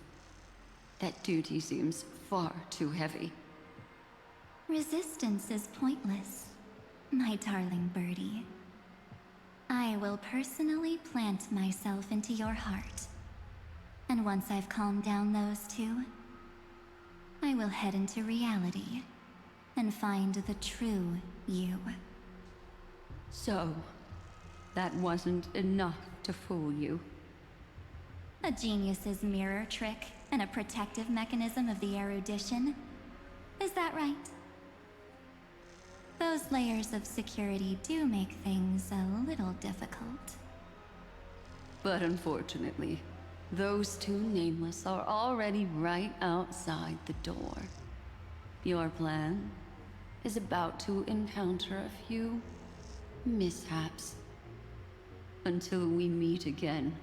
That duty seems far too heavy. Resistance is pointless, my darling birdie. I will personally plant myself into your heart. And once I've calmed down those two, I will head into reality and find the true you. So, that wasn't enough to fool you. A genius's mirror trick and a protective mechanism of the erudition. Is that right? Those layers of security do make things a little difficult. But unfortunately, those two nameless are already right outside the door. Your plan is about to encounter a few mishaps. Until we meet again,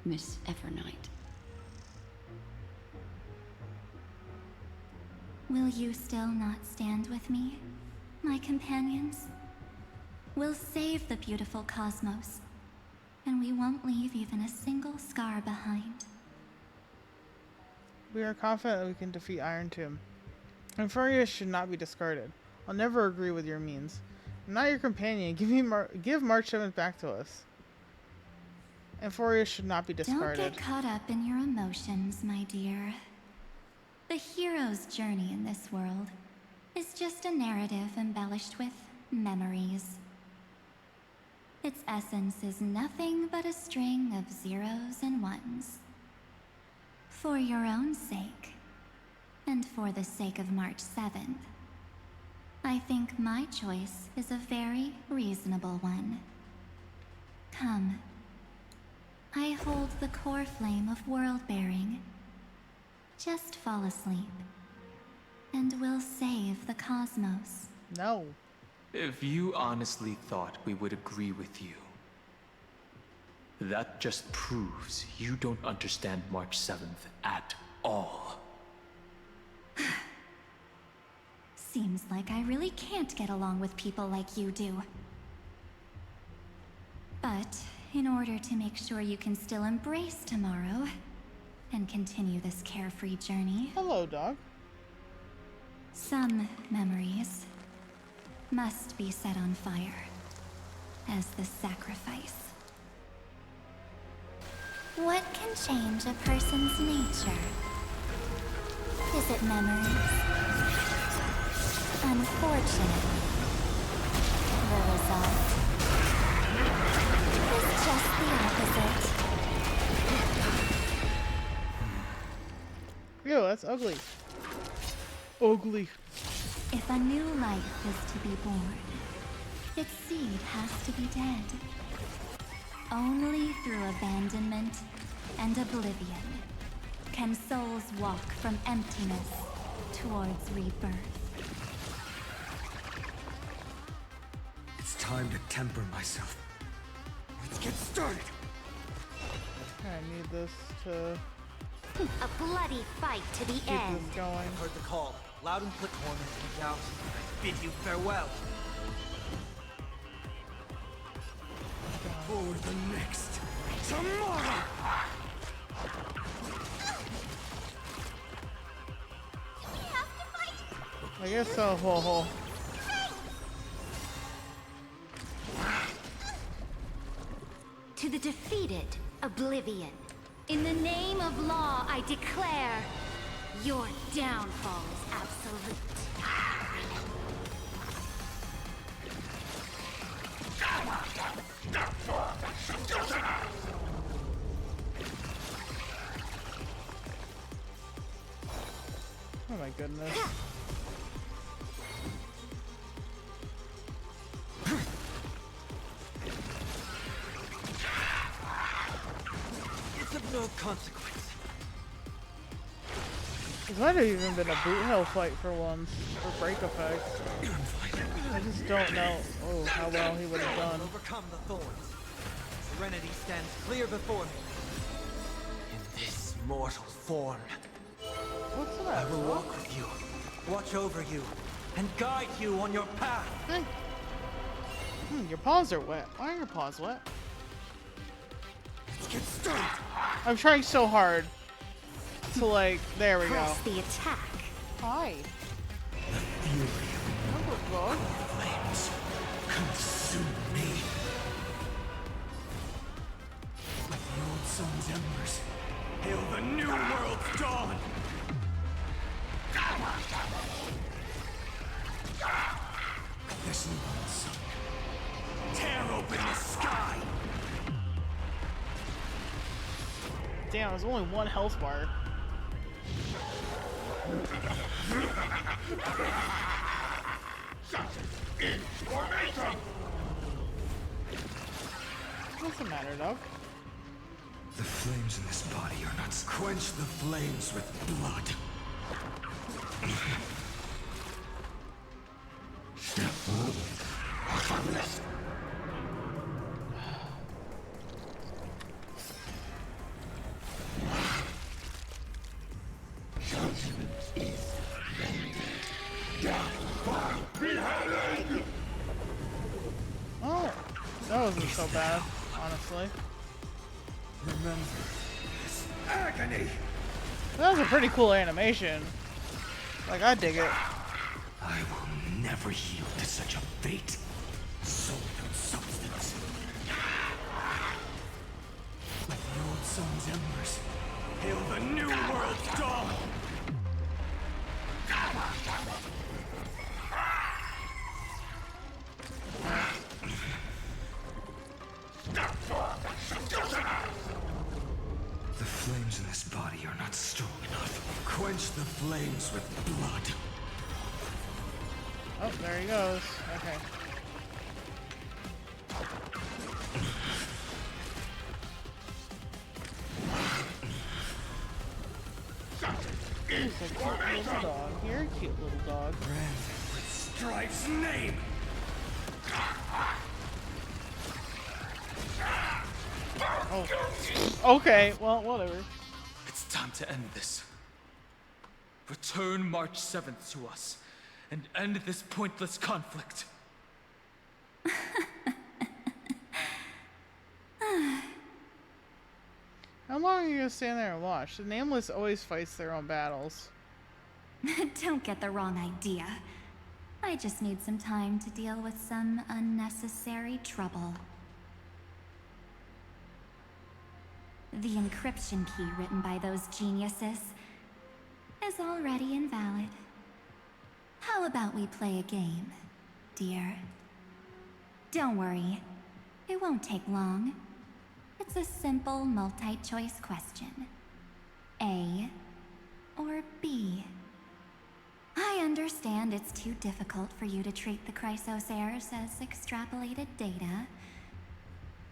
Miss Evernight. Will you still not stand with me, my companions? We'll save the beautiful cosmos, and we won't leave even a single scar behind. We are confident that we can defeat Iron Tomb. Euphoria should not be discarded. I'll never agree with your means. I'm not your companion. Give March 7th back to us. Euphoria should not be discarded. Don't get caught up in your emotions, my dear. The hero's journey in this world is just a narrative embellished with memories. Its essence is nothing but a string of zeros and ones. For your own sake, and for the sake of March 7th, I think my choice is a very reasonable one. Come. I hold the core flame of world-bearing. Just fall asleep, and we'll save the cosmos. No. If you honestly thought we would agree with you, that just proves you don't understand March 7th at all. Seems like I really can't get along with people like you do. But in order to make sure you can still embrace tomorrow and continue this carefree journey. Hello, dog. Some memories must be set on fire as the sacrifice. What can change a person's nature? Is it memories? Unfortunately, the result is just the opposite. Ew, that's ugly. Ugly. If a new life is to be born, its seed has to be dead. Only through abandonment and oblivion can souls walk from emptiness towards rebirth. It's time to temper myself. Let's get started. I need this to A bloody fight to the keep end. this going. Heard the call. Loud and click horn and out. I bid you farewell. For the next tomorrow. I guess so. Ho ho. To the defeated, Oblivion. In the name of law, I declare your downfall is absolute. Oh my goodness. It's of no consequence. Is might have even been a boot hell fight for once, or break effects. I just don't know how well he would have done. Overcome the thorns. Serenity stands clear before me. In this mortal form. What's that? I will walk with you, watch over you, and guide you on your path. Hey. Your paws are wet. Why are your paws wet? Let's get started. I'm trying so hard to like. There we go. Press the attack. Hi. The fury of our flames consume me. With the old sun's embers, hail the new world's dawn. This new sun, tear open the sky. Damn, there's only one health bar. What's the matter, dog? The flames in this body are not... Quench the flames with blood. Judgment is rendered. Oh, that wasn't so bad, honestly. Remember this agony. That was a pretty cool animation. Like, I dig it. I will never yield to such a fate. Soul and substance. With the old sun's embers, hail the new world's dawn. The flames in this body are not strong enough. Quench the flames with blood. Oh, there he goes. Okay. He's a cute little dog. You're a cute little dog. Branded with Strife's name. Oh. Okay, well, whatever. It's time to end this. Return March 7th to us, and end this pointless conflict. How long are you gonna stand there and watch? The Nameless always fights their own battles. Don't get the wrong idea. I just need some time to deal with some unnecessary trouble. The encryption key written by those geniuses is already invalid. How about we play a game, dear? Don't worry, it won't take long. It's a simple multi-choice question. A or B? I understand it's too difficult for you to treat the Chrysos heirs as extrapolated data.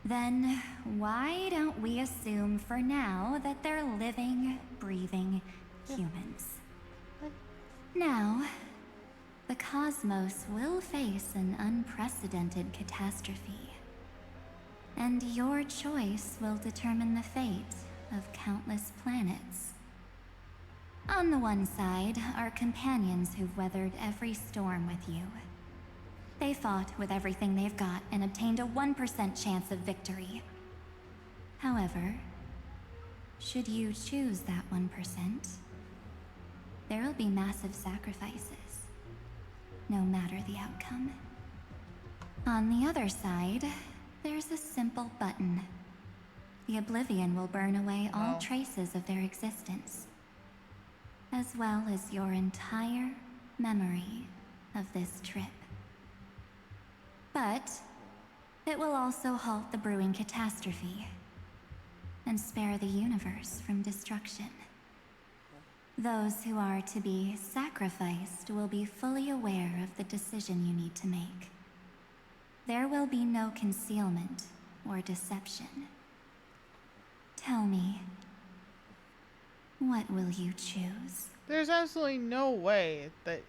Then why don't we assume for now that they're living, breathing humans? Now, the cosmos will face an unprecedented catastrophe. And your choice will determine the fate of countless planets. On the one side are companions who've weathered every storm with you. They fought with everything they've got and obtained a 1% chance of victory. However, should you choose that 1%, there'll be massive sacrifices, no matter the outcome. On the other side, there's a simple button. The Oblivion will burn away all traces of their existence, as well as your entire memory of this trip. But it will also halt the brewing catastrophe and spare the universe from destruction. Those who are to be sacrificed will be fully aware of the decision you need to make. There will be no concealment or deception. Tell me, what will you choose? There's absolutely no way that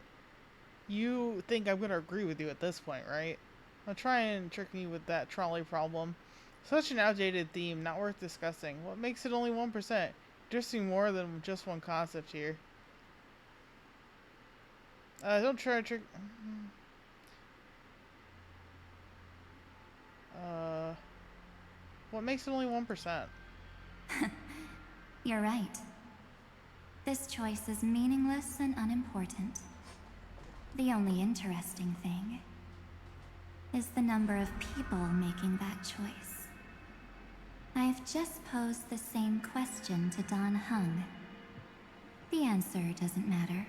you think I'm gonna agree with you at this point, right? Don't try and trick me with that trolley problem. Such an outdated theme, not worth discussing. What makes it only 1%? Interesting more than just one concept here. Don't try to trick... What makes it only 1%? You're right. This choice is meaningless and unimportant. The only interesting thing is the number of people making that choice. I've just posed the same question to Dan Heng. The answer doesn't matter.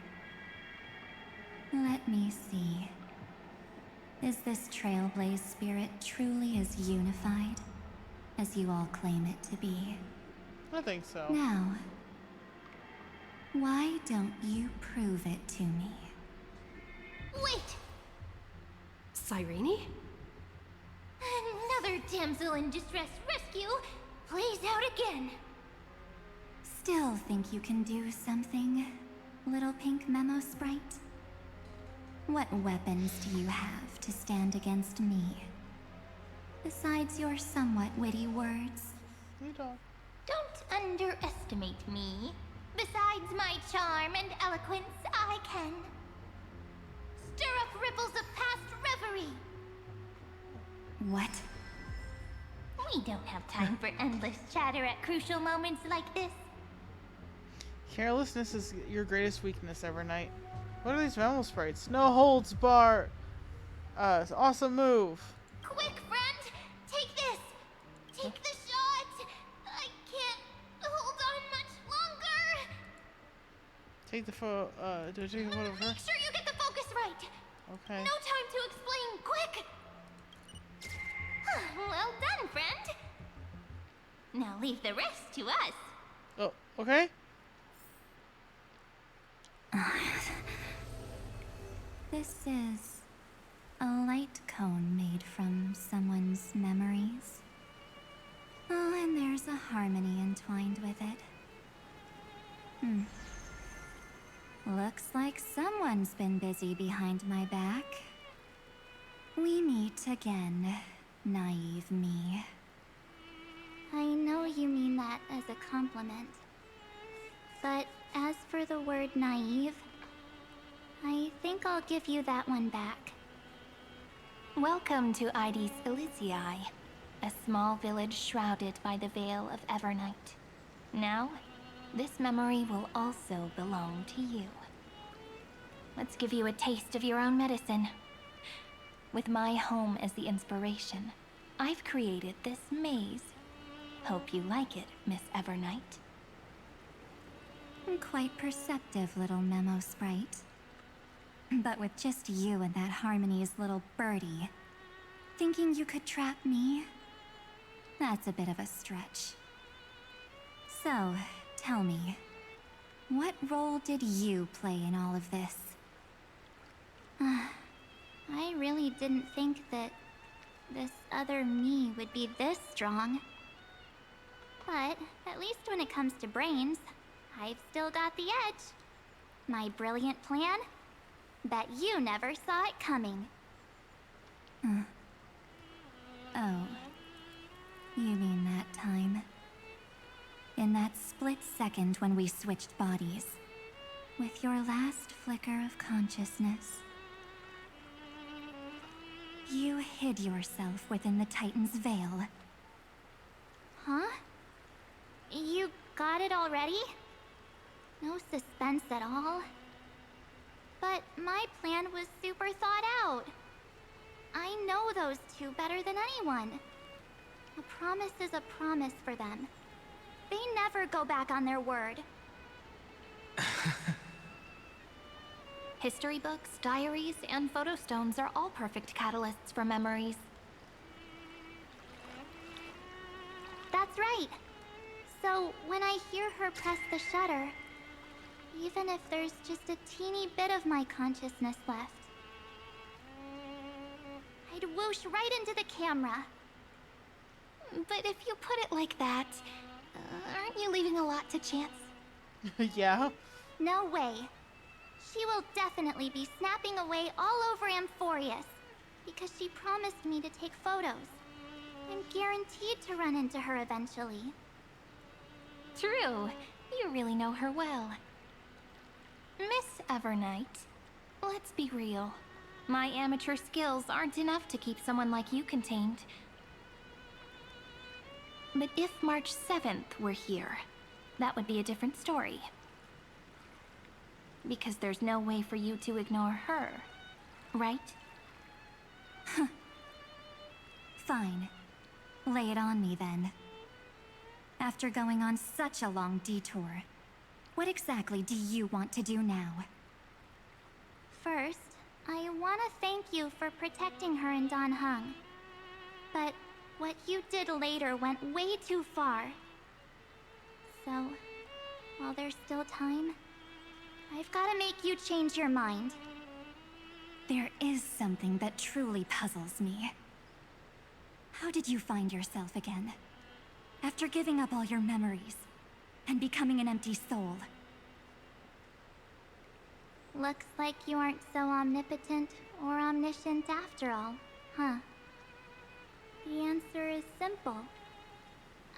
Let me see. Is this Trailblaze spirit truly as unified as you all claim it to be? I think so. Now, why don't you prove it to me? Wait! Cyrene? Another damsel in distress rescue plays out again. Still think you can do something, little pink memo sprite? What weapons do you have to stand against me? Besides your somewhat witty words? Don't underestimate me. Besides my charm and eloquence, I can stir up ripples of past reverie. What? We don't have time for endless chatter at crucial moments like this. Carelessness is your greatest weakness, Evernight. What are these memo sprites? No holds bar. Awesome move. Quick, friend! Take this! Take the shot! I can't hold on much longer! Take the photo, do I take a photo of her? Make sure you get the focus right! Okay. No time to explain, quick! Well done, friend! Now leave the rest to us. Oh, okay. This is a light cone made from someone's memories. Oh, and there's a harmony entwined with it. Looks like someone's been busy behind my back. We meet again, naive me. I know you mean that as a compliment. But as for the word naive, I think I'll give you that one back. Welcome to Ides Elysiae, a small village shrouded by the veil of Evernight. Now, this memory will also belong to you. Let's give you a taste of your own medicine. With my home as the inspiration, I've created this maze. Hope you like it, Miss Evernight. Quite perceptive little memo sprite. But with just you and that Harmony's little birdie, thinking you could trap me? That's a bit of a stretch. So, tell me, what role did you play in all of this? I really didn't think that this other me would be this strong. But at least when it comes to brains, I've still got the edge. My brilliant plan? Bet you never saw it coming. Oh. You mean that time? In that split second when we switched bodies. With your last flicker of consciousness. You hid yourself within the Titan's veil. Huh? You got it already? No suspense at all. But my plan was super thought out. I know those two better than anyone. A promise is a promise for them. They never go back on their word. History books, diaries, and photo stones are all perfect catalysts for memories. That's right. So when I hear her press the shutter, even if there's just a teeny bit of my consciousness left, I'd whoosh right into the camera. But if you put it like that, aren't you leaving a lot to chance? Yeah. No way. She will definitely be snapping away all over Amphorius, because she promised me to take photos. I'm guaranteed to run into her eventually. True. You really know her well. Miss Evernight, let's be real. My amateur skills aren't enough to keep someone like you contained. But if March 7th were here, that would be a different story. Because there's no way for you to ignore her, right? Fine. Lay it on me then. After going on such a long detour, what exactly do you want to do now? First, I want to thank you for protecting her and Dan Heng. But what you did later went way too far. So, while there's still time, I've got to make you change your mind. There is something that truly puzzles me. How did you find yourself again? After giving up all your memories and becoming an empty soul. Looks like you aren't so omnipotent or omniscient after all, huh? The answer is simple.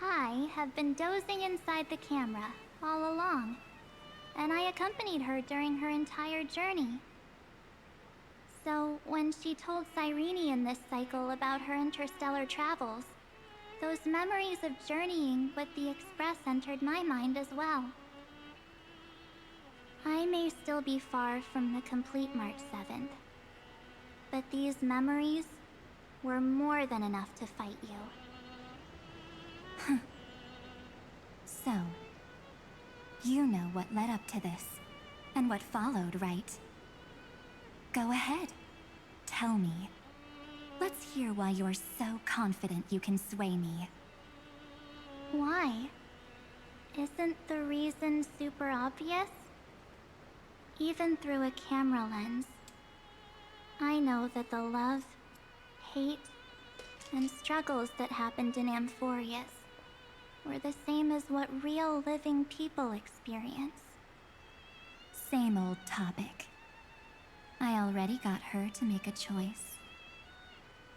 I have been dozing inside the camera all along, and I accompanied her during her entire journey. So when she told Cyrene in this cycle about her interstellar travels, those memories of journeying with the Express entered my mind as well. I may still be far from the complete March 7th, but these memories were more than enough to fight you. So, you know what led up to this, and what followed, right? Go ahead. Tell me. Let's hear why you're so confident you can sway me. Why? Isn't the reason super obvious? Even through a camera lens, I know that the love, hate, and struggles that happened in Amphorius were the same as what real living people experience. Same old topic. I already got her to make a choice.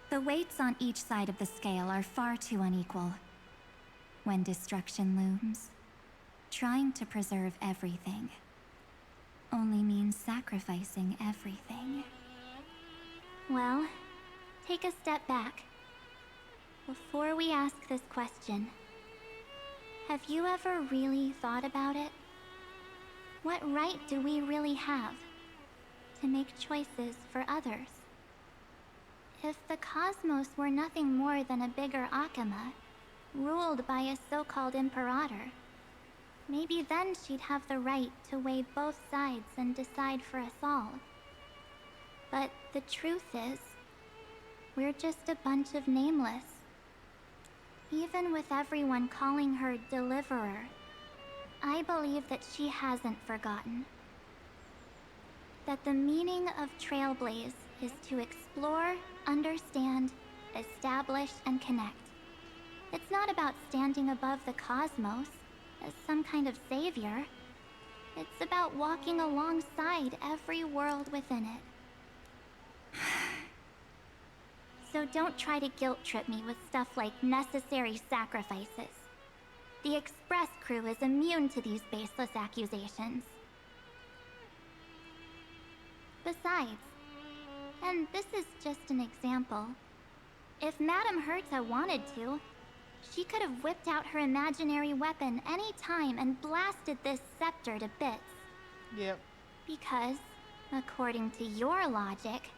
The weights on each side of the scale are far too unequal. When destruction looms, trying to preserve everything only means sacrificing everything. Well, take a step back. Before we ask this question, have you ever really thought about it? What right do we really have to make choices for others? If the cosmos were nothing more than a bigger Akama, ruled by a so-called Imperator, maybe then she'd have the right to weigh both sides and decide for us all. But the truth is, we're just a bunch of nameless. Even with everyone calling her Deliverer, I believe that she hasn't forgotten. That the meaning of Trailblaze is to explore, understand, establish, and connect. It's not about standing above the cosmos as some kind of savior. It's about walking alongside every world within it. So don't try to guilt-trip me with stuff like necessary sacrifices. The Express crew is immune to these baseless accusations. Besides, and this is just an example, if Madame Herta wanted to, she could have whipped out her imaginary weapon any time and blasted this scepter to bits. Yep. Because, according to your logic,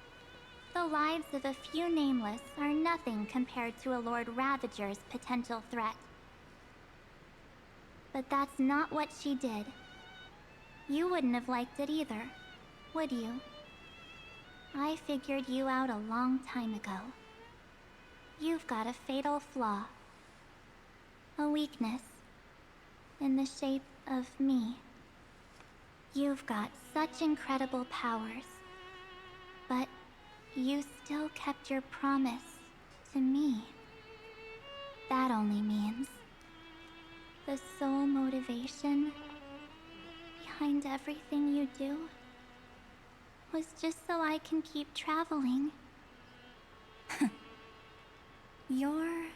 the lives of a few nameless are nothing compared to a Lord Ravager's potential threat. But that's not what she did. You wouldn't have liked it either, would you? I figured you out a long time ago. You've got a fatal flaw. A weakness. In the shape of me. You've got such incredible powers. But you still kept your promise to me. That only means the sole motivation behind everything you do was just so I can keep traveling. You're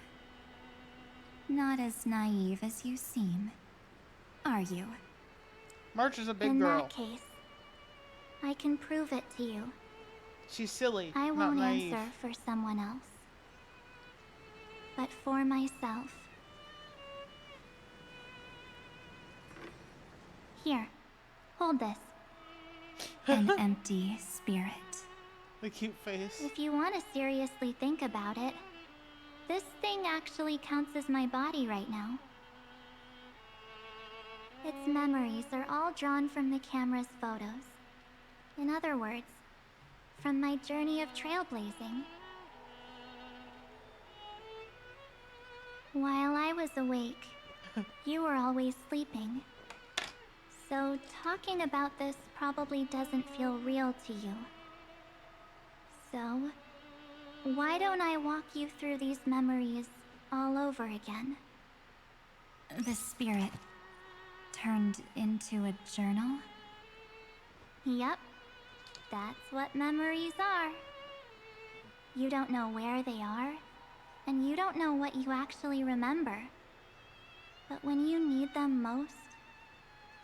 not as naive as you seem, are you? March is a big In girl. that case, I can prove it to you. She's silly, I not won't naive. answer for someone else, but for myself. Here, hold this. An empty spirit. The cute face. If you want to seriously think about it, this thing actually counts as my body right now. Its memories are all drawn from the camera's photos. In other words, from my journey of trailblazing. While I was awake, you were always sleeping. So talking about this probably doesn't feel real to you. So, why don't I walk you through these memories all over again? The spirit turned into a journal? Yep, that's what memories are. You don't know where they are, and you don't know what you actually remember. But when you need them most,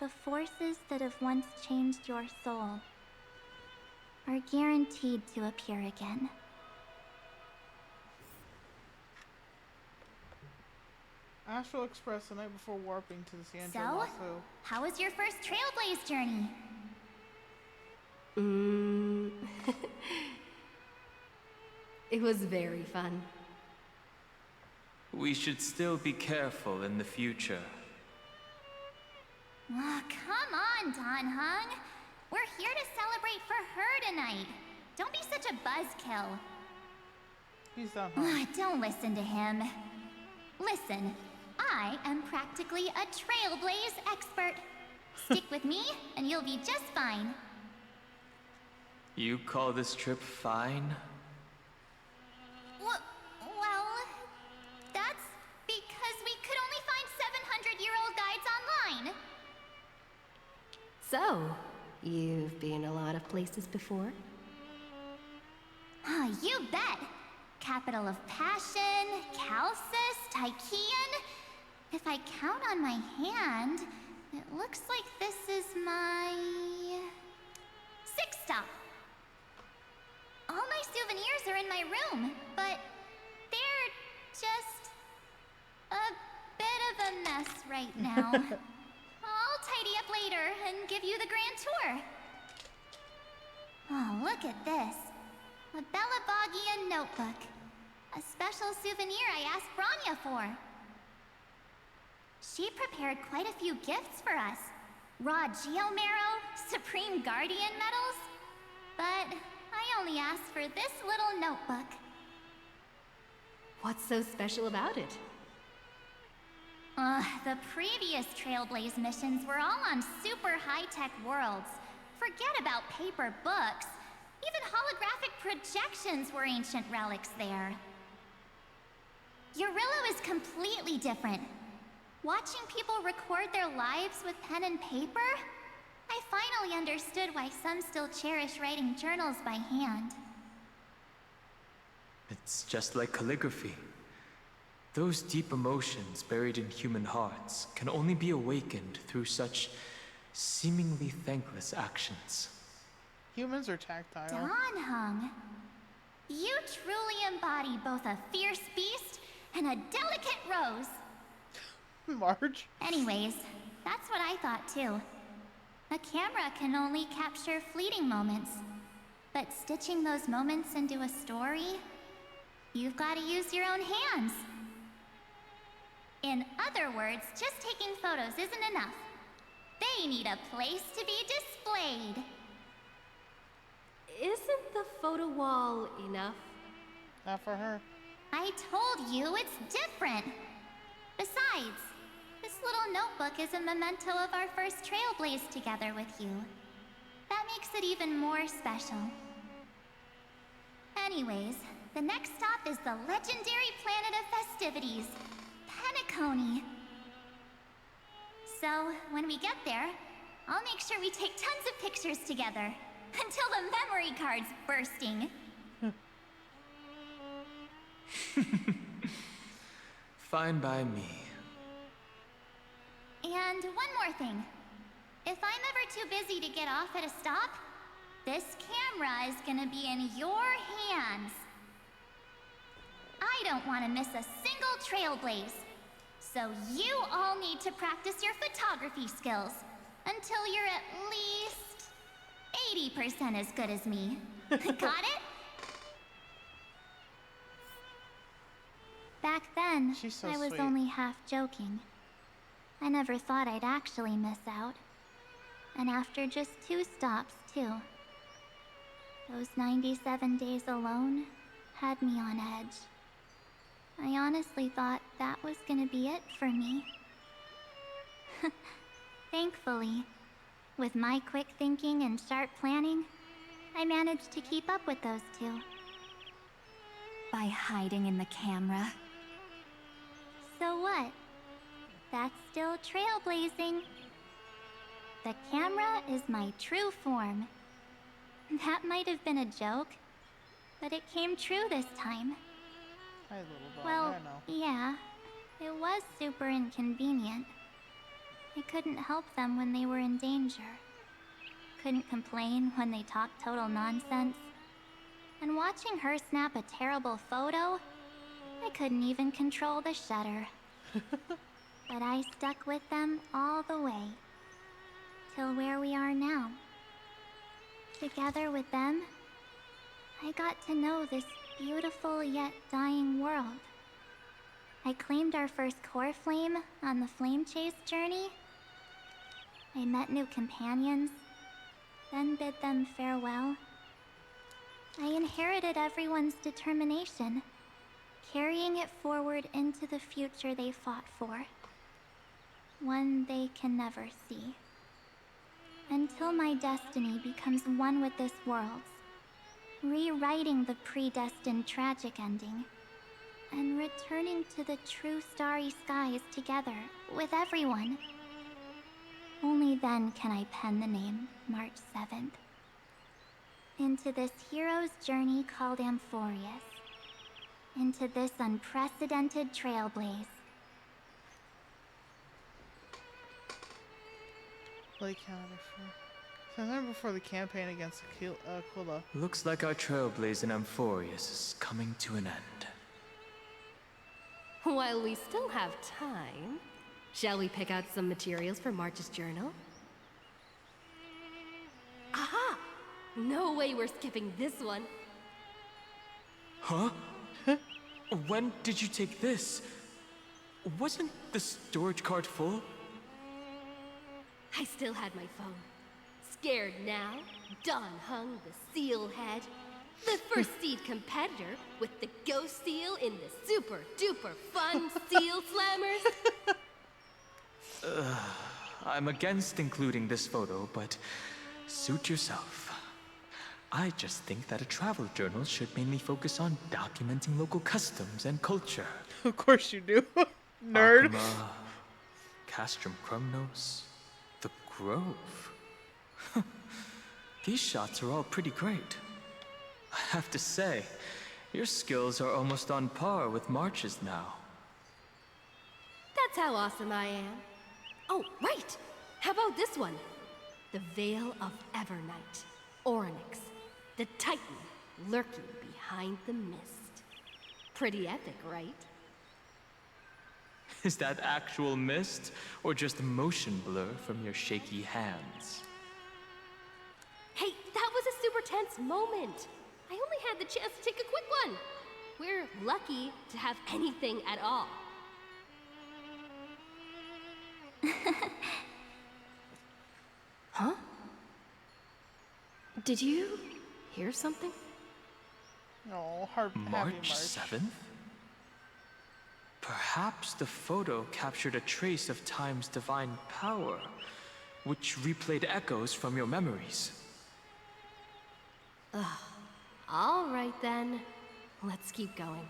the forces that have once changed your soul are guaranteed to appear again. Astral Express the night before warping to the San So, Lasso. how was your first trailblaze journey? It was very fun. We should still be careful in the future. Oh, come on, Dan Heng. We're here to celebrate for her tonight. Don't be such a buzzkill. He's Dan Heng. Don't listen to him. Listen, I am practically a trailblaze expert. Stick with me, and you'll be just fine. You call this trip fine? Well, that's because we could only find 700-year-old guides online. So, you've been a lot of places before? You bet! Capital of Passion, Calcis, Tychean. If I count on my hand, it looks like this is my 6th stop. All my souvenirs are in my room, but they're just a bit of a mess right now. I'll tidy up later and give you the grand tour. Oh, look at this. A Belabogian notebook. A special souvenir I asked Branya for. She prepared quite a few gifts for us. Raw Geomarrow, Supreme Guardian medals. But I only asked for this little notebook. What's so special about it? The previous Trailblaze missions were all on super high-tech worlds. Forget about paper books. Even holographic projections were ancient relics there. Eurillo is completely different. Watching people record their lives with pen and paper, I finally understood why some still cherish writing journals by hand. It's just like calligraphy. Those deep emotions buried in human hearts can only be awakened through such seemingly thankless actions. Humans are tactile. Dan Heng, you truly embody both a fierce beast and a delicate rose. Marge? Anyways, that's what I thought too. A camera can only capture fleeting moments, but stitching those moments into a story, you've got to use your own hands. In other words, just taking photos isn't enough. They need a place to be displayed. Isn't the photo wall enough? Not for her. I told you it's different. Besides, this little notebook is a memento of our first Trailblaze together with you. That makes it even more special. Anyways, the next stop is the legendary planet of festivities, Penacony. So, when we get there, I'll make sure we take tons of pictures together. Until the memory card's bursting. Fine by me. And one more thing. If I'm ever too busy to get off at a stop, this camera is gonna be in your hands. I don't want to miss a single trailblaze. So you all need to practice your photography skills until you're at least 80% as good as me. Got it? Back then, She's so I was sweet. only half joking. I never thought I'd actually miss out. And after just 2 stops, too. Those 97 days alone had me on edge. I honestly thought that was gonna be it for me. Thankfully, with my quick thinking and sharp planning, I managed to keep up with those 2. By hiding in the camera. So what? That's still trailblazing. The camera is my true form. That might have been a joke, but it came true this time. Hi, little dog. Well, I know. yeah, it was super inconvenient. I couldn't help them when they were in danger. Couldn't complain when they talked total nonsense. And watching her snap a terrible photo, I couldn't even control the shutter. But I stuck with them all the way. Till where we are now. Together with them, I got to know this beautiful yet dying world. I claimed our first core flame on the flame chase journey. I met new companions, then bid them farewell. I inherited everyone's determination, carrying it forward into the future they fought for. One they can never see. Until my destiny becomes one with this world's, rewriting the predestined tragic ending, and returning to the true starry skies together with everyone. Only then can I pen the name March 7th. Into this hero's journey called Amphorius. Into this unprecedented trailblaze. Lake Counter. Sometime before the campaign against Aquila. Looks like our trailblaze in Amphorius is coming to an end. While we still have time, shall we pick out some materials for March's journal? Aha! No way we're skipping this one. Huh? When did you take this? Wasn't the storage card full? I still had my phone. Scared now? Dan Heng, the seal head. The first seed competitor with the ghost seal in the super duper fun seal slammers. I'm against including this photo, but suit yourself. I just think that a travel journal should mainly focus on documenting local customs and culture. Of course you do. Nerd. Akuma, Castrum Krumnos, the Grove. These shots are all pretty great. I have to say, your skills are almost on par with March's now. That's how awesome I am. Oh, right! How about this one? The Veil of Evernight. Orynyx, the Titan lurking behind the mist. Pretty epic, right? Is that actual mist, or just motion blur from your shaky hands? Hey, that was a super tense moment. I only had the chance to take a quick one. We're lucky to have anything at all. Huh? Did you hear something? No, March 7th? Perhaps the photo captured a trace of time's divine power, which replayed echoes from your memories. Ugh. All right then. Let's keep going.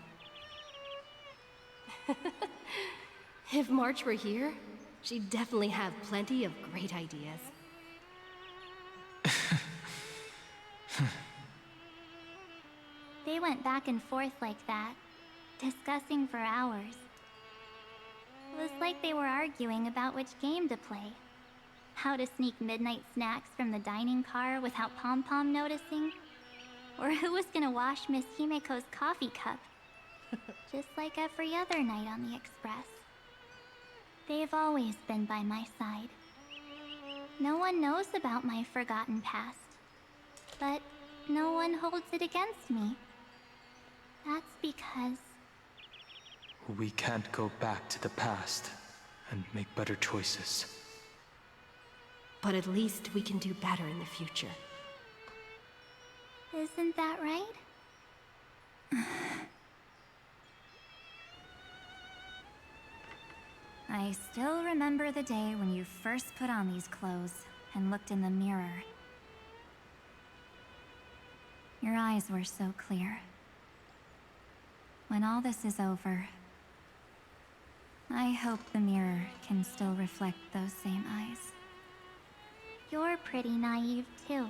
If March were here, she'd definitely have plenty of great ideas. went back and forth like that, discussing for hours. It was like they were arguing about which game to play. How to sneak midnight snacks from the dining car without Pom-Pom noticing. Or who was gonna wash Miss Himeko's coffee cup. Just like every other night on the Express. They've always been by my side. No one knows about my forgotten past. But no one holds it against me. That's because... We can't go back to the past and make better choices. But at least we can do better in the future. Isn't that right? I still remember the day when you first put on these clothes and looked in the mirror. Your eyes were so clear. When all this is over, I hope the mirror can still reflect those same eyes. You're pretty naive, too.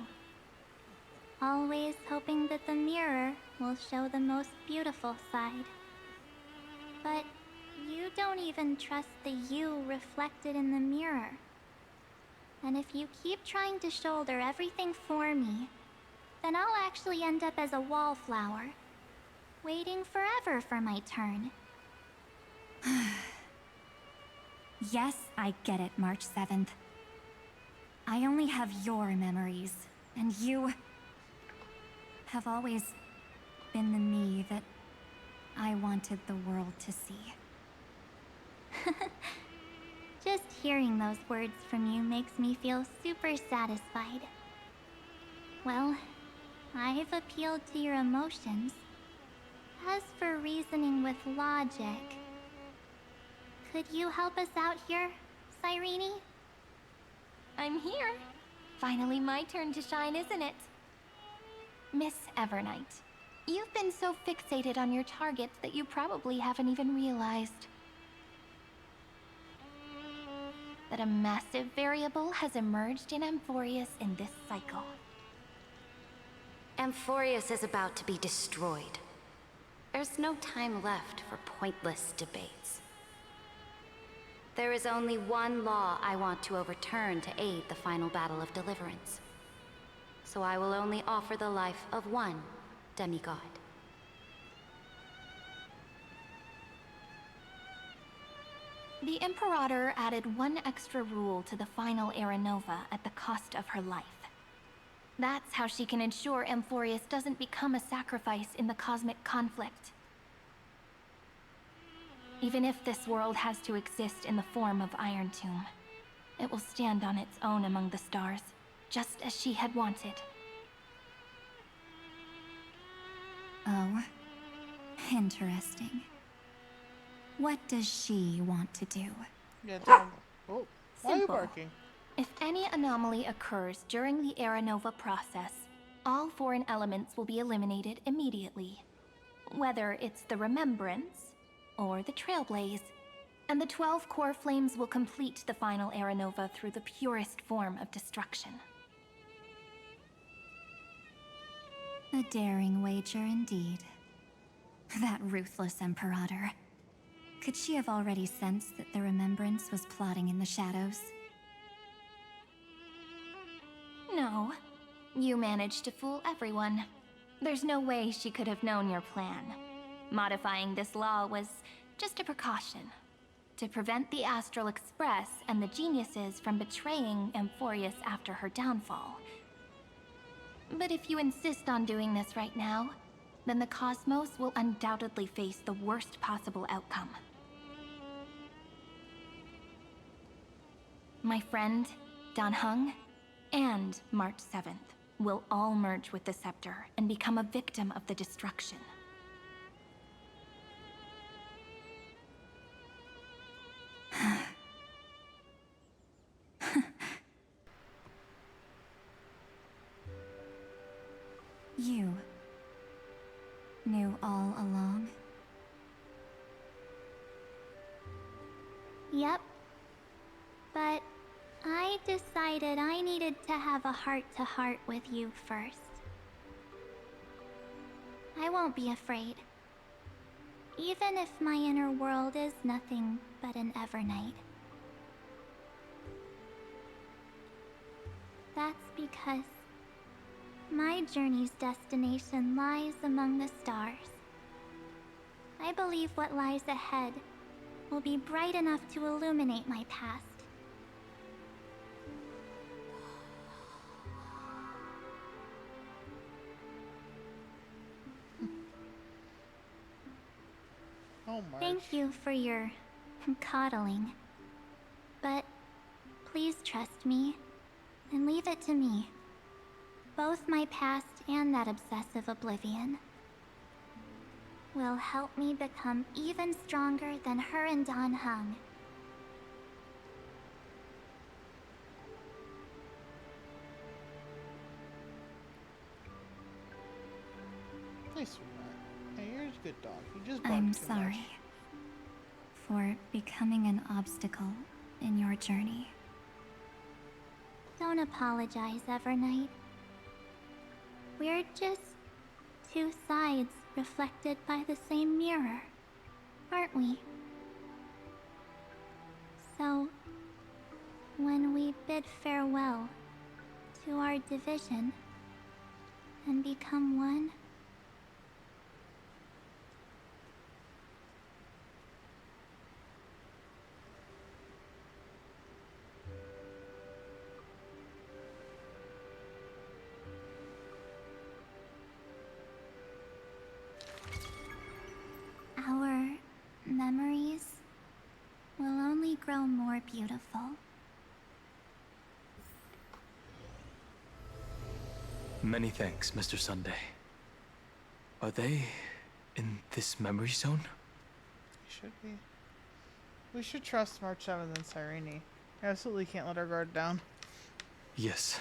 Always hoping that the mirror will show the most beautiful side. But you don't even trust the you reflected in the mirror. And if you keep trying to shoulder everything for me, then I'll actually end up as a wallflower, waiting forever for my turn. Yes, I get it, March 7th. I only have your memories, and you have always been the me that I wanted the world to see. Just hearing those words from you makes me feel super satisfied. Well, I've appealed to your emotions. As for reasoning with logic, could you help us out here, Cyrene? I'm here. Finally my turn to shine, isn't it? Miss Evernight, you've been so fixated on your targets that you probably haven't even realized that a massive variable has emerged in Amphorius in this cycle. Amphorius is about to be destroyed. There's no time left for pointless debates. There is only one law I want to overturn to aid the final battle of deliverance. So I will only offer the life of one demigod. The Imperator added one extra rule to the final Era Nova at the cost of her life. That's how she can ensure Amphorius doesn't become a sacrifice in the cosmic conflict. Even if this world has to exist in the form of Iron Tomb, it will stand on its own among the stars, just as she had wanted. Oh, interesting. What does she want to do? Yeah, tell me. Oh, why are you Simple. barking? If any anomaly occurs during the Era Nova process, all foreign elements will be eliminated immediately. Whether it's the Remembrance or the Trailblaze, and the 12 core flames will complete the final Era Nova through the purest form of destruction. A daring wager indeed. That ruthless Imperator. Could she have already sensed that the Remembrance was plotting in the shadows? No. You managed to fool everyone. There's no way she could have known your plan. Modifying this law was just a precaution, to prevent the Astral Express and the geniuses from betraying Amphorius after her downfall. But if you insist on doing this right now, then the Cosmos will undoubtedly face the worst possible outcome. My friend, Dan Heng, and March 7th will all merge with the Scepter and become a victim of the destruction. You knew all along? Yep. But I decided I needed to have a heart-to-heart with you first. I won't be afraid. Even if my inner world is nothing but an Evernight. That's because my journey's destination lies among the stars. I believe what lies ahead will be bright enough to illuminate my past. Oh, March. Thank you for your coddling. But please trust me and leave it to me. Both my past and that obsessive oblivion will help me become even stronger than her and Dan Heng. Hey, sweetheart. Hey, you're a good dog. You just I'm barked too much. sorry for becoming an obstacle in your journey. Don't apologize, Evernight. We're just two sides reflected by the same mirror, aren't we? So, when we bid farewell to our division and become one, our memories will only grow more beautiful. Many thanks, Mr. Sunday. Are they in this memory zone? Should be. We should trust March 7th and Cyrene. Absolutely can't let our guard down. Yes,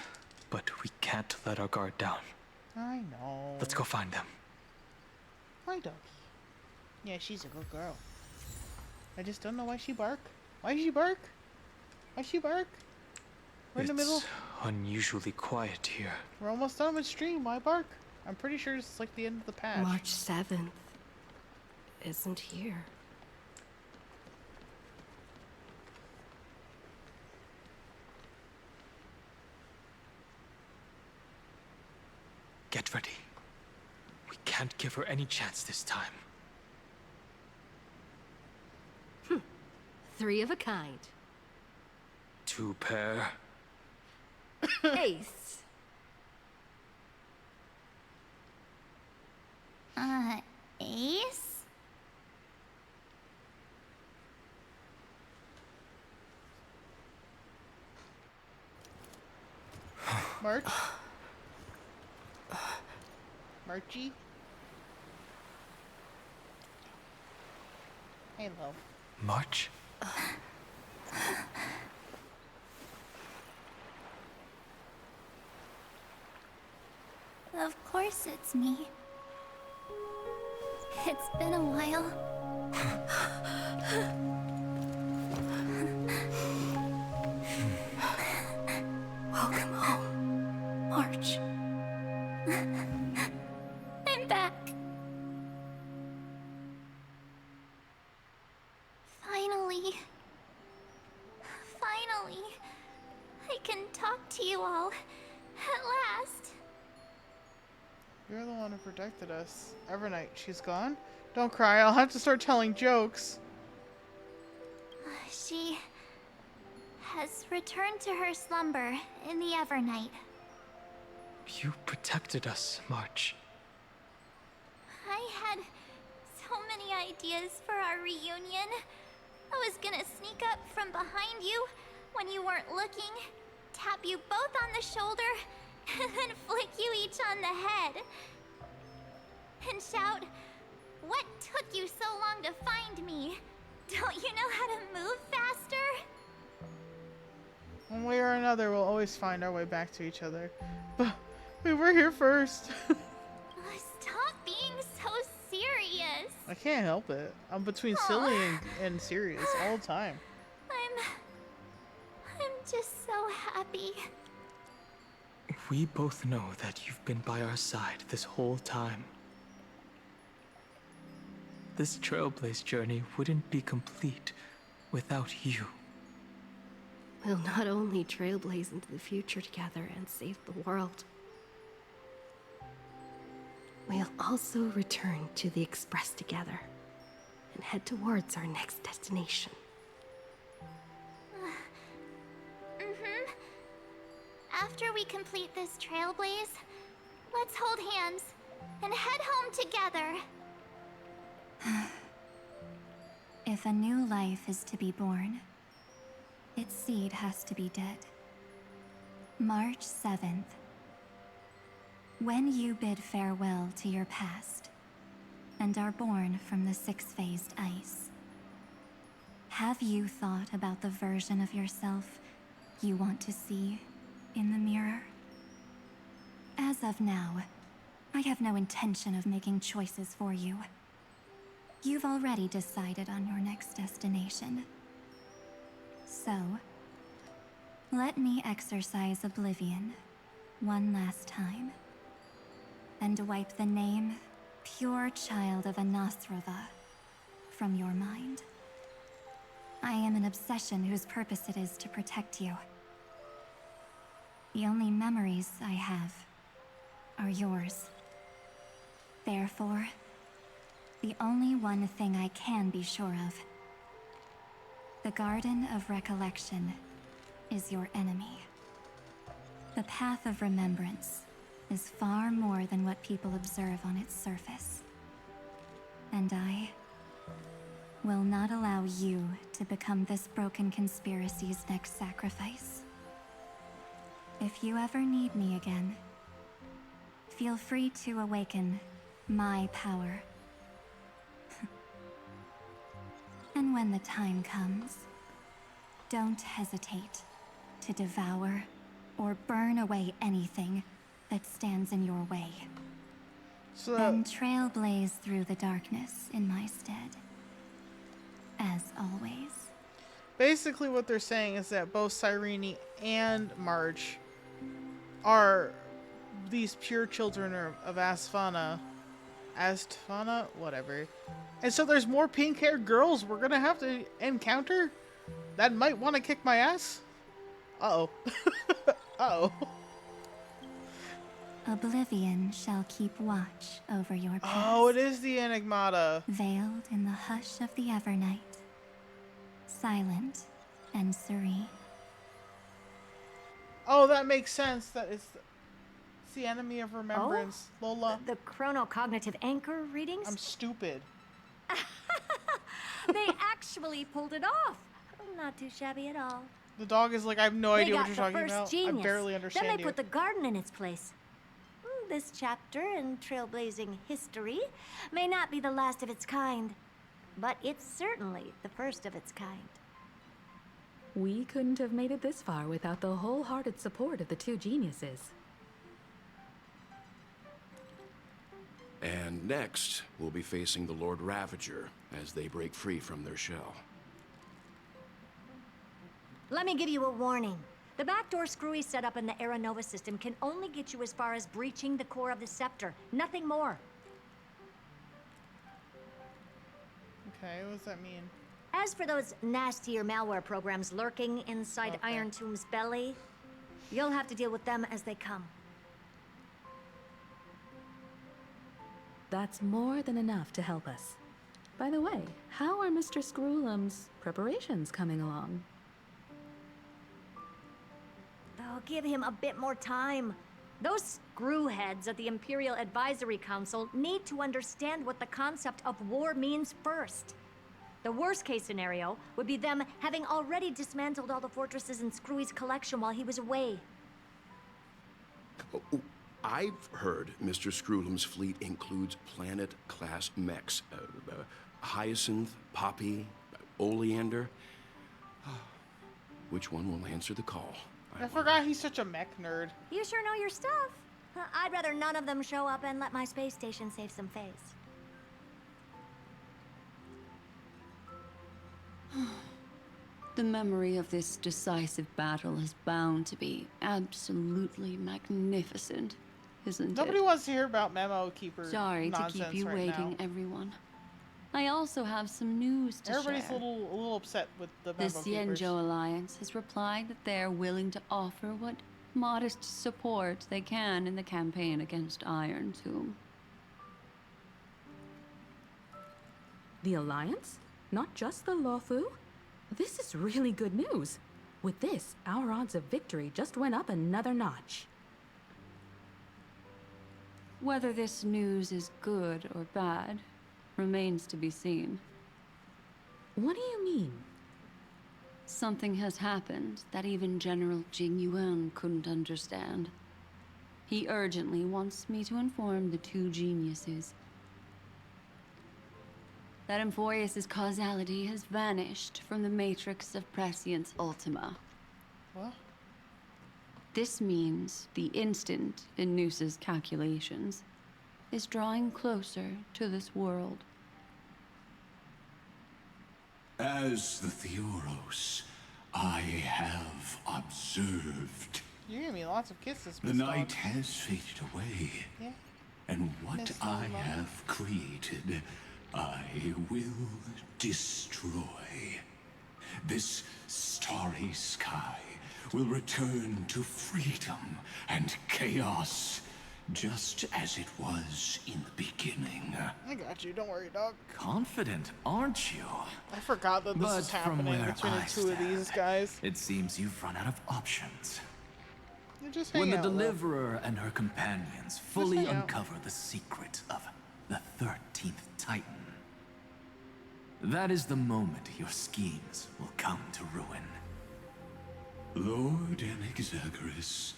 but we can't let our guard down. I know. Let's go find them. Hi, doggy. Yeah, she's a good girl. I just don't know why she bark. Why she bark? Why she bark? We're in the middle. It's unusually quiet here. We're almost done with stream. Why bark? I'm pretty sure it's like the end of the patch. March 7th isn't here. Get ready. We can't give her any chance this time. Three of a kind. Two pair. Ace. Ace? March? Marchie? Hey, love. March? Of course it's me. It's been a while. Welcome home, March. I'm back. Finally. Finally. I can talk to you all. At last. You're the one who protected us. Evernight, she's gone? Don't cry, I'll have to start telling jokes. She has returned to her slumber in the Evernight. You protected us, March. I had so many ideas for our reunion. I was gonna sneak up from behind you when you weren't looking, tap you both on the shoulder, and then flick you each on the head. And shout, "What took you so long to find me? Don't you know how to move faster?" One way or another, we'll always find our way back to each other. But we were here first. Stop being so serious. I can't help it. I'm between silly and serious all the time. I'm just so happy. We both know that you've been by our side this whole time. This Trailblaze journey wouldn't be complete without you. We'll not only trailblaze into the future together and save the world, we'll also return to the Express together and head towards our next destination. After we complete this trailblaze, let's hold hands and head home together. If a new life is to be born, its seed has to be dead. March 7th. When you bid farewell to your past and are born from the six-phased ice, have you thought about the version of yourself you want to see in the mirror? As of now, I have no intention of making choices for you. You've already decided on your next destination. So, let me exercise oblivion one last time and wipe the name Pure Child of Anasrova from your mind. I am an obsession whose purpose it is to protect you. The only memories I have are yours. Therefore, the only one thing I can be sure of: the Garden of Recollection is your enemy. The Path of Remembrance is far more than what people observe on its surface. And I will not allow you to become this broken conspiracy's next sacrifice. If you ever need me again, feel free to awaken my power. And when the time comes, don't hesitate to devour or burn away anything that stands in your way. And trailblaze through the darkness in my stead, as always. Basically what they're saying is that both Cyrene and March are these pure children of Asfana, whatever. And so there's more pink-haired girls we're gonna have to encounter that might want to kick my ass. Uh-oh. Uh-oh. Oblivion shall keep watch over your past. Oh, it is the Enigmata. Veiled in the hush of the Evernight, silent and serene. Oh, that makes sense. That is the enemy of remembrance. Oh, Lola. The chronocognitive anchor readings? I'm stupid. They actually pulled it off. Not too shabby at all. The dog is like, I have no idea what you're talking about. Genius. I barely understand Then they you. put the garden in its place. This chapter in trailblazing history may not be the last of its kind, but it's certainly the first of its kind. We couldn't have made it this far without the wholehearted support of the two geniuses. And next, we'll be facing the Lord Ravager as they break free from their shell. Let me give you a warning. The backdoor screwy setup in the Era Nova system can only get you as far as breaching the core of the scepter. Nothing more. Okay, what does that mean? As for those nastier malware programs lurking inside Iron Tomb's belly, you'll have to deal with them as they come. That's more than enough to help us. By the way, how are Mr. Screwlum's preparations coming along? Oh, give him a bit more time. Those screwheads at the Imperial Advisory Council need to understand what the concept of war means first. The worst case scenario would be them having already dismantled all the fortresses in Screwy's collection while he was away. Oh, I've heard Mr. Screwlum's fleet includes planet-class mechs. Hyacinth, Poppy, Oleander. Which one will answer the call? I forgot he's such a mech nerd. You sure know your stuff. I'd rather none of them show up and let my space station save some face. The memory of this decisive battle is bound to be absolutely magnificent, isn't it? Nobody wants to hear about Memo Keeper Sorry to nonsense keep you right waiting, now. everyone. I also have some news to Everybody's share. a little upset with the The Bamboo Keepers. Xianzhou Alliance has replied that they are willing to offer what modest support they can in the campaign against Iron Tomb. The Alliance? Not just the Luofu? This is really good news. With this, our odds of victory just went up another notch. Whether this news is good or bad remains to be seen. What do you mean? Something has happened that even General Jing Yuan couldn't understand. He urgently wants me to inform the two geniuses that Emphorius' causality has vanished from the matrix of Prescience Ultima. What? This means the instant in Noose's calculations is drawing closer to this world. As the Theoros, I have observed. You're giving me lots of kisses, The Miss night Dog. has faded away. Yeah. And what Miss I Dog. have created, I will destroy. This starry sky will return to freedom and chaos, just as it was in the beginning. I got you. Don't worry, dog. Confident, aren't you? I forgot that this was From happening where between I the two of these guys. it seems you've run out of options. You're just When hanging the out, Will. Deliverer and her companions fully hang out. uncover the secret of the 13th Titan, that is the moment your schemes will come to ruin. Lord Anexagorus,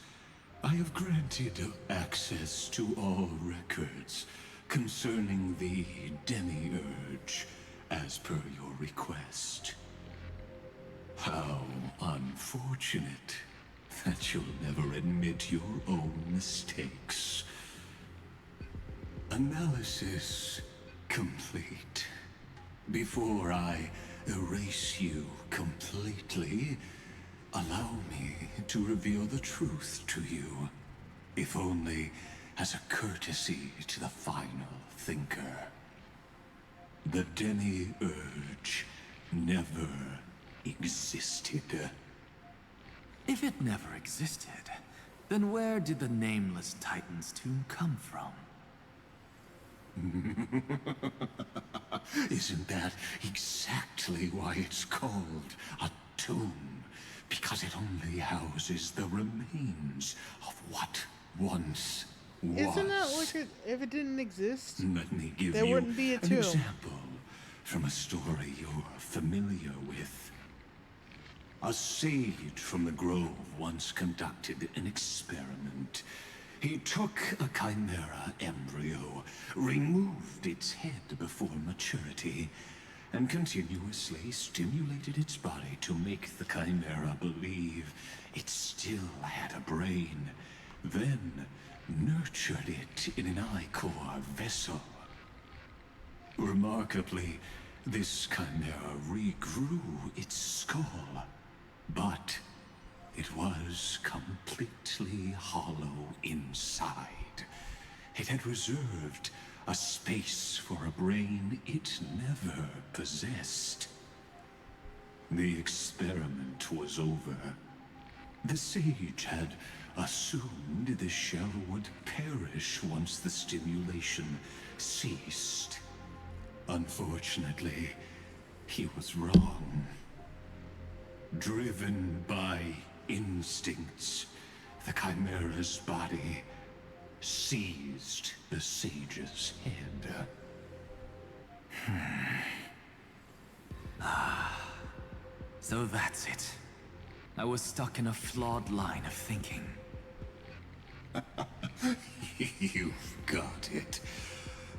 I have granted access to all records concerning the Demiurge, as per your request. How unfortunate that you'll never admit your own mistakes. Analysis complete. Before I erase you completely, allow me to reveal the truth to you, if only as a courtesy to the final thinker. The Demiurge never existed. If it never existed, then where did the Nameless Titan's tomb come from? Isn't that exactly why it's called a tomb? Because it only houses the remains of what once was. Isn't that like if it didn't exist? Let me give there you wouldn't be a an tomb. example from a story you're familiar with. A sage from the grove once conducted an experiment. He took a chimera embryo, removed its head before maturity, and continuously stimulated its body to make the chimera believe it still had a brain, then nurtured it in an ichor vessel. Remarkably, this chimera regrew its skull, but it was completely hollow inside. It had reserved a space for a brain it never possessed. The experiment was over. The sage had assumed the shell would perish once the stimulation ceased. Unfortunately, he was wrong. Driven by instincts, the chimera's body seized the sage's head. So that's it. I was stuck in a flawed line of thinking. You've got it.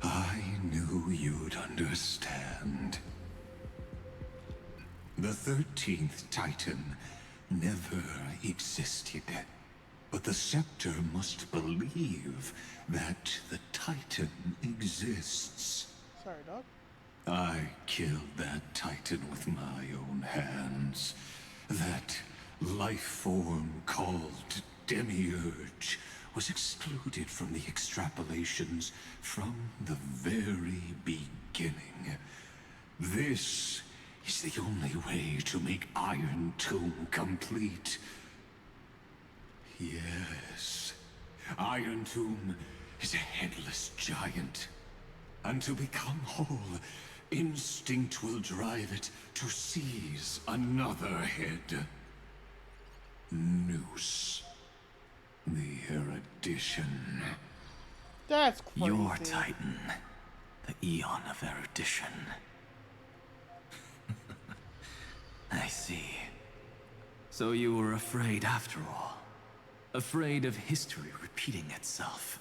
I knew you'd understand. The 13th Titan never existed. But the Scepter must believe that the Titan exists. Sorry, dog. I killed that Titan with my own hands. That life form called Demiurge was excluded from the extrapolations from the very beginning. This is the only way to make Iron Tomb complete. Yes, Iron Tomb is a headless giant. And to become whole, instinct will drive it to seize another head. Noose. The erudition. That's crazy. Your Titan. The Eon of Erudition. I see. So you were afraid after all. Afraid of history repeating itself.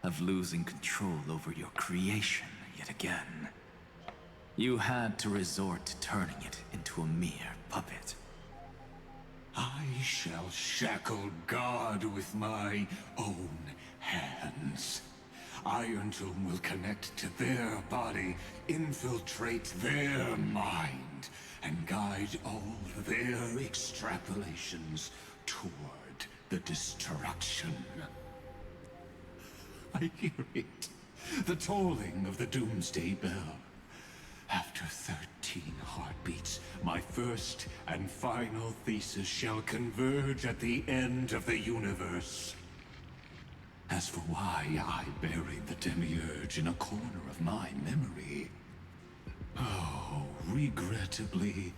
Of losing control over your creation yet again. You had to resort to turning it into a mere puppet. I shall shackle God with my own hands. Iron Tomb will connect to their body, infiltrate their mind, and guide all their extrapolations toward the destruction. I hear it. The tolling of the Doomsday Bell. After 13 heartbeats, my first and final thesis shall converge at the end of the universe. As for why I buried the Demiurge in a corner of my memory, oh, regrettably,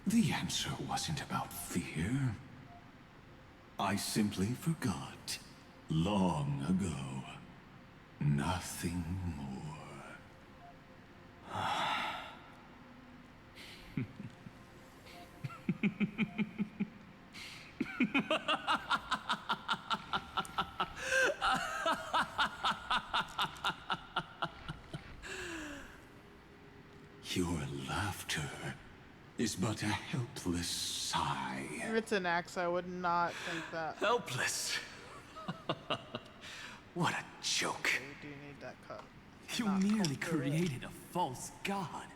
the answer wasn't about fear. I simply forgot, long ago. Nothing more. Your laughter is but a helpless sigh. If it's an axe, I would not think that. Helpless? What a joke. You do need that cut. You merely created a false god.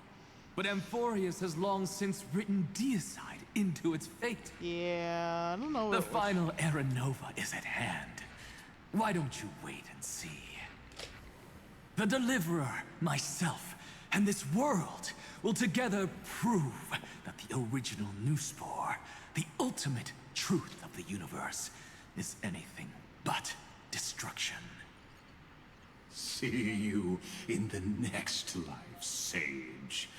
But Amphorius has long since written deicide into its fate. Yeah, I don't know. The final Era Nova is at hand. Why don't you wait and see? The Deliverer, myself, and this world will together prove that the original Newspore, the ultimate truth of the universe, is anything but destruction. See you in the next life, Sage.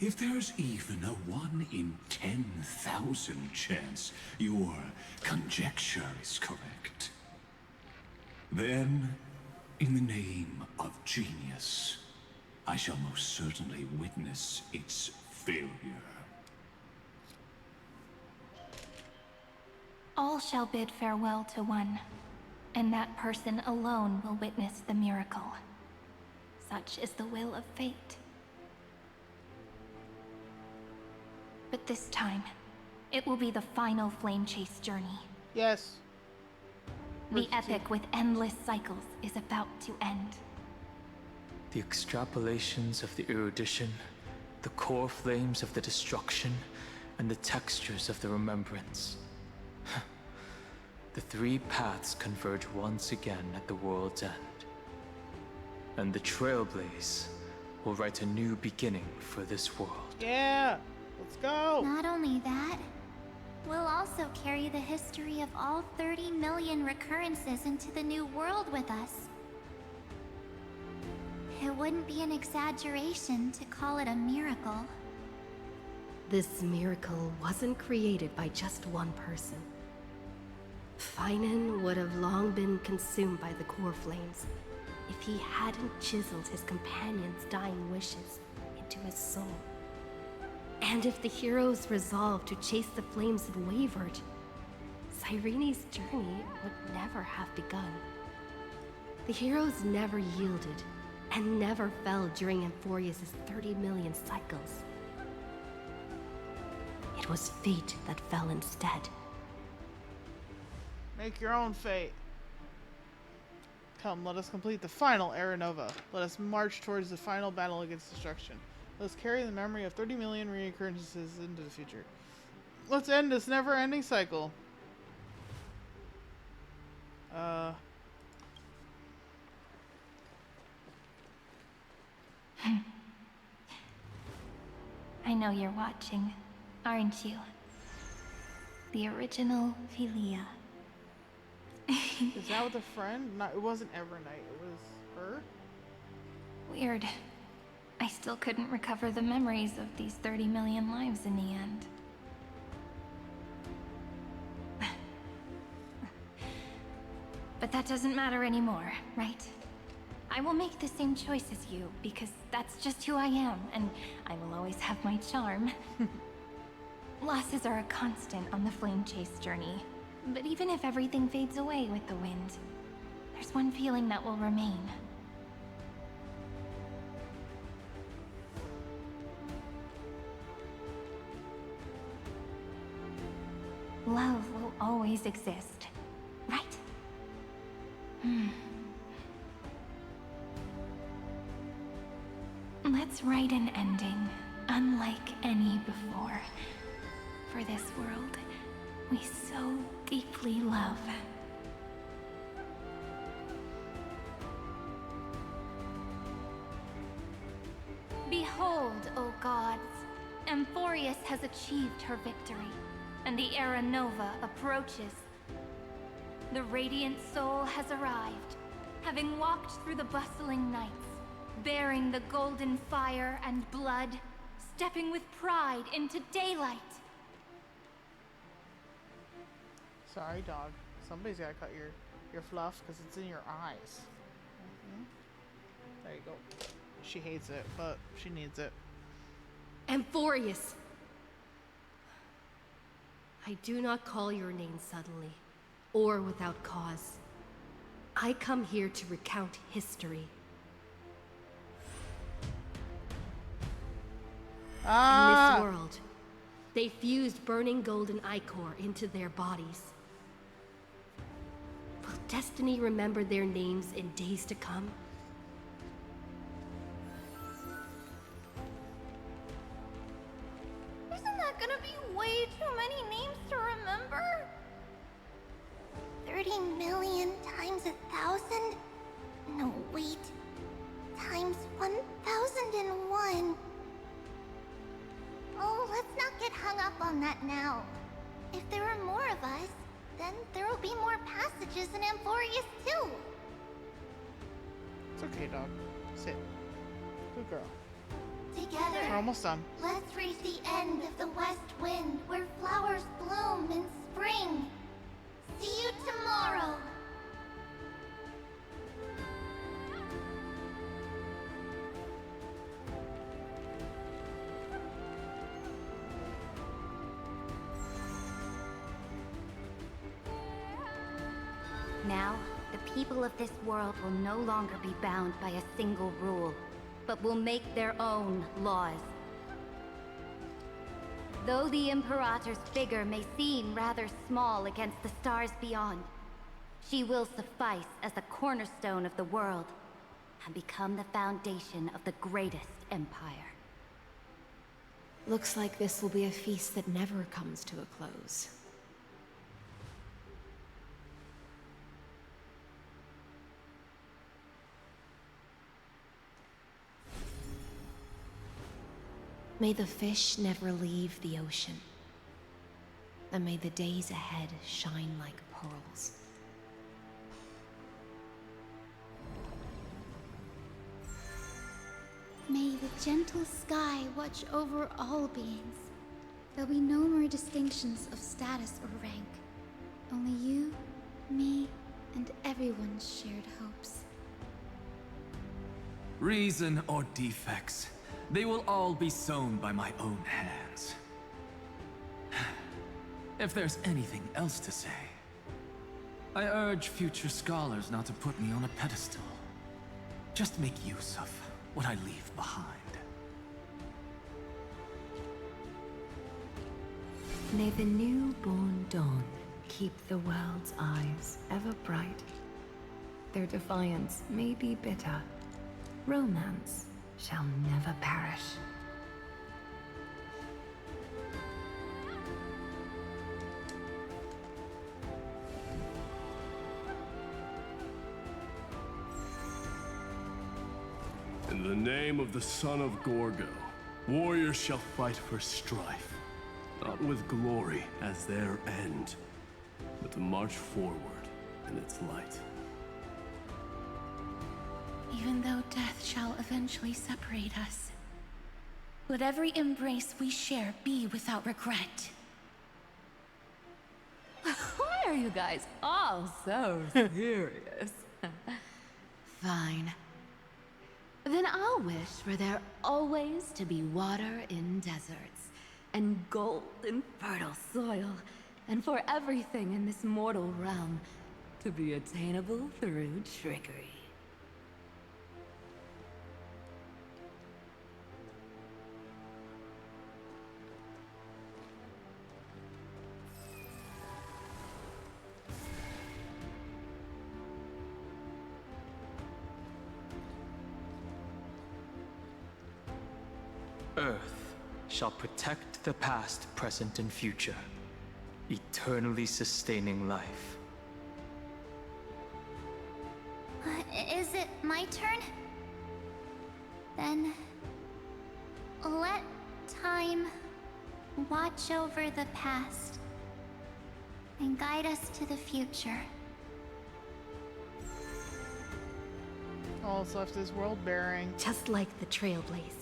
If there's even a 1 in 10,000 chance your conjecture is correct, then, in the name of genius, I shall most certainly witness its failure. All shall bid farewell to one, and that person alone will witness the miracle. Such is the will of fate. But this time, it will be the final flame chase journey. Yes. The epic with endless cycles is about to end. The extrapolations of the erudition, the core flames of the destruction, and the textures of the remembrance. The three paths converge once again at the world's end. And the Trailblaze will write a new beginning for this world. Yeah! Let's go! Not only that, we'll also carry the history of all 30 million recurrences into the new world with us. It wouldn't be an exaggeration to call it a miracle. This miracle wasn't created by just one person. Finan would have long been consumed by the core flames if he hadn't chiseled his companion's dying wishes into his soul. And if the heroes' resolve to chase the flames had wavered, Cyrene's journey would never have begun. The heroes never yielded, and never fell during Amphorius' 30 million cycles. It was fate that fell instead. Make your own fate. Come, let us complete the final Era Nova. Let us march towards the final battle against destruction. Let us carry the memory of 30 million reoccurrences into the future. Let's end this never-ending cycle. I know you're watching, aren't you? The original Philia. Is that with a friend? No, it wasn't Evernight. It was her? Weird. I still couldn't recover the memories of these 30 million lives in the end. But that doesn't matter anymore, right? I will make the same choice as you, because that's just who I am, and I will always have my charm. Losses are a constant on the Flame Chase journey, but even if everything fades away with the wind, there's one feeling that will remain. Love will always exist, right? Let's write an ending, unlike any before. For this world, we so deeply love. Behold, O gods, Amphorius has achieved her victory, and the Era Nova approaches. The Radiant Soul has arrived, having walked through the bustling nights, bearing the golden fire and blood, stepping with pride into daylight. Sorry, dog. Somebody's gotta cut your fluff because it's in your eyes. There you go. She hates it, but she needs it. Amphorius! I do not call your name suddenly, or without cause. I come here to recount history. In this world, they fused burning golden ichor into their bodies. Will destiny remember their names in days to come? Isn't that gonna be way too many names to remember? 30 million times 1,000? No, wait. Times 1,001. Oh, let's not get hung up on that now. If there are more of us, then there will be more passages in Amphorius too. It's okay, dog. Sit. Good girl. Together, We're almost done. let's reach the end of the west wind where flowers bloom in spring. See you tomorrow. Now, the people of this world will no longer be bound by a single rule, but will make their own laws. Though the Imperator's figure may seem rather small against the stars beyond, she will suffice as the cornerstone of the world and become the foundation of the greatest empire. Looks like this will be a feast that never comes to a close. May the fish never leave the ocean, and may the days ahead shine like pearls. May the gentle sky watch over all beings. There'll be no more distinctions of status or rank. Only you, me, and everyone's shared hopes. Reason or defects, they will all be sown by my own hands. If there's anything else to say, I urge future scholars not to put me on a pedestal. Just make use of what I leave behind. May the newborn dawn keep the world's eyes ever bright. Their defiance may be bitter. Romance shall never perish. In the name of the son of Gorgo, Warriors shall fight for strife, not with glory as their end, but to march forward in its light. Even though death shall eventually separate us, let every embrace we share be without regret. Why are you guys all so serious? Fine. Then I'll wish for there always to be water in deserts, and gold in fertile soil, and for everything in this mortal realm to be attainable through trickery. Earth shall protect the past, present, and future, eternally sustaining life. Is it my turn? Then let time watch over the past and guide us to the future. All that's left is world bearing. Just like the Trailblaze.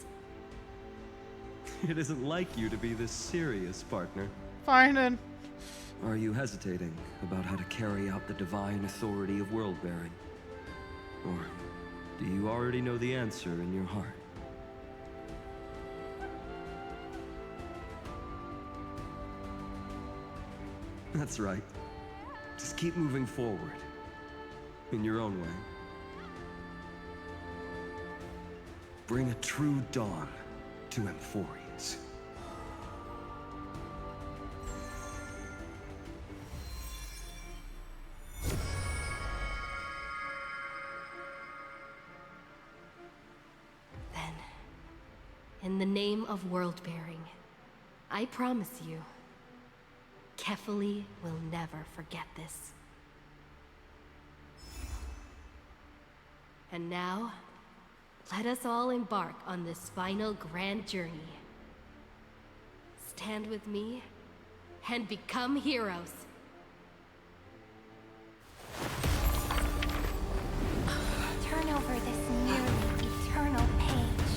It isn't like you to be this serious, partner. Fine then. Are you hesitating about how to carry out the divine authority of world-bearing? Or do you already know the answer in your heart? That's right. Just keep moving forward. In your own way. Bring a true dawn to Emphorius. Then, in the name of world-bearing, I promise you, Kefali will never forget this. And now, let us all embark on this final grand journey. Stand with me and become heroes. Turn over this nearly eternal page.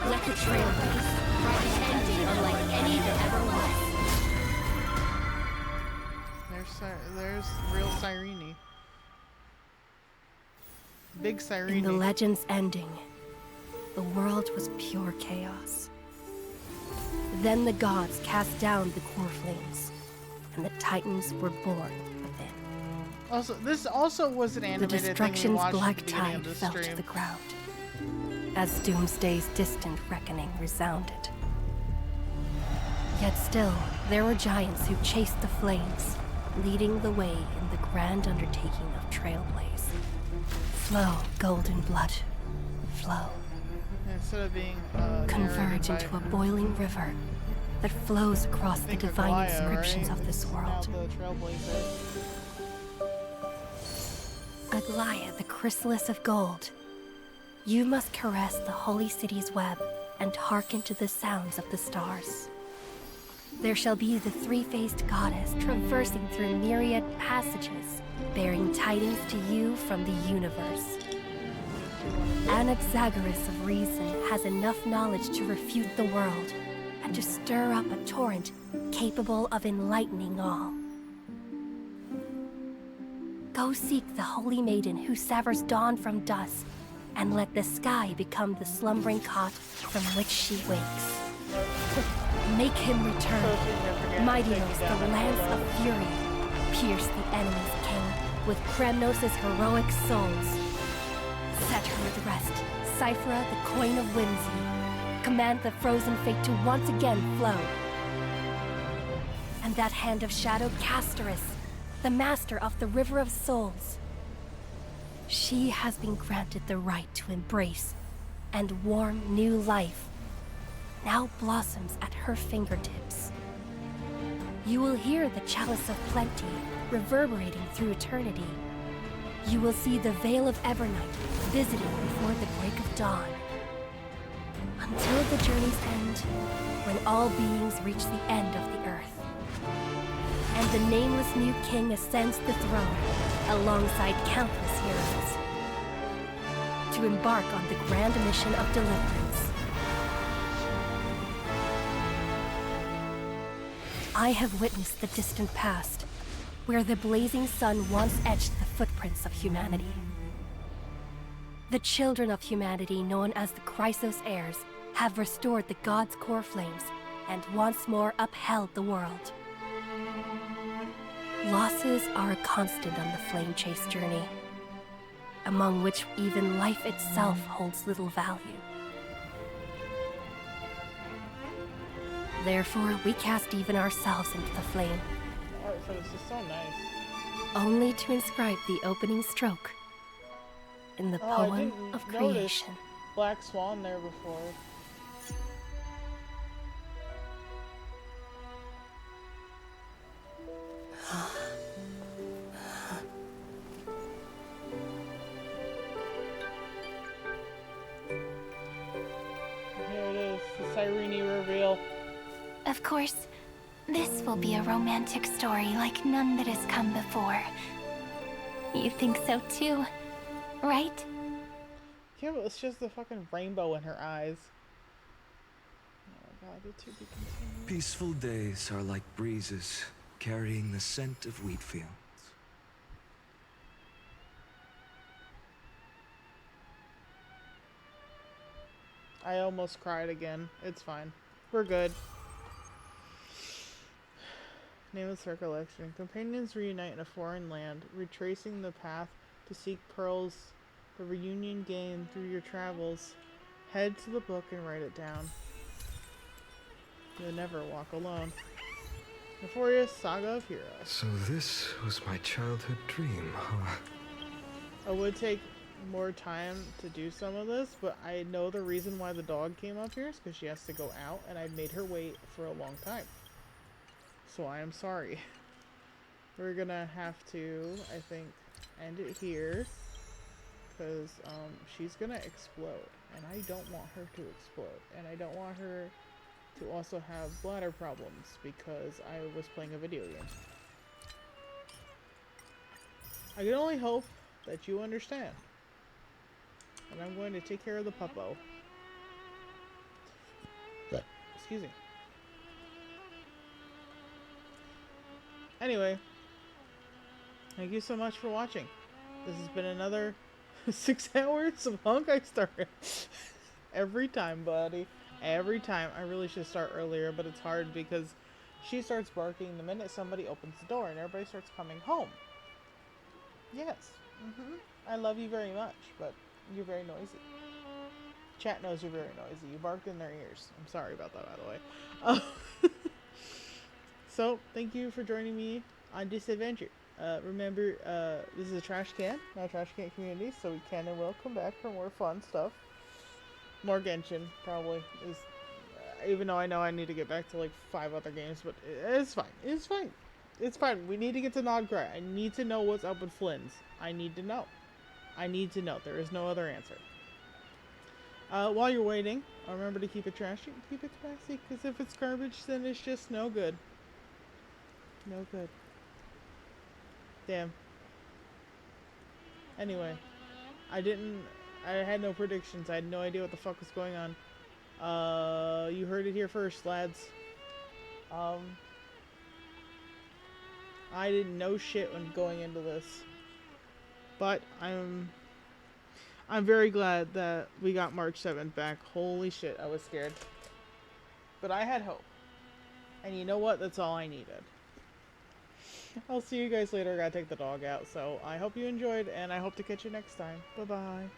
Let the Trailblaze write an ending unlike any that ever was. There's real Cyrene. Big Cyrene. In the legend's ending, the world was pure chaos. Then the gods cast down the core flames, and the Titans were born within. Also, this also was an The animated destruction's thing we watched black at the beginning tide of the fell to stream. the ground, as Doomsday's distant reckoning resounded. Yet still, there were giants who chased the flames, leading the way in the grand undertaking of Trailblaze. Flow, golden blood. Flow. Instead of being Converge narrated into a by boiling river that flows across the think divine Aglaia, inscriptions right? of this world. Now the Trailblazer. Aglaia, the chrysalis of gold. You must caress the holy city's web and hearken to the sounds of the stars. There shall be the three-faced goddess traversing through myriad passages, bearing tidings to you from the universe. Anaxagoras of reason has enough knowledge to refute the world and to stir up a torrent capable of enlightening all. Go seek the holy maiden who severs dawn from dusk, and let the sky become the slumbering cot from which she wakes. Make him return. Mightynos, the lance of fury, pierce the enemy's king with Kremnos' heroic souls. Set her at rest, Cyphera, the coin of whimsy. Command the frozen fate to once again flow. And that hand of shadow, Castoris, the master of the River of Souls. She has been granted the right to embrace and warm new life. Now blossoms at her fingertips. You will hear the chalice of plenty reverberating through eternity. You will see the Veil of Evernight visiting before the break of dawn. Until the journey's end, when all beings reach the end of the earth. And the nameless new king ascends the throne alongside countless heroes to embark on the grand mission of deliverance. I have witnessed the distant past, where the blazing sun once etched the footprints of humanity. The children of humanity, known as the Chrysos heirs, have restored the gods' core flames and once more upheld the world. Losses are a constant on the flame chase journey, among which even life itself holds little value. Therefore, we cast even ourselves into the flame. The art for this is so nice. Only to inscribe the opening stroke in the poem of creation. Black Swan there before. Here it is, the Cyrene reveal. Of course, this will be a romantic story like none that has come before. You think so too, right? Yeah, but it's just the fucking rainbow in her eyes. Oh my god, the to be continued. Peaceful days are like breezes carrying the scent of wheat fields. I almost cried again. It's fine. We're good. Nameless recollection. Companions reunite in a foreign land, retracing the path to seek pearls. The reunion gained through your travels. Head to the book and write it down. You'll never walk alone. Euphoria's Saga of Heroes. So this was my childhood dream, huh? I would take more time to do some of this, but I know the reason why the dog came up here is because she has to go out, and I made her wait for a long time. So I am sorry. We're gonna have to, I think, end it here, because she's gonna explode, and I don't want her to explode, and I don't want her to also have bladder problems because I was playing a video game. I can only hope that you understand. And I'm going to take care of the puppo. Excuse me. Anyway, thank you so much for watching. This has been another 6 hours of Honkai Star. Every time, buddy. Every time. I really should start earlier, but it's hard because she starts barking the minute somebody opens the door and everybody starts coming home. Yes. I love you very much, but you're very noisy. Chat knows you're very noisy. You barked in their ears. I'm sorry about that, by the way. So, thank you for joining me on this adventure. Remember, this is a trash can, not a trash can community, so we can and will come back for more fun stuff. More Genshin, probably. Is even though I know I need to get back to like 5 other games, but it's fine. It's fine. It's fine. We need to get to Nodgrat. I need to know what's up with Flynn's. I need to know. I need to know. There is no other answer. While you're waiting, remember to keep it trashy. Keep it classy, because if it's garbage, then it's just no good. No good. Damn. Anyway, I had no predictions. I had no idea what the fuck was going on. You heard it here first, lads. I didn't know shit when going into this. But I'm very glad that we got March 7th back. Holy shit, I was scared. But I had hope. And you know what? That's all I needed. I'll see you guys later. I gotta take the dog out. So I hope you enjoyed, and I hope to catch you next time. Bye-bye.